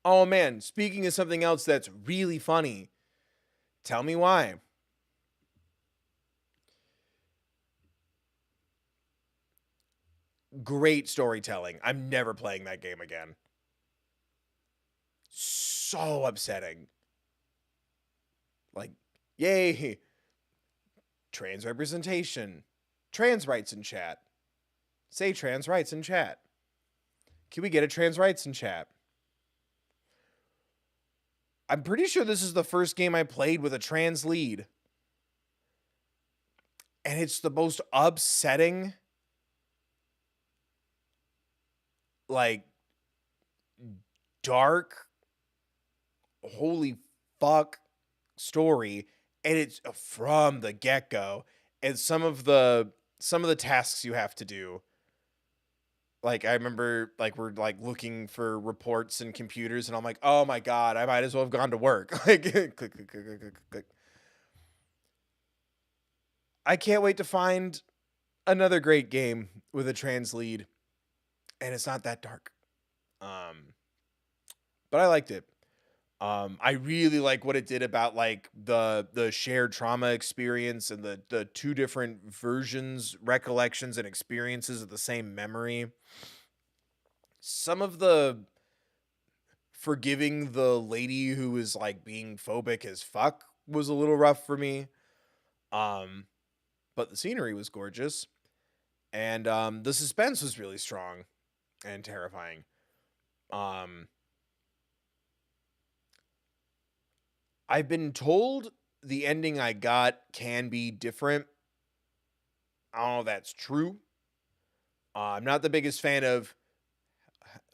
Oh man, speaking of something else that's really funny, tell me why. Great storytelling. I'm never playing that game again. So upsetting. Like, yay. Trans representation. Trans rights in chat. Say trans rights in chat. Can we get a trans rights in chat? I'm pretty sure this is the first game I played with a trans lead. And it's the most upsetting, like, dark, holy fuck story. And it's from the get-go. And some of the tasks you have to do, like, I remember, like, we're like looking for reports and computers, and I'm like, oh my God, I might as well have gone to work. Like, click, click, click, click, click, click. I can't wait to find another great game with a trans lead, and it's not that dark. But I liked it. I really like what it did about, like, the shared trauma experience and the two different versions, recollections, and experiences of the same memory. Some of the forgiving the lady who was, like, being phobic as fuck was a little rough for me. But the scenery was gorgeous, and the suspense was really strong and terrifying. I've been told the ending I got can be different. I don't know if that's true. I'm not the biggest fan of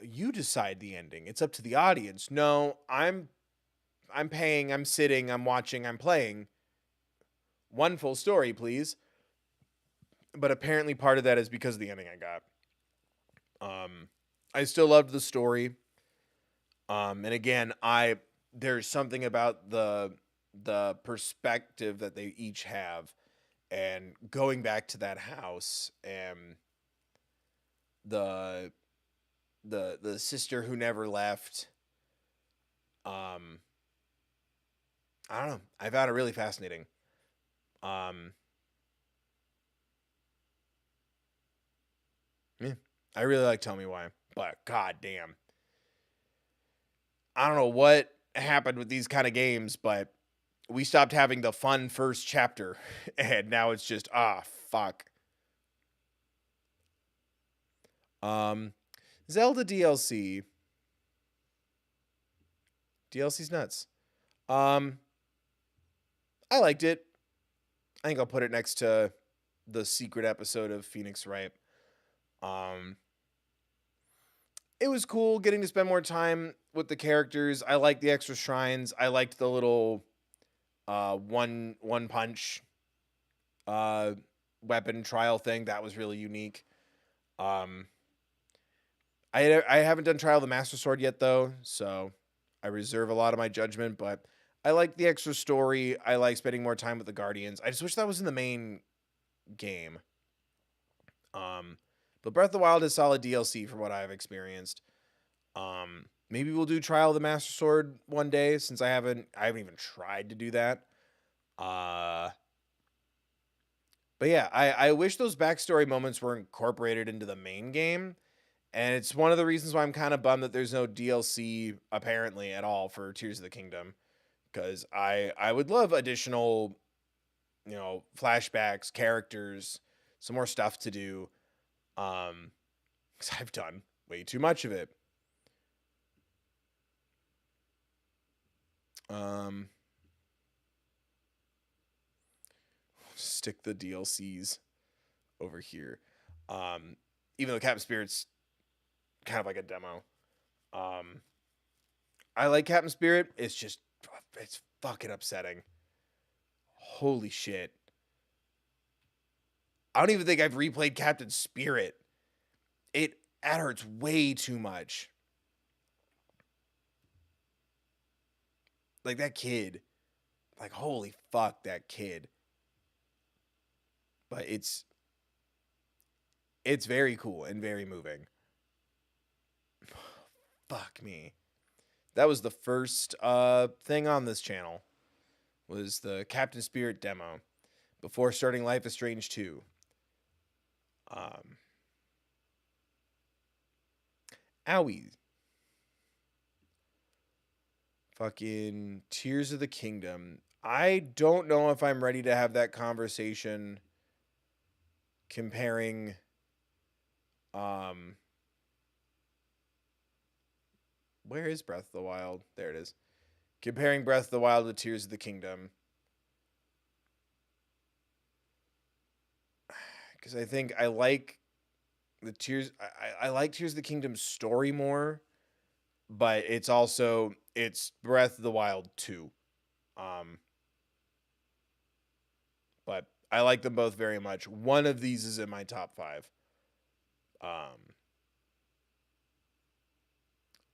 you decide the ending. It's up to the audience. No, I'm paying, I'm sitting, I'm watching, I'm playing. One full story, please. But apparently part of that is because of the ending I got. I still loved the story. And again, there's something about the perspective that they each have, and going back to that house, and the sister who never left. I don't know. I found it really fascinating. Yeah, I really like Tell Me Why, but god damn, I don't know what happened with these kind of games, but we stopped having the fun first chapter, and now it's just fuck. Zelda DLC. DLC's nuts. I liked it. I think I'll put it next to the secret episode of Phoenix Wright. It was cool getting to spend more time with the characters. I liked the extra shrines. I liked the little one punch weapon trial thing. That was really unique. I haven't done Trial of the Master Sword yet though, so I reserve a lot of my judgment, but I like the extra story. I like spending more time with the Guardians. I just wish that was in the main game. But Breath of the Wild is solid DLC for what I've experienced. Maybe we'll do Trial of the Master Sword one day, since I haven't even tried to do that. But yeah, I wish those backstory moments were incorporated into the main game, And it's one of the reasons why I'm kind of bummed that there's no DLC apparently at all for Tears of the Kingdom, because I would love additional, flashbacks, characters, some more stuff to do. Because I've done way too much of it. Stick the DLCs over here. Even though Captain Spirit's kind of like a demo. I like Captain Spirit. It's fucking upsetting. Holy shit. I don't even think I've replayed Captain Spirit. That hurts way too much. Like that kid. Like holy fuck, that kid. But it's very cool and very moving. Fuck me. That was the first thing on this channel. Was the Captain Spirit demo before starting Life is Strange 2. Owie. Fucking Tears of the Kingdom. I don't know if I'm ready to have that conversation comparing where is Breath of the Wild? There it is. Comparing Breath of the Wild to Tears of the Kingdom. Because I think I like the Tears. I like Tears of the Kingdom story more, but it's Breath of the Wild 2. But I like them both very much. One of these is in my top 5. I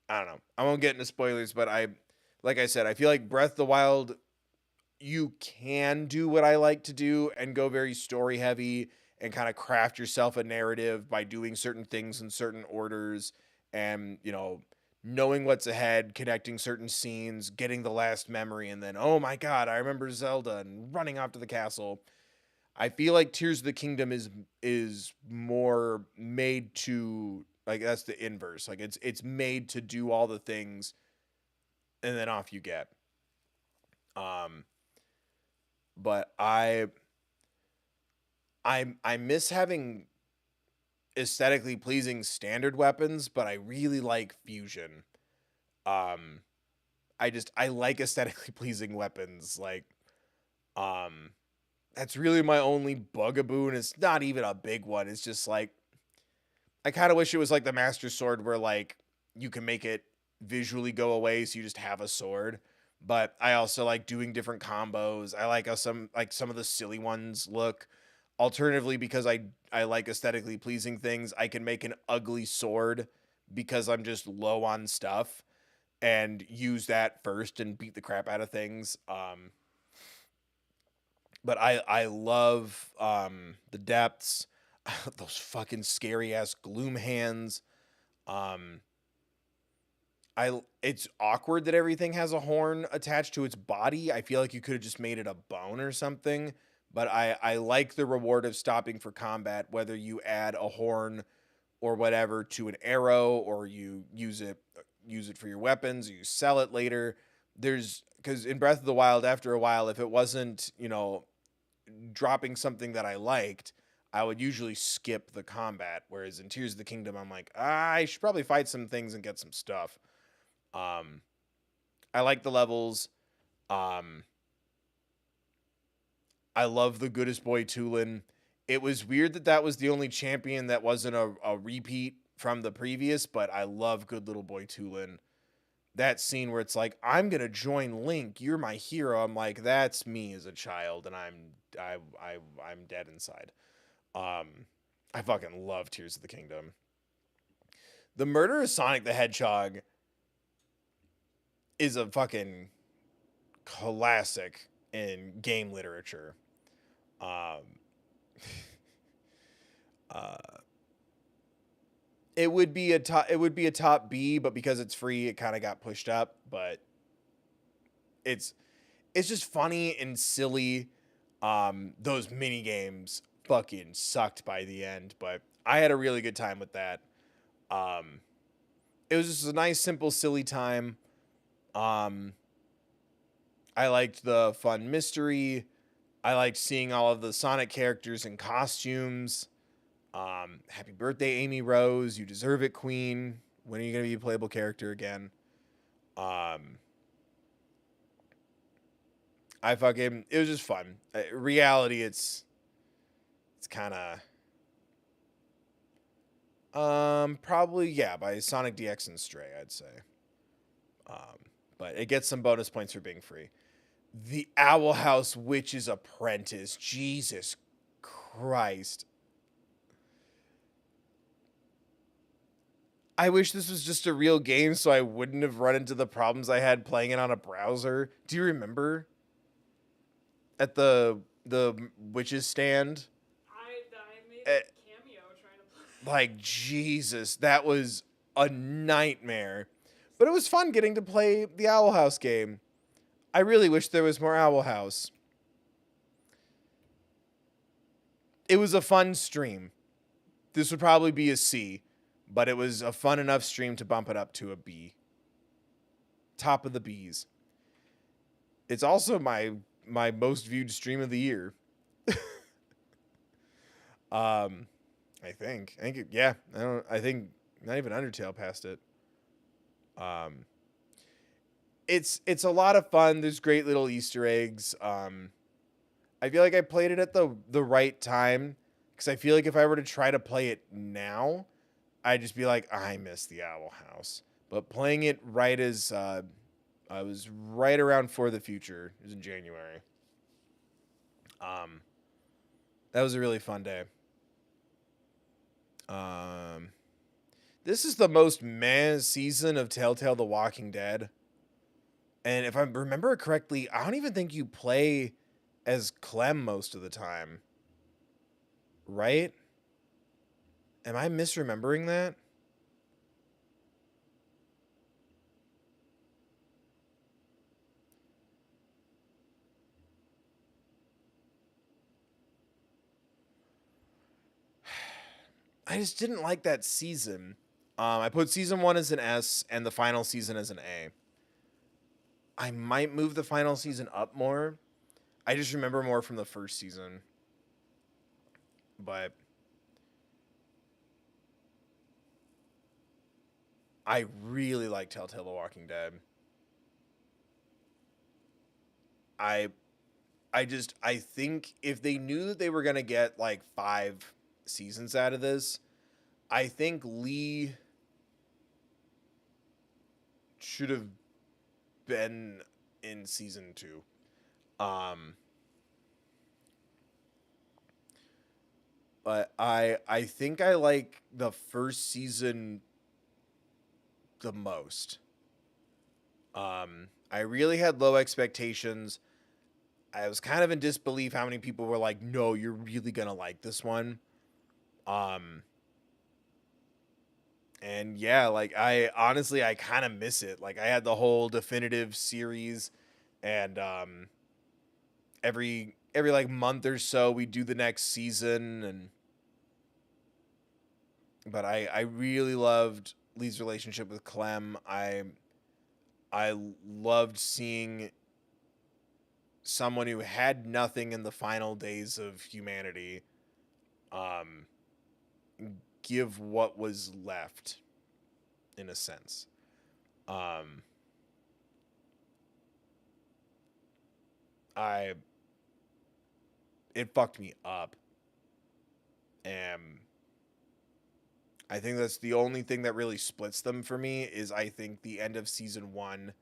don't know. I won't get into spoilers, but like I said, I feel like Breath of the Wild, you can do what I like to do and go very story heavy and kind of craft yourself a narrative by doing certain things in certain orders and, knowing what's ahead, connecting certain scenes, getting the last memory, and then, oh my God, I remember Zelda and running off to the castle. I feel like Tears of the Kingdom is more made to, like, that's the inverse. Like it's made to do all the things and then off you get. But I miss having aesthetically pleasing standard weapons, but I really like fusion. I like aesthetically pleasing weapons. Like, that's really my only bugaboo, and it's not even a big one. It's just like, I kind of wish it was like the Master Sword where like you can make it visually go away so you just have a sword. But I also like doing different combos. I like how some of the silly ones look. Alternatively, because I like aesthetically pleasing things, I can make an ugly sword because I'm just low on stuff and use that first and beat the crap out of things. But I love the depths, those fucking scary ass gloom hands. It's awkward that everything has a horn attached to its body. I feel like you could have just made it a bone or something. But I like the reward of stopping for combat, whether you add a horn or whatever to an arrow, or you use it for your weapons, or you sell it later. Because in Breath of the Wild, after a while, if it wasn't, dropping something that I liked, I would usually skip the combat. Whereas in Tears of the Kingdom, I'm like, I should probably fight some things and get some stuff. I like the levels. I love the Goodest Boy Tulin. It was weird that was the only champion that wasn't a repeat from the previous, but I love Good Little Boy Tulin. That scene where it's like, I'm gonna join Link, you're my hero. I'm like, that's me as a child, and I'm dead inside. I fucking love Tears of the Kingdom. The murder of Sonic the Hedgehog is a fucking classic in game literature. It would be a top B, but because it's free, it kind of got pushed up. But it's just funny and silly. Those mini games fucking sucked by the end, but I had a really good time with that. Um, it was just a nice, simple, silly time. Um, I liked the fun mystery. I liked seeing all of the Sonic characters in costumes. Happy birthday, Amy Rose. You deserve it, Queen. When are you going to be a playable character again? It was just fun. Reality, it's kind of, probably, yeah, by Sonic DX and Stray, I'd say. Um, but it gets some bonus points for being free. The Owl House Witch's Apprentice. Jesus Christ. I wish this was just a real game so I wouldn't have run into the problems I had playing it on a browser. Do you remember? At the witch's stand? I made Eh, a cameo trying to play. Like, Jesus, that was a nightmare. But it was fun getting to play the Owl House game. I really wish there was more Owl House. It was a fun stream. This would probably be a C, but it was a fun enough stream to bump it up to a B. Top of the Bs. It's also my most viewed stream of the year. I think yeah. I think not even Undertale passed it. It's a lot of fun. There's great little Easter eggs. I feel like I played it at the right time, because I feel like if I were to try to play it now, I'd just be like, I miss the Owl House. But playing it right as I was right around For the Future. It was in January. That was a really fun day. This is the most meh season of Telltale The Walking Dead. And if I remember correctly, I don't even think you play as Clem most of the time. Right? Am I misremembering that? I just didn't like that season. I put season 1 as an S and the final season as an A. I might move the final season up more. I just remember more from the first season. But I really like Telltale The Walking Dead. I think if they knew that they were going to get like 5 seasons out of this, I think Lee should have been in season 2. But I think I like the first season the most. I really had low expectations. I was kind of in disbelief how many people were like, "No, you're really gonna like this one." And yeah, like I honestly I kind of miss it. Like I had the whole definitive series, and every like month or so we do the next season, and but I really loved Lee's relationship with Clem. I loved seeing someone who had nothing in the final days of humanity um give what was left, in a sense. um I It fucked me up, and I think that's the only thing that really splits them for me. Is I think the end of season 1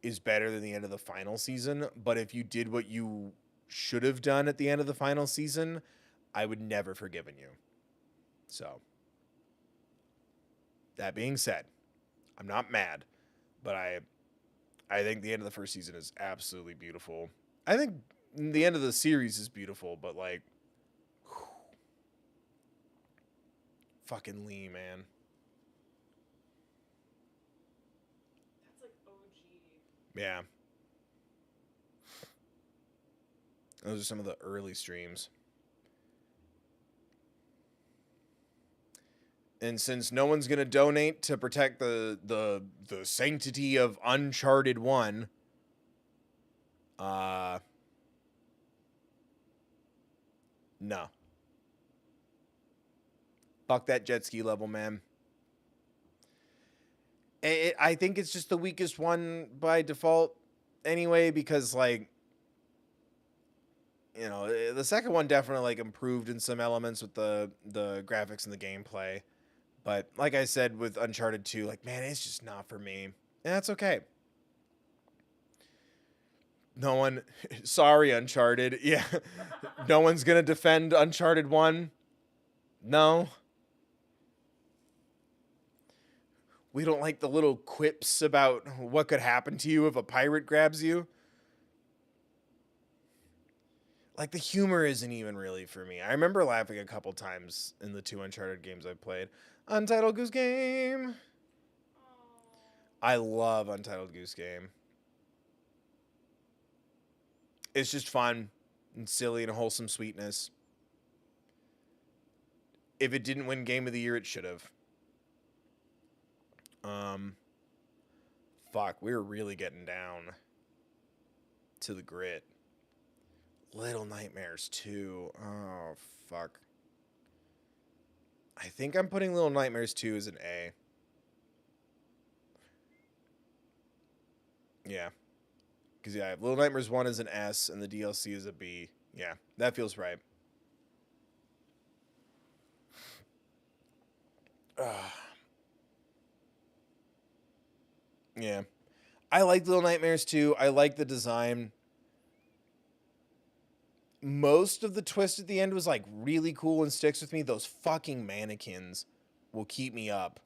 is better than the end of the final season, but if you did what you should have done at the end of the final season, I would never forgiven you. So, that being said, I'm not mad, but I think the end of the first season is absolutely beautiful. I think the end of the series is beautiful, but like, whew, fucking Lee, man. That's like OG. Yeah. Those are some of the early streams. And since no one's gonna donate to protect the sanctity of Uncharted 1, no. Fuck that jet ski level, man. I think it's just the weakest one by default anyway, because like, you know, the second one definitely like improved in some elements with the graphics and the gameplay. But like I said with Uncharted 2, like, man, it's just not for me. And that's okay. No one, sorry, Uncharted. Yeah. No one's going to defend Uncharted 1. No. We don't like the little quips about what could happen to you if a pirate grabs you. Like, the humor isn't even really for me. I remember laughing a couple times in the 2 Uncharted games I've played. Untitled Goose Game. I love Untitled Goose Game. It's just fun and silly and wholesome sweetness. If it didn't win Game of the Year, it should have. Fuck, we were really getting down to the grit. Little Nightmares 2. Oh, fuck. I think I'm putting Little Nightmares 2 as an A. Yeah. Because, yeah, Little Nightmares 1 is an S and the DLC is a B. Yeah, that feels right. Yeah. I like Little Nightmares 2. I like the design. Most of the twist at the end was like really cool and sticks with me. Those fucking mannequins will keep me up.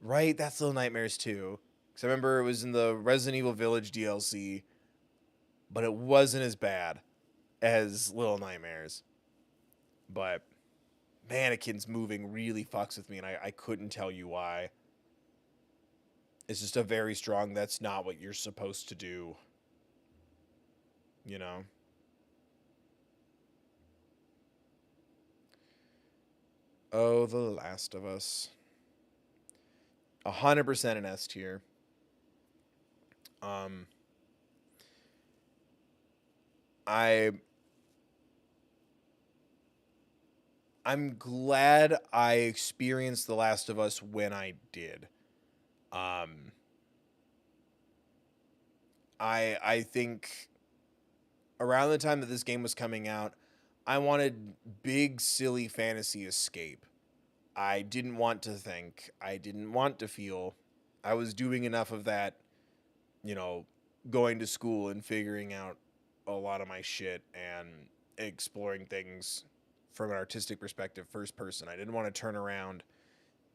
Right? That's Little Nightmares 2. Because I remember it was in the Resident Evil Village DLC, but it wasn't as bad as Little Nightmares. But mannequins moving really fucks with me, and I couldn't tell you why. It's just a very strong, that's not what you're supposed to do. You know? Oh, The Last of Us. 100% an S tier. I'm glad I experienced The Last of Us when I did. I think around the time that this game was coming out, I wanted big, silly fantasy escape. I didn't want to think. I didn't want to feel. I was doing enough of that, you know, going to school and figuring out a lot of my shit and exploring things from an artistic perspective, first person. I didn't want to turn around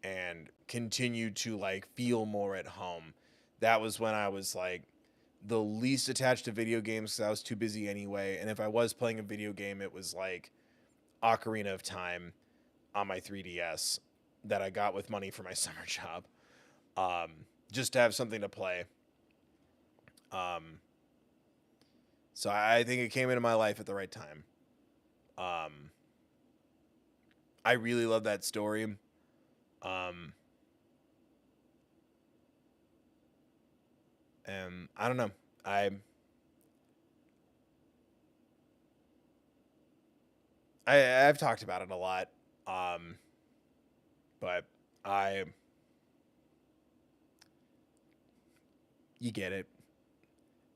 and continue to like feel more at home. That was when I was like the least attached to video games because I was too busy anyway. And if I was playing a video game, it was like Ocarina of Time on my 3DS that I got with money for my summer job, just to have something to play. So I think it came into my life at the right time. I really love that story. And I don't know. I've talked about it a lot. But you get it.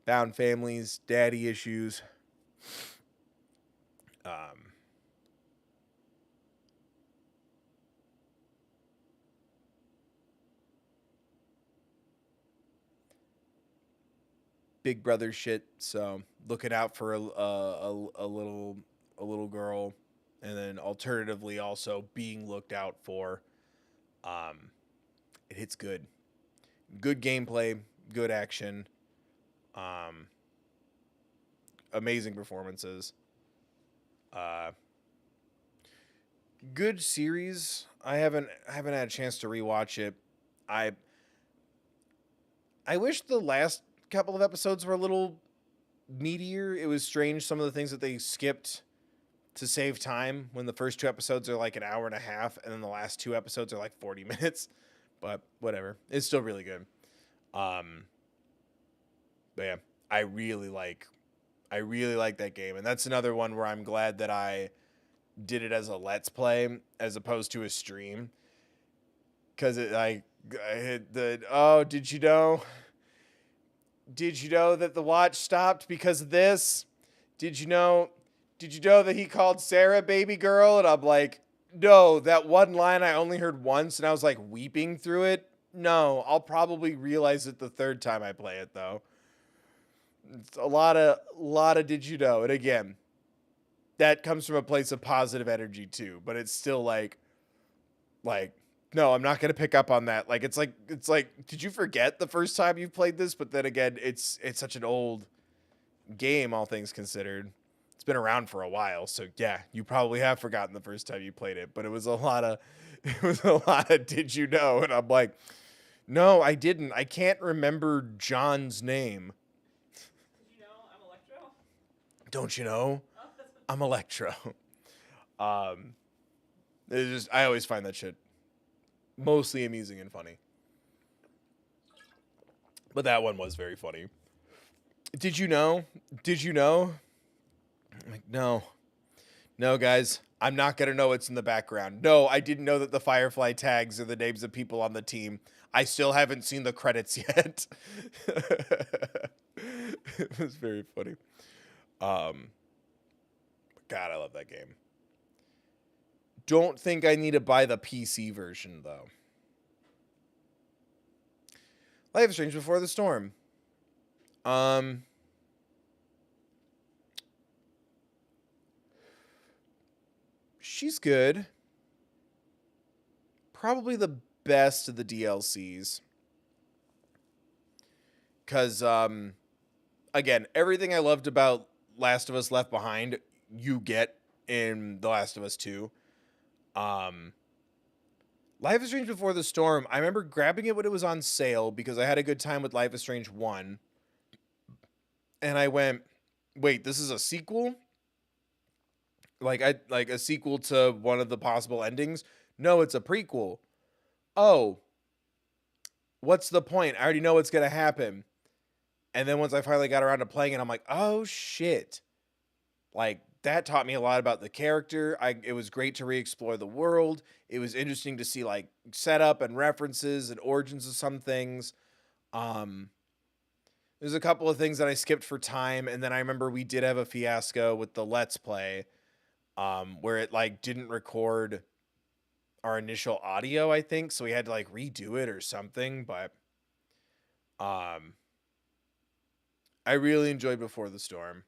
Found families, daddy issues. Big brother shit. So looking out for a little girl, and then alternatively also being looked out for. It hits good. Good gameplay, good action. Amazing performances. Good series. I haven't had a chance to rewatch it. I wish the last couple of episodes were a little meatier. It was strange some of the things that they skipped to save time when the first 2 episodes are like an hour and a half, and then the last 2 episodes are like 40 minutes. But whatever, it's still really good. But yeah, I really like that game, and that's another one where I'm glad that I did it as a let's play as opposed to a stream, because I hit the did you know that the watch stopped because of this? Did you know that he called Sarah baby girl? And I'm like, no, that one line I only heard once, and I was like weeping through it. No, I'll probably realize it the third time I play it, though. It's a lot of did you know? And again, that comes from a place of positive energy too, but it's still like no, I'm not going to pick up on that. Like it's like did you forget the first time you played this? But then again, it's such an old game, all things considered. It's been around for a while, so yeah, you probably have forgotten the first time you played it, but it was a lot of did you know? And I'm like, no, I didn't. I can't remember John's name. Did you know I'm Electro? Don't you know? I'm Electro. It's just, I always find that shit mostly amusing and funny. But that one was very funny. Did you know? I'm like, no, guys, I'm not going to know what's in the background. No, I didn't know that the Firefly tags are the names of people on the team. I still haven't seen the credits yet. It was very funny. God, I love that game. Don't think I need to buy the PC version, though. Life is Strange Before the Storm. She's good. Probably the best of the DLCs. Because, again, everything I loved about Last of Us Left Behind, you get in The Last of Us 2. Life is Strange Before the Storm, I remember grabbing it when it was on sale because I had a good time with Life is Strange 1. And I went, wait, this is a sequel? Like a sequel to one of the possible endings? No, it's a prequel. Oh, what's the point? I already know what's going to happen. And then once I finally got around to playing it, I'm like, oh shit. Like, that taught me a lot about the character. It was great to re-explore the world. It was interesting to see like setup and references and origins of some things. There's a couple of things that I skipped for time, and then I remember we did have a fiasco with the Let's Play, where it like didn't record our initial audio, I think, so we had to like redo it or something. But I really enjoyed Before the Storm.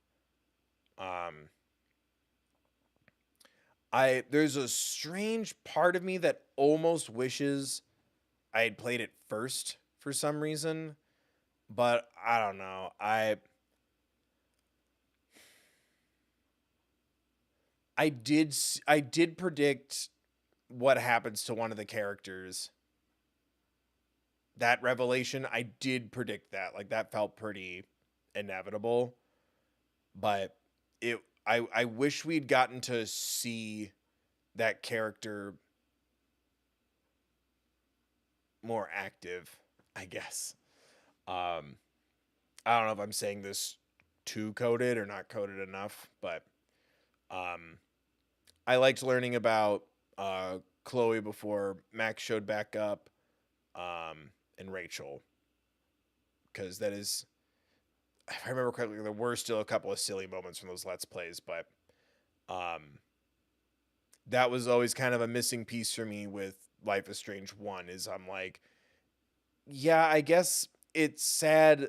There's a strange part of me that almost wishes I had played it first for some reason, but I don't know. I did predict what happens to one of the characters. That revelation, I did predict that. Like, that felt pretty inevitable. But I wish we'd gotten to see that character more active, I guess. I don't know if I'm saying this too coded or not coded enough, but I liked learning about Chloe before Max showed back up, and Rachel, because that is, if I remember correctly, there were still a couple of silly moments from those Let's Plays, but that was always kind of a missing piece for me with Life is Strange 1, is I'm like, yeah, I guess it's sad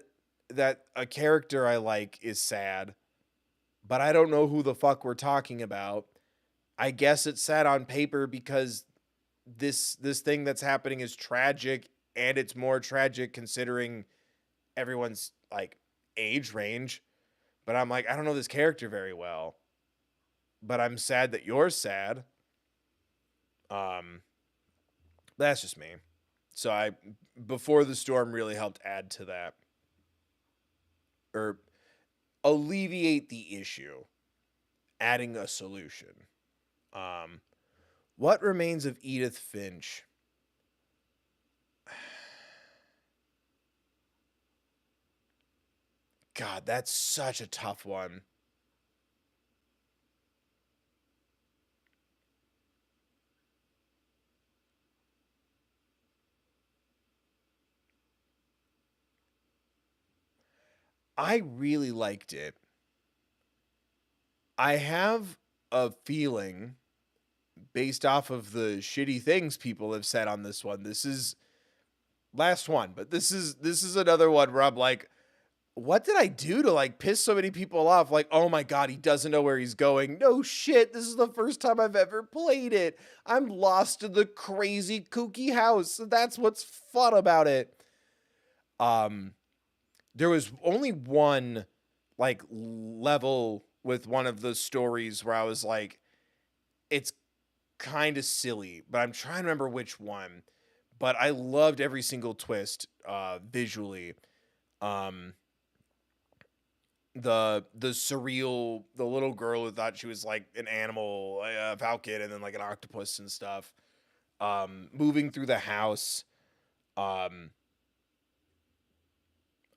that a character I like is sad, but I don't know who the fuck we're talking about. I guess it's sad on paper because this thing that's happening is tragic, and it's more tragic considering everyone's like age range. But I'm like, I don't know this character very well, but I'm sad that you're sad. That's just me. So Before the Storm really helped add to that, or alleviate the issue. adding a solution. What remains of Edith Finch? God, that's such a tough one. I really liked it. I have a feeling, based off of the shitty things people have said on this one, this is last one, but this is another one where I'm like, what did I do to like piss so many people off? Like, oh my God, he doesn't know where he's going. No shit. This is the first time I've ever played it. I'm lost in the crazy kooky house. That's what's fun about it. Um, there was only one like level with one of the stories where I was like, it's kind of silly, but I'm trying to remember which one. But I loved every single twist visually. Um, the surreal, the little girl who thought she was like an animal, a falcon, and then like an octopus and stuff. Moving through the house. Um,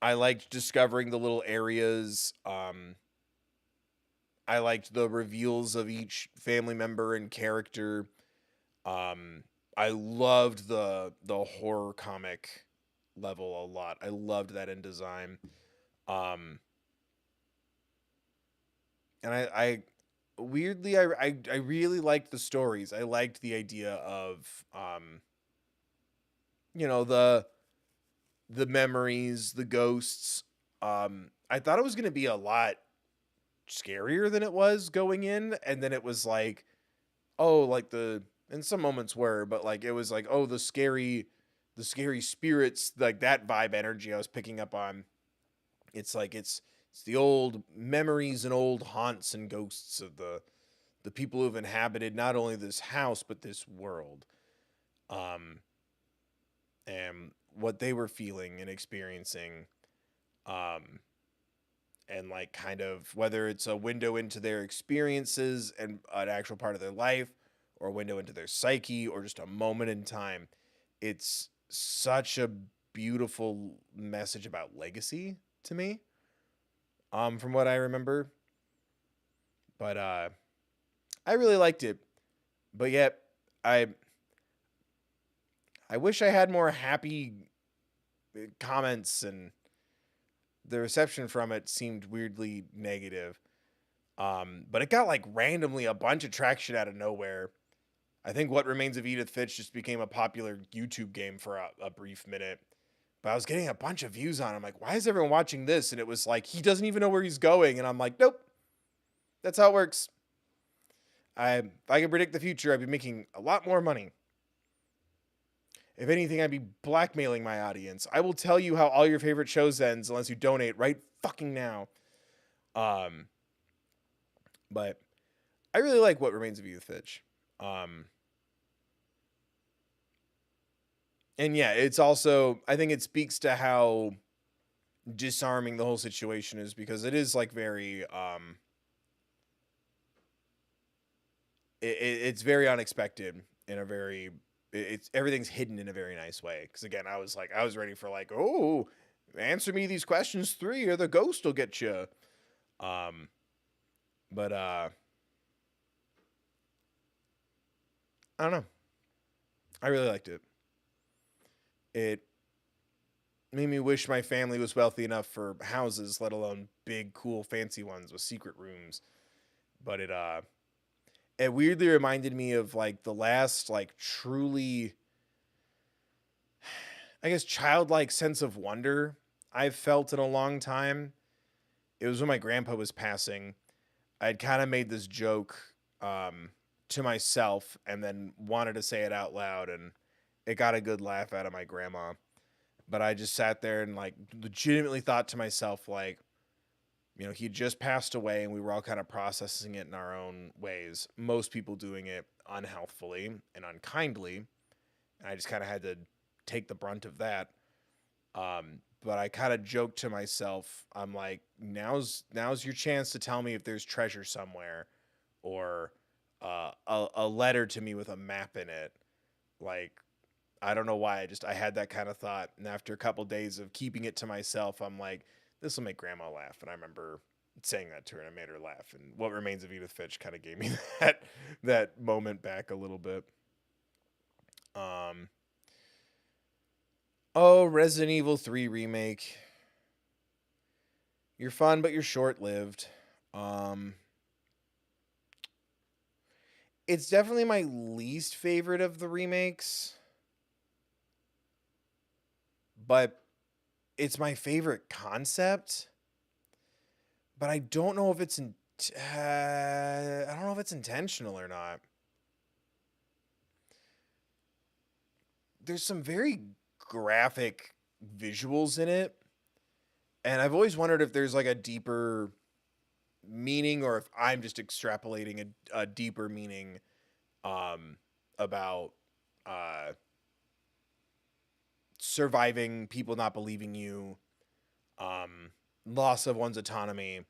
I liked discovering the little areas. I liked the reveals of each family member and character. I loved the horror comic level a lot. I loved that in design. Um, and I weirdly I really liked the stories. I liked the idea of you know, the memories, the ghosts. I thought it was going to be a lot scarier than it was going in, and then it was like, oh, like the in some moments were, but like it was like, oh, the scary spirits, like that vibe energy I was picking up on. It's like it's the old memories and old haunts and ghosts of the people who've inhabited not only this house but this world. Um and what they were feeling and experiencing, um and like kind of whether it's a window into their experiences and an actual part of their life, or a window into their psyche, or just a moment in time. It's such a beautiful message about legacy to me, from what I remember. But I really liked it. But yet I I wish I had more happy comments, and the reception from it seemed weirdly negative. But it got like randomly a bunch of traction out of nowhere. I think What Remains of Edith Finch just became a popular YouTube game for a brief minute. But I was getting a bunch of views on it. I'm like, why is everyone watching this? And it was like, he doesn't even know where he's going. And I'm like, nope, that's how it works. If I could predict the future, I'd be making a lot more money. If anything, I'd be blackmailing my audience. I will tell you how all your favorite shows ends unless you donate right fucking now. Um, but I really like What Remains of Edith Finch. And yeah, it's also, I think it speaks to how disarming the whole situation is, because it is like very it's very unexpected in a very, it's everything's hidden in a very nice way. Because again, I was like, I was ready for like, oh, answer me these questions 3 or the ghost will get you. um but I don't know, I really liked it. It made me wish my family was wealthy enough for houses, let alone big cool fancy ones with secret rooms. But it weirdly reminded me of like the last like truly, I guess, childlike sense of wonder I've felt in a long time. It was when my grandpa was passing. I'd kind of made this joke um, to myself and then wanted to say it out loud, and it got a good laugh out of my grandma. But I just sat there and like legitimately thought to myself, like, you know, he just passed away and we were all kind of processing it in our own ways. Most people doing it unhealthfully and unkindly. And I just kind of had to take the brunt of that. But I kind of joked to myself, I'm like, now's your chance to tell me if there's treasure somewhere. or a letter to me with a map in it. Like, I don't know why. I had that kind of thought. And after a couple days of keeping it to myself, I'm like, this will make grandma laugh. And I remember saying that to her and I made her laugh. And What Remains of Edith Finch kind of gave me that moment back a little bit. Um, oh, Resident Evil 3 remake. You're fun, but you're short-lived. Um, it's definitely my least favorite of the remakes, but it's my favorite concept. But I don't know if it's I don't know if it's intentional or not. There's some very graphic visuals in it, and I've always wondered if there's like a deeper meaning or if I'm just extrapolating a deeper meaning about uh, surviving, people not believing you, loss of one's autonomy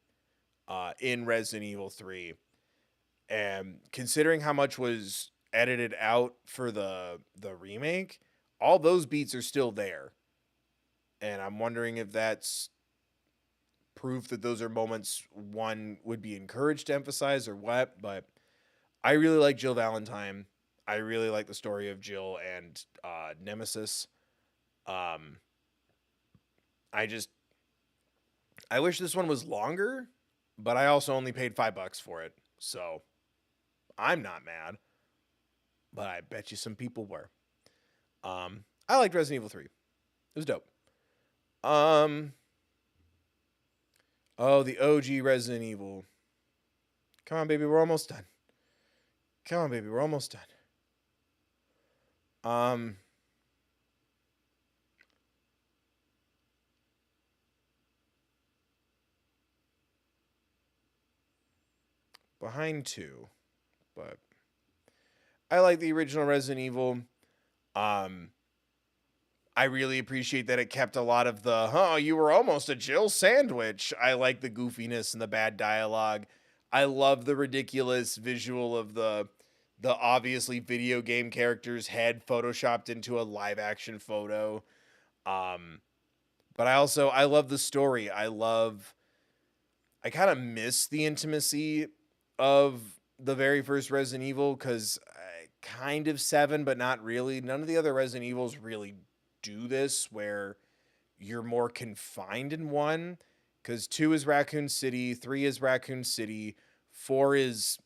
in Resident Evil 3. And considering how much was edited out for the remake, all those beats are still there. And I'm wondering if that's proof that those are moments one would be encouraged to emphasize or what. But I really like Jill Valentine. I really like the story of Jill and Nemesis. Um, I wish this one was longer, but I also only paid $5 for it, so I'm not mad. But I bet you some people were. I liked Resident Evil 3. It was dope. Oh, the OG Resident Evil. Come on, baby, we're almost done. Come on, baby, we're almost done. Behind 2, but I like the original Resident Evil. I really appreciate that it kept a lot of the, you were almost a Jill sandwich. I like the goofiness and the bad dialogue. I love the ridiculous visual of the obviously video game character's head photoshopped into a live action photo. But I love the story. I kind of miss the intimacy of the very first Resident Evil because kind of 7, but not really. None of the other Resident Evils really do this where you're more confined in one, because 2 is Raccoon City, 3 is Raccoon City, 4 is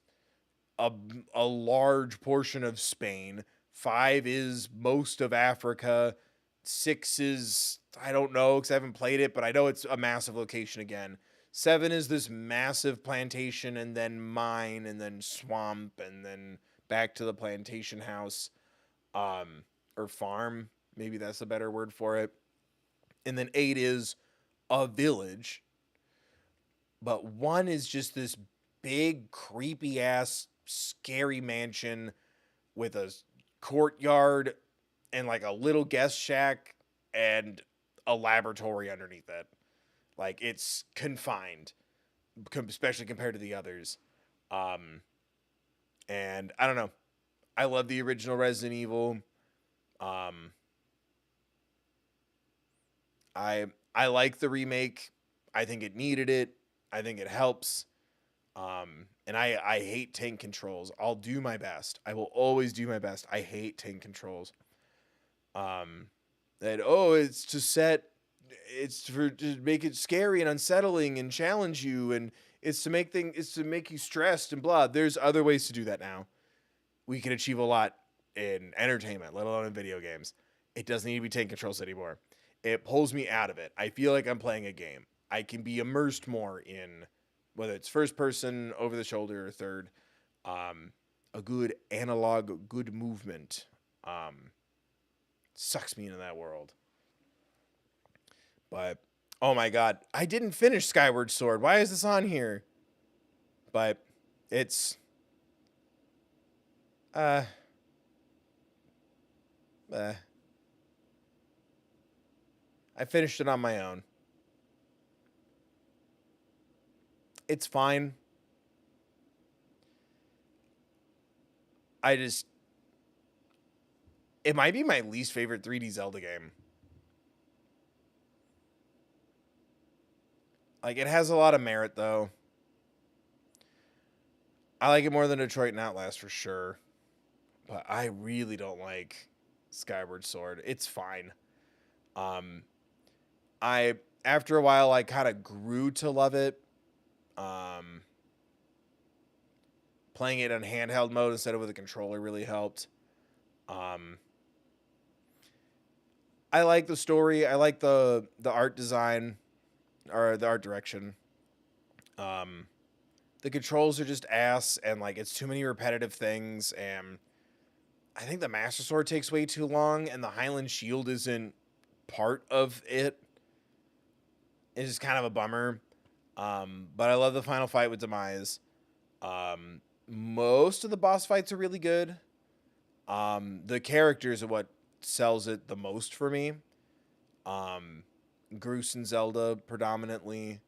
a large portion of Spain, 5 is most of Africa, 6 is, I don't know because I haven't played it, but I know it's a massive location again. 7 is this massive plantation and then mine and then swamp and then back to the plantation house, or farm. Maybe that's a better word for it. And then 8 is a village. But 1 is just this big, creepy ass, scary mansion with a courtyard and like a little guest shack and a laboratory underneath it. Like, it's confined, especially compared to the others. And I don't know. I love the original Resident Evil. I like the remake. I think it needed it. I think it helps. And I hate tank controls. I'll do my best. I will always do my best. I hate tank controls. It's to make it scary and unsettling and challenge you, and it's to make you stressed and blah. There's other ways to do that now. We can achieve a lot in entertainment, let alone in video games. It doesn't need to be tank controls anymore. It pulls me out of it. I feel like I'm playing a game. I can be immersed more in whether it's first person, over the shoulder, or third. A good analog, good movement sucks me into that world. But oh my god, I didn't finish Skyward Sword. Why is this on here? But it's I finished it on my own. It's fine. I just, it might be my least favorite 3D Zelda game. Like, it has a lot of merit, though. I like it more than Detroit and Outlast for sure. But I really don't like Skyward Sword. It's fine. Um, after a while, I kind of grew to love it. Um, Playing it on handheld mode instead of with a controller really helped. I like the story. I like the art design or the art direction. The controls are just ass, and like it's too many repetitive things, and I think the Master Sword takes way too long, and the Highland Shield isn't part of it. It's just kind of a bummer. But I love the final fight with Demise. Most of the boss fights are really good. The characters are what sells it the most for me. Groose and Zelda predominantly.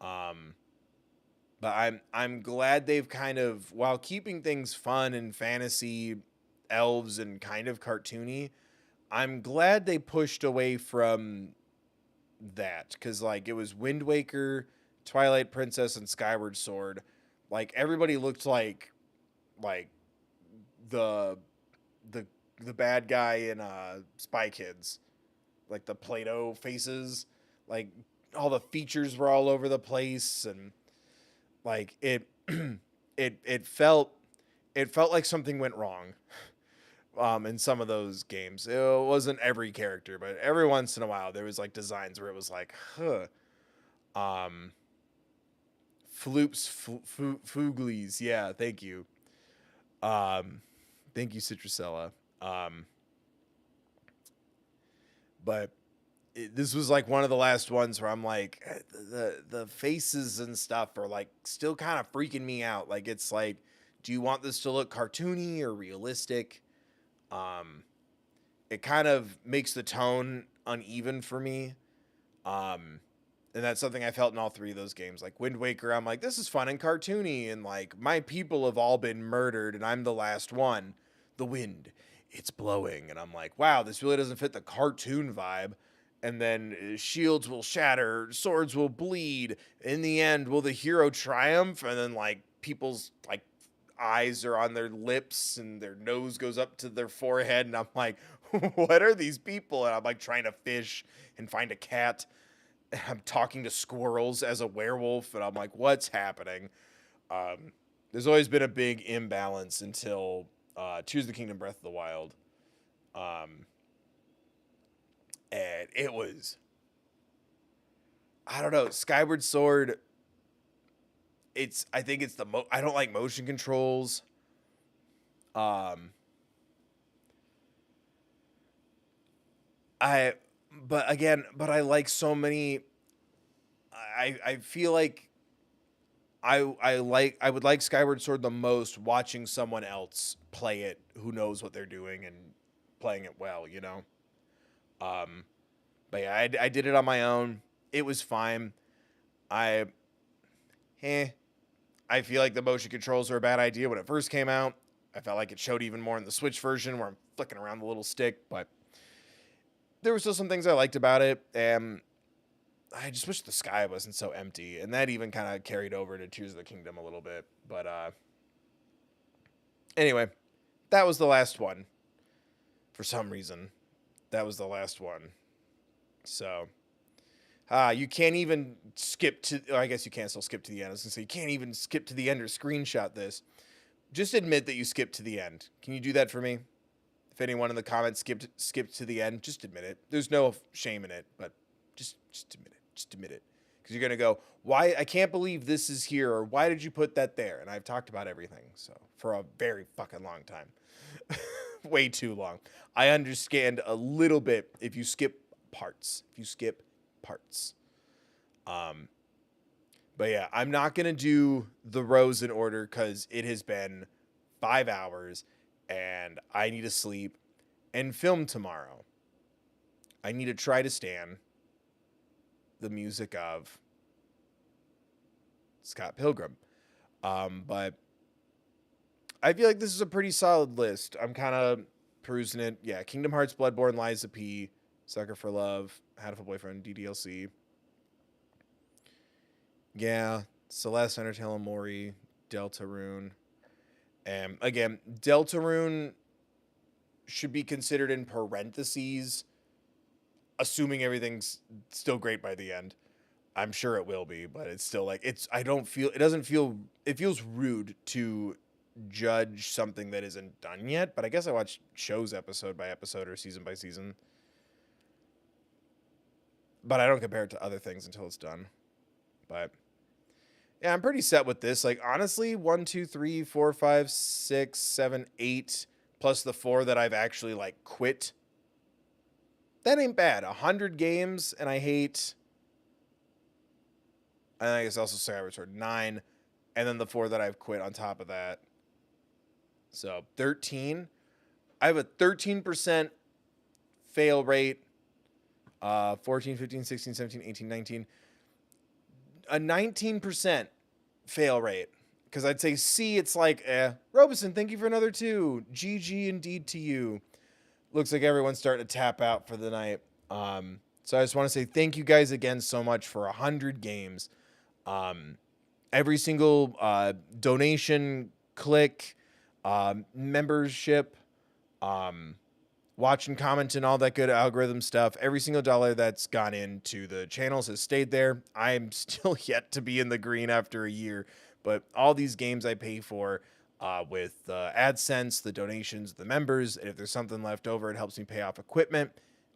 But I'm glad they've kind of, while keeping things fun and fantasy, elves and kind of cartoony, I'm glad they pushed away from that, because like it was Wind Waker, Twilight Princess, and Skyward Sword. Like everybody looked like the the bad guy in Spy Kids, like the Play-Doh faces. Like all the features were all over the place, and like it it felt like something went wrong. In some of those games, it wasn't every character, but every once in a while there was like designs where it was like, huh. Floops, Fooglies, yeah, thank you. Thank you, Citrusella. But this was like one of the last ones where I'm like, the faces and stuff are like still kind of freaking me out. Like it's like, do you want this to look cartoony or realistic? It kind of makes the tone uneven for me. And that's something I felt in all three of those games. Like Wind Waker, I'm like, this is fun and cartoony, and like my people have all been murdered and I'm the last one. The wind, it's blowing, and I'm like, wow, this really doesn't fit the cartoon vibe. And then shields will shatter, swords will bleed. In the end, will the hero triumph? And then like people's like eyes are on their lips and their nose goes up to their forehead, and I'm like, what are these people? And I'm like trying to fish and find a cat. I'm talking to squirrels as a werewolf, and I'm like, what's happening? There's always been a big imbalance until Tears of the Kingdom Breath of the Wild. And it was, I don't know, Skyward Sword, I think it's I don't like motion controls. But I like so many. I feel like I would like Skyward Sword the most watching someone else play it who knows what they're doing and playing it well, you know. But yeah, I did it on my own. It was fine. I feel like the motion controls are a bad idea when it first came out. I felt like it showed even more in the Switch version where I'm flicking around the little stick, but there were still some things I liked about it, and I just wish the sky wasn't so empty, and that even kind of carried over to Tears of the Kingdom a little bit. But anyway, that was the last one. For some reason, that was the last one. So, you can't even skip to, I guess you can still skip to the end. I was going to say, you can't even skip to the end or screenshot this. Just admit that you skipped to the end. Can you do that for me? If anyone in the comments skipped to the end, just admit it. There's no shame in it, but just admit it. Just admit it. Because you're going to go, why? I can't believe this is here, or why did you put that there? And I've talked about everything, so, for a very fucking long time. Way too long. I understand a little bit if you skip parts. But yeah, I'm not going to do the rows in order because it has been 5 hours and I need to sleep and film tomorrow. I need to try to stand the music of Scott Pilgrim. But I feel like this is a pretty solid list. I'm kind of perusing it. Yeah, Kingdom Hearts, Bloodborne, Lies of P, Sucker for Love, How to Have a Boyfriend, DDLC. Yeah, Celeste, Undertale, Mori, Deltarune. And again, Deltarune should be considered in parentheses, assuming everything's still great by the end. I'm sure it will be, but it's still like I don't feel it feels rude to judge something that isn't done yet, but I guess I watch shows episode by episode or season by season. But I don't compare it to other things until it's done. But yeah, I'm pretty set with this. Like honestly, 1, 2, 3, 4, 5, 6, 7, 8, plus the 4 that I've actually like quit. That ain't bad. 100 games, and I hate. I guess also Skyward Sword 9, and then the 4 that I've quit on top of that. So 13. I have a 13% fail rate. 14, 15, 16, 17, 18, 19. A 19% fail rate. Because I'd say C, it's like, Robeson, thank you for another 2. GG indeed to you. Looks like everyone's starting to tap out for the night. So I just want to say thank you guys again so much for 100 games. Every single donation, click, membership, watch and comment and all that good algorithm stuff, every single dollar that's gone into the channels has stayed there. I'm still yet to be in the green after a year, but all these games I pay for with AdSense, the donations, the members, and if there's something left over, it helps me pay off equipment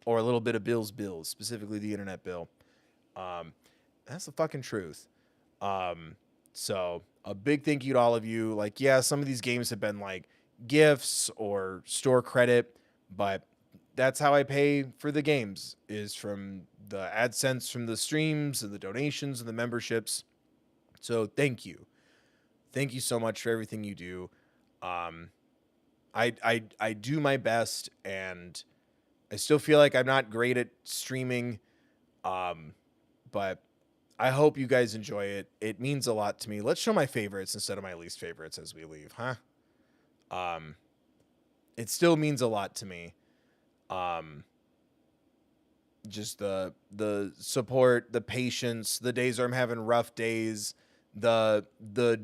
or a little bit of bills, specifically the internet bill. That's the fucking truth. So a big thank you to all of you. Like, yeah, some of these games have been like gifts or store credit, but that's how I pay for the games, is from the AdSense, from the streams and the donations and the memberships. So thank you. Thank you so much for everything you do. I do my best, and I still feel like I'm not great at streaming. But I hope you guys enjoy it. It means a lot to me. Let's show my favorites instead of my least favorites as we leave, huh? It still means a lot to me. Just the support, the patience, the days where I'm having rough days, the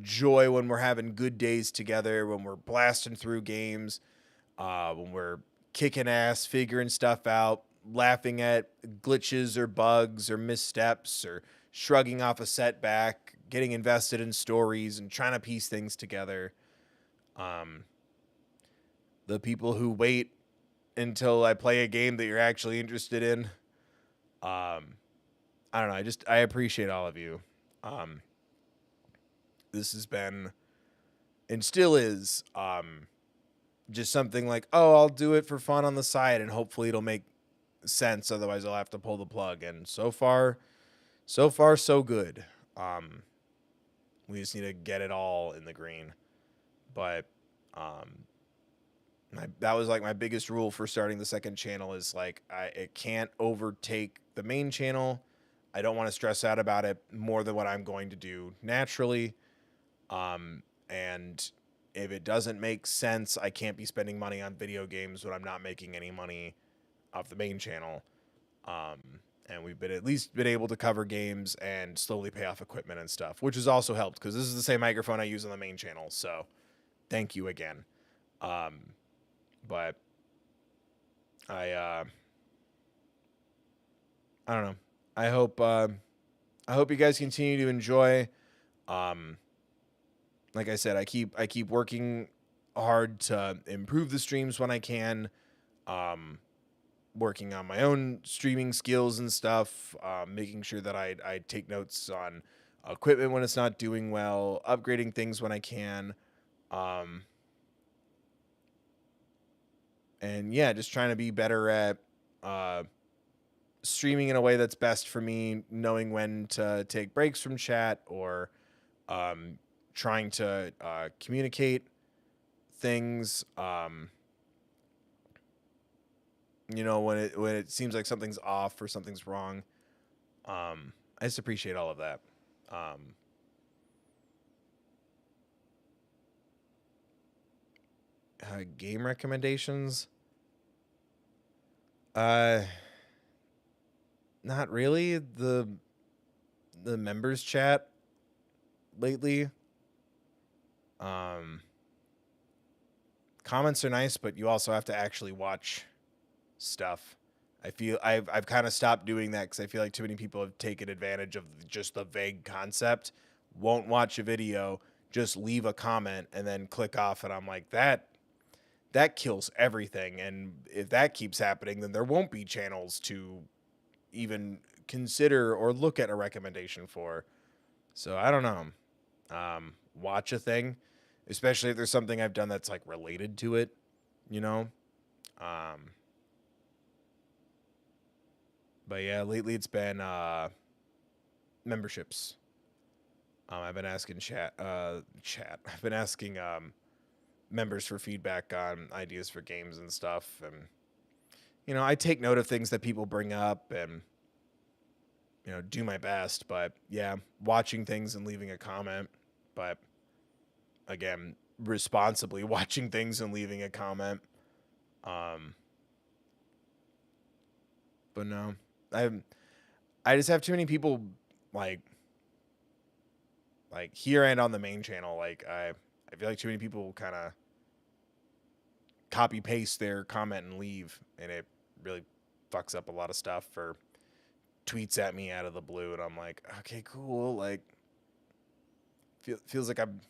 joy when we're having good days together, when we're blasting through games, when we're kicking ass, figuring stuff out, laughing at glitches or bugs or missteps, or shrugging off a setback, getting invested in stories and trying to piece things together. The people who wait until I play a game that you're actually interested in. I don't know. I appreciate all of you. This has been, and still is, just something like, oh, I'll do it for fun on the side and hopefully it'll make sense. Otherwise I'll have to pull the plug. And so far, so good. We just need to get it all in the green. But, that was like my biggest rule for starting the second channel, is like, it can't overtake the main channel. I don't want to stress out about it more than what I'm going to do naturally. And if it doesn't make sense, I can't be spending money on video games when I'm not making any money off the main channel. And we've at least been able to cover games and slowly pay off equipment and stuff, which has also helped because this is the same microphone I use on the main channel. So thank you again. But I don't know. I hope you guys continue to enjoy. Like I said, I keep working hard to improve the streams when I can. Working on my own streaming skills and stuff. Making sure that I take notes on equipment when it's not doing well. Upgrading things when I can. And yeah, just trying to be better at streaming in a way that's best for me, knowing when to take breaks from chat, or trying to communicate things. When it seems like something's off or something's wrong. I just appreciate all of that. Game recommendations? Not really. The members chat lately. Comments are nice, but you also have to actually watch stuff. I feel I've kind of stopped doing that because I feel like too many people have taken advantage of just the vague concept. Won't watch a video, just leave a comment and then click off, and I'm like, that kills everything. And if that keeps happening, then there won't be channels to even consider or look at a recommendation for. So I don't know. Watch a thing, especially if there's something I've done that's like related to it, you know? But yeah, lately it's been memberships. I've been asking chat. I've been asking members for feedback on ideas for games and stuff, and I take note of things that people bring up and do my best. But yeah, watching things and leaving a comment. But again, responsibly watching things and leaving a comment. But no, I just have too many people like here and on the main channel. Like I feel like too many people kind of copy paste their comment and leave, and it really fucks up a lot of stuff or tweets at me out of the blue, and I'm like, okay, cool. Like feels like I'm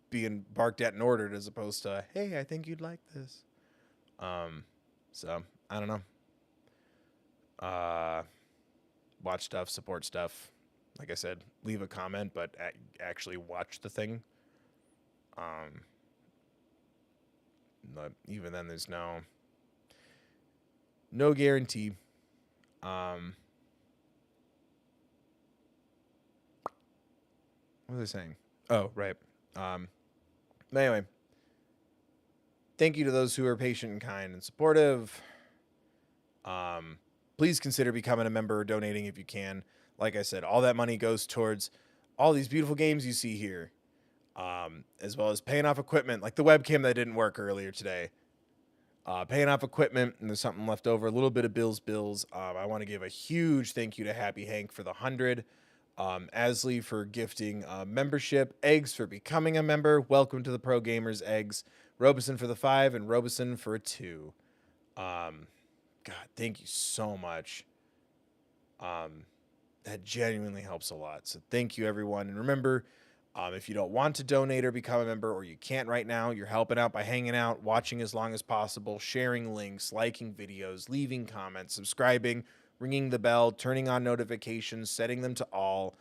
being barked at and ordered as opposed to, hey, I think you'd like this. So I don't know. Watch stuff, support stuff. Like I said, leave a comment, but actually watch the thing. But even then, there's no guarantee. What was I saying? Oh, right. But anyway, thank you to those who are patient and kind and supportive. Please consider becoming a member or donating if you can. Like I said, all that money goes towards all these beautiful games you see here, as well as paying off equipment, like the webcam that didn't work earlier today. Paying off equipment, and there's something left over, a little bit of bills. I want to give a huge thank you to Happy Hank for the 100, Asley for gifting membership, Eggs for becoming a member, welcome to the Pro Gamers, Eggs, Robeson for the 5, and Robeson for a 2. God, thank you so much. That genuinely helps a lot. So thank you, everyone. And remember, if you don't want to donate or become a member, or you can't right now, you're helping out by hanging out, watching as long as possible, sharing links, liking videos, leaving comments, subscribing, ringing the bell, turning on notifications, setting them to all,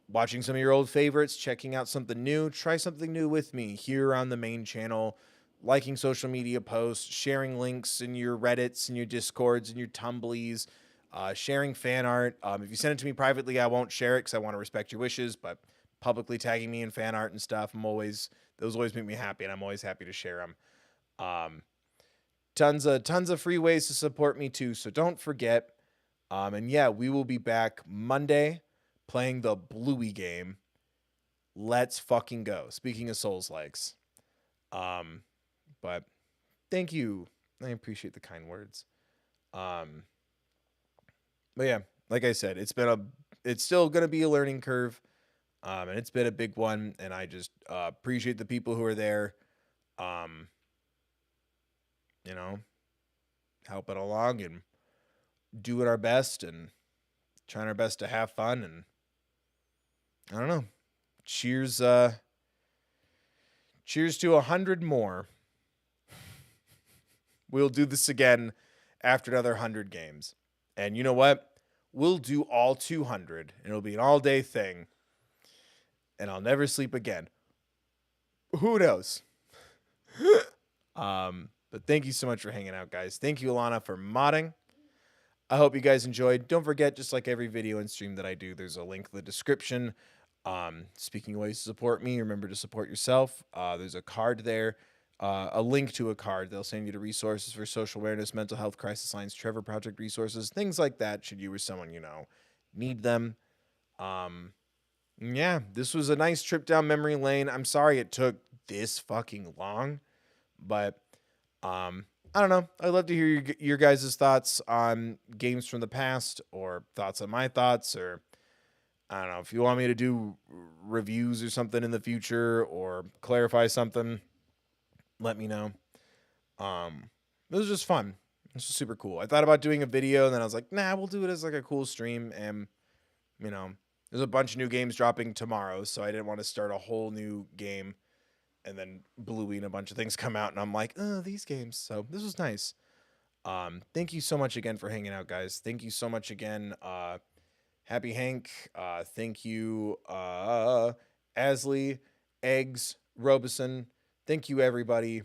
watching some of your old favorites, checking out something new, try something new with me here on the main channel, liking social media posts, sharing links in your Reddits and your Discords and your Tumblies, sharing fan art. If you send it to me privately, I won't share it because I want to respect your wishes, but publicly tagging me in fan art and stuff, those always make me happy, and I'm always happy to share them. Tons of free ways to support me too, so don't forget. And yeah, we will be back Monday playing the Bluey game. Let's fucking go. Speaking of Souls likes. But thank you. I appreciate the kind words. But yeah, like I said, it's still going to be a learning curve. And it's been a big one, and I just appreciate the people who are there. Helping along and doing our best and trying our best to have fun, and I don't know. Cheers to 100 more. We'll do this again after another 100 games. And you know what? We'll do all 200, and it'll be an all-day thing. And I'll never sleep again. Who knows? But thank you so much for hanging out, guys. Thank you, Alana, for modding. I hope you guys enjoyed. Don't forget, just like every video and stream that I do, there's a link in the description. Speaking of ways to support me, remember to support yourself. There's a card there, a link to a card. They'll send you to resources for social awareness, mental health, crisis lines, Trevor Project resources, things like that, should you or someone you know need them. Yeah, this was a nice trip down memory lane. I'm sorry it took this fucking long. But I don't know. I'd love to hear your guys' thoughts on games from the past, or thoughts on my thoughts, or I don't know if you want me to do reviews or something in the future, or clarify something. Let me know. It was just fun. This was super cool. I thought about doing a video, and then I was like, nah, we'll do it as like a cool stream. And you know, there's a bunch of new games dropping tomorrow, so I didn't want to start a whole new game and then Bluey and a bunch of things come out, and I'm like, oh, these games. So this was nice. Thank you so much again for hanging out, guys. Thank you so much again. Happy Hank. Thank you, Asley, Eggs, Robeson. Thank you, everybody.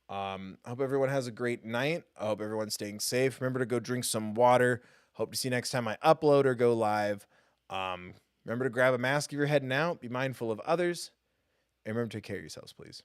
I hope everyone has a great night. I hope everyone's staying safe. Remember to go drink some water. Hope to see you next time I upload or go live. Remember to grab a mask if you're heading out. Be mindful of others. And remember to take care of yourselves, please.